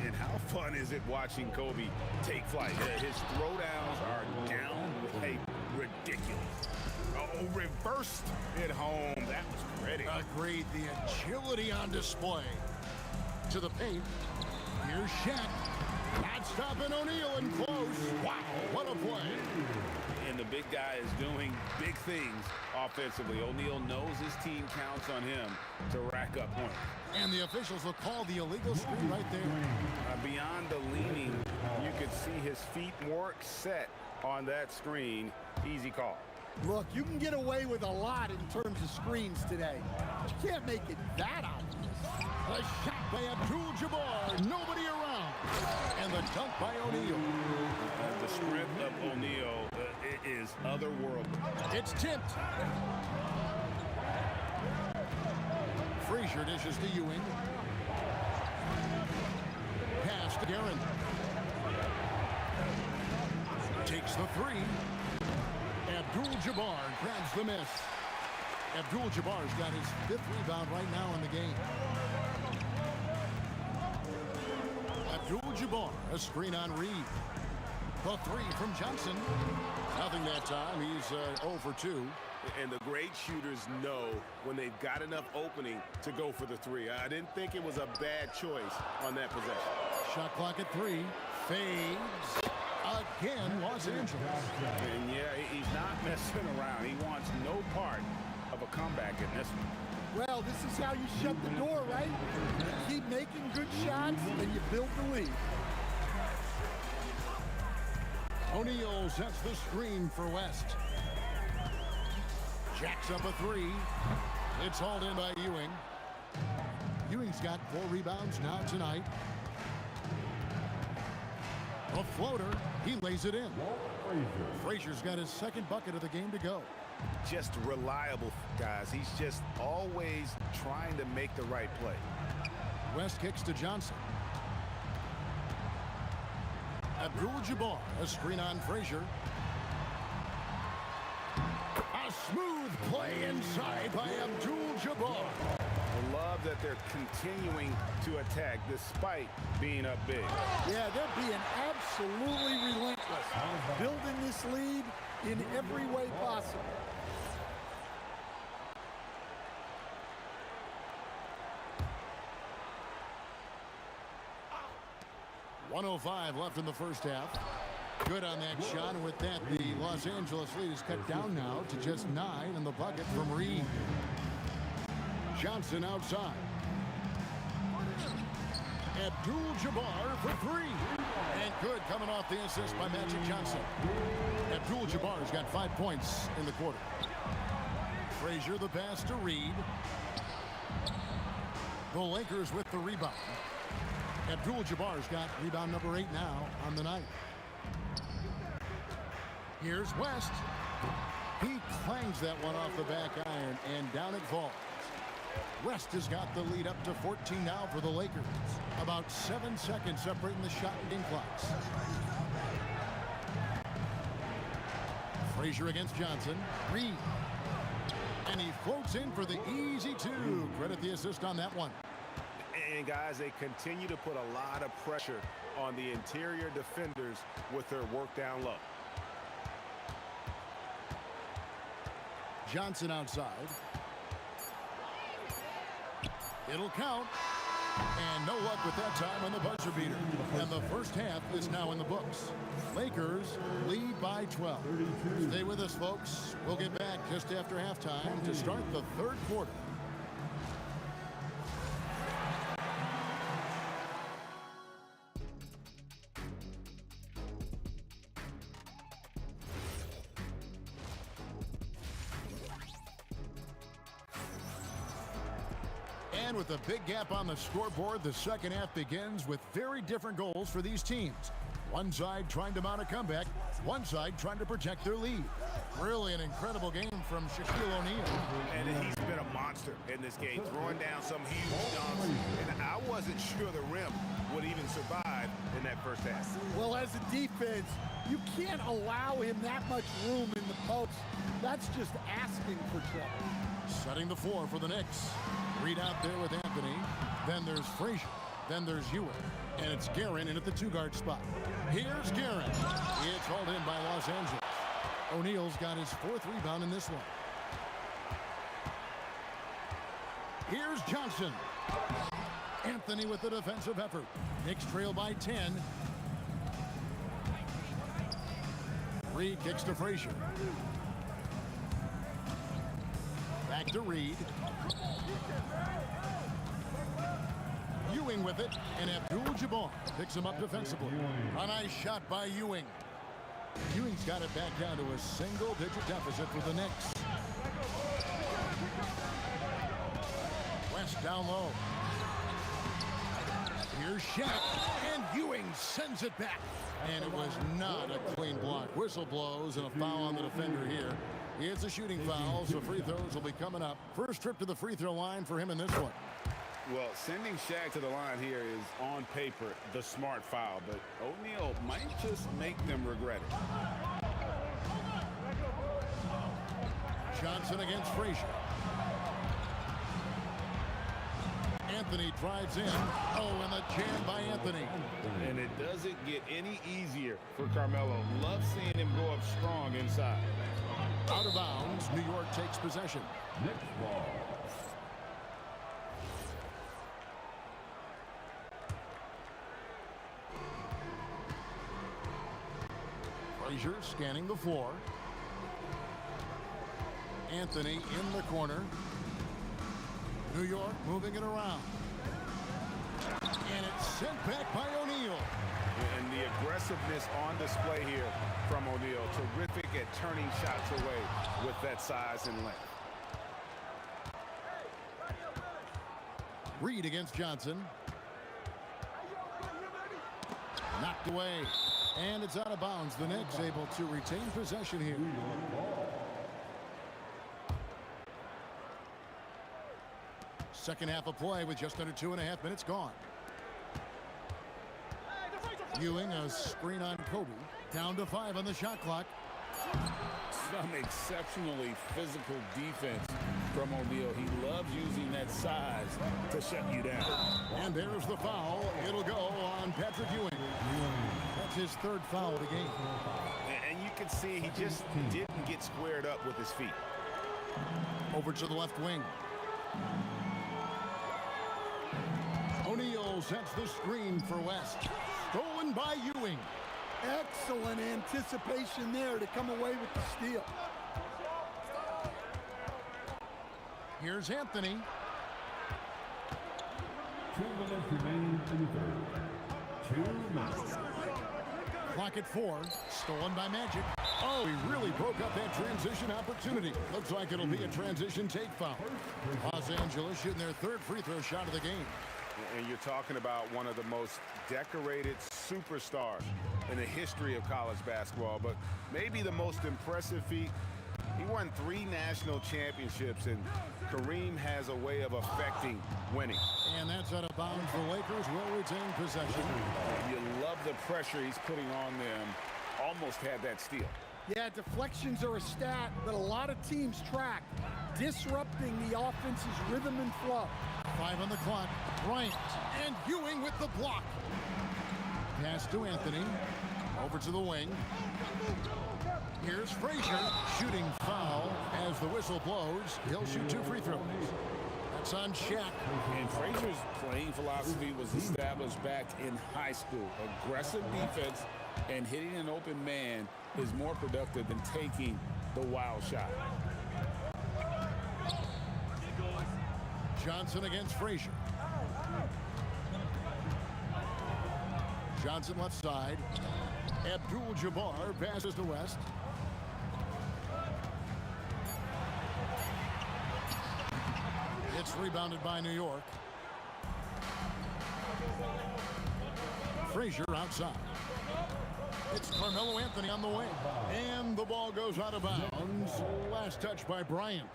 [SPEAKER 3] And how fun is it watching Kobe take flight? His throwdowns are downright ridiculous. Oh, reversed at home. That was pretty.
[SPEAKER 2] Agreed. The agility on display. To the paint. Here's Shaq. Not stopping O'Neal in close. Wow, what a play.
[SPEAKER 3] And the big guy is doing big things offensively. O'Neal knows his team counts on him to rack up points.
[SPEAKER 2] And the officials will call the illegal screen right there.
[SPEAKER 3] Beyond the leaning, you could see his feet more set on that screen. Easy call.
[SPEAKER 13] Look, you can get away with a lot in terms of screens today. You can't make it that obvious.
[SPEAKER 2] A shot by Abdul-Jabbar. Nobody around. And the dunk by O'Neal.
[SPEAKER 3] The strength of O'Neal is otherworldly.
[SPEAKER 2] It's tipped. Frazier dishes to Ewing. Pass to Guerin. Takes the three. Abdul-Jabbar grabs the miss. Abdul-Jabbar's got his 5th rebound right now in the game. Abdul-Jabbar, a screen on Reed. The three from Johnson. Nothing that time. He's 0 for 2.
[SPEAKER 3] And the great shooters know when they've got enough opening to go for the three. I didn't think it was a bad choice on that possession.
[SPEAKER 2] Shot clock at 3. Fades. Again, Los Angeles.
[SPEAKER 3] And yeah, he's not messing around. He wants no part of a comeback in this one.
[SPEAKER 13] Well, this is how you shut the door, right? You keep making good shots, and you build the lead.
[SPEAKER 2] O'Neal sets the screen for West. Jacks up a 3. It's hauled in by Ewing. Ewing's got 4 rebounds now tonight. A floater. He lays it in. Frazier's got his 2nd bucket of the game to go.
[SPEAKER 3] Just reliable, guys. He's just always trying to make the right play.
[SPEAKER 2] West kicks to Johnson. Abdul-Jabbar, a screen on Frazier. A smooth play inside by Abdul-Jabbar.
[SPEAKER 3] I love that they're continuing to attack despite being up big.
[SPEAKER 13] Yeah, they're being absolutely relentless. Building this lead in every way possible.
[SPEAKER 2] .105 left in the first half. Good on that shot, and with that, the Los Angeles lead is cut down now to just 9 in the bucket from Reed. Johnson outside. Abdul-Jabbar for 3. And good coming off the assist by Magic Johnson. Abdul-Jabbar's got 5 points in the quarter. Frazier the pass to Reed. The Lakers with the rebound. Abdul-Jabbar's got rebound number 8 now on the night. Here's West. He clangs that one off the back iron, and down it falls. West has got the lead up to 14 now for the Lakers. About 7 seconds separating the shot and game clocks. Frazier against Johnson. Reed. And he floats in for the easy 2. Credit the assist on that one.
[SPEAKER 3] And guys, they continue to put a lot of pressure on the interior defenders with their work down low.
[SPEAKER 2] Johnson outside. It'll count. And no luck with that time on the buzzer beater. And the first half is now in the books. Lakers lead by 12. Stay with us, folks. We'll get back just after halftime to start the third quarter. And with a big gap on the scoreboard, the second half begins with very different goals for these teams. One side trying to mount a comeback, one side trying to protect their lead. Really an incredible game from Shaquille O'Neal.
[SPEAKER 3] And he's been a monster in this game, throwing down some huge dunks. And I wasn't sure the rim would even survive in that first half.
[SPEAKER 13] Well, as a defense, you can't allow him that much room in the post. That's just asking for trouble.
[SPEAKER 2] Setting the floor for the Knicks. Reed out there with Anthony. Then there's Frazier. Then there's Ewing. And it's Guerin in at the two-guard spot. Here's Guerin. It's hauled in by Los Angeles. O'Neal's got his fourth rebound in this one. Here's Johnson. Anthony with the defensive effort. Knicks trail by 10. Reed kicks to Frazier. Back to Reed. Ewing with it, and Abdul-Jabbar picks him up defensively. A nice shot by Ewing. Ewing's got it back down to a single-digit deficit for the Knicks. West down low. Here's Shaq, and Ewing sends it back. And it was not a clean block. Whistle blows and a foul on the defender here. It's a shooting foul, so free throws will be coming up. First trip to the free throw line for him in this one.
[SPEAKER 15] Well, sending Shaq to the line here is, on paper, the smart foul, but O'Neal might just make them regret it.
[SPEAKER 2] Johnson against Frazier. Anthony drives in. Oh, and the jam by Anthony.
[SPEAKER 15] And it doesn't get any easier for Carmelo. Love seeing him go up strong inside.
[SPEAKER 2] Out of bounds, New York takes possession.
[SPEAKER 7] Next ball.
[SPEAKER 2] Frazier scanning the floor. Anthony in the corner. New York moving it around. And it's sent back by O'Neal.
[SPEAKER 3] And the aggressiveness on display here from O'Neal. Terrific at turning shots away with that size and length.
[SPEAKER 2] Reed against Johnson. Knocked away. And it's out of bounds. The Knicks able to retain possession here. Second half of play with just under 2.5 minutes gone. Ewing, a screen on Kobe. Down to 5 on the shot clock.
[SPEAKER 15] Some exceptionally physical defense from O'Neal. He loves using that size to shut you down.
[SPEAKER 2] And there's the foul. It'll go on Patrick Ewing. That's his third foul of the game.
[SPEAKER 3] And you can see he just didn't get squared up with his feet.
[SPEAKER 2] Over to the left wing. O'Neal sets the screen for West. Stolen by Ewing.
[SPEAKER 13] Excellent anticipation there to come away with the steal.
[SPEAKER 2] Here's Anthony.
[SPEAKER 7] 2 minutes remaining in the third. 2 minutes.
[SPEAKER 2] Clock at 4. Stolen by Magic. Oh, he really broke up that transition opportunity. Looks like it'll be a transition take foul. Los Angeles shooting their third free throw shot of the game.
[SPEAKER 3] And you're talking about one of the most decorated superstars in the history of college basketball, but maybe the most impressive feat. He won 3 national championships, and Kareem has a way of affecting winning.
[SPEAKER 2] And that's out of bounds. The Lakers will retain possession.
[SPEAKER 3] You love the pressure he's putting on them. Almost had that steal.
[SPEAKER 13] Yeah, deflections are a stat that a lot of teams track, disrupting the offense's rhythm and flow.
[SPEAKER 2] 5 on the clock. Bryant and Ewing with the block. Pass to Anthony. Over to the wing. Here's Frazier. Shooting foul as the whistle blows. He'll shoot 2 free throws. It's on Shaq.
[SPEAKER 6] And Frazier's playing philosophy was established back in high school. Aggressive defense and hitting an open man is more productive than taking the wild shot.
[SPEAKER 2] Johnson against Frazier. Johnson left side. Abdul-Jabbar passes to West. It's rebounded by New York. Frazier outside. It's Carmelo Anthony on the wing. And the ball goes out of bounds. Last touch by Bryant.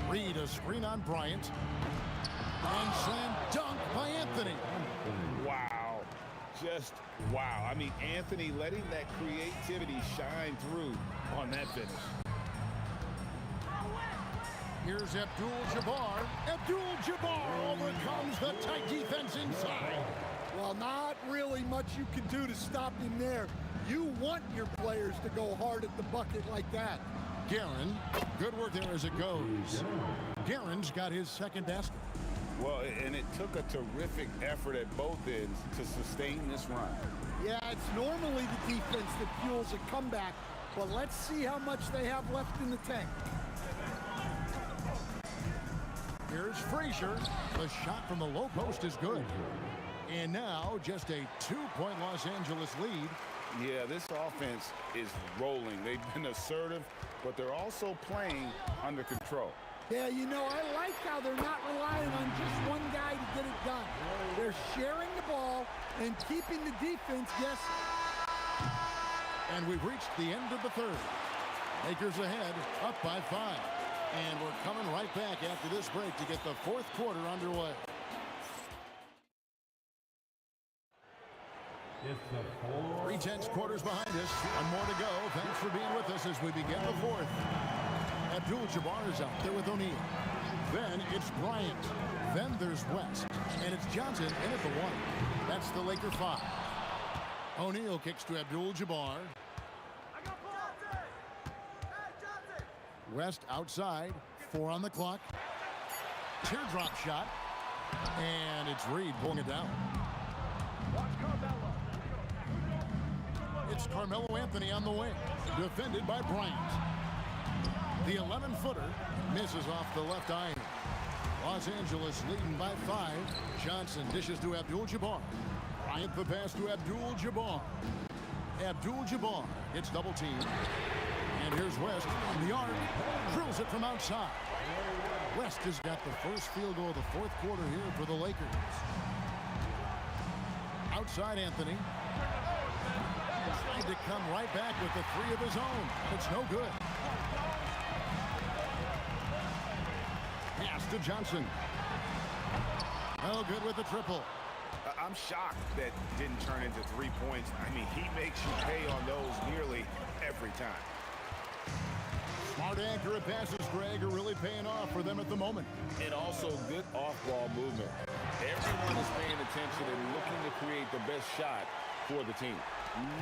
[SPEAKER 2] Reed, a screen on Bryant. And slam dunk by Anthony.
[SPEAKER 6] Wow. Just wow. I mean, Anthony letting that creativity shine through on that finish.
[SPEAKER 2] Here's Abdul-Jabbar. Abdul-Jabbar overcomes the tight defense inside.
[SPEAKER 13] Well, not really much you can do to stop him there. You want your players to go hard at the bucket like that.
[SPEAKER 2] Guerin, good work there as it goes. Guerin's got his second basket.
[SPEAKER 6] Well, and it took a terrific effort at both ends to sustain this run.
[SPEAKER 13] Yeah, it's normally the defense that fuels a comeback, but let's see how much they have left in the tank.
[SPEAKER 2] Here's Frazier. The shot from the low post is good. And now just a 2-point Los Angeles lead.
[SPEAKER 6] Yeah, this offense is rolling. They've been assertive, but they're also playing under control.
[SPEAKER 13] Yeah, you know, I like how they're not relying on just one guy to get it done. They're sharing the ball and keeping the defense, yes.
[SPEAKER 2] And we've reached the end of the third. Lakers ahead, up by 5. And we're coming right back after this break to get the fourth quarter underway. Three tenths quarters behind us. One more to go. Thanks for being with us as we begin the fourth. Abdul-Jabbar is out there with O'Neal. Then it's Bryant. Then there's West. And it's Johnson in at the 1. That's the Laker 5. O'Neal kicks to Abdul-Jabbar. West outside. 4 on the clock. Teardrop shot. And it's Reed pulling it down. It's Carmelo Anthony on the wing. Defended by Bryant. The 11-footer misses off the left iron. Los Angeles leading by 5. Johnson dishes to Abdul-Jabbar. Bryant the pass to Abdul-Jabbar. Abdul-Jabbar gets double teamed. And here's West from the arc. Drills it from outside. West has got the first field goal of the fourth quarter here for the Lakers. Outside Anthony. Trying to come right back with the 3 of his own. It's no good. Pass to Johnson. No good with the triple.
[SPEAKER 3] I'm shocked that didn't turn into 3 points. I mean, he makes you pay on those nearly every time.
[SPEAKER 2] Smart, accurate passes, Greg, are really paying off for them at the moment.
[SPEAKER 6] And also good off-ball movement. Everyone is paying attention and looking to create the best shot for the team.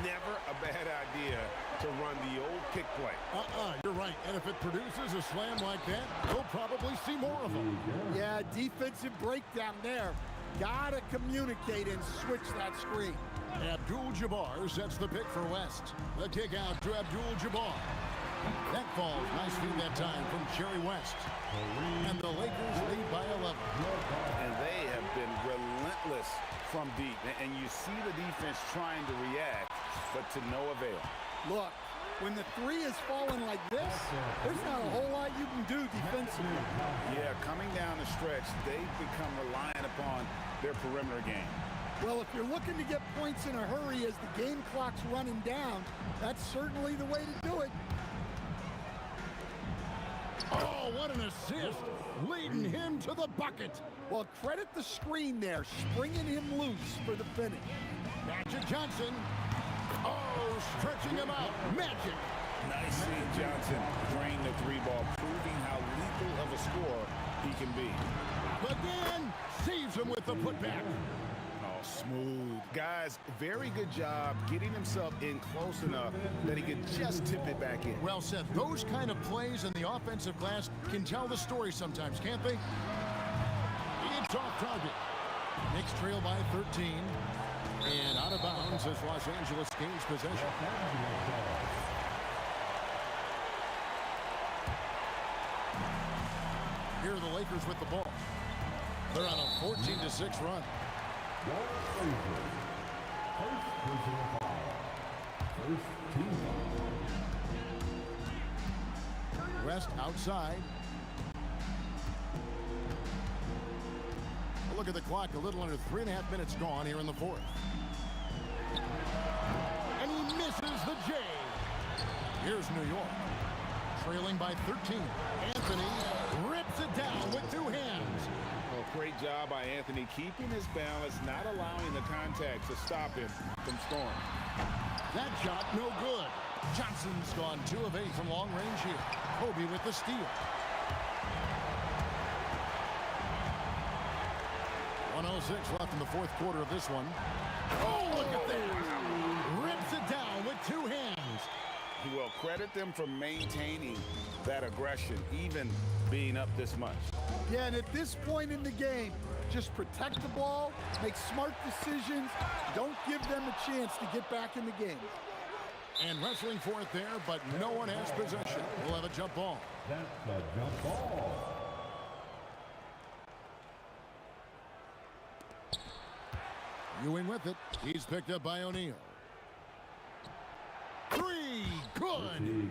[SPEAKER 3] Never a bad idea to run the old kick play.
[SPEAKER 2] You're right. And if it produces a slam like that, we'll probably see more of them.
[SPEAKER 13] Yeah, defensive breakdown there. Gotta communicate and switch that screen.
[SPEAKER 2] Abdul-Jabbar sets the pick for West. The kick out to Abdul-Jabbar. That falls. Nice feed that time from Jerry West. And the Lakers lead by 11.
[SPEAKER 6] And they have been relentless from deep. And you see the defense trying to react, but to no avail.
[SPEAKER 13] Look, when the 3 is falling like this, there's not a whole lot you can do defensively.
[SPEAKER 6] Yeah, coming down the stretch, they've become reliant upon their perimeter game.
[SPEAKER 13] Well, if you're looking to get points in a hurry as the game clock's running down, that's certainly the way to do it.
[SPEAKER 2] Oh, what an assist. Leading him to the bucket.
[SPEAKER 13] Well, credit the screen there, springing him loose for the finish.
[SPEAKER 2] Magic Johnson. Oh, stretching him out. Magic.
[SPEAKER 6] Nice seeing Johnson drain the 3 ball, proving how lethal of a scorer he can be.
[SPEAKER 2] Again, saves him with the putback.
[SPEAKER 6] Oh,
[SPEAKER 3] smooth. Guys, very good job getting himself in close enough that he could just tip it back in.
[SPEAKER 2] Well said. Those kind of plays in the offensive glass can tell the story sometimes, can't they? It's off target. Knicks trail by 13. And out of bounds as Los Angeles gains possession. Here are the Lakers with the ball. They're on a 14-6 run. West outside. Look at the clock. A little under 3.5 minutes gone here in the fourth. And he misses the J. Here's New York. Trailing by 13. Anthony rips it down with two hands.
[SPEAKER 15] Oh, great job by Anthony keeping his balance, not allowing the contact to stop him from scoring.
[SPEAKER 2] That shot no good. Johnson's gone 2 of 8 from long range here. Kobe with the steal. 1:06 left in the fourth quarter of this one. Oh, look at that. Rips it down with two hands.
[SPEAKER 15] He will credit them for maintaining that aggression, even being up this much.
[SPEAKER 13] Yeah, and at this point in the game, just protect the ball, make smart decisions, don't give them a chance to get back in the game.
[SPEAKER 2] And wrestling for it there, but no one has possession. We'll have a jump ball.
[SPEAKER 7] That's a jump ball.
[SPEAKER 2] Ewing with it. He's picked up by O'Neal. Three, good.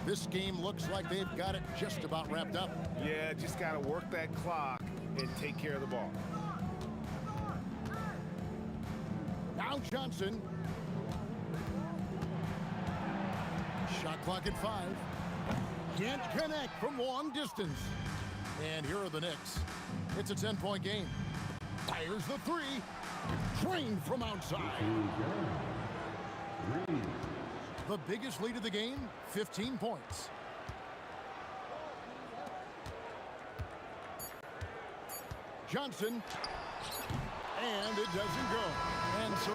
[SPEAKER 2] This game looks like they've got it just about wrapped up.
[SPEAKER 3] Yeah, just got to work that clock and take care of the ball.
[SPEAKER 2] Now Johnson. Shot clock at 5. Can't connect from long distance. And here are the Knicks. It's a 10-point game. Fires the 3. Drained from outside. The biggest lead of the game, 15 points. Johnson. And it doesn't go. And so...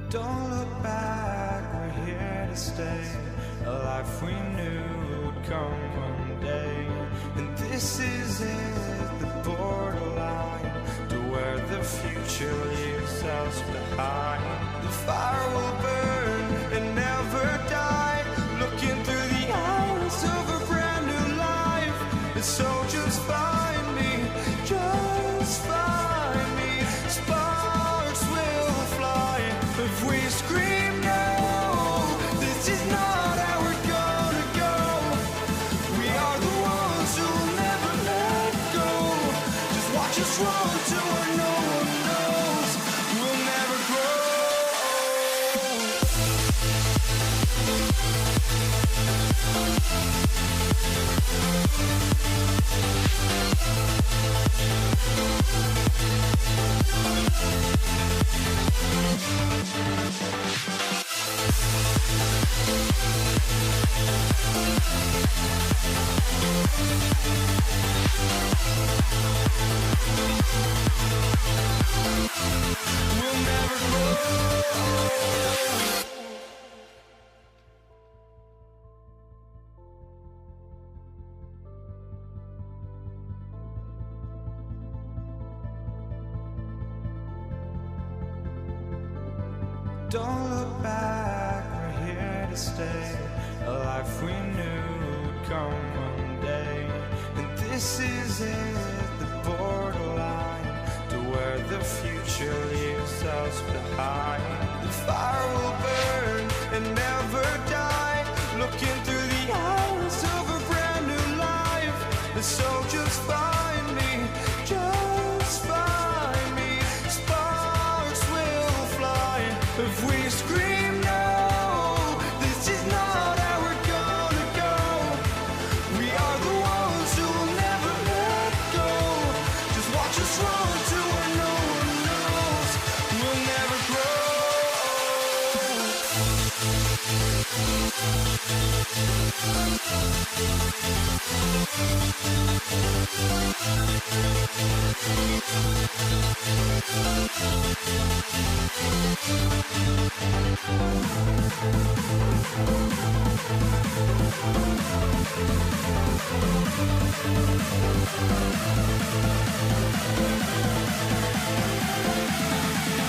[SPEAKER 1] Don't look back, we're here to stay. A life we knew would come one day. And this is it, the borderline to where the future leaves us behind. The fire will burn and never die, looking through the eyes of a brand new life. And so just find me, just find me. Sparks will fly if we scream no. This is not how we're gonna go. We are the ones who will never let go. Just watch us run to where no one knows. We'll never grow. We'll never grow. Don't look back, we're here to stay. A life we knew would come one day. And this is it, the borderline to where the future leaves us behind. The fire will burn and never die, looking through the eyes of a brand new life. And so just find me, just find me. Sparks will fly if we scream no. This is not how we're gonna go. We are the ones who will never let go. Just watch us run to where no one knows. We'll never grow.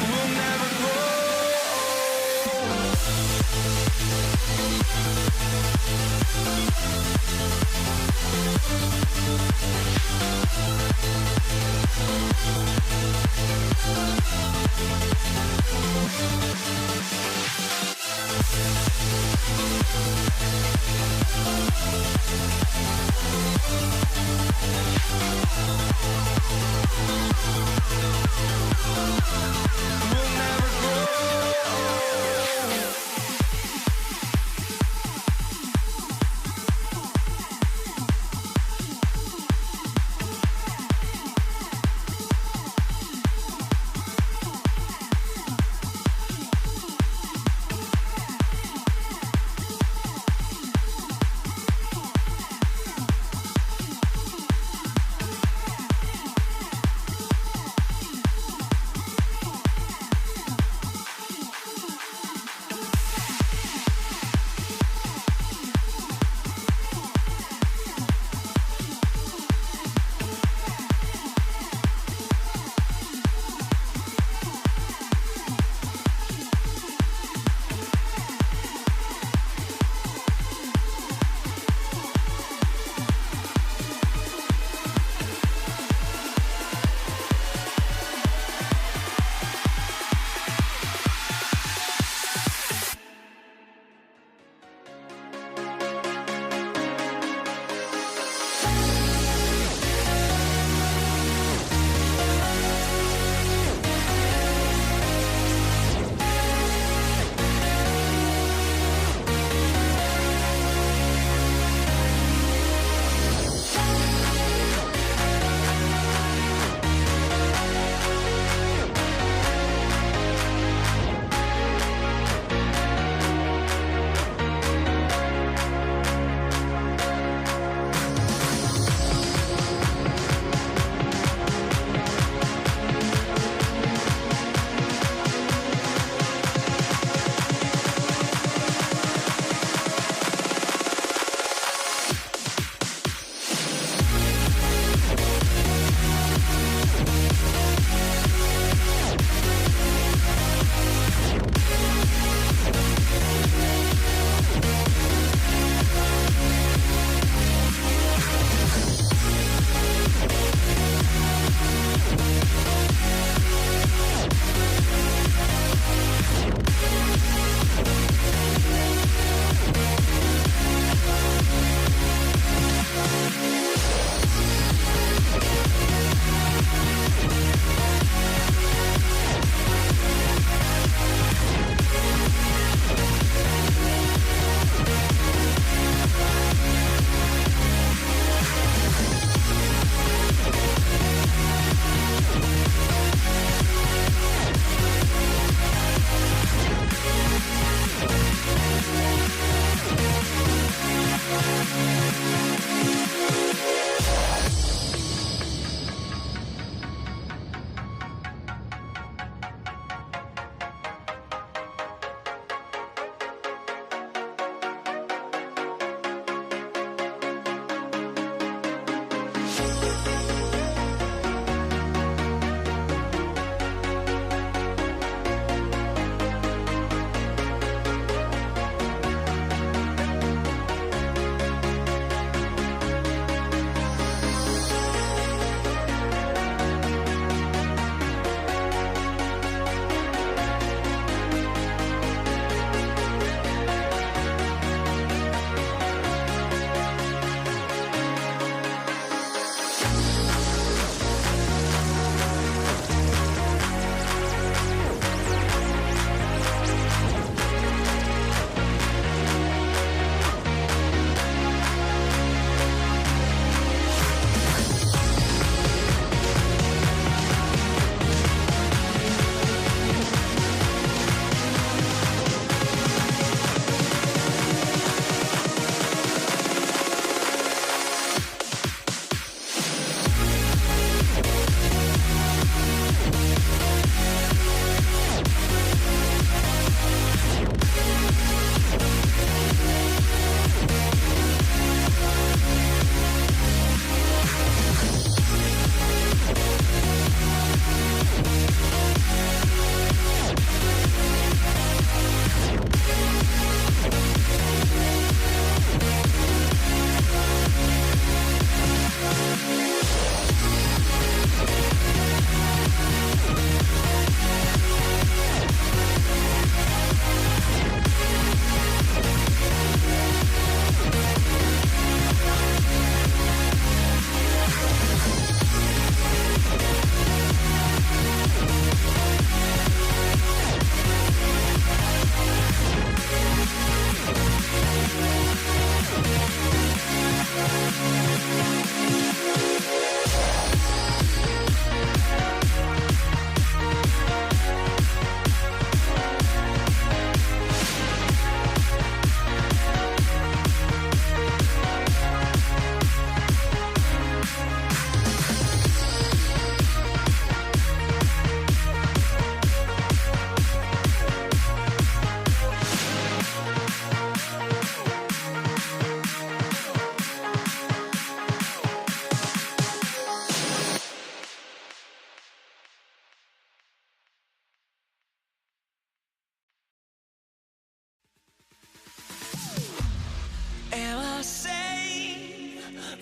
[SPEAKER 1] We'll never grow. We'll never grow.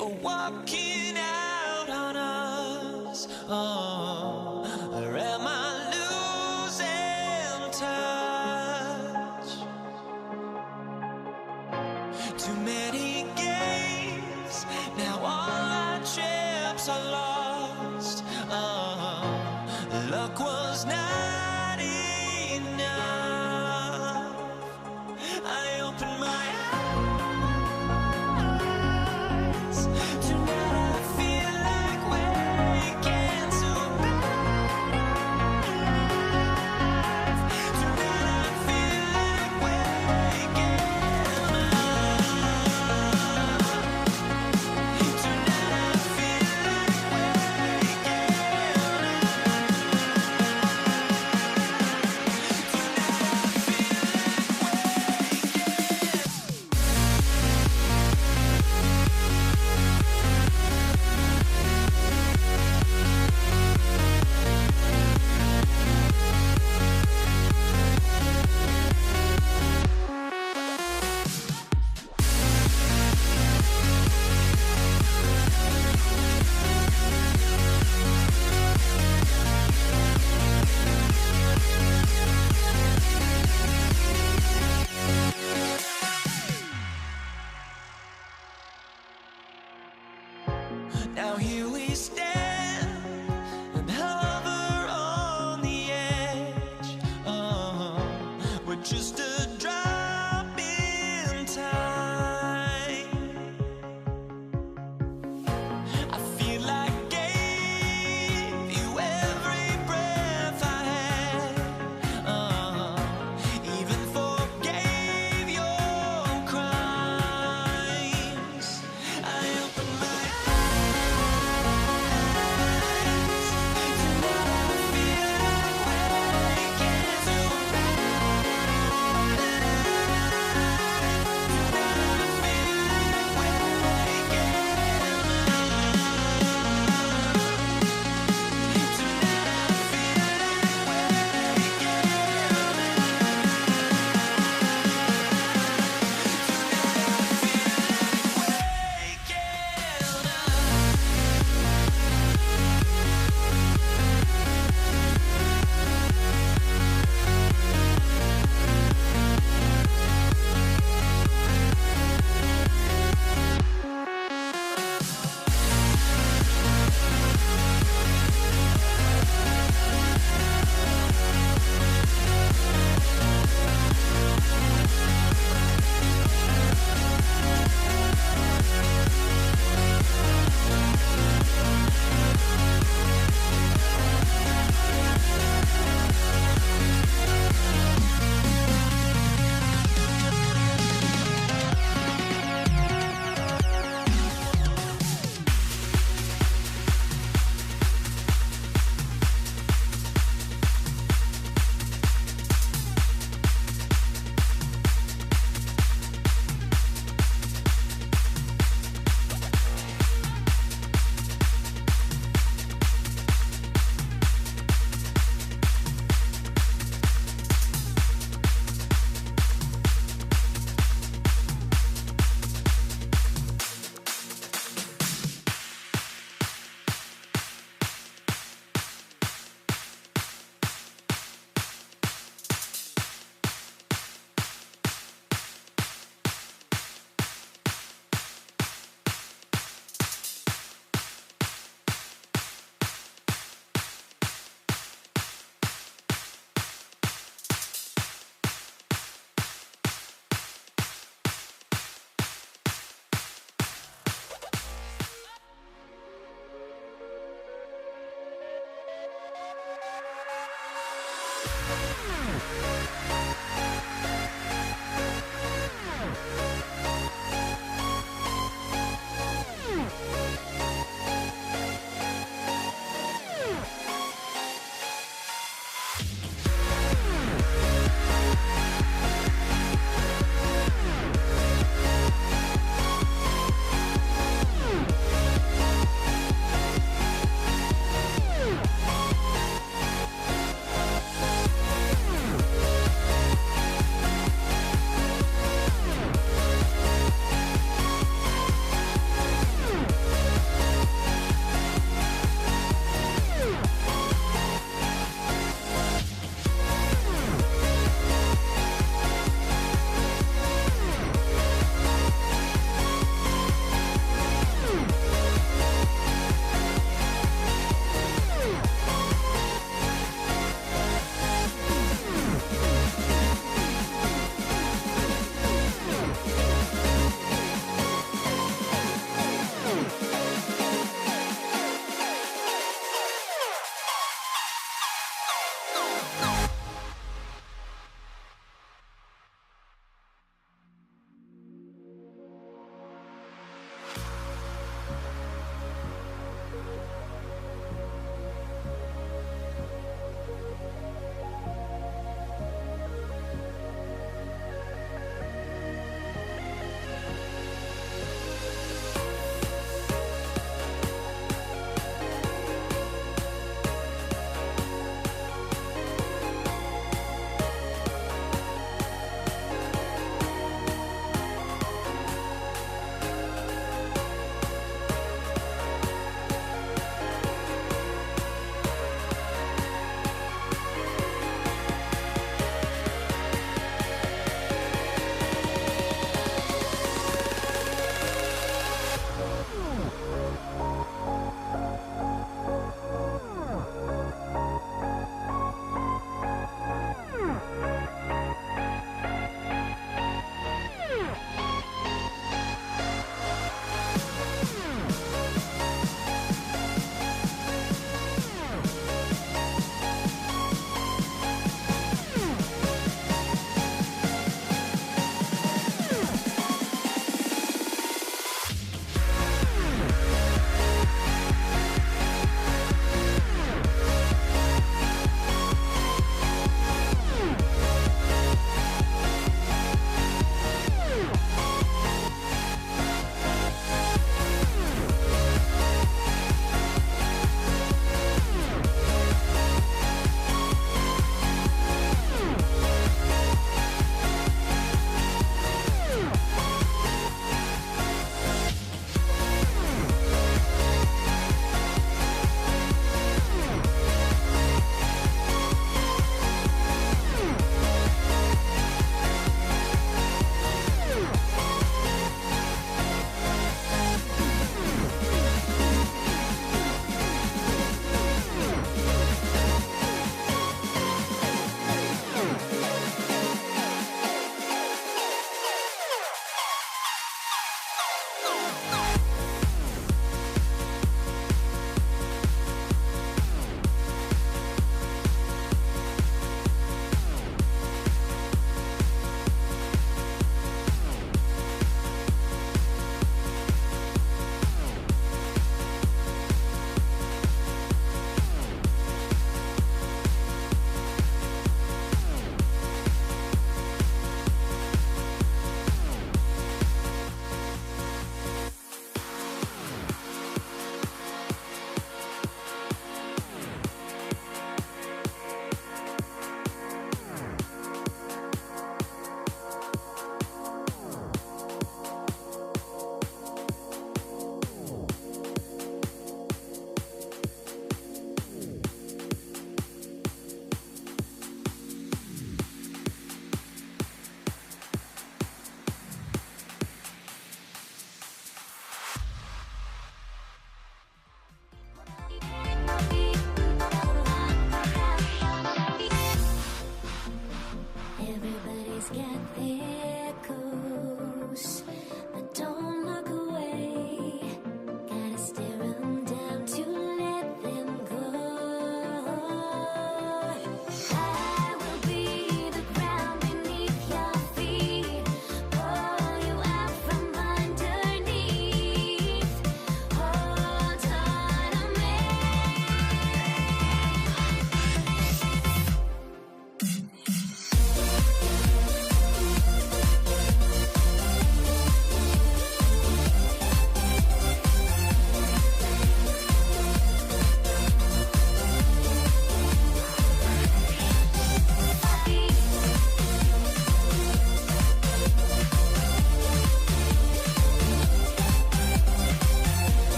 [SPEAKER 1] for walking out on us? Oh, or am I losing touch? Too many games, now all our chips are lost. Oh, luck was not enough. I opened my eyes. Tonight I feel like waking so bad.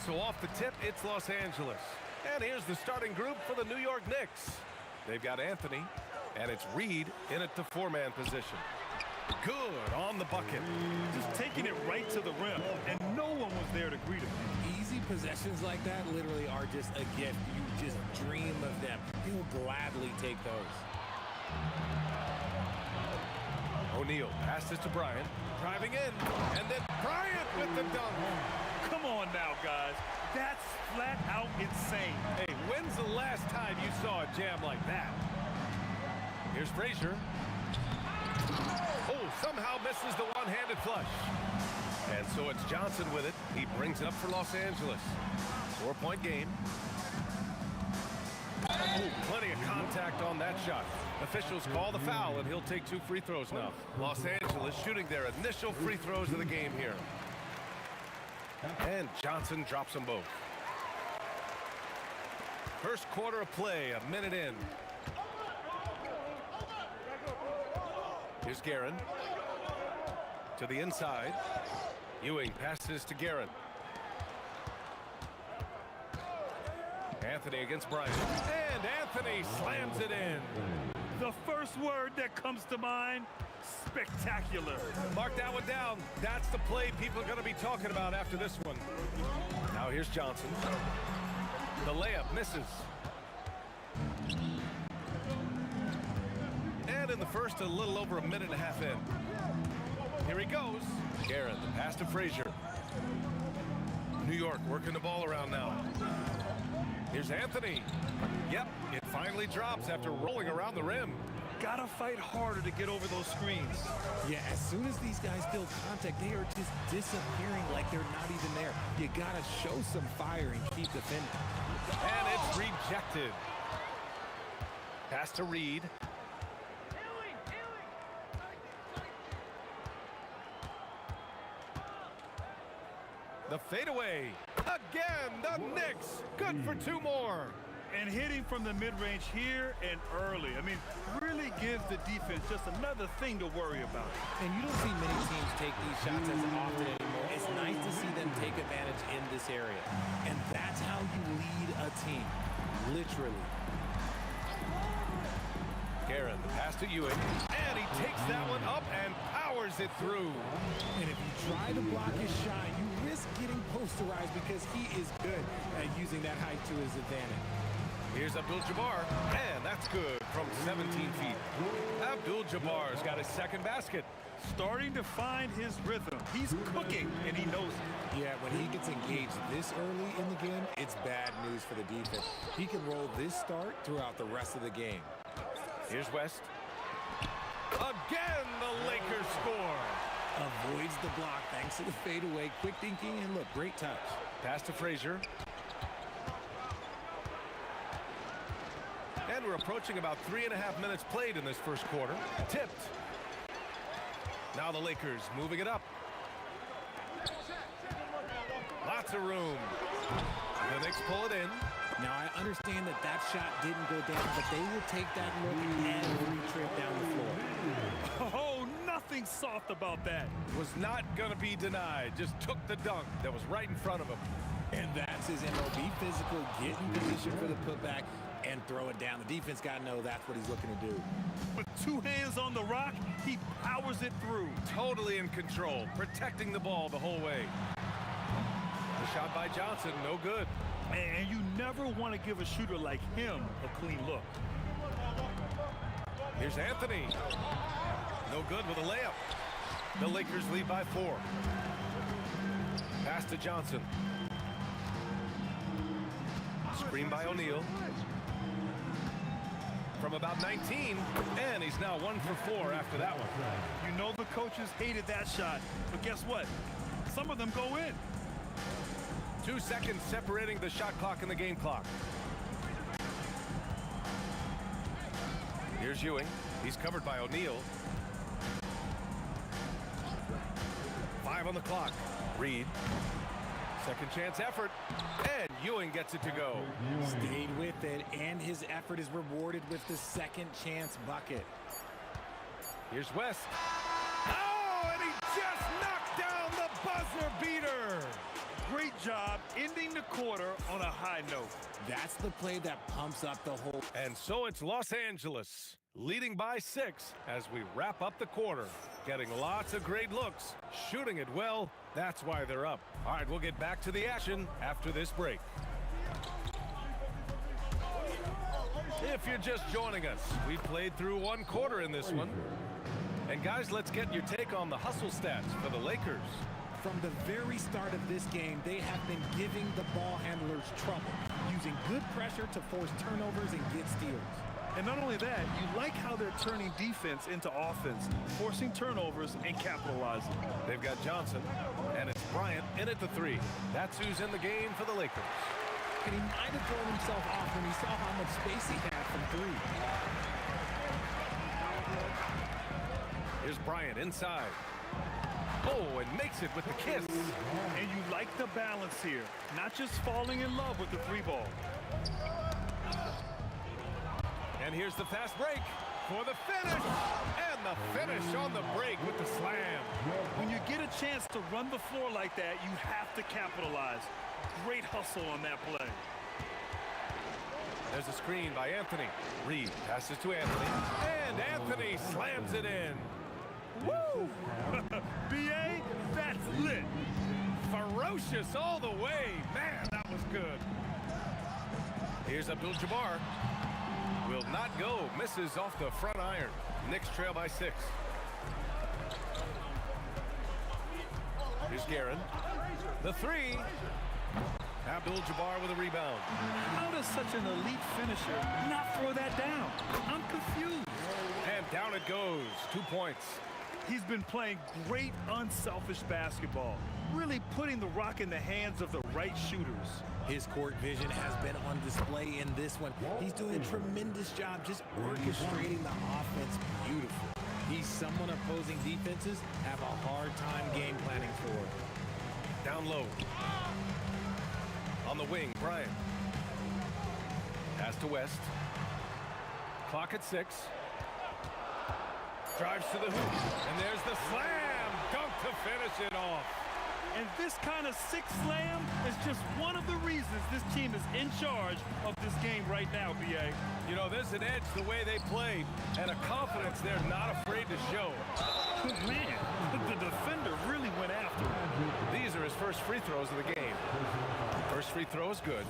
[SPEAKER 8] So off the tip, it's Los Angeles. And here's the starting group for the New York Knicks. They've got Anthony, and it's Reed in at the four-man position. Good on the bucket.
[SPEAKER 10] Just taking it right to the rim, and no one was there to greet him.
[SPEAKER 14] Easy possessions like that literally are just a gift. You just dream of them. He'll gladly take those.
[SPEAKER 8] O'Neal passes to Bryant, driving in, and then Bryant with the dunk.
[SPEAKER 10] Come on now, guys. That's flat out insane.
[SPEAKER 8] Hey, when's the last time you saw a jam like that? Here's Frazier. Oh, somehow misses the one-handed flush. And so it's Johnson with it. He brings it up for Los Angeles. 4-point game. Oh, plenty of contact on that shot. Officials call the foul, and he'll take 2 free throws now. Los Angeles shooting their initial free throws of the game here. And Johnson drops them both. First quarter of play, a minute in. Here's Guerin. To the inside. Ewing passes to Guerin. Anthony against Bryant. And Anthony slams it in.
[SPEAKER 10] The first word that comes to mind, spectacular.
[SPEAKER 8] Mark that one down. That's the play people are going to be talking about after this one. Now here's Johnson. The layup misses. And in the first, a little over a minute and a half in. Here he goes. Guerin, the pass to Frazier. New York working the ball around now. Here's Anthony. Yep, it finally drops after rolling around the rim.
[SPEAKER 10] Gotta fight harder to get over those screens.
[SPEAKER 14] Yeah, as soon as these guys build contact, they are just disappearing like they're not even there. You gotta show some fire and keep defending.
[SPEAKER 8] And it's rejected. Pass to Reed. The fadeaway. Again, the Knicks. Good for 2 more.
[SPEAKER 10] And hitting from the mid-range here and early. I mean, really gives the defense just another thing to worry about.
[SPEAKER 14] And you don't see many teams take these shots as often anymore. It's nice to see them take advantage in this area. And that's how you lead a team. Literally.
[SPEAKER 8] Guerin, the pass to Ewing. And he takes that one up and powers it through.
[SPEAKER 14] And if you try to block his shot, you risk getting posterized because he is good at using that height to his advantage.
[SPEAKER 8] Here's Abdul-Jabbar, and that's good from 17 feet. Abdul-Jabbar's got his second basket.
[SPEAKER 10] Starting to find his rhythm. He's cooking, and he knows it.
[SPEAKER 14] Yeah, when he gets engaged this early in the game, it's bad news for the defense. He can roll this start throughout the rest of the game.
[SPEAKER 8] Here's West. Again, the Lakers score.
[SPEAKER 14] Avoids the block thanks to the fadeaway. Quick thinking, and look, great touch.
[SPEAKER 8] Pass to Frazier. And we're approaching about 3.5 minutes played in this first quarter. Tipped. Now the Lakers moving it up. Lots of room. The Knicks pull it in.
[SPEAKER 14] Now, I understand that that shot didn't go down, but they will take that look every trip down the floor.
[SPEAKER 10] Oh, nothing soft about that.
[SPEAKER 8] Was not going to be denied. Just took the dunk that was right in front of him.
[SPEAKER 14] And that's his MO. Be physical, get in position for the putback, and throw it down. The defense got to know that's what he's looking to do.
[SPEAKER 10] With 2 hands on the rock, he powers it through.
[SPEAKER 8] Totally in control, protecting the ball the whole way. The shot by Johnson, no good.
[SPEAKER 10] And you never want to give a shooter like him a clean look.
[SPEAKER 8] Here's Anthony. No good with a layup. The Lakers lead by 4. Pass to Johnson. Screen by O'Neal. From about 19, and he's now 1 for 4 after that one.
[SPEAKER 10] You know the coaches hated that shot, but guess what? Some of them go in.
[SPEAKER 8] 2 seconds separating the shot clock and the game clock. Here's Ewing. He's covered by O'Neal. 5 on the clock. Reed. Second chance effort. And Ewing gets it to go.
[SPEAKER 14] Stayed with it, and his effort is rewarded with the second chance bucket.
[SPEAKER 8] Here's West. Oh, and he just knocked down the buzzer beater.
[SPEAKER 10] Great job ending the quarter on a high note.
[SPEAKER 14] That's the play that pumps up the whole.
[SPEAKER 8] And so it's Los Angeles leading by 6 as we wrap up the quarter. Getting lots of great looks, shooting it well. That's why they're up. All right, we'll get back to the action after this break. If you're just joining us, we played through 1 quarter in this one. And guys, let's get your take on the hustle stats for the Lakers.
[SPEAKER 14] From the very start of this game, they have been giving the ball handlers trouble, using good pressure to force turnovers and get steals.
[SPEAKER 10] And not only that, you like how they're turning defense into offense, forcing turnovers and capitalizing.
[SPEAKER 8] They've got Johnson, and it's Bryant in at the 3. That's who's in the game for the Lakers.
[SPEAKER 14] And he might have thrown himself off when he saw how much space he had from 3.
[SPEAKER 8] Here's Bryant inside. Oh, and makes it with the kiss.
[SPEAKER 10] And you like the balance here, not just falling in love with the 3 ball.
[SPEAKER 8] And here's the fast break for the finish. And the finish on the break with the slam.
[SPEAKER 10] When you get a chance to run the floor like that, you have to capitalize. Great hustle on that play.
[SPEAKER 8] There's a screen by Anthony. Reed passes to Anthony. And Anthony slams it in.
[SPEAKER 10] Woo! BA, that's lit.
[SPEAKER 8] Ferocious all the way. Man, that was good. Here's Abdul-Jabbar. Will not go. Misses off the front iron. Knicks trail by 6. Here's Guerin. The 3. Abdul-Jabbar with a rebound.
[SPEAKER 10] How does such an elite finisher not throw that down? I'm confused.
[SPEAKER 8] And down it goes. 2 points.
[SPEAKER 10] He's been playing great unselfish basketball, really putting the rock in the hands of the right shooters.
[SPEAKER 14] His court vision has been on display in this one. He's doing a tremendous job just orchestrating the offense beautifully. He's someone opposing defenses have a hard time game planning for.
[SPEAKER 8] Down low. On the wing, Bryant. Pass to West. Clock at 6. Drives to the hoop. And there's the slam. Dunk to finish it off.
[SPEAKER 10] And this kind of 6 slam is just one of the reasons this team is in charge of this game right now, BA.
[SPEAKER 8] You know, there's an edge the way they play and a confidence they're not afraid to show.
[SPEAKER 10] Man, the defender really went after him.
[SPEAKER 8] These are his first free throws of the game. First free throw is good.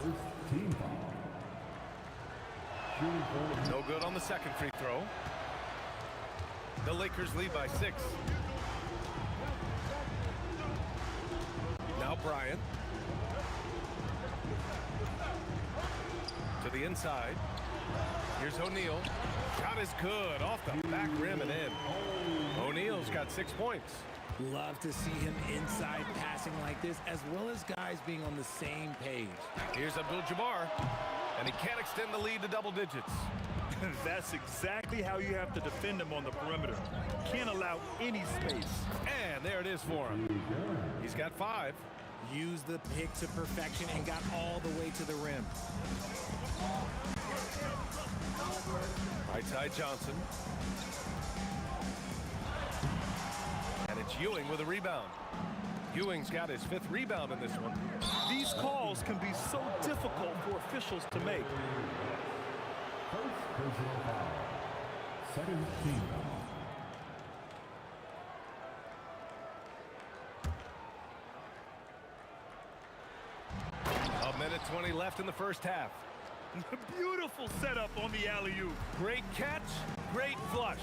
[SPEAKER 8] No good on the second free throw. The Lakers lead by 6. Now Bryant. To the inside. Here's O'Neal. Shot is good. Off the back rim and in. O'Neal's got 6 points.
[SPEAKER 14] Love to see him inside passing like this, as well as guys being on the same page.
[SPEAKER 8] Here's Abdul-Jabbar, and he can't extend the lead to double digits.
[SPEAKER 10] That's exactly how you have to defend him on the perimeter. Can't allow any space.
[SPEAKER 8] And there it is for him. He's got 5.
[SPEAKER 14] Used the pick to perfection and got all the way to the rim.
[SPEAKER 8] Right side Johnson. And it's Ewing with a rebound. Ewing's got his 5th rebound in this one.
[SPEAKER 10] These calls can be so difficult for officials to make.
[SPEAKER 7] First personal foul. Second team foul.
[SPEAKER 8] A minute 20 left in the first half.
[SPEAKER 10] Beautiful setup on the alley-oop.
[SPEAKER 8] Great catch, great flush.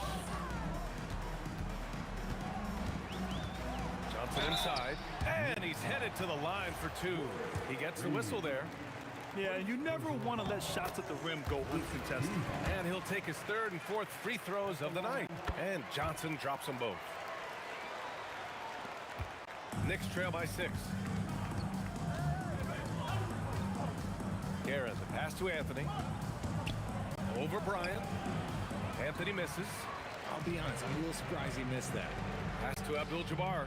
[SPEAKER 8] Johnson inside, and he's headed to the line for 2. He gets the whistle there.
[SPEAKER 10] Yeah, and you never want to let shots at the rim go uncontested.
[SPEAKER 8] And he'll take his 3rd and 4th free throws of the night. And Johnson drops them both. Knicks trail by 6. Guerin, the pass to Anthony. Over Bryant. Anthony misses.
[SPEAKER 14] I'll be honest, I'm a little surprised he missed that.
[SPEAKER 8] Pass to Abdul-Jabbar.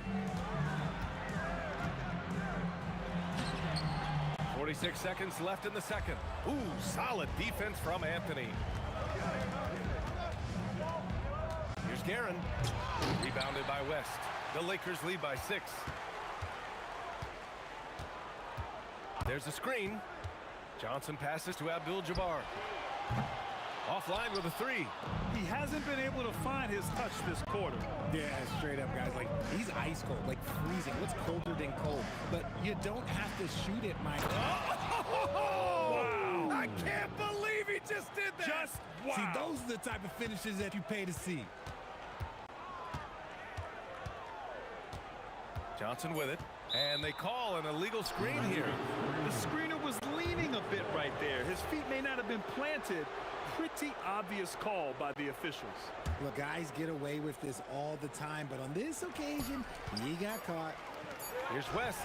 [SPEAKER 8] 46 seconds left in the second. Ooh, solid defense from Anthony. Here's Guerin. Rebounded by West. The Lakers lead by 6. There's a screen. Johnson passes to Abdul-Jabbar. Offline with a 3.
[SPEAKER 10] He hasn't been able to find his touch this quarter.
[SPEAKER 14] Yeah, straight up, guys. Like, he's ice cold, like freezing. What's colder than cold? But you don't have to shoot it, Mike.
[SPEAKER 8] Wow! I can't believe he just did that!
[SPEAKER 10] Just wow!
[SPEAKER 14] See, those are the type of finishes that you pay to see.
[SPEAKER 8] Johnson with it. And they call an illegal screen here.
[SPEAKER 10] The screener was leaning a bit right there. His feet may not have been planted. Pretty obvious call by the officials.
[SPEAKER 14] Look, guys get away with this all the time, but on this occasion, he got caught.
[SPEAKER 8] Here's West.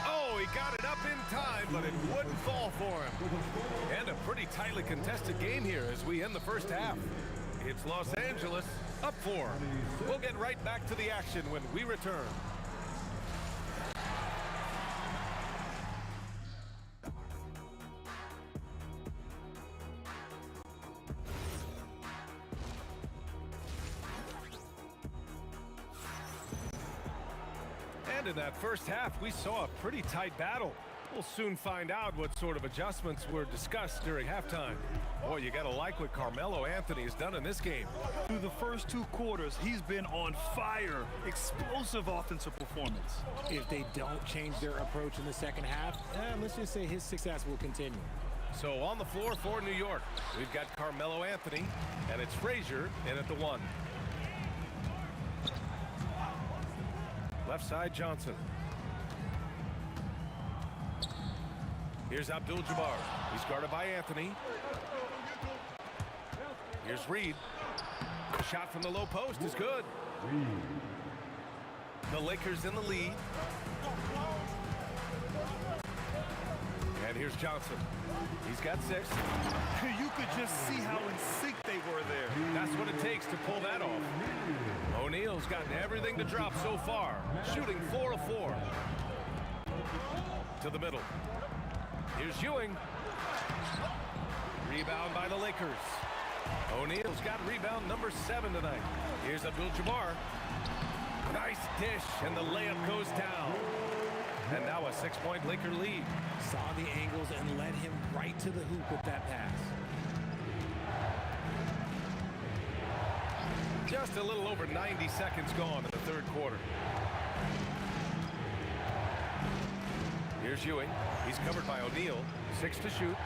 [SPEAKER 8] Oh, he got it up in time, but it wouldn't fall for him. And a pretty tightly contested game here as we end the first half. It's Los Angeles up 4. We'll get right back to the action when we return. In that first half, we saw a pretty tight battle. We'll soon find out what sort of adjustments were discussed during halftime. Boy, you gotta like what Carmelo Anthony has done in this game.
[SPEAKER 10] Through the first 2 quarters, he's been on fire. Explosive offensive performance.
[SPEAKER 14] If they don't change their approach in the second half, let's just say his success will continue.
[SPEAKER 8] So on the floor for New York, we've got Carmelo Anthony, and it's Frazier in at the 1. Left side, Johnson. Here's Abdul-Jabbar. He's guarded by Anthony. Here's Reed. The shot from the low post is good. The Lakers in the lead. And here's Johnson. He's got 6.
[SPEAKER 10] You could just see how in sync they were there.
[SPEAKER 8] That's what it takes to pull that off. O'Neal's gotten everything to drop so far, shooting 4 of 4. To the middle. Here's Ewing. Rebound by the Lakers. O'Neal's got rebound number 7 tonight. Here's Abdul-Jabbar. Nice dish, and the layup goes down. And now a 6-point Laker lead.
[SPEAKER 14] Saw the angles and led him right to the hoop with that pass.
[SPEAKER 8] Just a little over 90 seconds gone in the third quarter. Here's Ewing. He's covered by O'Neal. 6 to shoot.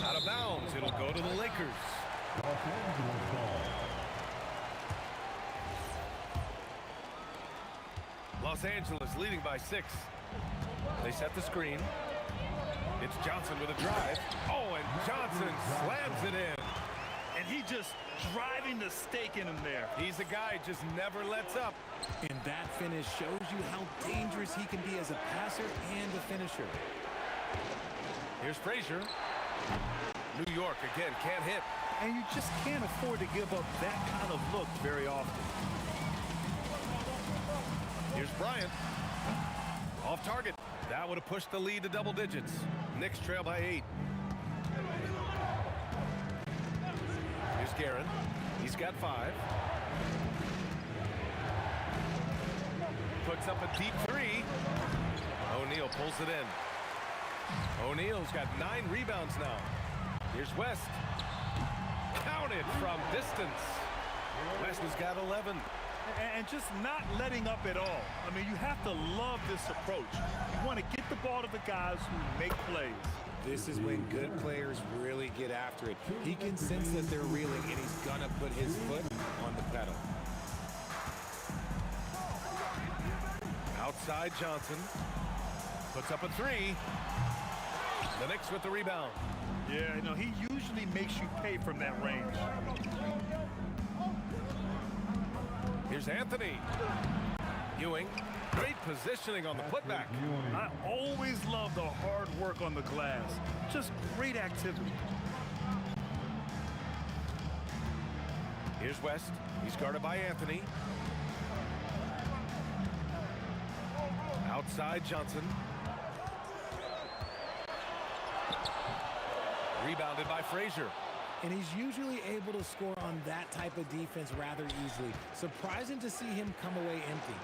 [SPEAKER 8] Out of bounds. It'll go to the Lakers. Los Angeles leading by 6. They set the screen. It's Johnson with a drive. Oh, and Johnson slams it in.
[SPEAKER 10] And he just driving the stake in him there.
[SPEAKER 8] He's a guy who just never lets up.
[SPEAKER 14] And that finish shows you how dangerous he can be as a passer and a finisher.
[SPEAKER 8] Here's Frazier. New York again can't hit.
[SPEAKER 10] And you just can't afford to give up that kind of look very often.
[SPEAKER 8] Here's Bryant. Off target. That would have pushed the lead to double digits. Knicks trail by 8. Here's Guerin. He's got 5. Puts up a deep 3. O'Neal pulls it in. O'Neal's got 9 rebounds now. Here's West. Counted from distance. West has got 11.
[SPEAKER 10] And just not letting up at all. I mean, you have to love this approach. You want to get the ball to the guys who make plays.
[SPEAKER 14] This is when good players really get after it. He can sense that they're reeling, and he's going to put his foot on the pedal.
[SPEAKER 8] Outside Johnson. Puts up a 3. The Knicks with the rebound.
[SPEAKER 10] Yeah, you know, he usually makes you pay from that range.
[SPEAKER 8] Here's Anthony. Ewing. Great positioning on the putback.
[SPEAKER 10] I always love the hard work on the glass. Just great activity.
[SPEAKER 8] Here's West. He's guarded by Anthony. Outside Johnson. Rebounded by Frazier.
[SPEAKER 14] And he's usually able to score on that type of defense rather easily. Surprising to see him come away empty.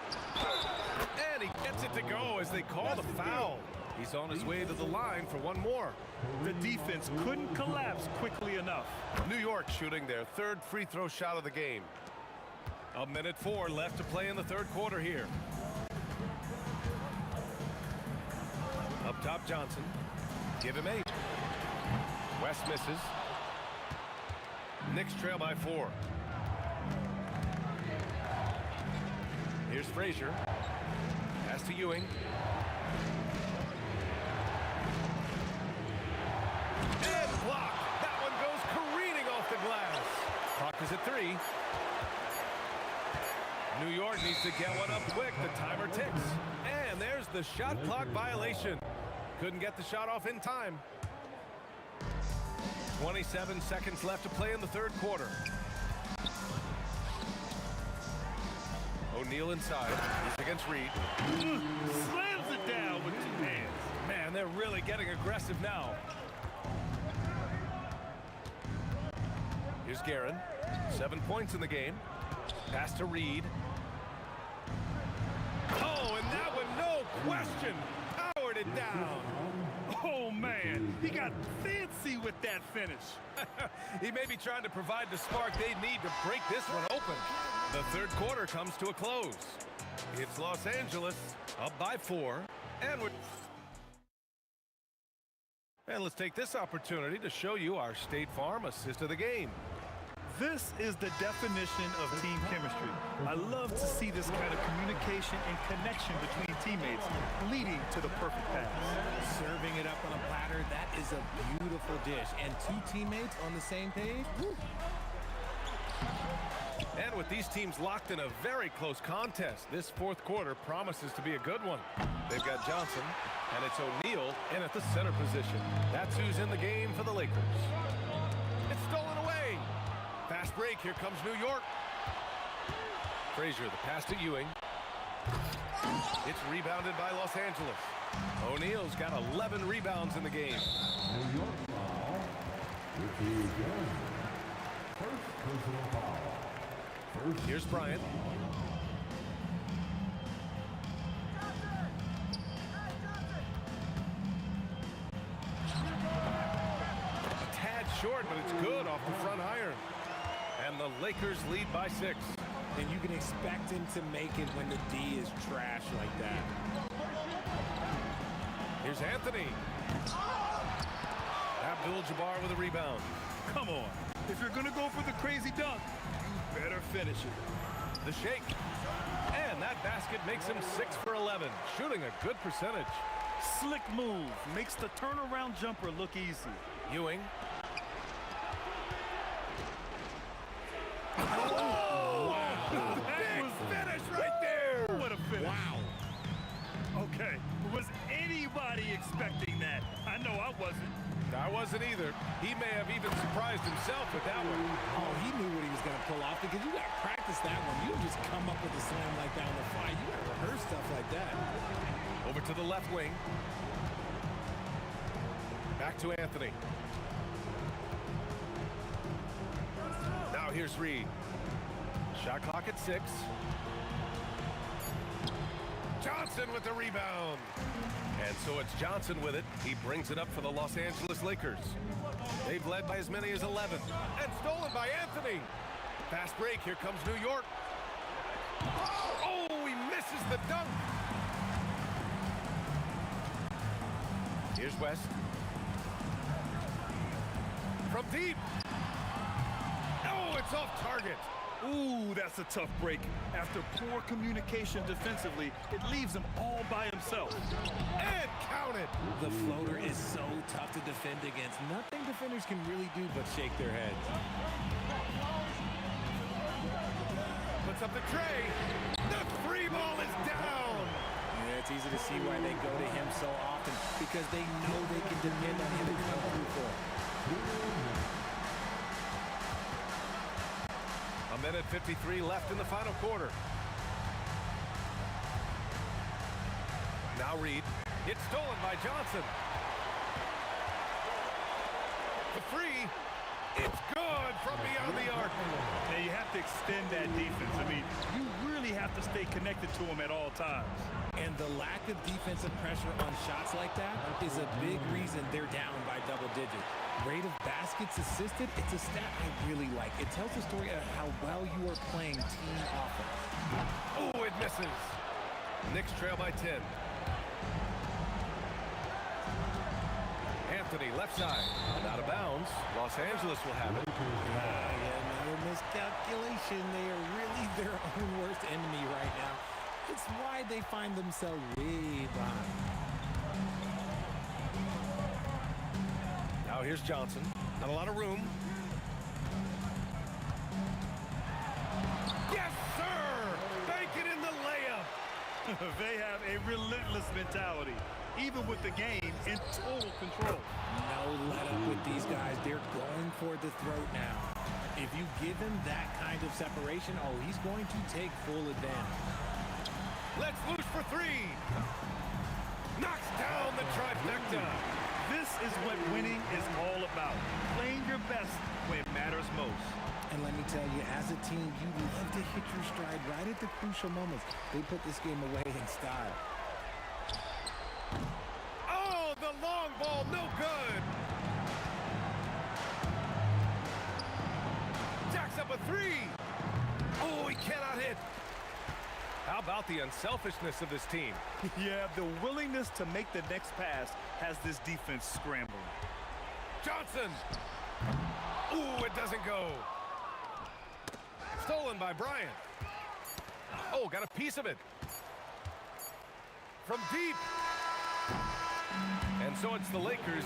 [SPEAKER 8] And he gets it to go as they call the foul. He's on his way to the line for one more.
[SPEAKER 10] The defense couldn't collapse quickly enough.
[SPEAKER 8] New York shooting their 3rd free throw shot of the game. 1:04 left to play in the 3rd quarter here. Up top Johnson. Give him 8. West misses. Knicks trail by 4. Here's Frazier. Pass to Ewing. And blocked. That one goes careening off the glass. Clock is at 3. New York needs to get one up quick. The timer ticks. And there's the shot clock violation. Couldn't get the shot off in time. 27 seconds left to play in the 3rd quarter. O'Neal inside. He's against Reed.
[SPEAKER 10] Slams it down with 2 hands.
[SPEAKER 8] Man, they're really getting aggressive now. Here's Guerin. 7 points in the game. Pass to Reed. Oh, and that one, no question, powered it down.
[SPEAKER 10] Oh, man, he got fancy with that finish.
[SPEAKER 8] He may be trying to provide the spark they need to break this one open. The 3rd quarter comes to a close. It's Los Angeles up by 4. And let's take this opportunity to show you our State Farm assist of the game.
[SPEAKER 10] This is the definition of team chemistry. I love to see this kind of communication and connection between teammates leading to the perfect pass.
[SPEAKER 14] Serving it up on a platter, that is a beautiful dish. And 2 teammates on the same page. Woo.
[SPEAKER 8] And with these teams locked in a very close contest, this 4th quarter promises to be a good one. They've got Johnson, and it's O'Neal in at the center position. That's who's in the game for the Lakers. It's stolen away. Fast break. Here comes New York. Frazier, the pass to Ewing. It's rebounded by Los Angeles. O'Neal's got 11 rebounds in the game.
[SPEAKER 7] New York foul. Ricky Guerin. First personal foul.
[SPEAKER 8] Here's Bryant. A tad short, but it's good off the front iron. And the Lakers lead by 6.
[SPEAKER 14] And you can expect him to make it when the D is trash like that.
[SPEAKER 8] Here's Anthony. Abdul-Jabbar with a rebound.
[SPEAKER 10] Come on. If you're going to go for the crazy dunk, you better finish it.
[SPEAKER 8] The shake. And that basket makes him 6 for 11, shooting a good percentage.
[SPEAKER 10] Slick move. Makes the turnaround jumper look easy.
[SPEAKER 8] Ewing.
[SPEAKER 10] That was
[SPEAKER 8] Finish right there.
[SPEAKER 10] What a finish.
[SPEAKER 14] Wow.
[SPEAKER 10] Okay, was anybody expecting that? I know I wasn't.
[SPEAKER 8] I wasn't either. He may have even surprised himself with that one.
[SPEAKER 14] Oh, he knew what he was going to pull off because you got to practice that one. You don't just come up with a slam like that on the fly. You got to rehearse stuff like that.
[SPEAKER 8] Over to the left wing. Back to Anthony. Now here's Reed. Shot clock at 6. Johnson with the rebound. And so it's Johnson with it. He brings it up for the Los Angeles Lakers. They've led by as many as 11. And stolen by Anthony. Fast break. Here comes New York. Oh, he misses the dunk. Here's West. From deep. Oh, it's off target.
[SPEAKER 10] Ooh, that's a tough break. After poor communication defensively, it leaves him all by himself.
[SPEAKER 8] And counted.
[SPEAKER 14] The floater is so tough to defend against. Nothing defenders can really do but shake their heads.
[SPEAKER 8] Puts up the tray. The free ball is down.
[SPEAKER 14] Yeah, it's easy to see why they go to him so often because they know they can depend on him to come through for it.
[SPEAKER 8] A minute 53 left in the final quarter. Now Reed. It's stolen by Johnson. The free. It's good from beyond the arc.
[SPEAKER 10] Now you have to extend that defense. I mean, you really have to stay connected to him at all times.
[SPEAKER 14] And the lack of defensive pressure on shots like that is a big reason they're down by double digits. Rate of baskets assisted, it's a stat I really like. It tells the story of how well you are playing team offense.
[SPEAKER 8] Oh, it misses. Knicks trail by 10. Anthony, left side. Out of bounds. Los Angeles will have it.
[SPEAKER 14] Another miscalculation. They are really their own worst enemy right now. It's why they find themselves way behind.
[SPEAKER 8] Now here's Johnson. Not a lot of room. Yes, sir! Bank it in the layup.
[SPEAKER 10] They have a relentless mentality, even with the game in total control.
[SPEAKER 14] No let up with these guys. They're going for the throat now. If you give him that kind of separation, oh, he's going to take full advantage.
[SPEAKER 8] Let's loose for 3. Knocks down the trifecta.
[SPEAKER 10] This is what winning is all about. Playing your best when it matters most.
[SPEAKER 14] And let me tell you, as a team, you love to hit your stride right at the crucial moments. They put this game away in style.
[SPEAKER 8] Oh, the long ball, no good. Jacks up a 3. Oh, he cannot hit. How about the unselfishness of this team?
[SPEAKER 10] Yeah, the willingness to make the next pass has this defense scrambling.
[SPEAKER 8] Johnson. Ooh, it doesn't go. Stolen by Bryant. Oh, got a piece of it. From deep. And so it's the Lakers.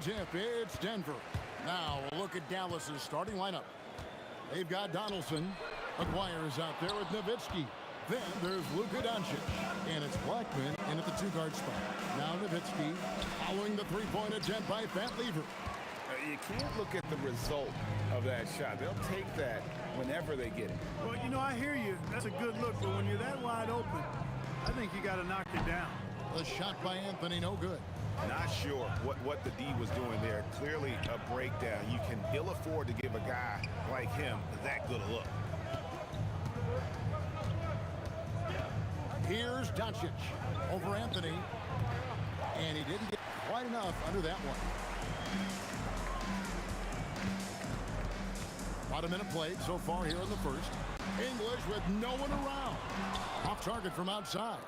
[SPEAKER 2] tip. It's Denver. Now a look at Dallas's starting lineup. They've got Donaldson. Aguirre's out there with Nowitzki. Then there's Luka Doncic. And it's Blackman in at the two-guard spot. Now Nowitzki following the three-point attempt by Pat Lever.
[SPEAKER 15] You can't look at the result of that shot. They'll take that whenever they get it.
[SPEAKER 4] Well, you know, I hear you. That's a good look, but when you're that wide open, I think you got to knock it down.
[SPEAKER 2] The shot by Anthony, no good.
[SPEAKER 3] Not sure what the D was doing there. Clearly a breakdown. You can ill afford to give a guy like him that good a look.
[SPEAKER 2] Here's Doncic over Anthony. And he didn't get quite enough under that one. About a minute played so far here in the first. English with no one around. Off target from outside.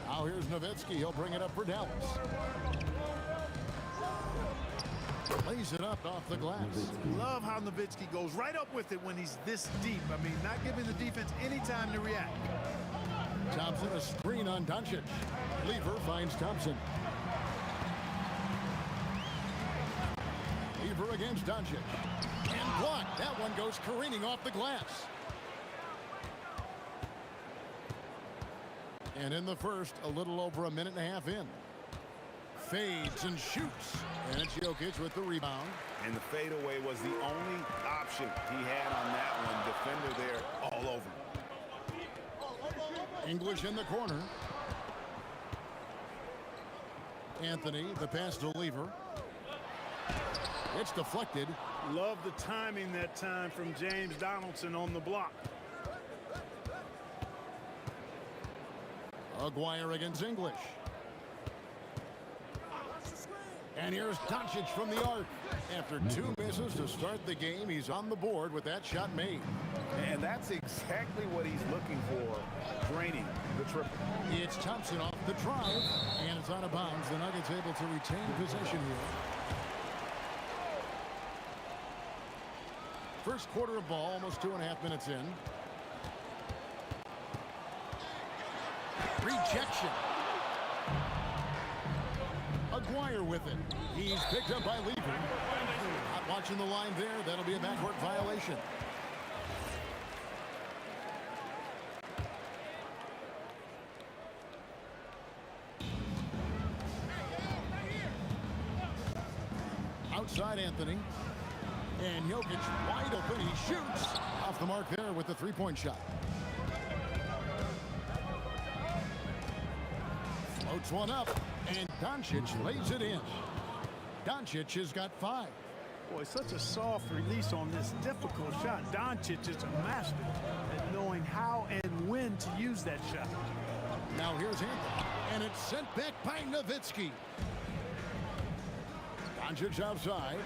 [SPEAKER 2] Now here's Nowitzki. He'll bring it up for Dallas. Lays it up off the glass.
[SPEAKER 4] Love how Nowitzki goes right up with it when he's this deep. I mean, not giving the defense any time to react.
[SPEAKER 2] Thompson, a screen on Doncic. Lever finds Thompson. Lever against Doncic. And blocked. That one goes careening off the glass. And in the first, a little over a minute and a half in. Fades and shoots. And it's Jokic with the rebound.
[SPEAKER 3] And the fadeaway was the only option he had on that one. Defender there all over.
[SPEAKER 2] English in the corner. Anthony, the pass to Lever. It's deflected.
[SPEAKER 4] Love the timing that time from James Donaldson on the block.
[SPEAKER 2] Aguirre against English. And here's Doncic from the arc. After two misses to start the game, he's on the board with that shot made.
[SPEAKER 3] And that's exactly what he's looking for, draining the triple.
[SPEAKER 2] It's Thompson off the drive, and it's out of bounds. The Nuggets able to retain possession here. First quarter of ball, almost 2.5 minutes in. Rejection. Aguirre with it. He's picked up by Lever. Not watching the line there. That'll be a backcourt violation. Outside Anthony. And Jokic wide open. He shoots off the mark there with the three-point shot. Floats one up. And Doncic lays it in. Doncic has got 5.
[SPEAKER 4] Boy, such a soft release on this difficult shot. Doncic is a master at knowing how and when to use that shot.
[SPEAKER 2] Now here's Anthony. And it's sent back by Nowitzki. Doncic outside.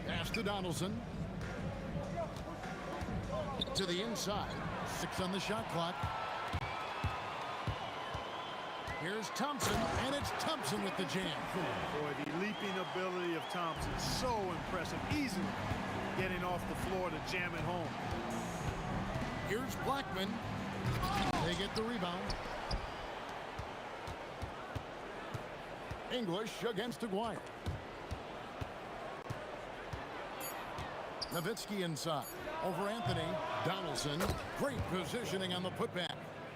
[SPEAKER 2] Pass to Donaldson. To the inside. 6 on the shot clock. Here's Thompson, and it's Thompson with the jam.
[SPEAKER 4] Boy, the leaping ability of Thompson, so impressive. Easily getting off the floor to jam it home.
[SPEAKER 2] Here's Blackman. They get the rebound. English against Aguirre. Nowitzki inside. Over Anthony. Donaldson. Great positioning on the putback.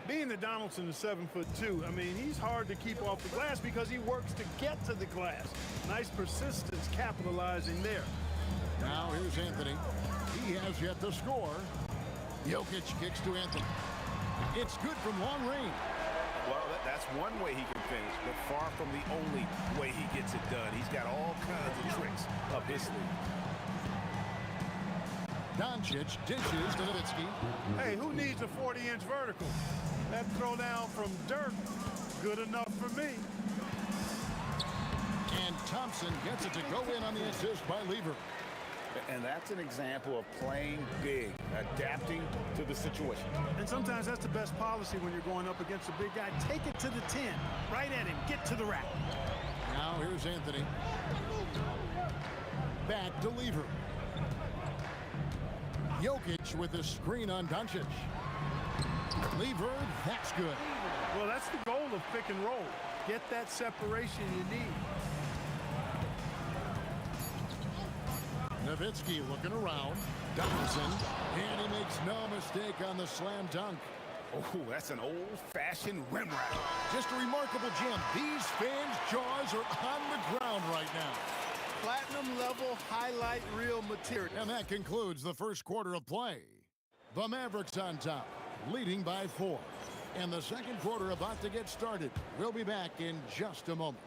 [SPEAKER 4] Being that Donaldson is 7'2", I mean, he's hard to keep off the glass because he works to get to the glass. Nice persistence capitalizing there.
[SPEAKER 2] Now here's Anthony. He has yet to score. Jokic kicks to Anthony. It's good from long range.
[SPEAKER 3] Well, that's one way he can finish, but far from the only way he gets it done. He's got all kinds of tricks up his sleeve.
[SPEAKER 2] Doncic dishes to Nowitzki.
[SPEAKER 4] Hey, who needs a 40-inch vertical? That throwdown from Dirk, good enough for me.
[SPEAKER 2] And Thompson gets it to go in on the assist by Lever.
[SPEAKER 3] And that's an example of playing big, adapting to the situation.
[SPEAKER 4] And sometimes that's the best policy when you're going up against a big guy. Take it to the 10, right at him, get to the rack.
[SPEAKER 2] Now here's Anthony. Back to Lever. Jokic with a screen on Doncic. Lever, that's good.
[SPEAKER 4] Well, that's the goal of pick and roll. Get that separation you need.
[SPEAKER 2] Nowitzki looking around. Donaldson, and he makes no mistake on the slam dunk.
[SPEAKER 3] Oh, that's an old-fashioned rim wrap.
[SPEAKER 2] Just a remarkable gem. These fans' jaws are on the ground right now.
[SPEAKER 4] Platinum level highlight reel material.
[SPEAKER 2] And that concludes the first quarter of play. The Mavericks on top, leading by 4. And the second quarter about to get started. We'll be back in just a moment.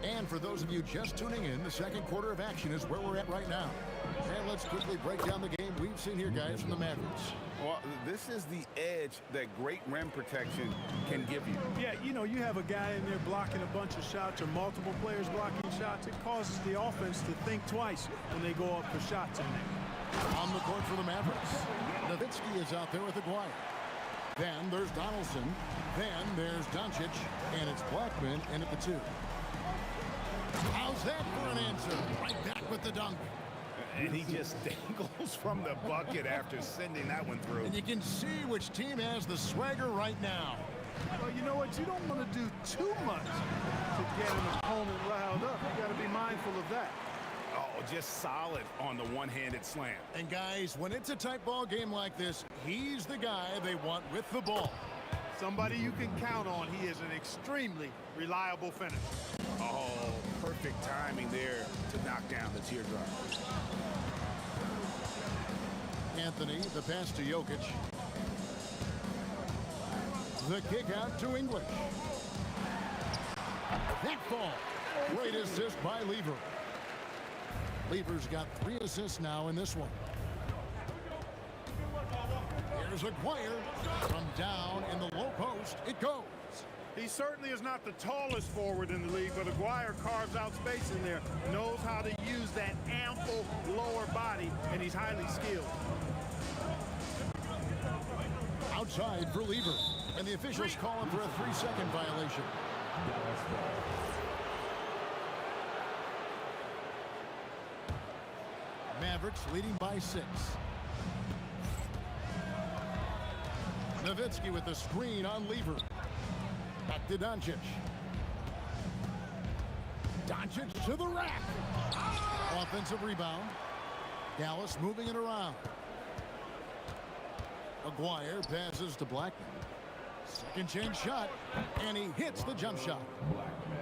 [SPEAKER 2] And for those of you just tuning in, the second quarter of action is where we're at right now. And let's quickly break down the game we've seen here, guys, from the Mavericks.
[SPEAKER 3] Well, this is the edge that great rim protection can give you.
[SPEAKER 4] Yeah, you know, you have a guy in there blocking a bunch of shots or multiple players blocking shots. It causes the offense to think twice when they go up for shots in there.
[SPEAKER 2] On the court for the Mavericks, Nowitzki is out there with Aguirre. Then there's Donaldson. Then there's Doncic. And it's Blackman in at the 2. How's that for an answer? Right back with the dunk.
[SPEAKER 3] And he just dangles from the bucket after sending that one through.
[SPEAKER 2] And you can see which team has the swagger right now.
[SPEAKER 4] Well, you know what? You don't want to do too much to get an opponent riled up. You got to be mindful of that.
[SPEAKER 3] Oh, just solid on the one-handed slam.
[SPEAKER 2] And guys, when it's a tight ball game like this, he's the guy they want with the ball.
[SPEAKER 4] Somebody you can count on. He is an extremely reliable finisher.
[SPEAKER 3] Oh, perfect timing there to knock down the teardrop.
[SPEAKER 2] Anthony, the pass to Jokic. The kick out to English. That ball. Great assist by Lever. Lever's got 3 assists now in this one. Here's Aguirre. From down in the low post, it goes.
[SPEAKER 4] He certainly is not the tallest forward in the league, but Aguirre carves out space in there, knows how to use that ample lower body, and he's highly skilled.
[SPEAKER 2] Outside for Lever, and the officials call him for a 3-second violation. Mavericks leading by 6. Nowitzki with the screen on Lever. Back to Doncic. Doncic to the rack. Offensive rebound. Dallas moving it around. Aguirre passes to Blackman. Second chance shot, and he hits the jump shot.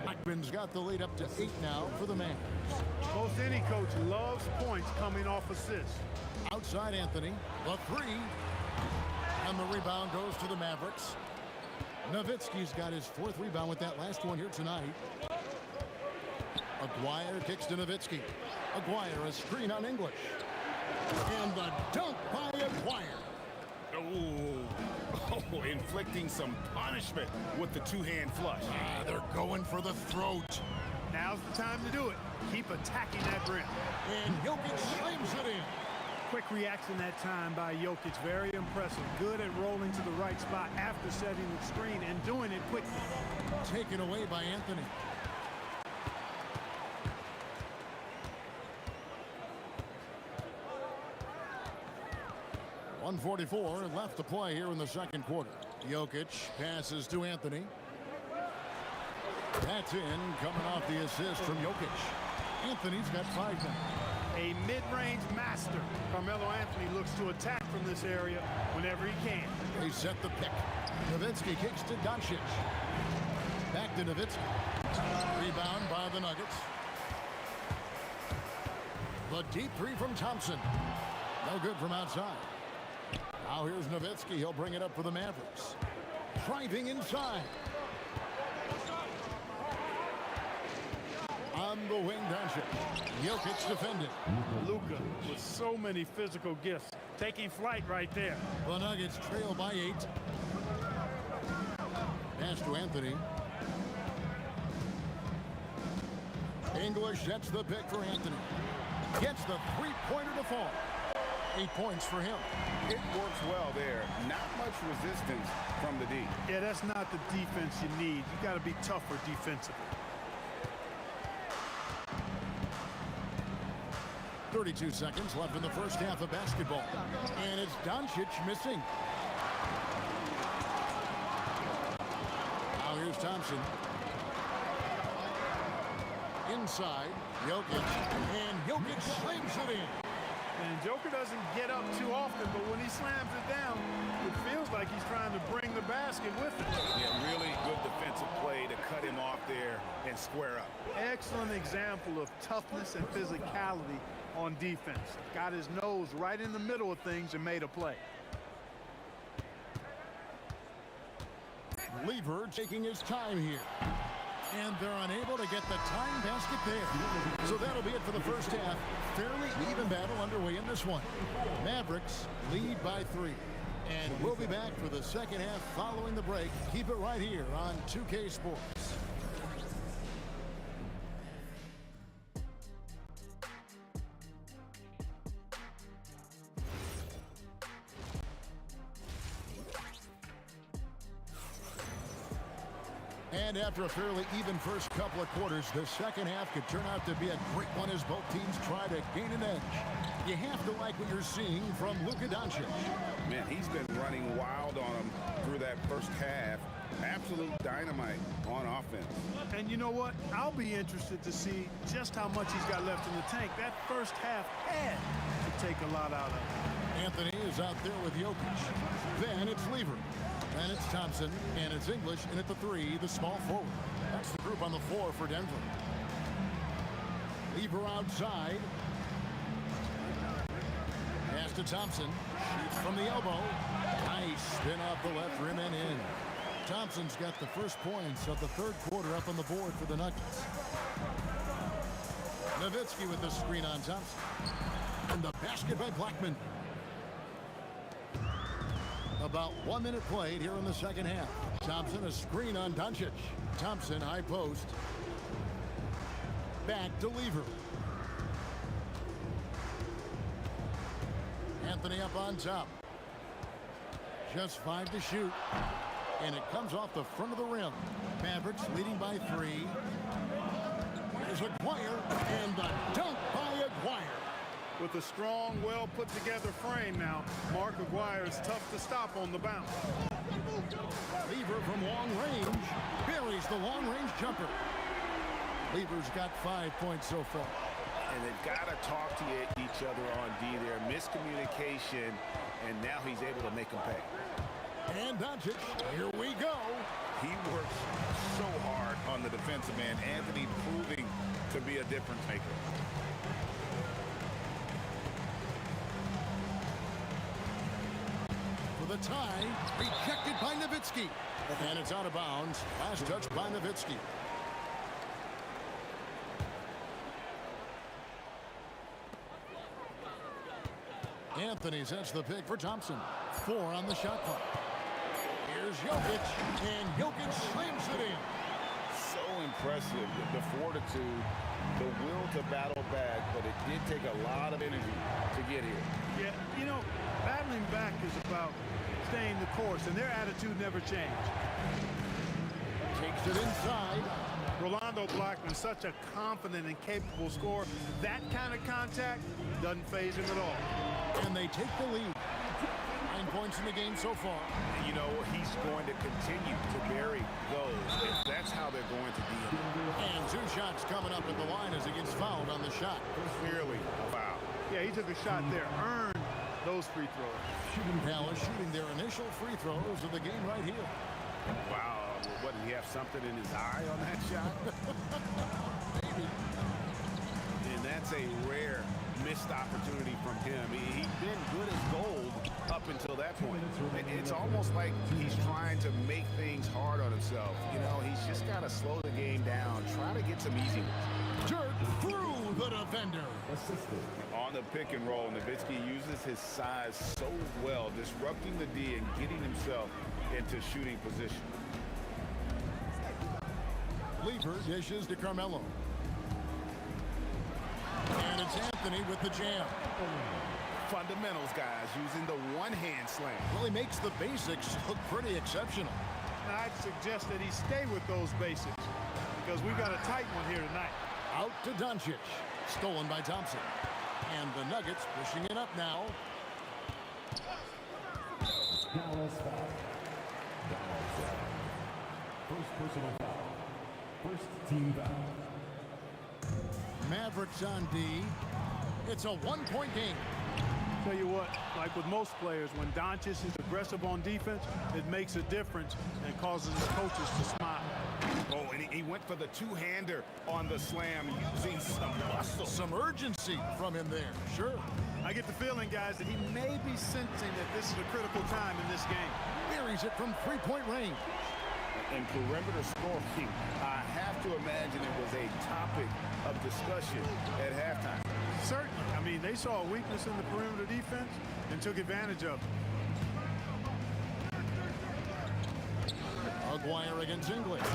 [SPEAKER 2] Blackman's got the lead up to 8 now for the Mavericks.
[SPEAKER 4] Most any coach loves points coming off assists.
[SPEAKER 2] Outside Anthony, the 3. And the rebound goes to the Mavericks. Nowitzki's got his 4th rebound with that last one here tonight. Aguirre kicks to Nowitzki. Aguirre, a screen on English. And the dunk by Aguirre.
[SPEAKER 3] Oh, inflicting some punishment with the 2-hand flush.
[SPEAKER 2] They're going for the throat.
[SPEAKER 4] Now's the time to do it. Keep attacking that rim.
[SPEAKER 2] And Jokic slams it in.
[SPEAKER 4] Quick reaction that time by Jokic. Very impressive. Good at rolling to the right spot after setting the screen and doing it quickly.
[SPEAKER 2] Taken away by Anthony. .144 left to play here in the second quarter. Jokic passes to Anthony. That's in, coming off the assist from Jokic. Anthony's got 5 now.
[SPEAKER 4] A mid-range master. Carmelo Anthony looks to attack from this area whenever he can.
[SPEAKER 2] They set the pick. Nowitzki kicks to Doncic. Back to Nowitzki. Rebound by the Nuggets. The deep 3 from Thompson. No good from outside. Now here's Nowitzki. He'll bring it up for the Mavericks. Driving inside. On the wing, Doncic. Jokic defended.
[SPEAKER 4] Luka with so many physical gifts. Taking flight right there.
[SPEAKER 2] The Nuggets trail by 8. Pass to Anthony. English sets the pick for Anthony. Gets the 3-pointer to fall. 8 points for him.
[SPEAKER 3] It works well there. Not much resistance from the D.
[SPEAKER 4] Yeah, that's not the defense you need. You got to be tougher defensively.
[SPEAKER 2] 32 seconds left in the first half of basketball. And it's Doncic missing. Thompson. Inside, Jokic, and Jokic slams it in.
[SPEAKER 4] And Joker doesn't get up too often, but when he slams it down, it feels like he's trying to bring the basket with him.
[SPEAKER 3] Yeah, really good defensive play to cut him off there and square up.
[SPEAKER 4] Excellent example of toughness and physicality on defense. Got his nose right in the middle of things and made a play.
[SPEAKER 2] Lever taking his time here. And they're unable to get the time basket there. So that'll be it for the first half. Fairly even battle underway in this one. Mavericks lead by 3. And we'll be back for the second half following the break. Keep it right here on 2K Sports. And after a fairly even first couple of quarters, the second half could turn out to be a great one as both teams try to gain an edge. You have to like what you're seeing from Luka Doncic.
[SPEAKER 15] Man, he's been running wild on him through that first half. Absolute dynamite on offense.
[SPEAKER 4] And you know what? I'll be interested to see just how much he's got left in the tank. That first half had to take a lot out of him.
[SPEAKER 2] Anthony is out there with Jokic. Then it's Lever. Then it's Thompson, and it's English, and at the 3, the small forward. That's the group on the floor for Denver. Lever outside. Pass to Thompson. Shoots from the elbow. Nice spin off the left rim and in. Thompson's got the first points of the third quarter up on the board for the Nuggets. Nowitzki with the screen on Thompson. And the basket by Blackman. About 1 minute played here in the second half. Thompson, a screen on Doncic. Thompson, high post. Back to Lever. Anthony up on top. Just 5 to shoot. And it comes off the front of the rim. Mavericks leading by 3. Here's Aguirre, and the dunk by Aguirre.
[SPEAKER 4] With a strong, well put together frame now, Mark Aguirre is tough to stop on the bounce.
[SPEAKER 2] Lever from long range buries the long range jumper. Lever's got 5 points so far.
[SPEAKER 3] And they've got to talk to each other on D there. Miscommunication, and now he's able to make them pay.
[SPEAKER 2] And Doncic, here we go.
[SPEAKER 15] He works so hard on the defensive end. Anthony proving to be a difference maker.
[SPEAKER 2] For the tie, rejected by Nowitzki. And it's out of bounds. Last touch by Nowitzki. Anthony sets the pick for Thompson. 4 on the shot clock. Here's Jokic, and Jokic slams it in.
[SPEAKER 15] So impressive, the fortitude, the will to battle back, but it did take a lot of energy to get here.
[SPEAKER 4] Yeah, you know, battling back is about staying the course, and their attitude never changed.
[SPEAKER 2] Takes it inside.
[SPEAKER 4] Rolando Blackman, such a confident and capable scorer. That kind of contact doesn't faze him at all.
[SPEAKER 2] And they take the lead. 9 points in the game so far.
[SPEAKER 3] You know, he's going to continue to bury those if that's how they're going to deal.
[SPEAKER 2] And 2 shots coming up at the line as he gets fouled on the shot.
[SPEAKER 3] Clearly foul.
[SPEAKER 4] Yeah, he took a shot there. Earned those free throws.
[SPEAKER 2] Dallas shooting their initial free throws of the game right here.
[SPEAKER 3] Wow. What, did he have something in his eye on that shot?
[SPEAKER 2] Maybe.
[SPEAKER 3] And that's a rare missed opportunity from him. He's been good as gold up until that point. It's almost like he's trying to make things hard on himself. You know, he's just got to slow the game down, try to get some easy ones.
[SPEAKER 2] Dirt through the defender.
[SPEAKER 15] On the pick and roll, Nowitzki uses his size so well, disrupting the D and getting himself into shooting position.
[SPEAKER 2] Lever dishes to Carmelo. And it's Anthony with the jam.
[SPEAKER 3] Fundamentals, guys, using the one-hand slam.
[SPEAKER 2] Well, he makes the basics look pretty exceptional.
[SPEAKER 4] And I'd suggest that he stay with those basics because we've got a tight one here tonight.
[SPEAKER 2] Out to Doncic. Stolen by Thompson. And the Nuggets pushing it up now.
[SPEAKER 7] Dallas foul. First personal foul. First team foul.
[SPEAKER 2] Mavericks on D. It's a one-point game.
[SPEAKER 4] Tell you what, like with most players, when Doncic is aggressive on defense, it makes a difference and causes his coaches to smile.
[SPEAKER 3] Oh, and he went for the two-hander on the slam using some muscle.
[SPEAKER 2] Some urgency from him there, sure.
[SPEAKER 4] I get the feeling, guys, that he may be sensing that this is a critical time in this game.
[SPEAKER 2] Buries it from three-point range.
[SPEAKER 15] In perimeter scoring, I have to imagine it was a topic of discussion at halftime.
[SPEAKER 4] Certainly. I mean, they saw a weakness in the perimeter defense and took advantage of it.
[SPEAKER 2] Aguirre against English.
[SPEAKER 3] Oh,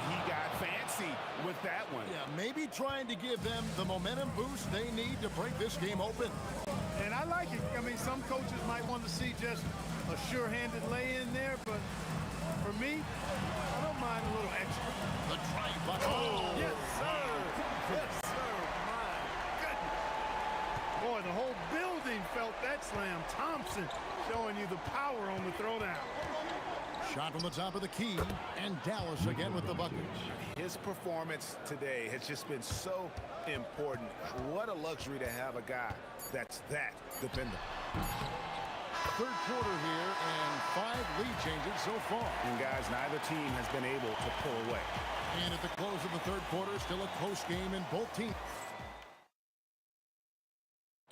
[SPEAKER 3] he got fancy with that one.
[SPEAKER 2] Yeah, maybe trying to give them the momentum boost they need to break this game open.
[SPEAKER 4] And I like it. I mean, some coaches might want to see just a sure-handed lay-in there, but for me, I don't mind a little extra.
[SPEAKER 2] The drive.
[SPEAKER 4] Oh, yes, sir. Yes, sir. My goodness. Boy, the whole building felt that slam. Thompson showing you the power on the throwdown.
[SPEAKER 2] Shot from the top of the key, and Dallas again with the bucket.
[SPEAKER 3] His performance today has just been so important. What a luxury to have a guy that's that dependable.
[SPEAKER 2] Third quarter here, and 5 lead changes so far.
[SPEAKER 3] And guys, neither team has been able to pull away.
[SPEAKER 2] And at the close of the third quarter, still a close game in both teams.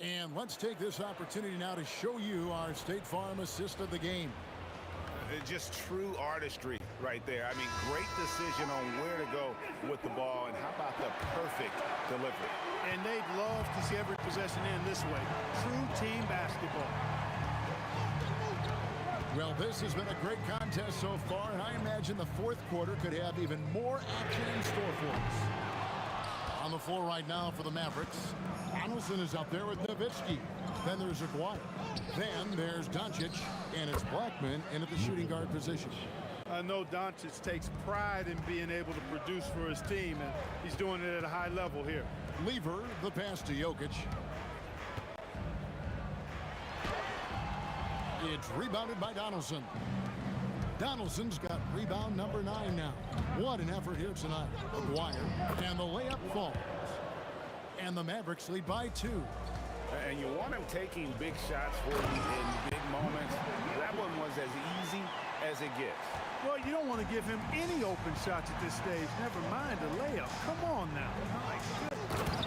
[SPEAKER 2] And let's take this opportunity now to show you our State Farm assist of the game.
[SPEAKER 3] Just true artistry right there. I mean, great decision on where to go with the ball, and how about the perfect delivery?
[SPEAKER 4] And they'd love to see every possession in this way. True team basketball.
[SPEAKER 2] Well, this has been a great contest so far, and I imagine the fourth quarter could have even more action in store for us. On the floor right now for the Mavericks, Donaldson is up there with Nowitzki. Then there's Aguirre. Then there's Doncic, and it's Blackman in at the shooting guard position.
[SPEAKER 4] I know Doncic takes pride in being able to produce for his team, and he's doing it at a high level here.
[SPEAKER 2] Lever, the pass to Jokic. It's rebounded by Donaldson. Donaldson's got rebound number 9 now. What an effort here tonight. Aguirre, and the layup falls. And the Mavericks lead by 2.
[SPEAKER 15] And you want him taking big shots for you in big moments. That one was as easy as it gets.
[SPEAKER 4] Well, you don't want to give him any open shots at this stage. Never mind a layup. Come on now. My goodness.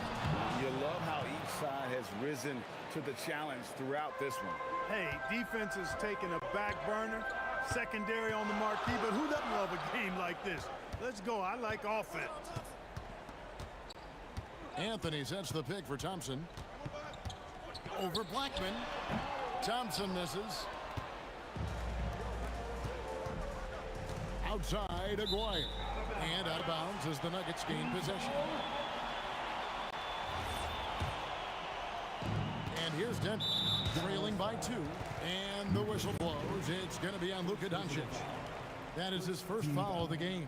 [SPEAKER 15] You love how each side has risen to the challenge throughout this one.
[SPEAKER 4] Hey, defense is taking a back burner, secondary on the marquee, but who doesn't love a game like this? Let's go. I like offense.
[SPEAKER 2] Anthony sets the pick for Thompson. Over Blackman. Thompson misses. Outside Aguirre. And out of bounds as the Nuggets gain possession. And here's Denver, trailing by 2. And the whistle blows. It's going to be on Luka Doncic. That is his first foul of the game.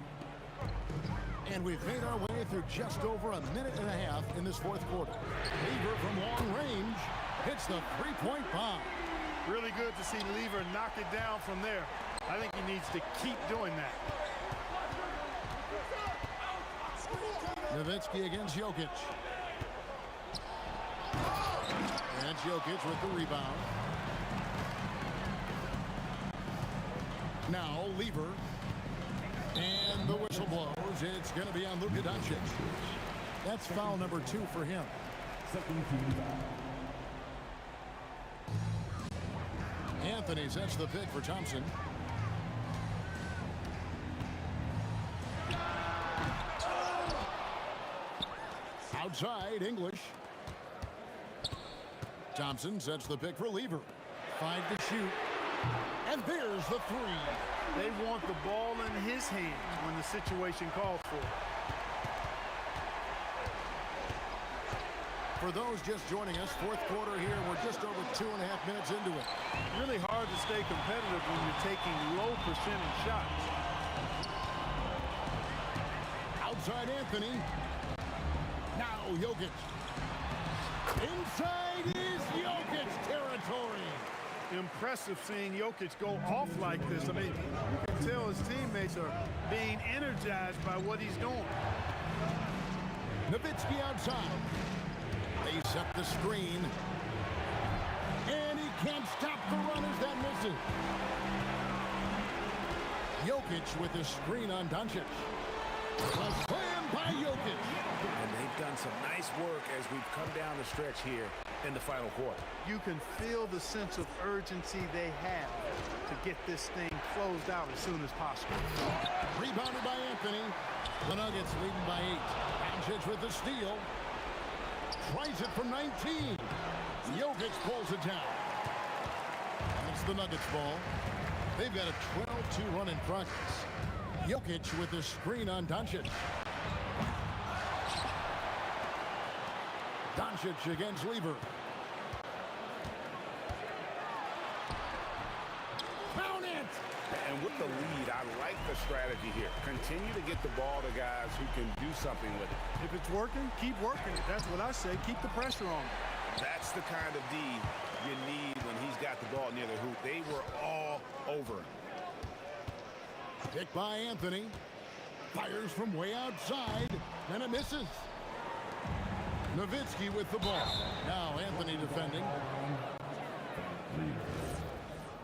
[SPEAKER 2] And we've made our way through just over a minute and a half in this fourth quarter. Lever from long range hits the three-point bomb.
[SPEAKER 4] Really good to see Lever knock it down from there. I think he needs to keep doing that.
[SPEAKER 2] Nowitzki against Jokic. And Jokic with the rebound. Now Lever. And the whistle blows. It's going to be on Luka Doncic. That's foul number 2 for him.
[SPEAKER 7] Second team foul.
[SPEAKER 2] Anthony sets the pick for Thompson. Outside, English. Thompson sets the pick for Lever. 5 to shoot. And there's the 3.
[SPEAKER 4] They want the ball in his hands when the situation calls for it.
[SPEAKER 2] For those just joining us, fourth quarter here, we're just over 2.5 minutes into it.
[SPEAKER 4] Really hard to stay competitive when you're taking low percentage shots.
[SPEAKER 2] Outside Anthony. Now Jokic. Inside is Jokic territory.
[SPEAKER 4] impressive seeing Jokic go off like this. I mean, you can tell his teammates are being energized by what he's doing.
[SPEAKER 2] Nowitzki outside. They set the screen. And he can't stop the run as that misses. Jokic with the screen on Doncic. A slam by Jokic.
[SPEAKER 14] And they've done some nice work as we've come down the stretch here in the final quarter.
[SPEAKER 4] You can feel the sense of urgency they have to get this thing closed out as soon as possible.
[SPEAKER 2] Rebounded by Anthony. The Nuggets leading by 8. Doncic with the steal. Tries it from 19. Jokic pulls it down. And it's the Nuggets ball. They've got a 12-2 run in progress. Jokic with the screen on Doncic. Doncic against Lever. Found it!
[SPEAKER 15] And with the lead, I like the strategy here. Continue to get the ball to guys who can do something with it.
[SPEAKER 4] If it's working, keep working it. That's what I say. Keep the pressure on.
[SPEAKER 15] That's the kind of D you need when he's got the ball near the hoop. They were all over him.
[SPEAKER 2] Picked by Anthony. Fires from way outside, and it misses. Nowitzki with the ball. Now Anthony defending.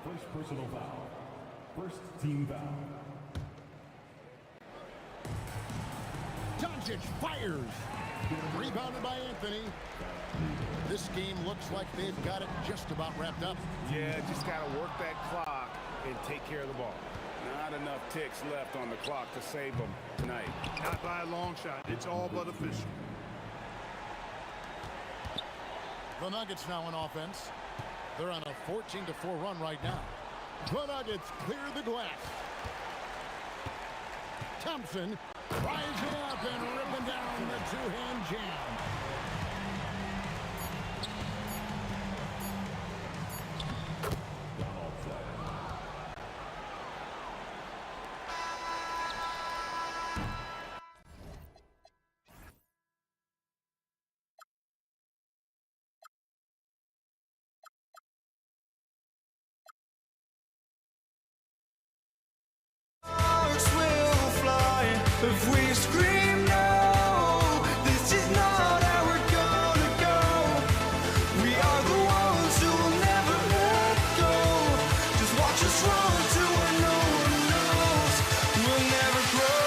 [SPEAKER 7] First personal foul. First team foul.
[SPEAKER 2] Doncic fires. Rebounded by Anthony. This game looks like they've got it just about wrapped up.
[SPEAKER 15] Yeah, just got to work that clock and take care of the ball. Not enough ticks left on the clock to save them tonight.
[SPEAKER 4] Not by a long shot. It's all but official.
[SPEAKER 2] The Nuggets now on offense. They're on a 14-4 run right now. The Nuggets clear the glass. Thompson rising up and ripping down the two-hand jam.
[SPEAKER 1] Sparks will fly if we scream no. This is not how we're gonna go. We are the ones who will never let go. Just watch us run to where no one knows. We'll never grow.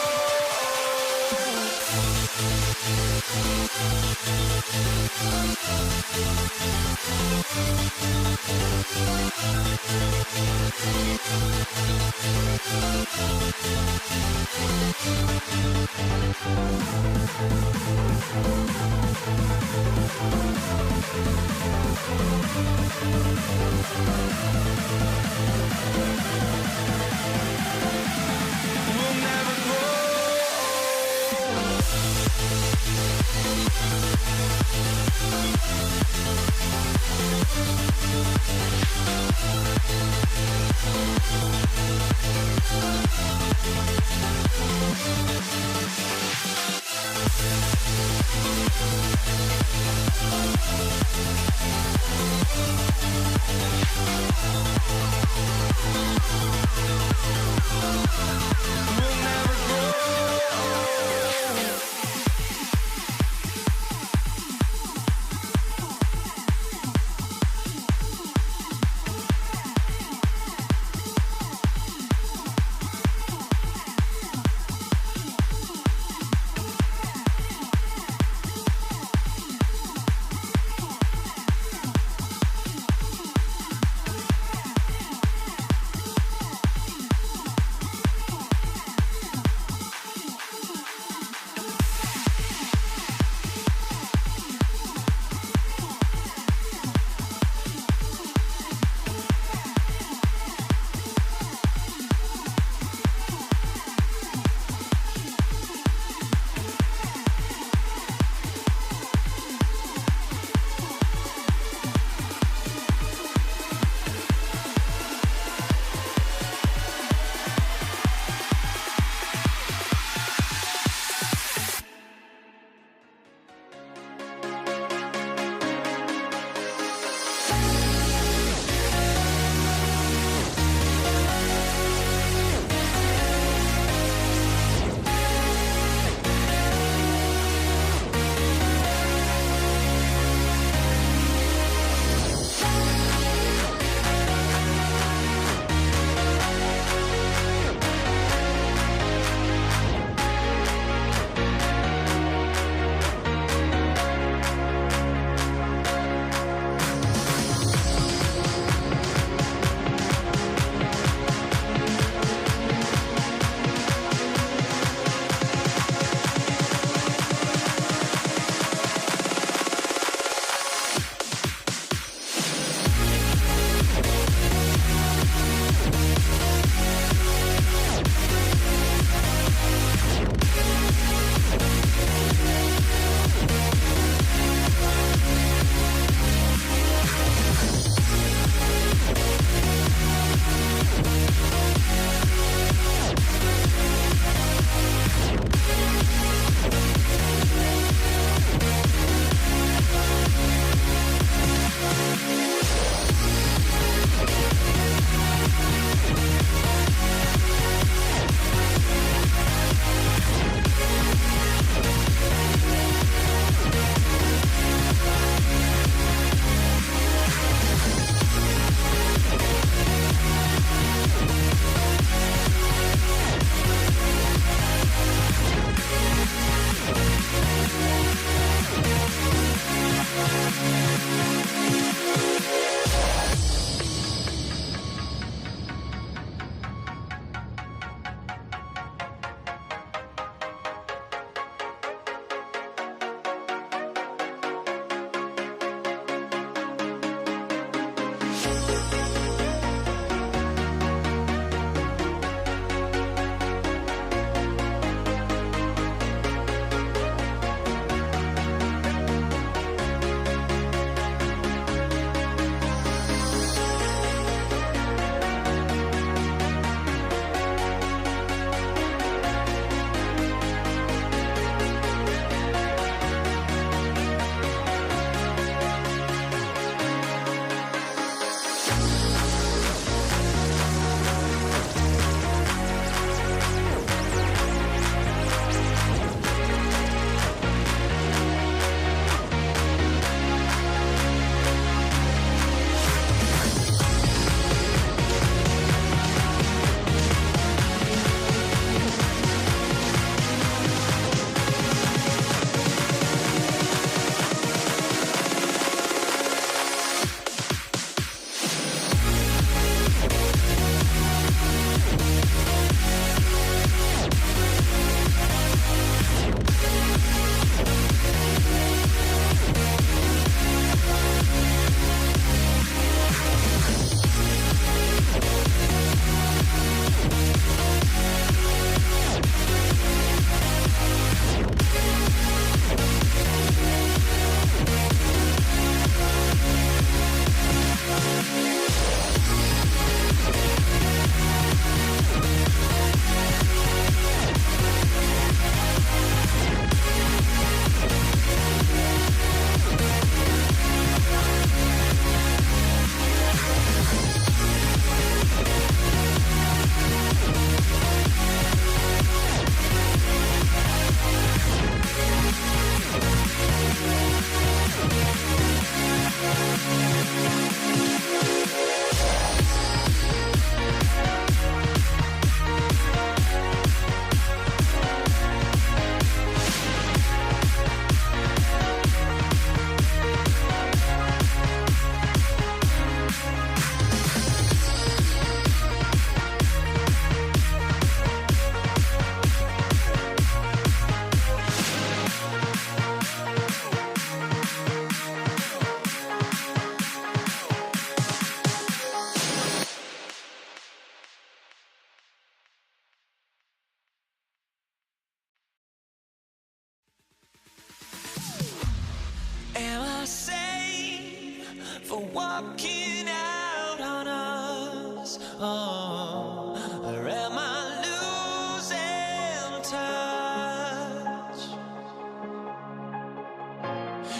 [SPEAKER 1] walking out on us? Oh, or am I losing touch?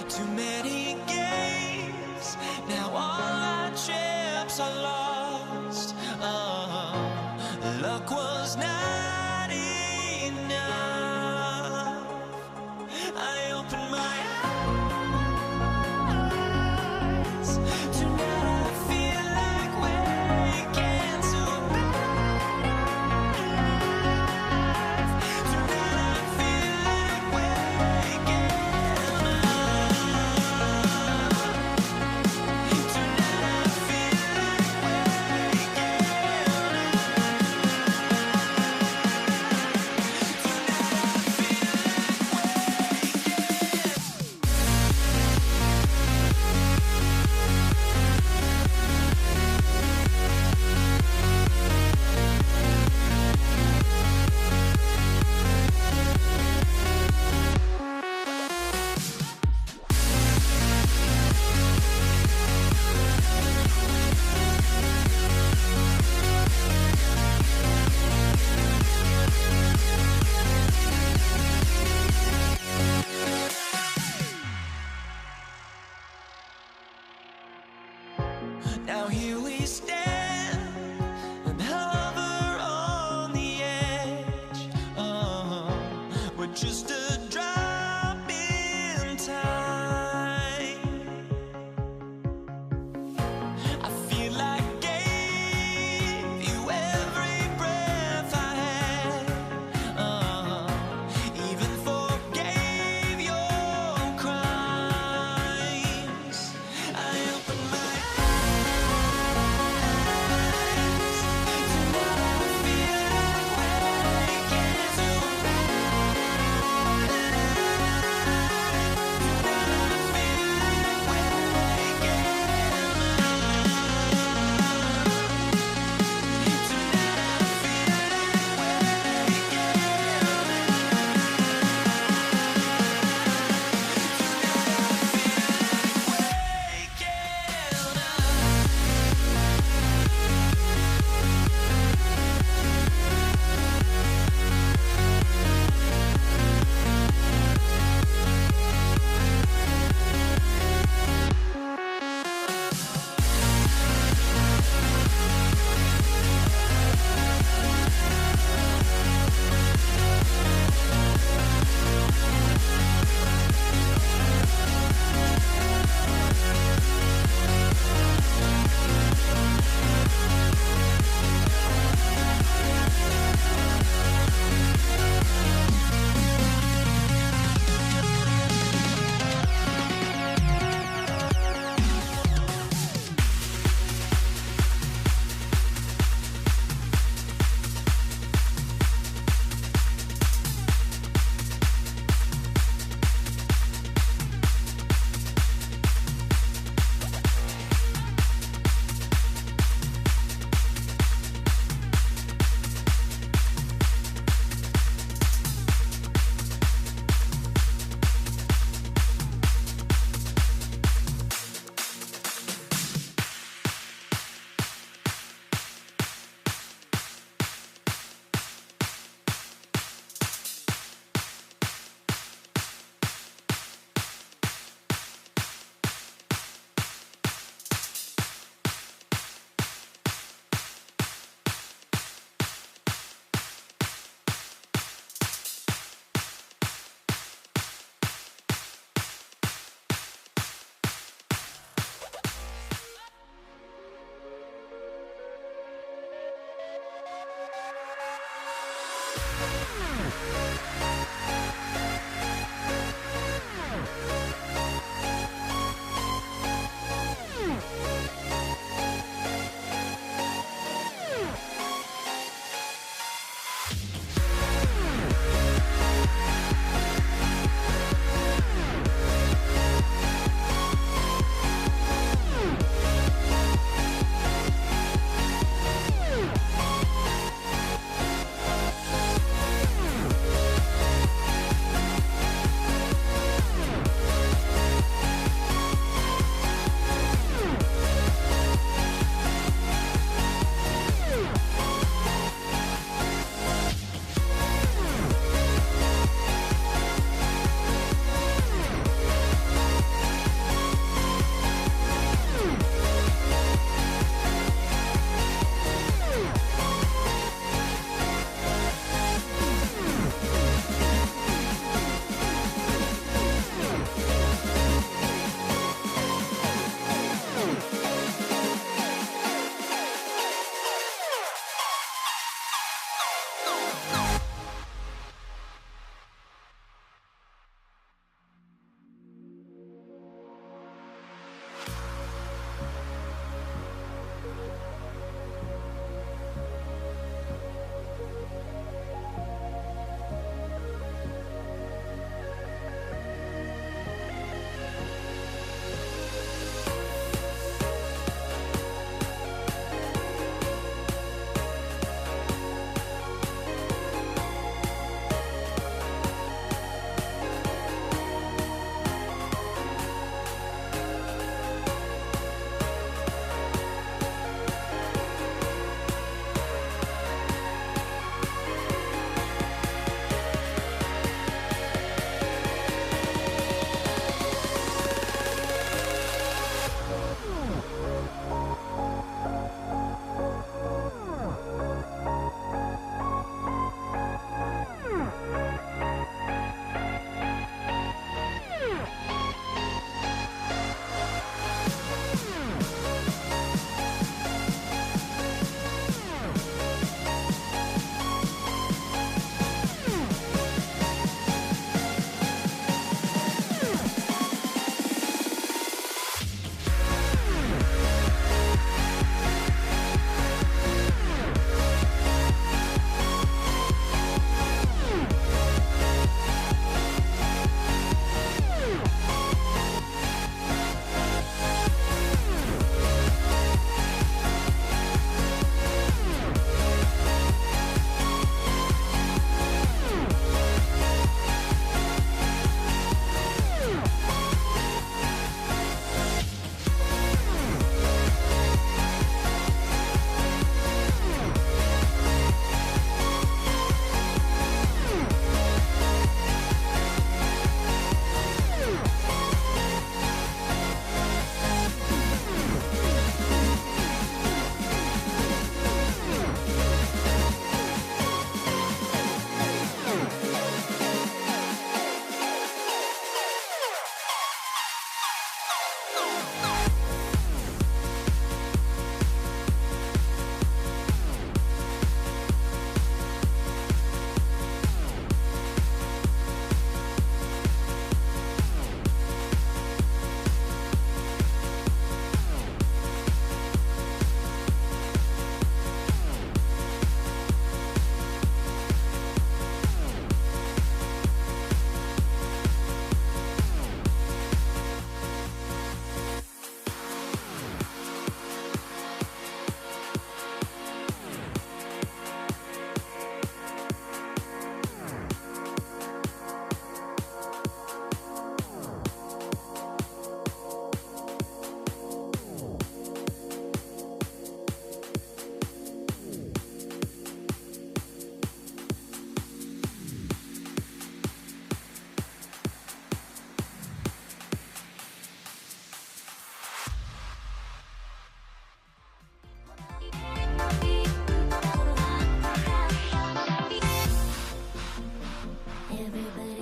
[SPEAKER 1] Too many games, now all our chips are lost. Oh, luck was not enough. I opened my eyes. Tonight I feel like waking to life. Tonight I feel like waking up. Tonight I feel like waking Now here we stand and hover on the edge. Oh, we're just a drop in time. I feel like I gave you every breath I had. Even forgave your crimes. I opened my eyes. Tonight I feel like waking to life.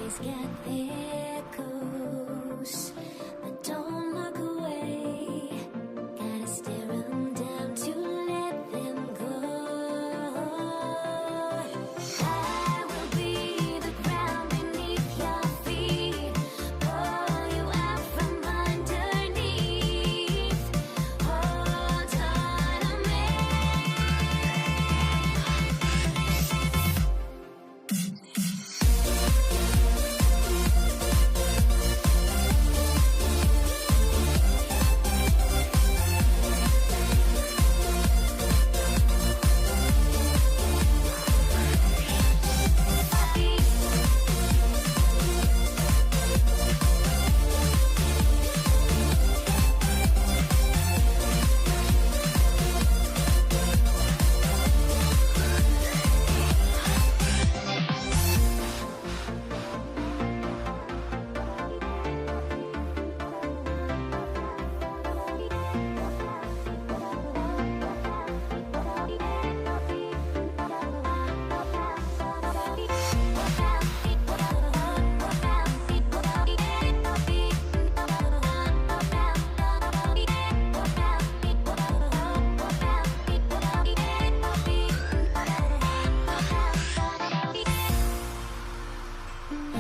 [SPEAKER 12] Everybody's got their goals, but don't look away. Gotta stare 'em down to let them go. I will be the ground beneath your feet, pull you out from underneath. Hold on to me.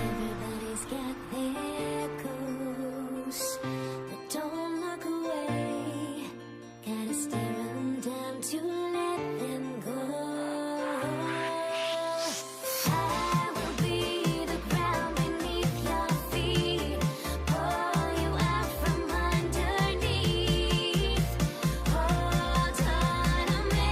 [SPEAKER 12] Everybody's got their goals, but don't look away. Gotta stare 'em down to let them go. I will be the ground beneath your feet, pull you out from underneath. Hold on to me.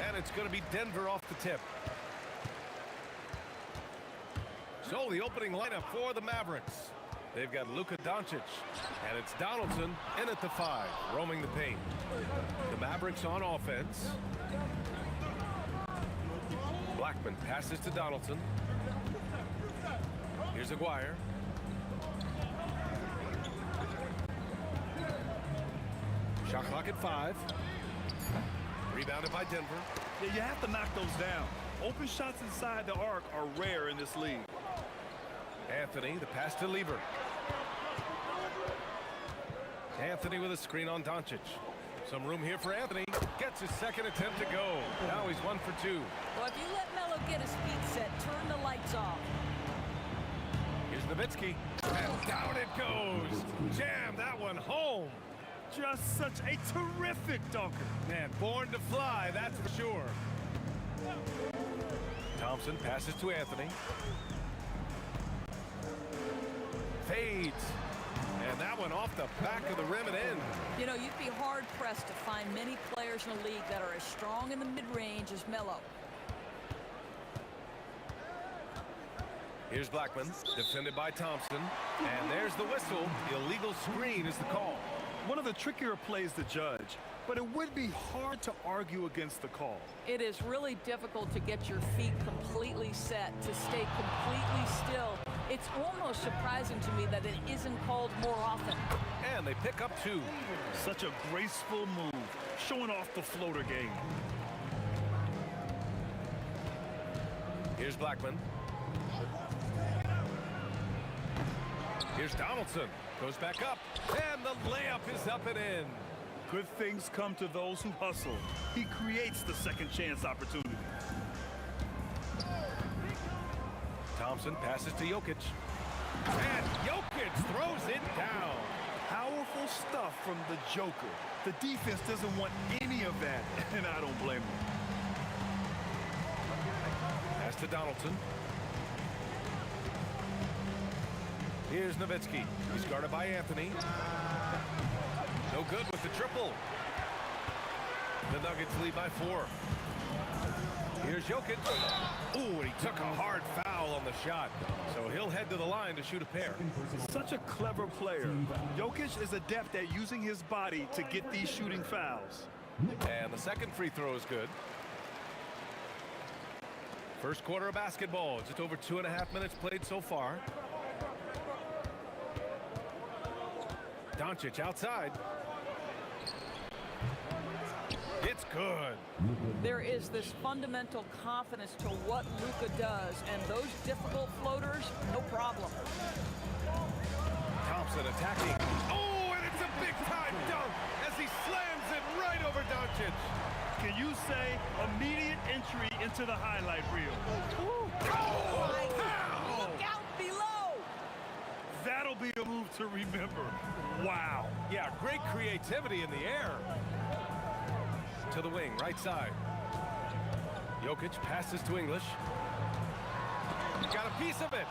[SPEAKER 8] And it's going to be Denver off the tip. So the opening lineup for the Mavericks. They've got Luka Doncic, and it's Donaldson in at the 5, roaming the paint. The Mavericks on offense. Blackman passes to Donaldson. Here's Aguirre. Shot clock at 5. Rebounded by Denver.
[SPEAKER 10] Yeah, you have to knock those down. Open shots inside the arc are rare in this league.
[SPEAKER 8] Anthony, the pass to Lieber. Anthony with a screen on Doncic. Some room here for Anthony. Gets his second attempt to go. Now he's 1 for 2.
[SPEAKER 9] Well, if you let Melo get his feet set, turn the lights off.
[SPEAKER 8] Here's Nowitzki. And down it goes. Jam that one home.
[SPEAKER 10] Just such a terrific dunker.
[SPEAKER 8] Man, born to fly, that's for sure. Thompson passes to Anthony. Fades. And that one off the back of the rim and in.
[SPEAKER 9] You know, you'd be hard-pressed to find many players in the league that are as strong in the mid-range as Melo.
[SPEAKER 8] Here's Blackman, defended by Thompson. And there's the whistle. Illegal screen is the call.
[SPEAKER 10] One of the trickier plays to judge, but it would be hard to argue against the call.
[SPEAKER 9] It is really difficult to get your feet completely set, to stay completely still. It's almost surprising to me that it isn't called more often.
[SPEAKER 8] And they pick up 2.
[SPEAKER 10] Such a graceful move, showing off the floater game.
[SPEAKER 8] Here's Blackman. Here's Donaldson. Goes back up. And the layup is up and in.
[SPEAKER 10] Good things come to those who hustle. He creates the second chance opportunity.
[SPEAKER 8] Thompson passes to Jokic. And Jokic throws it down.
[SPEAKER 10] Powerful stuff from the Joker. The defense doesn't want any of that, and I don't blame them.
[SPEAKER 8] Pass to Donaldson. Here's Nowitzki. He's guarded by Anthony. No good with the triple. The Nuggets lead by 4. Here's Jokic. Ooh, and he took a hard foul on the shot. So he'll head to the line to shoot a pair.
[SPEAKER 10] Such a clever player. Jokic is adept at using his body to get these shooting fouls.
[SPEAKER 8] And the second free throw is good. First quarter of basketball. Just over 2.5 minutes played so far. Doncic outside. It's good.
[SPEAKER 9] There is this fundamental confidence to what Luka does, and those difficult floaters, no problem.
[SPEAKER 8] Thompson attacking. Oh, and it's a big-time dunk as he slams it right over Doncic.
[SPEAKER 10] Can you say immediate entry into the highlight reel?
[SPEAKER 9] Oh, look out below!
[SPEAKER 10] That'll be a move to remember. Wow.
[SPEAKER 8] Yeah, great creativity in the air. To the wing, right side. Jokic passes to English. Got a piece of it.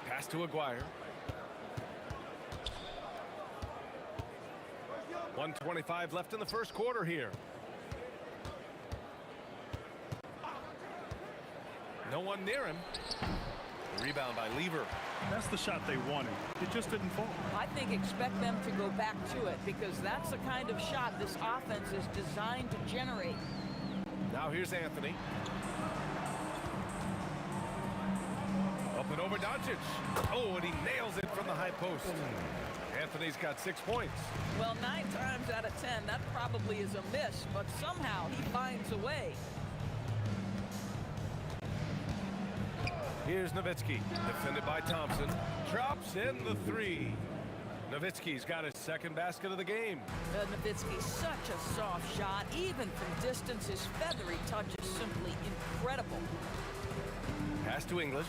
[SPEAKER 8] Pass to Aguirre. 1:25 left in the first quarter here. No one near him. Rebound by Lieber.
[SPEAKER 10] That's the shot they wanted. It just didn't fall.
[SPEAKER 9] I think expect them to go back to it because that's the kind of shot this offense is designed to generate.
[SPEAKER 8] Now here's Anthony. Up and over Doncic. Oh, and he nails it from the high post. Anthony's got 6 points.
[SPEAKER 9] Well, 9 times out of 10, that probably is a miss, but somehow he finds a way.
[SPEAKER 8] Here's Nowitzki, defended by Thompson. Drops in the 3. Nowitzki's got his second basket of the game.
[SPEAKER 9] Nowitzki, such a soft shot. Even from distance, his feathery touch is simply incredible.
[SPEAKER 8] Pass to English.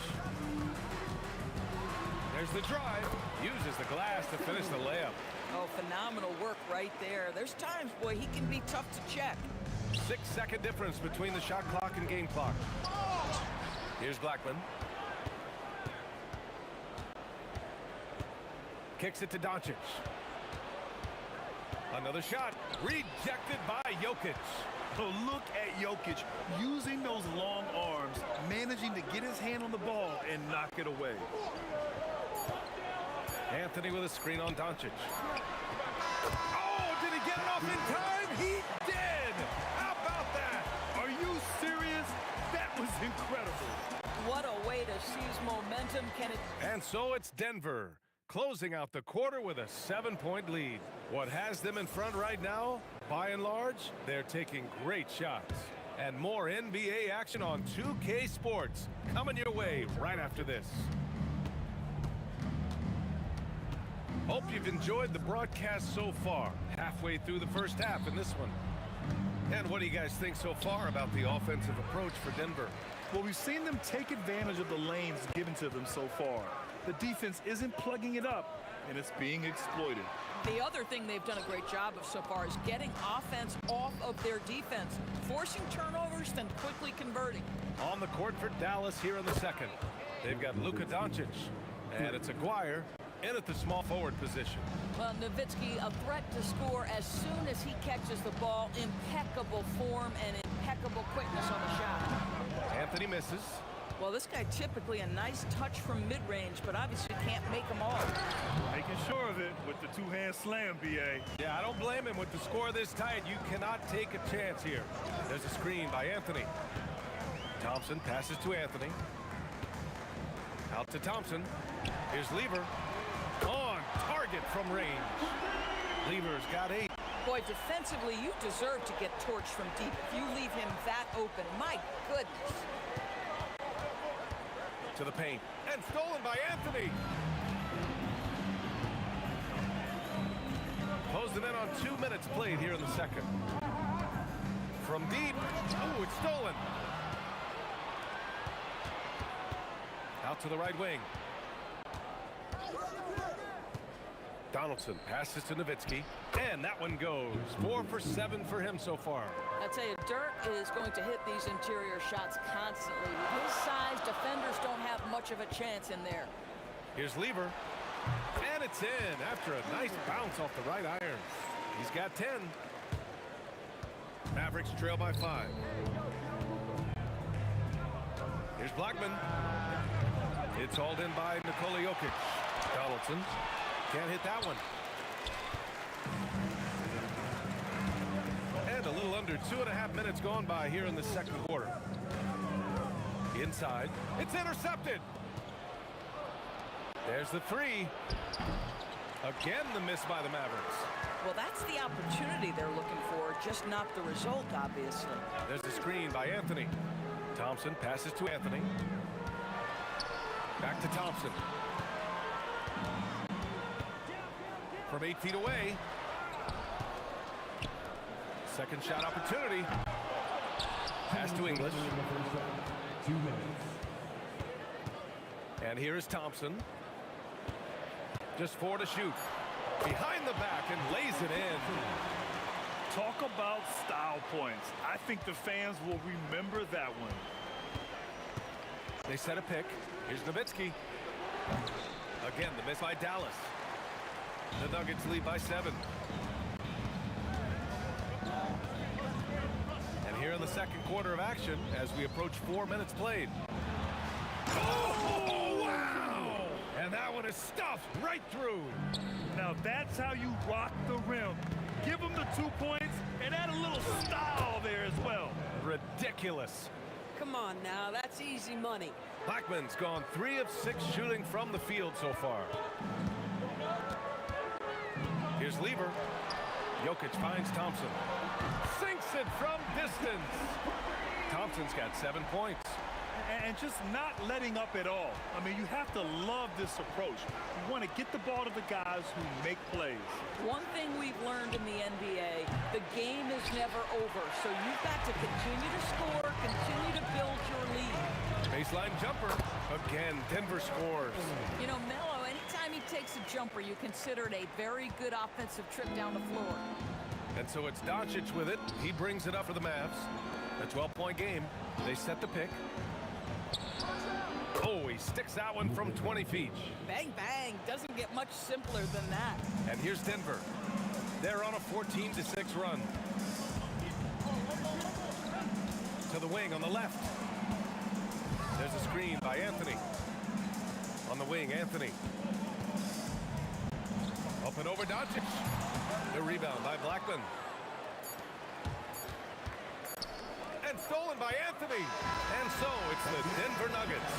[SPEAKER 8] There's the drive. Uses the glass to finish the layup.
[SPEAKER 9] Oh, phenomenal work right there. There's times, boy, he can be tough to check.
[SPEAKER 8] 6-second difference between the shot clock and game clock. Here's Blackman. Kicks it to Doncic. Another shot. Rejected by Jokic.
[SPEAKER 10] So look at Jokic using those long arms, managing to get his hand on the ball and knock it away.
[SPEAKER 8] Anthony with a screen on Doncic. Oh, did he get it off in time? He did! How about that?
[SPEAKER 10] Are you serious? That was incredible.
[SPEAKER 9] What a way to seize momentum. Can it?
[SPEAKER 8] And so it's Denver, closing out the quarter with a 7-point lead. What has them in front right now? By and large, they're taking great shots. And more NBA action on 2K Sports coming your way right after this. Hope you've enjoyed the broadcast so far. Halfway through the first half in this one. And what do you guys think so far about the offensive approach for Denver?
[SPEAKER 10] Well, we've seen them take advantage of the lanes given to them so far. The defense isn't plugging it up, and it's being exploited.
[SPEAKER 9] The other thing they've done a great job of so far is getting offense off of their defense, forcing turnovers, then quickly converting.
[SPEAKER 8] On the court for Dallas here in the second. They've got Luka Doncic, and it's Aguirre in at the small forward position.
[SPEAKER 9] Well, Nowitzki, a threat to score as soon as he catches the ball. Impeccable form and impeccable quickness on the shot.
[SPEAKER 8] Anthony misses.
[SPEAKER 9] Well, this guy typically a nice touch from mid-range, but obviously can't make them all.
[SPEAKER 10] Making sure of it with the two-hand slam, B.A.
[SPEAKER 8] Yeah, I don't blame him. With the score this tight, you cannot take a chance here. There's a screen by Anthony. Thompson passes to Anthony. Out to Thompson. Here's Lever. On target from range. Lever's got 8.
[SPEAKER 9] Boy, defensively, you deserve to get torched from deep if you leave him that open. My goodness.
[SPEAKER 8] To the paint. And stolen by Anthony. Closed them in on 2 minutes played here in the second. From deep. Oh, it's stolen. Out to the right wing. Donaldson passes to Nowitzki, and that one goes. 4 for 7 for him so far.
[SPEAKER 9] I tell you, Dirk is going to hit these interior shots constantly. With his size, defenders don't have much of a chance in there.
[SPEAKER 8] Here's Lever, and it's in after a nice bounce off the right iron. He's got 10. Mavericks trail by 5. Here's Blackman. It's hauled in by Nikola Jokic. Donaldson can't hit that one. And a little under 2.5 minutes gone by here in the second quarter. Inside. It's intercepted. There's the 3. Again, the miss by the Mavericks.
[SPEAKER 9] Well, that's the opportunity they're looking for, just not the result, obviously.
[SPEAKER 8] There's the screen by Anthony. Thompson passes to Anthony. Back to Thompson. From 8 feet away. Second shot opportunity. Pass to English.
[SPEAKER 7] 2 minutes.
[SPEAKER 8] And here is Thompson. Just 4 to shoot. Behind the back and lays it in.
[SPEAKER 10] Talk about style points. I think the fans will remember that one.
[SPEAKER 8] They set a pick. Here's Nowitzki. Again, the miss by Dallas. The Nuggets lead by 7. And here in the second quarter of action, as we approach 4 minutes played. Oh, wow! And that one is stuffed right through.
[SPEAKER 10] Now that's how you rock the rim. Give them the 2 points and add a little style there as well.
[SPEAKER 8] Ridiculous.
[SPEAKER 11] Come on now, that's easy money.
[SPEAKER 8] Blackman's gone 3 of 6 shooting from the field so far. Here's Lever. Jokic finds Thompson. Sinks it from distance. Thompson's got 7 points.
[SPEAKER 10] And just not letting up at all. I mean, you have to love this approach. You want to get the ball to the guys who make plays.
[SPEAKER 9] One thing we've learned in the NBA, the game is never over. So you've got to continue to score, continue to build your lead.
[SPEAKER 8] Baseline jumper. Again, Denver scores.
[SPEAKER 9] You know, Melo, anytime he takes a jumper, you consider it a very good offensive trip down the floor.
[SPEAKER 8] And so it's Doncic with it. He brings it up for the Mavs. A 12-point game. They set the pick. Oh, he sticks that one from 20 feet.
[SPEAKER 9] Bang, bang. Doesn't get much simpler than that.
[SPEAKER 8] And here's Denver. They're on a 14-6 run. To the wing on the left. There's a screen by Anthony. On the wing, Anthony. Up and over Doncic. The rebound by Blackman. And stolen by Anthony. And so it's the Denver Nuggets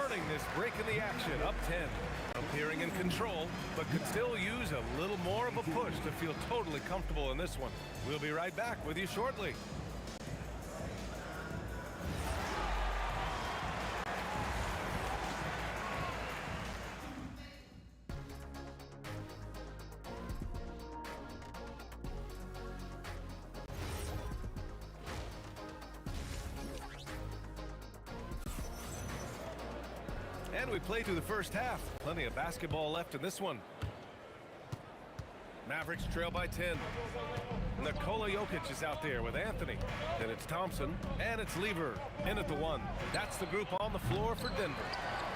[SPEAKER 8] earning this break in the action, up 10. Appearing in control, but could still use a little more of a push to feel totally comfortable in this one. We'll be right back with you shortly. And we play through the first half. Plenty of basketball left in this one. Mavericks trail by 10. Nikola Jokic is out there with Anthony. Then it's Thompson, and it's Lever in at the 1. That's the group on the floor for Denver.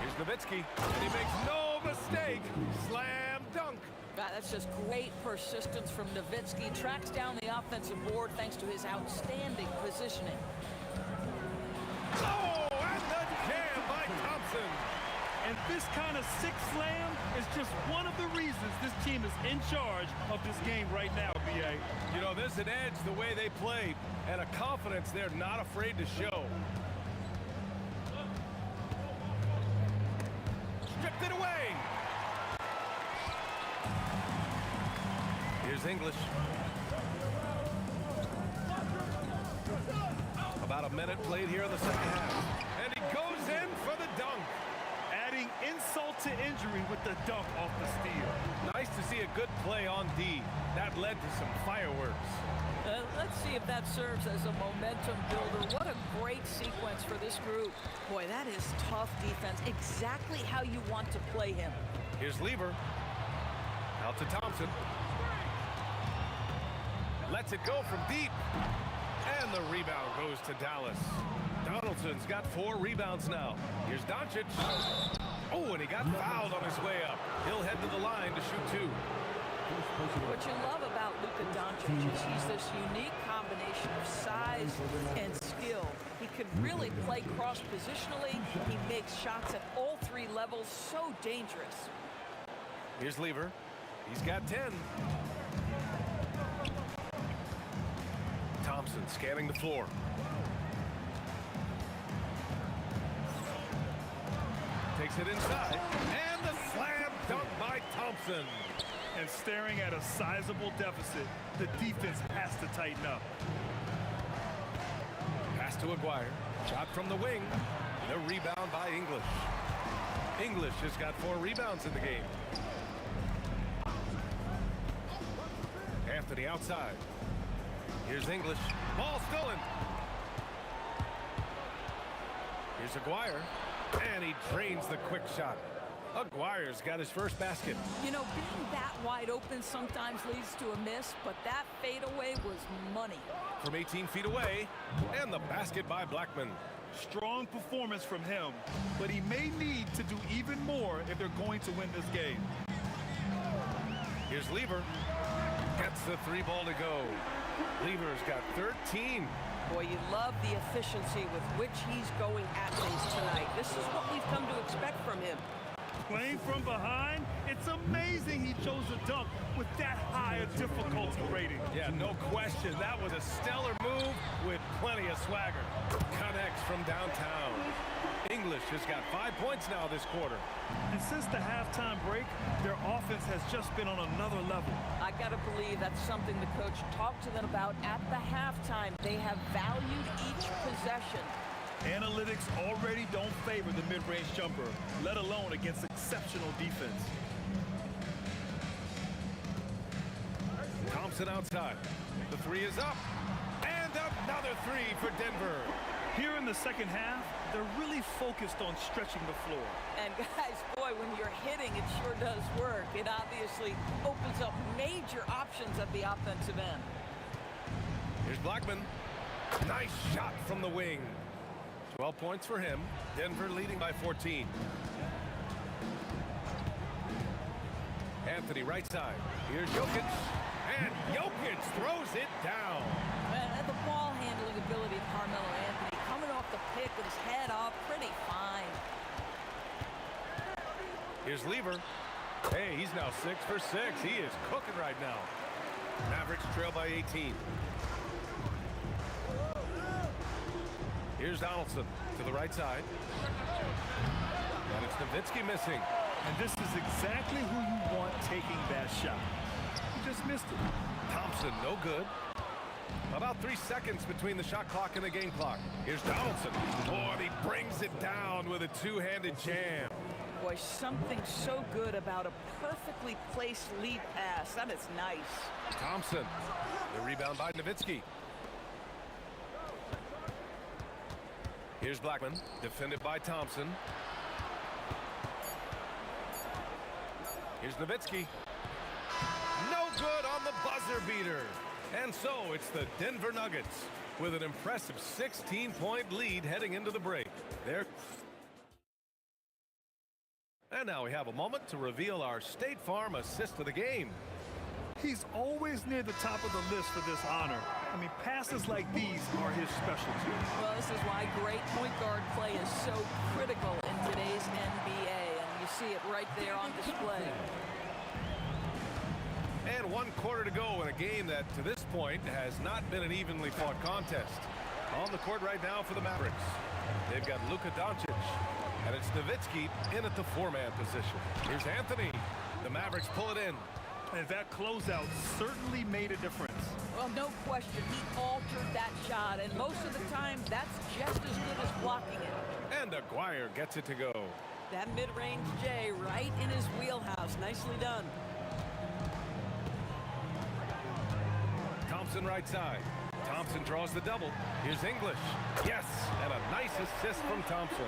[SPEAKER 8] Here's Nowitzki, and he makes no mistake. Slam dunk.
[SPEAKER 9] God, that's just great persistence from Nowitzki. Tracks down the offensive board thanks to his outstanding positioning.
[SPEAKER 8] Oh, and the jam by Thompson.
[SPEAKER 10] And this kind of sick slam is just one of the reasons this team is in charge of this game right now, B.A.
[SPEAKER 8] You know, there's an edge the way they play and a confidence they're not afraid to show. Stripped it away. Here's English. About a minute played here in the second half. And he goes in for the dunk.
[SPEAKER 10] Adding insult to injury with the dunk off the steal.
[SPEAKER 8] Nice to see a good play on D. That led to some fireworks.
[SPEAKER 9] Let's see if that serves as a momentum builder. What a great sequence for this group. Boy, that is tough defense. Exactly how you want to play him.
[SPEAKER 8] Here's Lever. Out to Thompson. Lets it go from deep. And the rebound goes to Dallas. Donaldson's got 4 rebounds now. Here's Doncic. Oh, and he got fouled on his way up. He'll head to the line to shoot 2.
[SPEAKER 9] What you love about Luka Doncic is he's this unique combination of size and skill. He can really play cross-positionally. He makes shots at all 3 levels. So dangerous.
[SPEAKER 8] Here's Lever. He's got 10. Thompson scanning the floor. Takes it inside. And the slam dunk by Thompson.
[SPEAKER 10] And staring at a sizable deficit, the defense has to tighten up.
[SPEAKER 8] Pass to Aguirre. Shot from the wing. The rebound by English. English has got 4 rebounds in the game. Anthony outside. Here's English. Ball stolen. Here's Aguirre. And he drains the quick shot. Aguirre's got his first basket.
[SPEAKER 9] You know, being that wide open sometimes leads to a miss, but that fadeaway was money.
[SPEAKER 8] From 18 feet away, and the basket by Blackman.
[SPEAKER 10] Strong performance from him, but he may need to do even more if they're going to win this game.
[SPEAKER 8] Here's Lever. Gets the 3 ball to go. Lever's got 13.
[SPEAKER 9] Boy, you love the efficiency with which he's going at things tonight. This is what we've come to expect from him.
[SPEAKER 10] Playing from behind, it's amazing he chose a dunk with that high a difficulty rating.
[SPEAKER 8] Yeah, no question. That was a stellar move with plenty of swagger. Connects from downtown. English has got 5 points now this quarter.
[SPEAKER 10] And since the halftime break, their offense has just been on another level.
[SPEAKER 9] I got to believe that's something the coach talked to them about at the halftime. They have valued each possession.
[SPEAKER 10] Analytics already don't favor the mid-range jumper, let alone against exceptional defense.
[SPEAKER 8] Thompson outside. The 3 is up. And another 3 for Denver.
[SPEAKER 10] Here in the second half, they're really focused on stretching the floor.
[SPEAKER 9] And guys, boy, when you're hitting, it sure does work. It obviously opens up major options at the offensive end.
[SPEAKER 8] Here's Blackman. Nice shot from the wing. 12 points for him. Denver leading by 14. Anthony right side. Here's Jokic. And Jokic throws it down.
[SPEAKER 9] And the ball handling ability of Carmelo Anthony coming off the pick with his head up. Pretty fine.
[SPEAKER 8] Here's Lever. Hey, he's now 6 for 6. He is cooking right now. Mavericks trail by 18. Here's Donaldson to the right side. And it's Nowitzki missing.
[SPEAKER 10] And this is exactly who you want taking that shot. He just missed it.
[SPEAKER 8] Thompson, no good. About 3 seconds between the shot clock and the game clock. Here's Donaldson. Oh, and he brings it down with a two-handed jam.
[SPEAKER 9] Boy, something so good about a perfectly placed lead pass. That is nice.
[SPEAKER 8] Thompson. The rebound by Nowitzki. Here's Blackman, defended by Thompson. Here's Nowitzki. No good on the buzzer beater. And so it's the Denver Nuggets with an impressive 16-point lead heading into the break. And now we have a moment to reveal our State Farm assist of the game.
[SPEAKER 10] He's always near the top of the list for this honor. I mean, passes like these are his specialty.
[SPEAKER 9] Well, this is why great point guard play is so critical in today's NBA, and you see it right there on display.
[SPEAKER 8] And 1 quarter to go in a game that, to this point, has not been an evenly fought contest. On the court right now for the Mavericks. They've got Luka Doncic, and it's Nowitzki in at the 4-man position. Here's Anthony. The Mavericks pull it in.
[SPEAKER 10] And that closeout certainly made a difference.
[SPEAKER 9] Well, no question. He altered that shot, and most of the time, that's just as good as blocking it.
[SPEAKER 8] And Aguirre gets it to go.
[SPEAKER 11] That mid-range J right in his wheelhouse. Nicely done.
[SPEAKER 8] Thompson right side. Thompson draws the double. Here's English. Yes, and a nice assist from Thompson.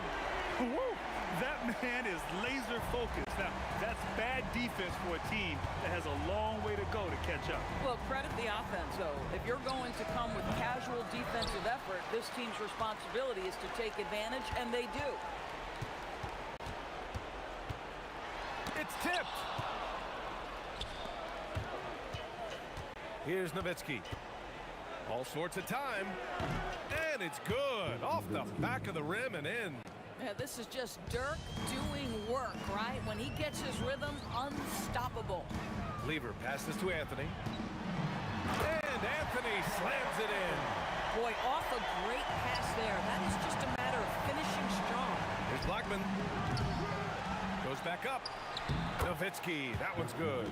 [SPEAKER 10] Woo! That man is laser focused. Now, that's bad defense for a team that has a long way to go to catch up.
[SPEAKER 9] Well, credit the offense, though. If you're going to come with casual defensive effort, this team's responsibility is to take advantage, and they do.
[SPEAKER 8] It's tipped. Here's Nowitzki. All sorts of time. And it's good. Off the back of the rim and in.
[SPEAKER 9] Yeah, this is just Dirk doing work, right? When he gets his rhythm, unstoppable.
[SPEAKER 8] Lever passes to Anthony. And Anthony slams it in.
[SPEAKER 9] Boy, off a great pass there. That is just a matter of finishing strong.
[SPEAKER 8] Here's Blackman. Goes back up. Nowitzki, that one's good.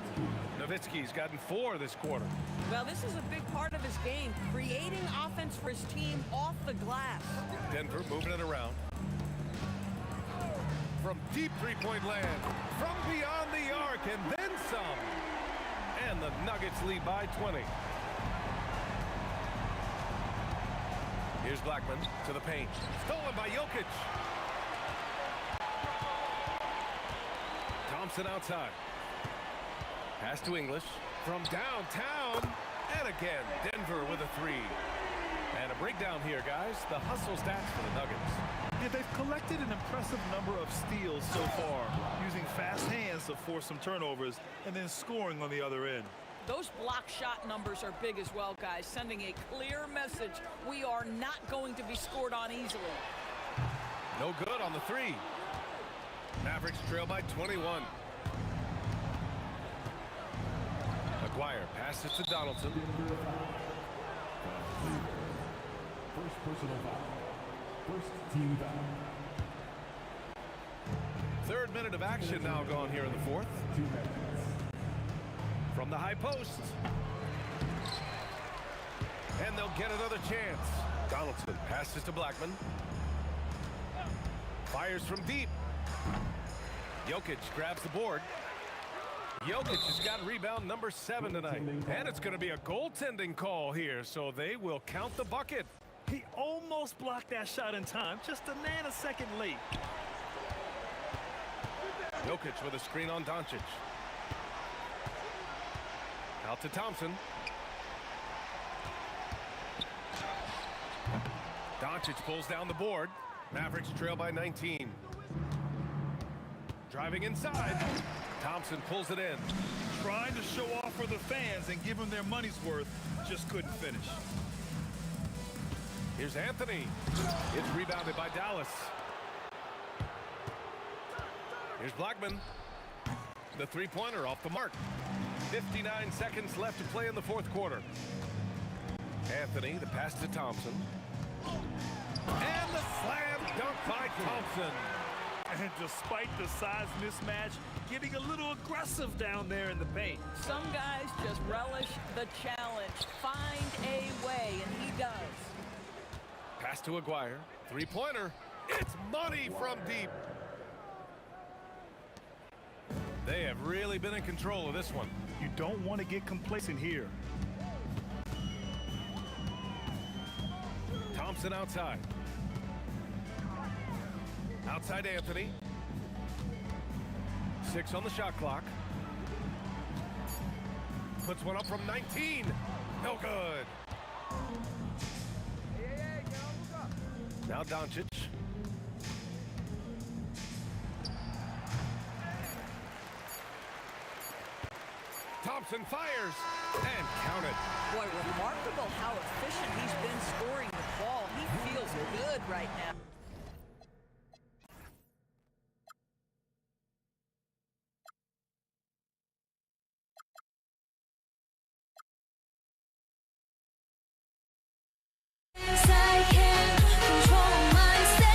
[SPEAKER 8] Nowitzki's gotten 4 this quarter.
[SPEAKER 9] Well, this is a big part of his game, creating offense for his team off the glass.
[SPEAKER 8] Denver moving it around. From deep three-point land, from beyond the arc, and then some. And the Nuggets lead by 20. Here's Blackman to the paint. Stolen by Jokic. Thompson outside. Pass to English from downtown. And again, Denver with a 3. And a breakdown here, guys. The hustle stats for the Nuggets.
[SPEAKER 10] Yeah, they've collected an impressive number of steals so far, using fast hands to force some turnovers and then scoring on the other end.
[SPEAKER 9] Those block shot numbers are big as well, guys, sending a clear message. We are not going to be scored on easily.
[SPEAKER 8] No good on the 3. Mavericks trail by 21. Aguirre passes to Donaldson.
[SPEAKER 7] First personal foul. First team foul.
[SPEAKER 8] 3rd minute of action now gone here in the 4th.
[SPEAKER 7] 2 minutes.
[SPEAKER 8] From the high post. And they'll get another chance. Donaldson passes to Blackman. Fires from deep. Jokic grabs the board. Jokic has got rebound number 7 tonight. And it's going to be a goaltending call here, so they will count the bucket.
[SPEAKER 10] He almost blocked that shot in time, just a nanosecond late.
[SPEAKER 8] Jokic with a screen on Doncic. Out to Thompson. Doncic pulls down the board. Mavericks trail by 19. Driving inside. Thompson pulls it in.
[SPEAKER 10] Trying to show off for the fans and give them their money's worth. Just couldn't finish.
[SPEAKER 8] Here's Anthony. It's rebounded by Dallas. Here's Blackman. The three-pointer off the mark. 59 seconds left to play in the fourth quarter. Anthony, the pass to Thompson. And the slam dunk by Thompson.
[SPEAKER 10] And despite the size mismatch, getting a little aggressive down there in the paint.
[SPEAKER 9] Some guys just relish the challenge. Find a way, and he does.
[SPEAKER 8] Pass to Aguirre. Three-pointer. It's money from deep. They have really been in control of this one.
[SPEAKER 10] You don't want to get complacent here.
[SPEAKER 8] Thompson outside. Outside Anthony. 6 on the shot clock. Puts one up from 19. No good. Now Doncic. Thompson fires and counted.
[SPEAKER 9] Boy, remarkable how efficient he's been scoring the ball. He feels good right now.
[SPEAKER 12] I can't control myself.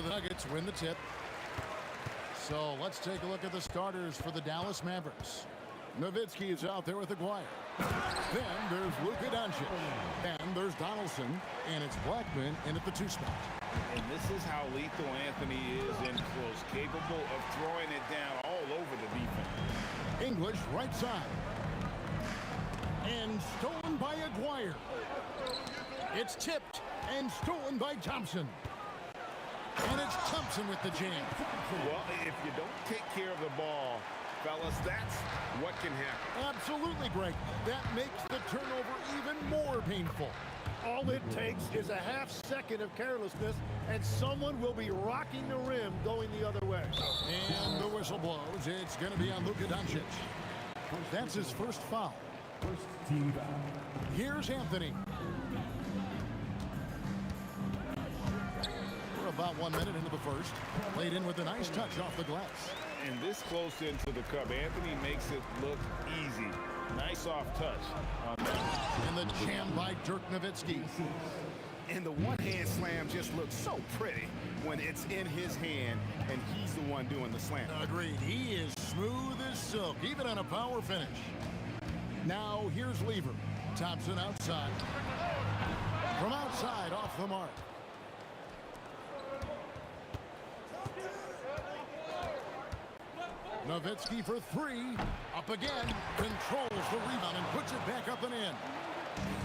[SPEAKER 2] the Nuggets win the tip. So let's take a look at the starters for the Dallas Mavericks. Nowitzki is out there with Aguirre. Then there's Luka Doncic. And there's Donaldson. And it's Blackman in at the 2 spot.
[SPEAKER 15] And this is how lethal Anthony is in close, capable of throwing it down all over the defense.
[SPEAKER 2] English right side. And stolen by Aguirre. It's tipped and stolen by Thompson. And it's Thompson with the jam.
[SPEAKER 15] Well, if you don't take care of the ball, fellas, that's what can happen.
[SPEAKER 16] Absolutely, Greg. That makes the turnover even more painful. All it takes is a half second of carelessness, and someone will be rocking the rim going the other way.
[SPEAKER 2] And the whistle blows. It's going to be on Luka Doncic. That's his first foul.
[SPEAKER 7] First team foul.
[SPEAKER 2] Here's Anthony. We're about 1 minute into the first. Played in with a nice touch off the glass.
[SPEAKER 15] And this close into the cup, Anthony makes it look easy. Nice soft touch on that.
[SPEAKER 2] And the jam by Dirk Nowitzki.
[SPEAKER 3] And the one-hand slam just looks so pretty when it's in his hand and he's the one doing the slam.
[SPEAKER 2] Agreed. He is smooth as silk, even on a power finish. Now here's Lever. Thompson outside. From outside, off the mark. Nowitzki for 3. Up again. Controls the rebound and puts it back up and in.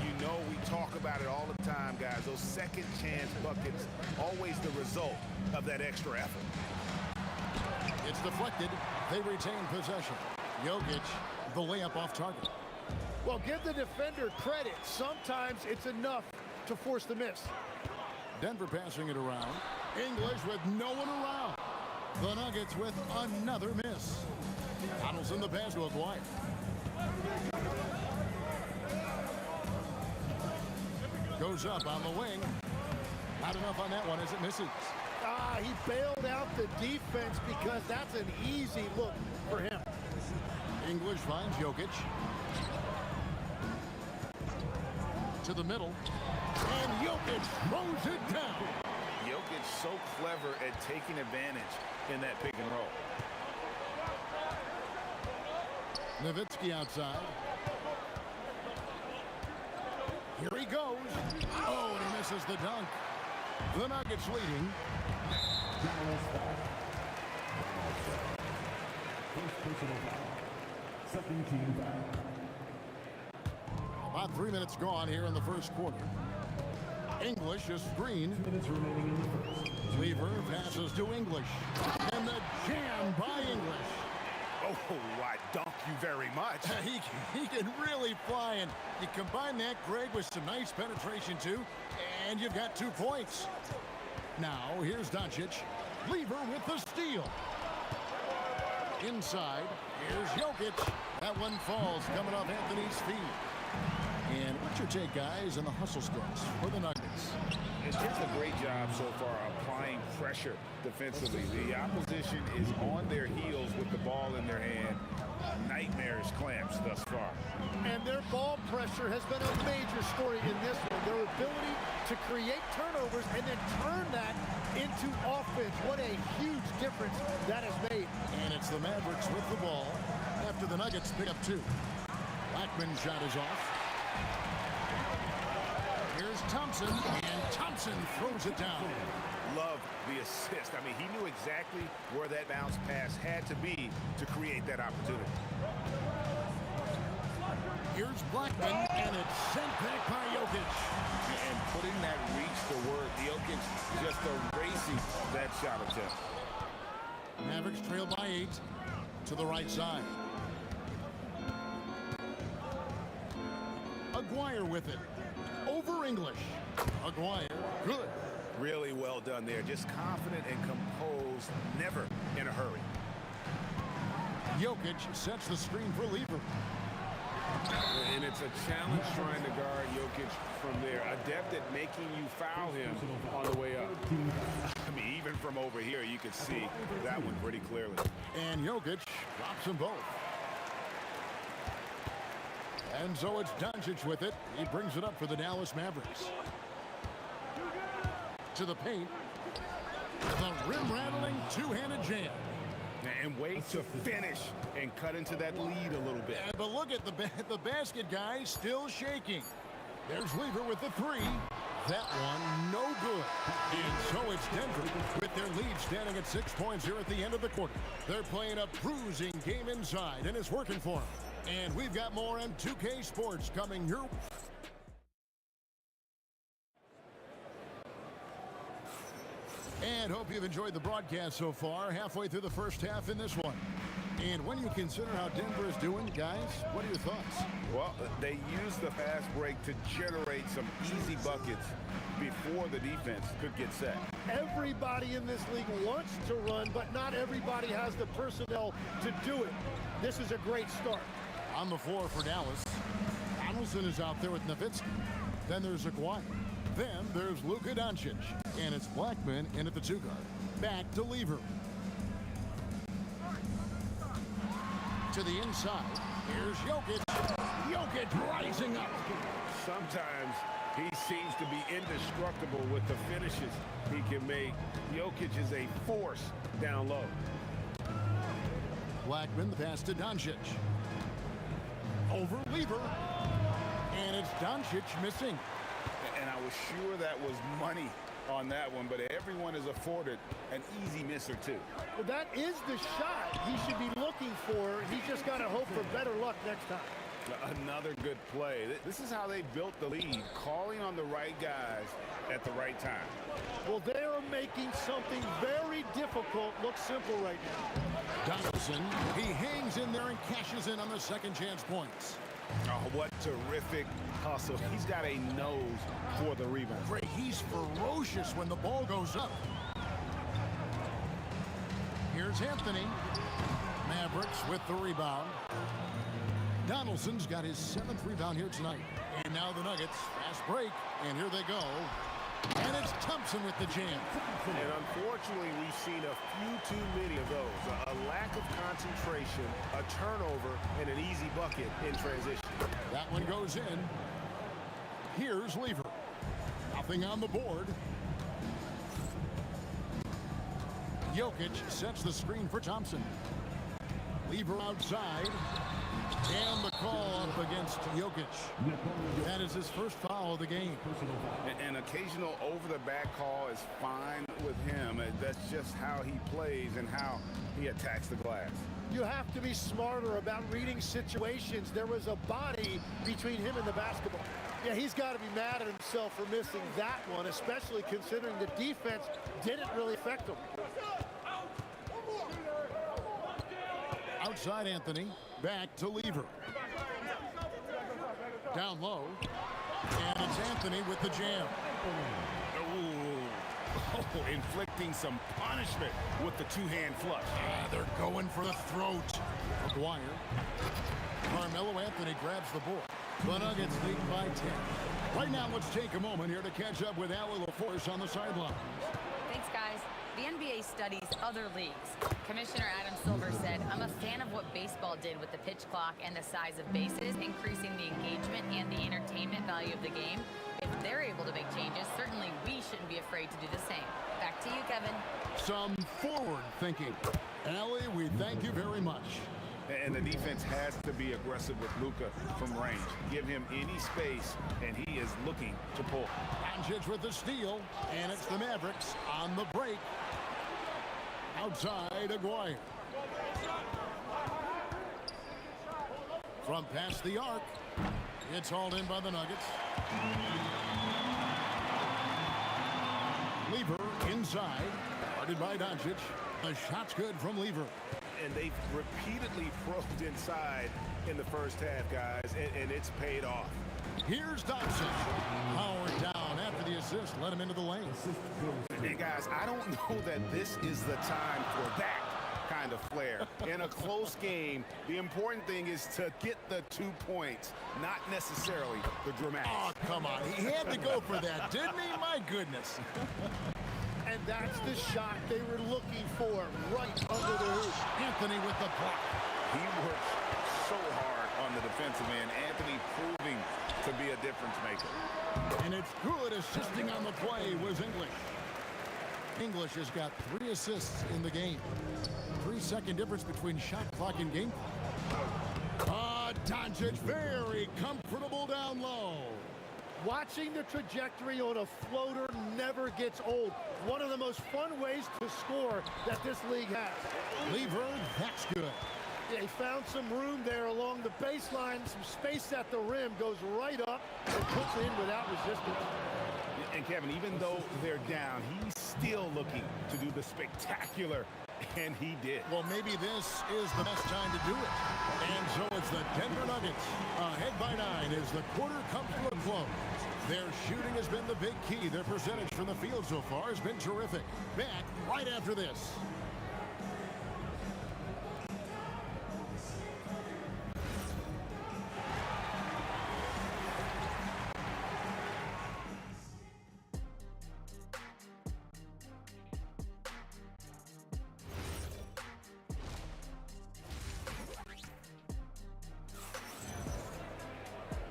[SPEAKER 3] You know we talk about it all the time, guys. Those second chance buckets, always the result of that extra effort.
[SPEAKER 2] It's deflected. They retain possession. Jokic, the layup off target.
[SPEAKER 16] Well, give the defender credit. Sometimes it's enough to force the miss.
[SPEAKER 2] Denver passing it around. English with no one around. The Nuggets with another miss. Donaldson the pass to Aguirre. Goes up on the wing. Not enough on that one as it misses.
[SPEAKER 16] He bailed out the defense because that's an easy look for him.
[SPEAKER 2] English finds Jokic. To the middle. And Jokic throws it down.
[SPEAKER 3] Jokic so clever at taking advantage in that pick and roll.
[SPEAKER 2] Nowitzki outside. Here he goes. Oh, and he misses the dunk. The Nuggets leading.
[SPEAKER 7] First personal foul. Second team foul.
[SPEAKER 2] About 3 minutes gone here in the first quarter. English is screen.
[SPEAKER 7] 2 minutes remaining in the first.
[SPEAKER 2] Lever passes to English. And the jam by English.
[SPEAKER 3] Oh, I dunk you very much.
[SPEAKER 2] He can really fly, and you combine that, Greg, with some nice penetration, too, and you've got 2 points. Now, here's Doncic. Lever with the steal. Inside, here's Jokic. That one falls, coming off Anthony's feet. And what's your take, guys, on the hustle skills for the Nuggets?
[SPEAKER 15] It's just a great job so far applying pressure defensively. The opposition is on their heels with the ball in their hand. Nightmarish clamps thus far.
[SPEAKER 16] And their ball pressure has been a major story in this one. Their ability to create turnovers and then turn that into offense. What a huge difference that has made.
[SPEAKER 2] And it's the Mavericks with the ball after the Nuggets pick up 2. Blackman's shot is off. Here's Thompson, and Thompson throws it down.
[SPEAKER 3] Love the assist. I mean, he knew exactly where that bounce pass had to be to create that opportunity.
[SPEAKER 2] Here's Blackman, and it's sent back by Jokic.
[SPEAKER 15] And putting that reach to work, Jokic just erasing that shot attempt.
[SPEAKER 2] Mavericks trail by 8 to the right side. Aguirre with it. Over English. Aguirre, good.
[SPEAKER 3] Really well done there. Just confident and composed, never in a hurry.
[SPEAKER 2] Jokic sets the screen for Lever.
[SPEAKER 15] And it's a challenge trying to guard Jokic from there. Adept at making you foul him on the way up.
[SPEAKER 3] I mean, even from over here, you can see that one pretty clearly.
[SPEAKER 2] And Jokic drops them both. And so it's Doncic with it. He brings it up for the Dallas Mavericks. To the paint. The rim-rattling two-handed jam.
[SPEAKER 3] And wait to finish and cut into that lead a little bit.
[SPEAKER 2] Yeah, but look at the basket guy still shaking. There's Lever with the three. That one no good. And so it's Denver with their lead standing at 6 points here at the end of the quarter. They're playing a bruising game inside, and it's working for them. And we've got more on 2K Sports coming your way. And hope you've enjoyed the broadcast so far, halfway through the first half in this one. And when you consider how Denver is doing, guys, what are your thoughts?
[SPEAKER 15] Well, they use the fast break to generate some easy buckets before the defense could get set.
[SPEAKER 16] Everybody in this league wants to run, but not everybody has the personnel to do it. This is a great start.
[SPEAKER 2] On the floor for Dallas, Donaldson is out there with Nowitzki. Then there's Aguirre. Then there's Luka Doncic. And it's Blackman in at the two guard. Back to Lever. To the inside. Here's Jokic. Jokic rising up.
[SPEAKER 15] Sometimes he seems to be indestructible with the finishes he can make. Jokic is a force down low.
[SPEAKER 2] Blackman, the pass to Doncic. Over Lever. And it's Doncic missing.
[SPEAKER 15] And I was sure that was money on that one, but everyone is afforded an easy miss or two.
[SPEAKER 16] Well, that is the shot he should be looking for. He's just got to hope for better luck next time.
[SPEAKER 15] Another good play. This is how they built the lead, calling on the right guys at the right time.
[SPEAKER 16] Well, they are making something very difficult look simple right now.
[SPEAKER 2] Donaldson, he hangs in there and cashes in on the second chance points.
[SPEAKER 15] Oh, what terrific hustle. He's got a nose for the rebound.
[SPEAKER 2] Great, he's ferocious when the ball goes up. Here's Anthony. Mavericks with the rebound. Donaldson's got his 7th rebound here tonight. And now the Nuggets, fast break, and here they go. And it's Thompson with the jam.
[SPEAKER 3] And unfortunately, we've seen a few too many of those. A lack of concentration, a turnover, and an easy bucket in transition.
[SPEAKER 2] That one goes in. Here's Lever. Nothing on the board. Jokic sets the screen for Thompson. Lever outside. And the call up against Jokic. That is his first foul of the game.
[SPEAKER 15] An occasional over-the-back call is fine with him. That's just how he plays and how he attacks the glass.
[SPEAKER 16] You have to be smarter about reading situations. There was a body between him and the basketball. Yeah, he's got to be mad at himself for missing that one, especially considering the defense didn't really affect him.
[SPEAKER 2] Outside Anthony, back to Lever. Down low, and it's Anthony with the jam.
[SPEAKER 15] Oh, inflicting some punishment with the two-hand flush.
[SPEAKER 2] They're going for the throat. Aguirre. Carmelo Anthony grabs the ball. The Nuggets lead by 10. Right now, let's take a moment here to catch up with Allie LaForce on the sideline.
[SPEAKER 5] Thanks, guys. The NBA studies other leagues. Commissioner Adam Silver said, "I'm a fan of what baseball did with the pitch clock and the size of bases, increasing the engagement and the entertainment value of the game. If they're able to make changes, certainly we shouldn't be afraid to do the same." Back to you, Kevin.
[SPEAKER 2] Some forward thinking. Allie, we thank you very much.
[SPEAKER 15] And the defense has to be aggressive with Luka from range. Give him any space, and he is looking to pull.
[SPEAKER 2] Doncic with the steal, and it's the Mavericks on the break. Outside, Aguirre. From past the arc, it's hauled in by the Nuggets. Lever inside, guarded by Doncic. The shot's good from Lever.
[SPEAKER 3] And they've repeatedly probed inside in the first half, guys, and it's paid off.
[SPEAKER 2] Here's Thompson. Powered down after the assist. Let him into the lane.
[SPEAKER 3] And, guys, I don't know that this is the time for that kind of flair. In a close game, the important thing is to get the 2 points, not necessarily the dramatics.
[SPEAKER 2] Oh, come on. He had to go for that, didn't he? My goodness.
[SPEAKER 16] And that's the shot they were looking for, right under the hoop.
[SPEAKER 2] Anthony with the block.
[SPEAKER 15] He works so hard on the defensive end. Anthony proving to be a difference maker.
[SPEAKER 2] And it's good assisting on the play was English. English has got 3 assists in the game. 3-second difference between shot clock and game clock. Doncic very comfortable down low.
[SPEAKER 16] Watching the trajectory on a floater never gets old. One of the most fun ways to score that this league has.
[SPEAKER 2] Lever, that's good.
[SPEAKER 16] They found some room there along the baseline, some space at the rim, goes right up and puts it in without resistance.
[SPEAKER 15] And Kevin, even though they're down, he's still looking to do the spectacular, and he did.
[SPEAKER 2] Well, maybe this is the best time to do it. And so it's the Denver Nuggets ahead by 9 as the quarter comes to a close. Their shooting has been the big key. Their percentage from the field so far has been terrific. Back right after this.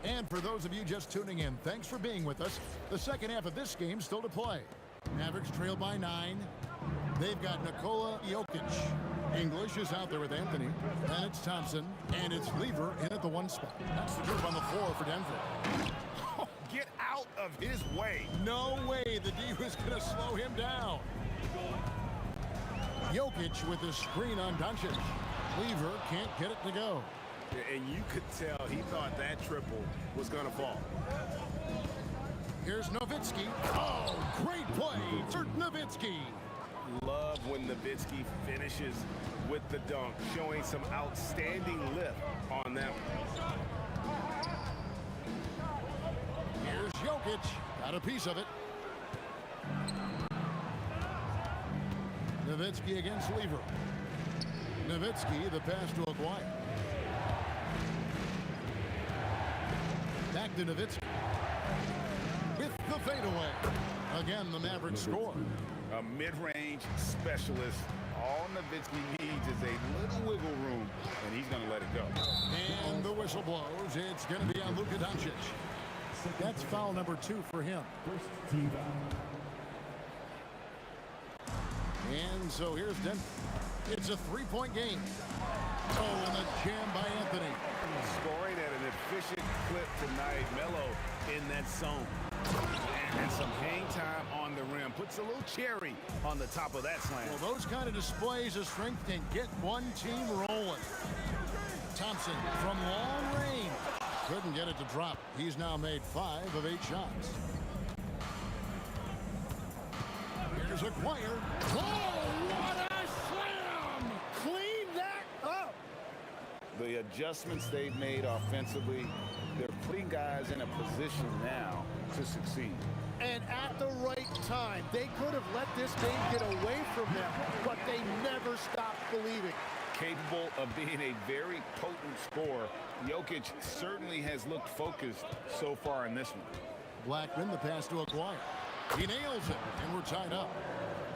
[SPEAKER 2] And for those of you just tuning in, thanks for being with us. The second half of this game still to play. Mavericks trail by 9. They've got Nikola Jokic. English is out there with Anthony. And it's Thompson. And it's Lever in at the 1 spot. That's the group on the floor for Denver.
[SPEAKER 15] Oh, get out of his way.
[SPEAKER 2] No way the D was going to slow him down. Jokic with the screen on Doncic. Lever can't get it to go.
[SPEAKER 15] And you could tell he thought that triple was going to fall.
[SPEAKER 2] Here's Nowitzki. Oh, great play for Nowitzki.
[SPEAKER 15] Love when Nowitzki finishes with the dunk, showing some outstanding lift on that one.
[SPEAKER 2] Here's Jokic. Got a piece of it. Nowitzki against Lever. Nowitzki, the pass to Aguirre. Back to Nowitzki. With the fadeaway. Again, the Mavericks score.
[SPEAKER 15] A mid-range specialist. All Nowitzki needs is a little wiggle room, and he's going to let it go.
[SPEAKER 2] And the whistle blows. It's going to be on Luka Doncic. That's foul number 2 for him.
[SPEAKER 7] First team foul.
[SPEAKER 2] And so here's Denver. It's a 3-point game. Oh, and a jam by Anthony.
[SPEAKER 15] Scoring at an efficient clip tonight. Melo in that zone. And some hang time on the rim. Puts a little cherry on the top of that slam.
[SPEAKER 2] Well, those kind of displays of strength can get one team rolling. Thompson from long range. Couldn't get it to drop. He's now made 5 of 8 shots. Here's Aguirre. Oh, what a slam!
[SPEAKER 16] Clean that up!
[SPEAKER 15] The adjustments they've made offensively, they're putting guys in a position now to succeed.
[SPEAKER 16] And at the right time, they could have let this game get away from them, but they never stopped believing.
[SPEAKER 15] Capable of being a very potent scorer, Jokic certainly has looked focused so far in this one.
[SPEAKER 2] Blackman, the pass to Aguirre. He nails it, and we're tied up.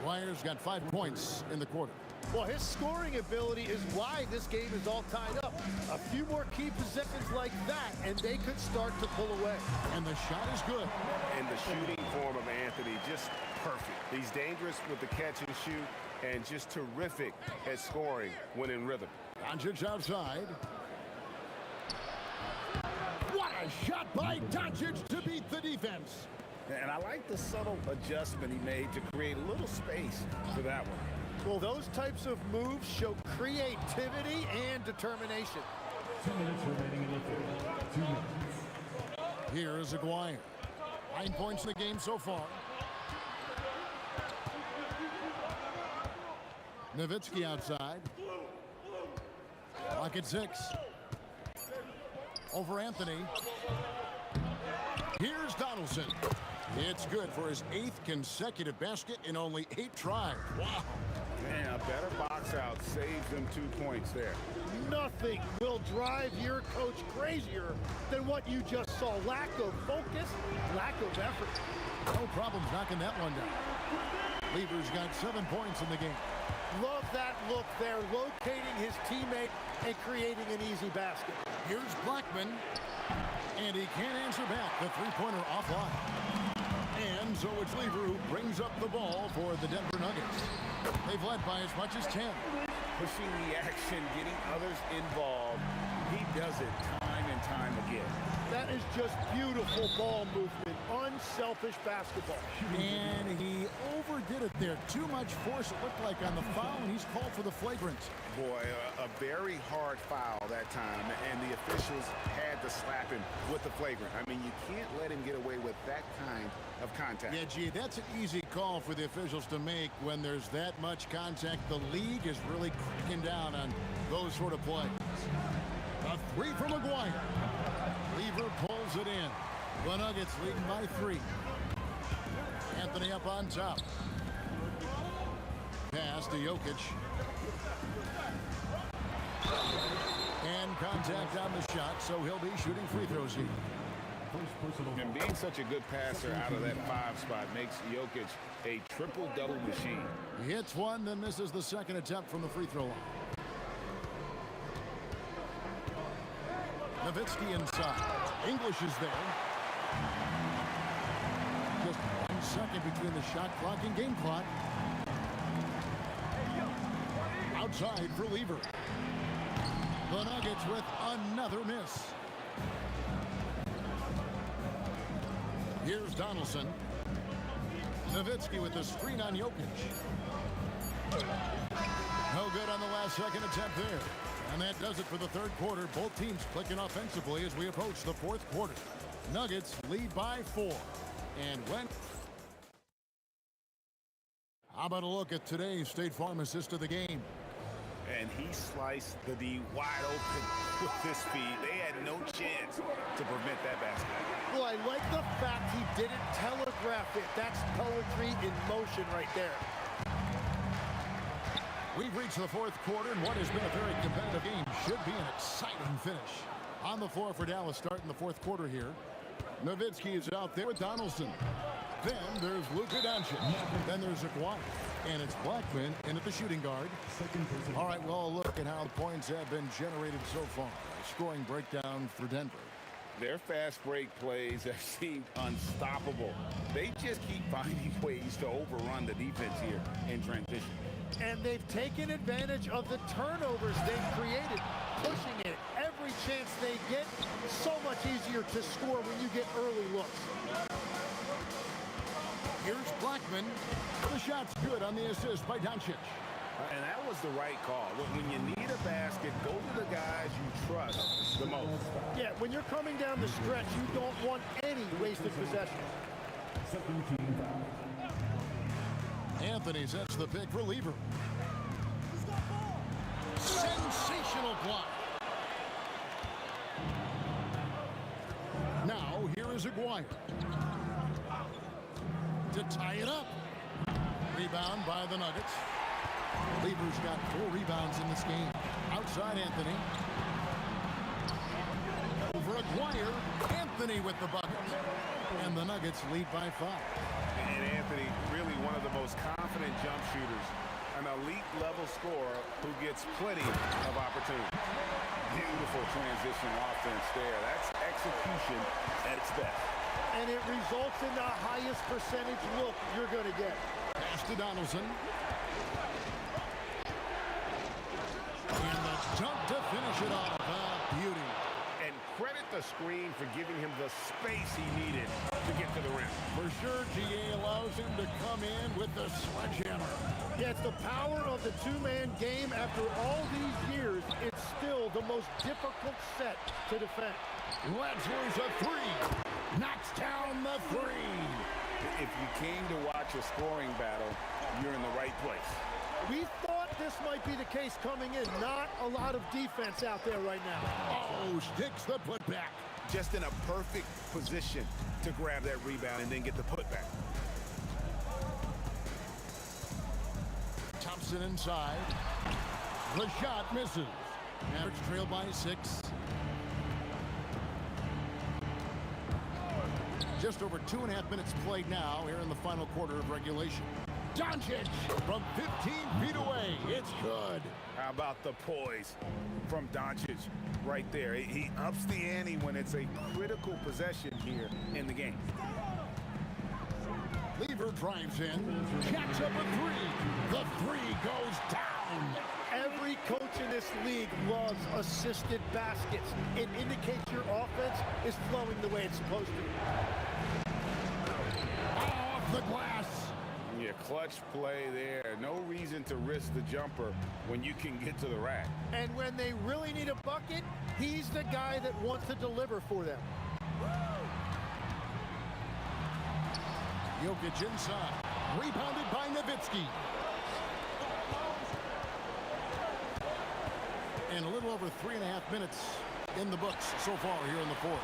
[SPEAKER 2] Aguirre's got 5 points in the quarter.
[SPEAKER 16] Well, his scoring ability is why this game is all tied up. A few more key possessions like that, and they could start to pull away.
[SPEAKER 2] And the shot is good.
[SPEAKER 15] And the shooting form of Anthony, just perfect. He's dangerous with the catch and shoot, and just terrific at scoring when in rhythm.
[SPEAKER 2] Doncic outside. What a shot by Doncic to beat the defense.
[SPEAKER 15] And I like the subtle adjustment he made to create a little space for that one.
[SPEAKER 16] Well, those types of moves show creativity and determination.
[SPEAKER 7] 2 minutes remaining in the third. 2 minutes.
[SPEAKER 2] Here is Aguirre. 9 points in the game so far. Nowitzki outside. Clock at 6. Over Anthony. Here's Donaldson. It's good for his 8th consecutive basket in only 8 tries. Wow.
[SPEAKER 15] Man, a better box out saves them 2 points there.
[SPEAKER 16] Nothing will drive your coach crazier than what you just saw. Lack of focus, lack of effort.
[SPEAKER 2] No problems knocking that one down. Lever's got 7 points in the game.
[SPEAKER 16] Love that look there, locating his teammate and creating an easy basket.
[SPEAKER 2] Here's Blackman, and he can't answer back. The 3-pointer offline. And And so it's Lever who brings up the ball for the Denver Nuggets. They've led by as much as 10.
[SPEAKER 15] Pushing the action, getting others involved. He does it time and time again.
[SPEAKER 16] That is just beautiful ball movement, unselfish basketball.
[SPEAKER 2] And he overdid it there. Too much force, it looked like, on the foul, and he's called for the flagrant.
[SPEAKER 15] Boy, a very hard foul that time, and the officials had to slap him with the flagrant. I mean, you can't let him get away with that kind of contact.
[SPEAKER 2] Yeah, gee, that's an easy call for the officials to make when there's that much contact. The league is really cracking down on those sort of plays. A three from McGuire. Lever pulls it in. The Nuggets leading by 3. Anthony up on top. Pass to Jokic. And contact on the shot, so he'll be shooting free throws here.
[SPEAKER 15] And being such a good passer out of that 5 spot makes Jokic a triple-double machine.
[SPEAKER 2] He hits one, then misses the second attempt from the free throw line. Nowitzki inside. English is there. Just 1 second between the shot clock and game clock. Outside for Lever. The Nuggets with another miss. Here's Donaldson. Nowitzki with the screen on Jokic. No good on the last second attempt there. And that does it for the third quarter. Both teams clicking offensively as we approach the fourth quarter. Nuggets lead by 4. And when... How about a look at today's State Farm assist of the game?
[SPEAKER 15] And he sliced the D wide open with his speed. They had no chance to prevent that basket.
[SPEAKER 16] Well, I like the fact he didn't telegraph it. That's poetry in motion right there.
[SPEAKER 2] We've reached the fourth quarter, and what has been a very competitive game should be an exciting finish. On the floor for Dallas starting the fourth quarter here. Nowitzki is out there with Donaldson. Then there's Luka Doncic. Then there's Aguirre. And it's Blackman in at the shooting guard. All right, well, look at how the points have been generated so far. A scoring breakdown for Denver.
[SPEAKER 15] Their fast break plays have seemed unstoppable. They just keep finding ways to overrun the defense here in transition.
[SPEAKER 16] And they've taken advantage of the turnovers they've created, pushing it every chance they get. So much easier to score when you get early looks.
[SPEAKER 2] Here's Blackman. The shot's good on the assist by Doncic.
[SPEAKER 15] And that was the right call. When you need a basket, go to the guys you trust the most.
[SPEAKER 16] Yeah, when you're coming down the stretch, you don't want any wasted possession.
[SPEAKER 2] Anthony sets the pick for Lever. Sensational block. Now, here is Aguirre. To tie it up. Rebound by the Nuggets. Lever's got 4 rebounds in this game. Outside Anthony. Over Aguirre. Anthony with the bucket. And the Nuggets lead by 5.
[SPEAKER 15] And Anthony, really one of the most confident jump shooters. An elite level scorer who gets plenty of opportunity. Beautiful transition offense there. That's execution at its best.
[SPEAKER 16] And it results in the highest percentage look you're going to get.
[SPEAKER 2] Pass to Donaldson. And the dunk to finish it off. Beauty.
[SPEAKER 15] And credit the screen for giving him the space he needed to get to the rim.
[SPEAKER 2] For sure, GA allows him to come in with the sledgehammer.
[SPEAKER 16] Yeah, it's the power of the two-man game. After all these years, it's still the most difficult set to defend.
[SPEAKER 2] Wetzler's a 3. Knocks down the 3.
[SPEAKER 15] If you came to watch a scoring battle, you're in the right place.
[SPEAKER 16] We thought this might be the case coming in. Not a lot of defense out there right now.
[SPEAKER 2] Oh, sticks the putback.
[SPEAKER 15] Just in a perfect position to grab that rebound and then get the putback.
[SPEAKER 2] Thompson inside. The shot misses. Mavericks trail by 6. Just over 2.5 minutes played now here in the final quarter of regulation. Doncic from 15 feet away. It's good.
[SPEAKER 15] How about the poise from Doncic right there? He ups the ante when it's a critical possession here in the game.
[SPEAKER 2] Lever drives in, jacks up a three. The three goes down.
[SPEAKER 16] Every coach in this league loves assisted baskets. It indicates your offense is flowing the way it's supposed to.
[SPEAKER 2] Off the glass.
[SPEAKER 15] Yeah, clutch play there. No reason to risk the jumper when you can get to the rack.
[SPEAKER 16] And when they really need a bucket, he's the guy that wants to deliver for them.
[SPEAKER 2] Jokic inside. Rebounded by Nowitzki. And a little over 3.5 minutes in the books so far here in the fourth.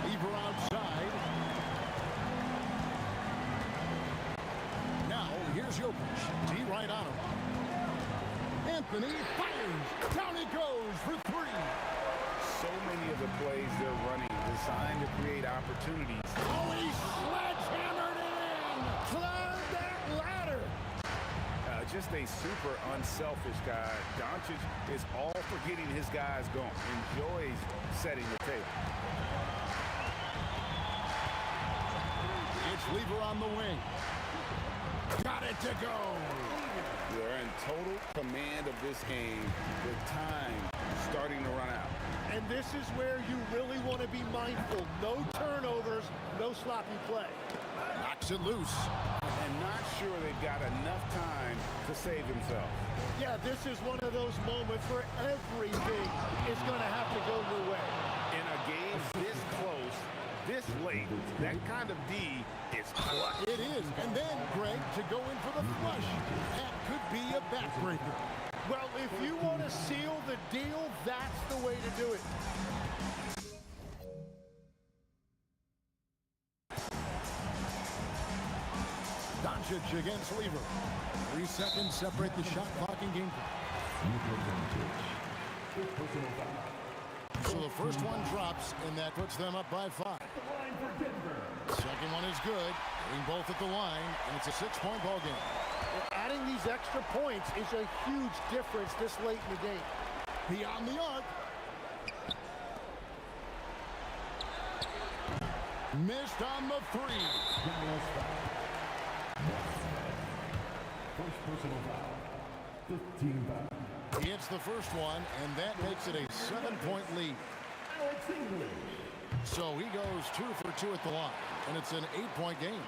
[SPEAKER 2] Lever outside. Now here's Jokic. D right on him. Anthony fires. Down he goes for three.
[SPEAKER 15] So many of the plays they're running designed to create opportunities.
[SPEAKER 2] Oh, he sledgehammered it in!
[SPEAKER 16] Climb that ladder!
[SPEAKER 15] Just a super unselfish guy. Doncic is all for getting his guys going. Enjoys setting the table.
[SPEAKER 2] It's Lever on the wing. Got it to go!
[SPEAKER 15] They're in total command of this game with time starting to run out.
[SPEAKER 16] And this is where you really want to be mindful. No turnovers, no sloppy play.
[SPEAKER 2] Knocks it loose.
[SPEAKER 15] And not sure they've got enough time to save themselves.
[SPEAKER 16] Yeah, this is one of those moments where everything is going to have to go your way.
[SPEAKER 15] In a game this close, this late, that kind of D is clutch.
[SPEAKER 2] It is. And then, Greg, to go in for the flush. That could be a backbreaker.
[SPEAKER 16] Well, if you want to seal the deal, that's the way to do it.
[SPEAKER 2] Doncic against Lever. 3 seconds separate the shot clock and game clock. So the first one drops, and that puts them up by 5. Second one is good. Getting both at the line, and it's a 6-point ball game.
[SPEAKER 16] Adding these extra points is a huge difference this late in the game.
[SPEAKER 2] Beyond the arc. Missed on the 3.
[SPEAKER 7] First personal foul. 15 foul.
[SPEAKER 2] He hits the first one, and that makes it a 7-point lead. So he goes 2 for 2 at the line, and it's an 8-point game.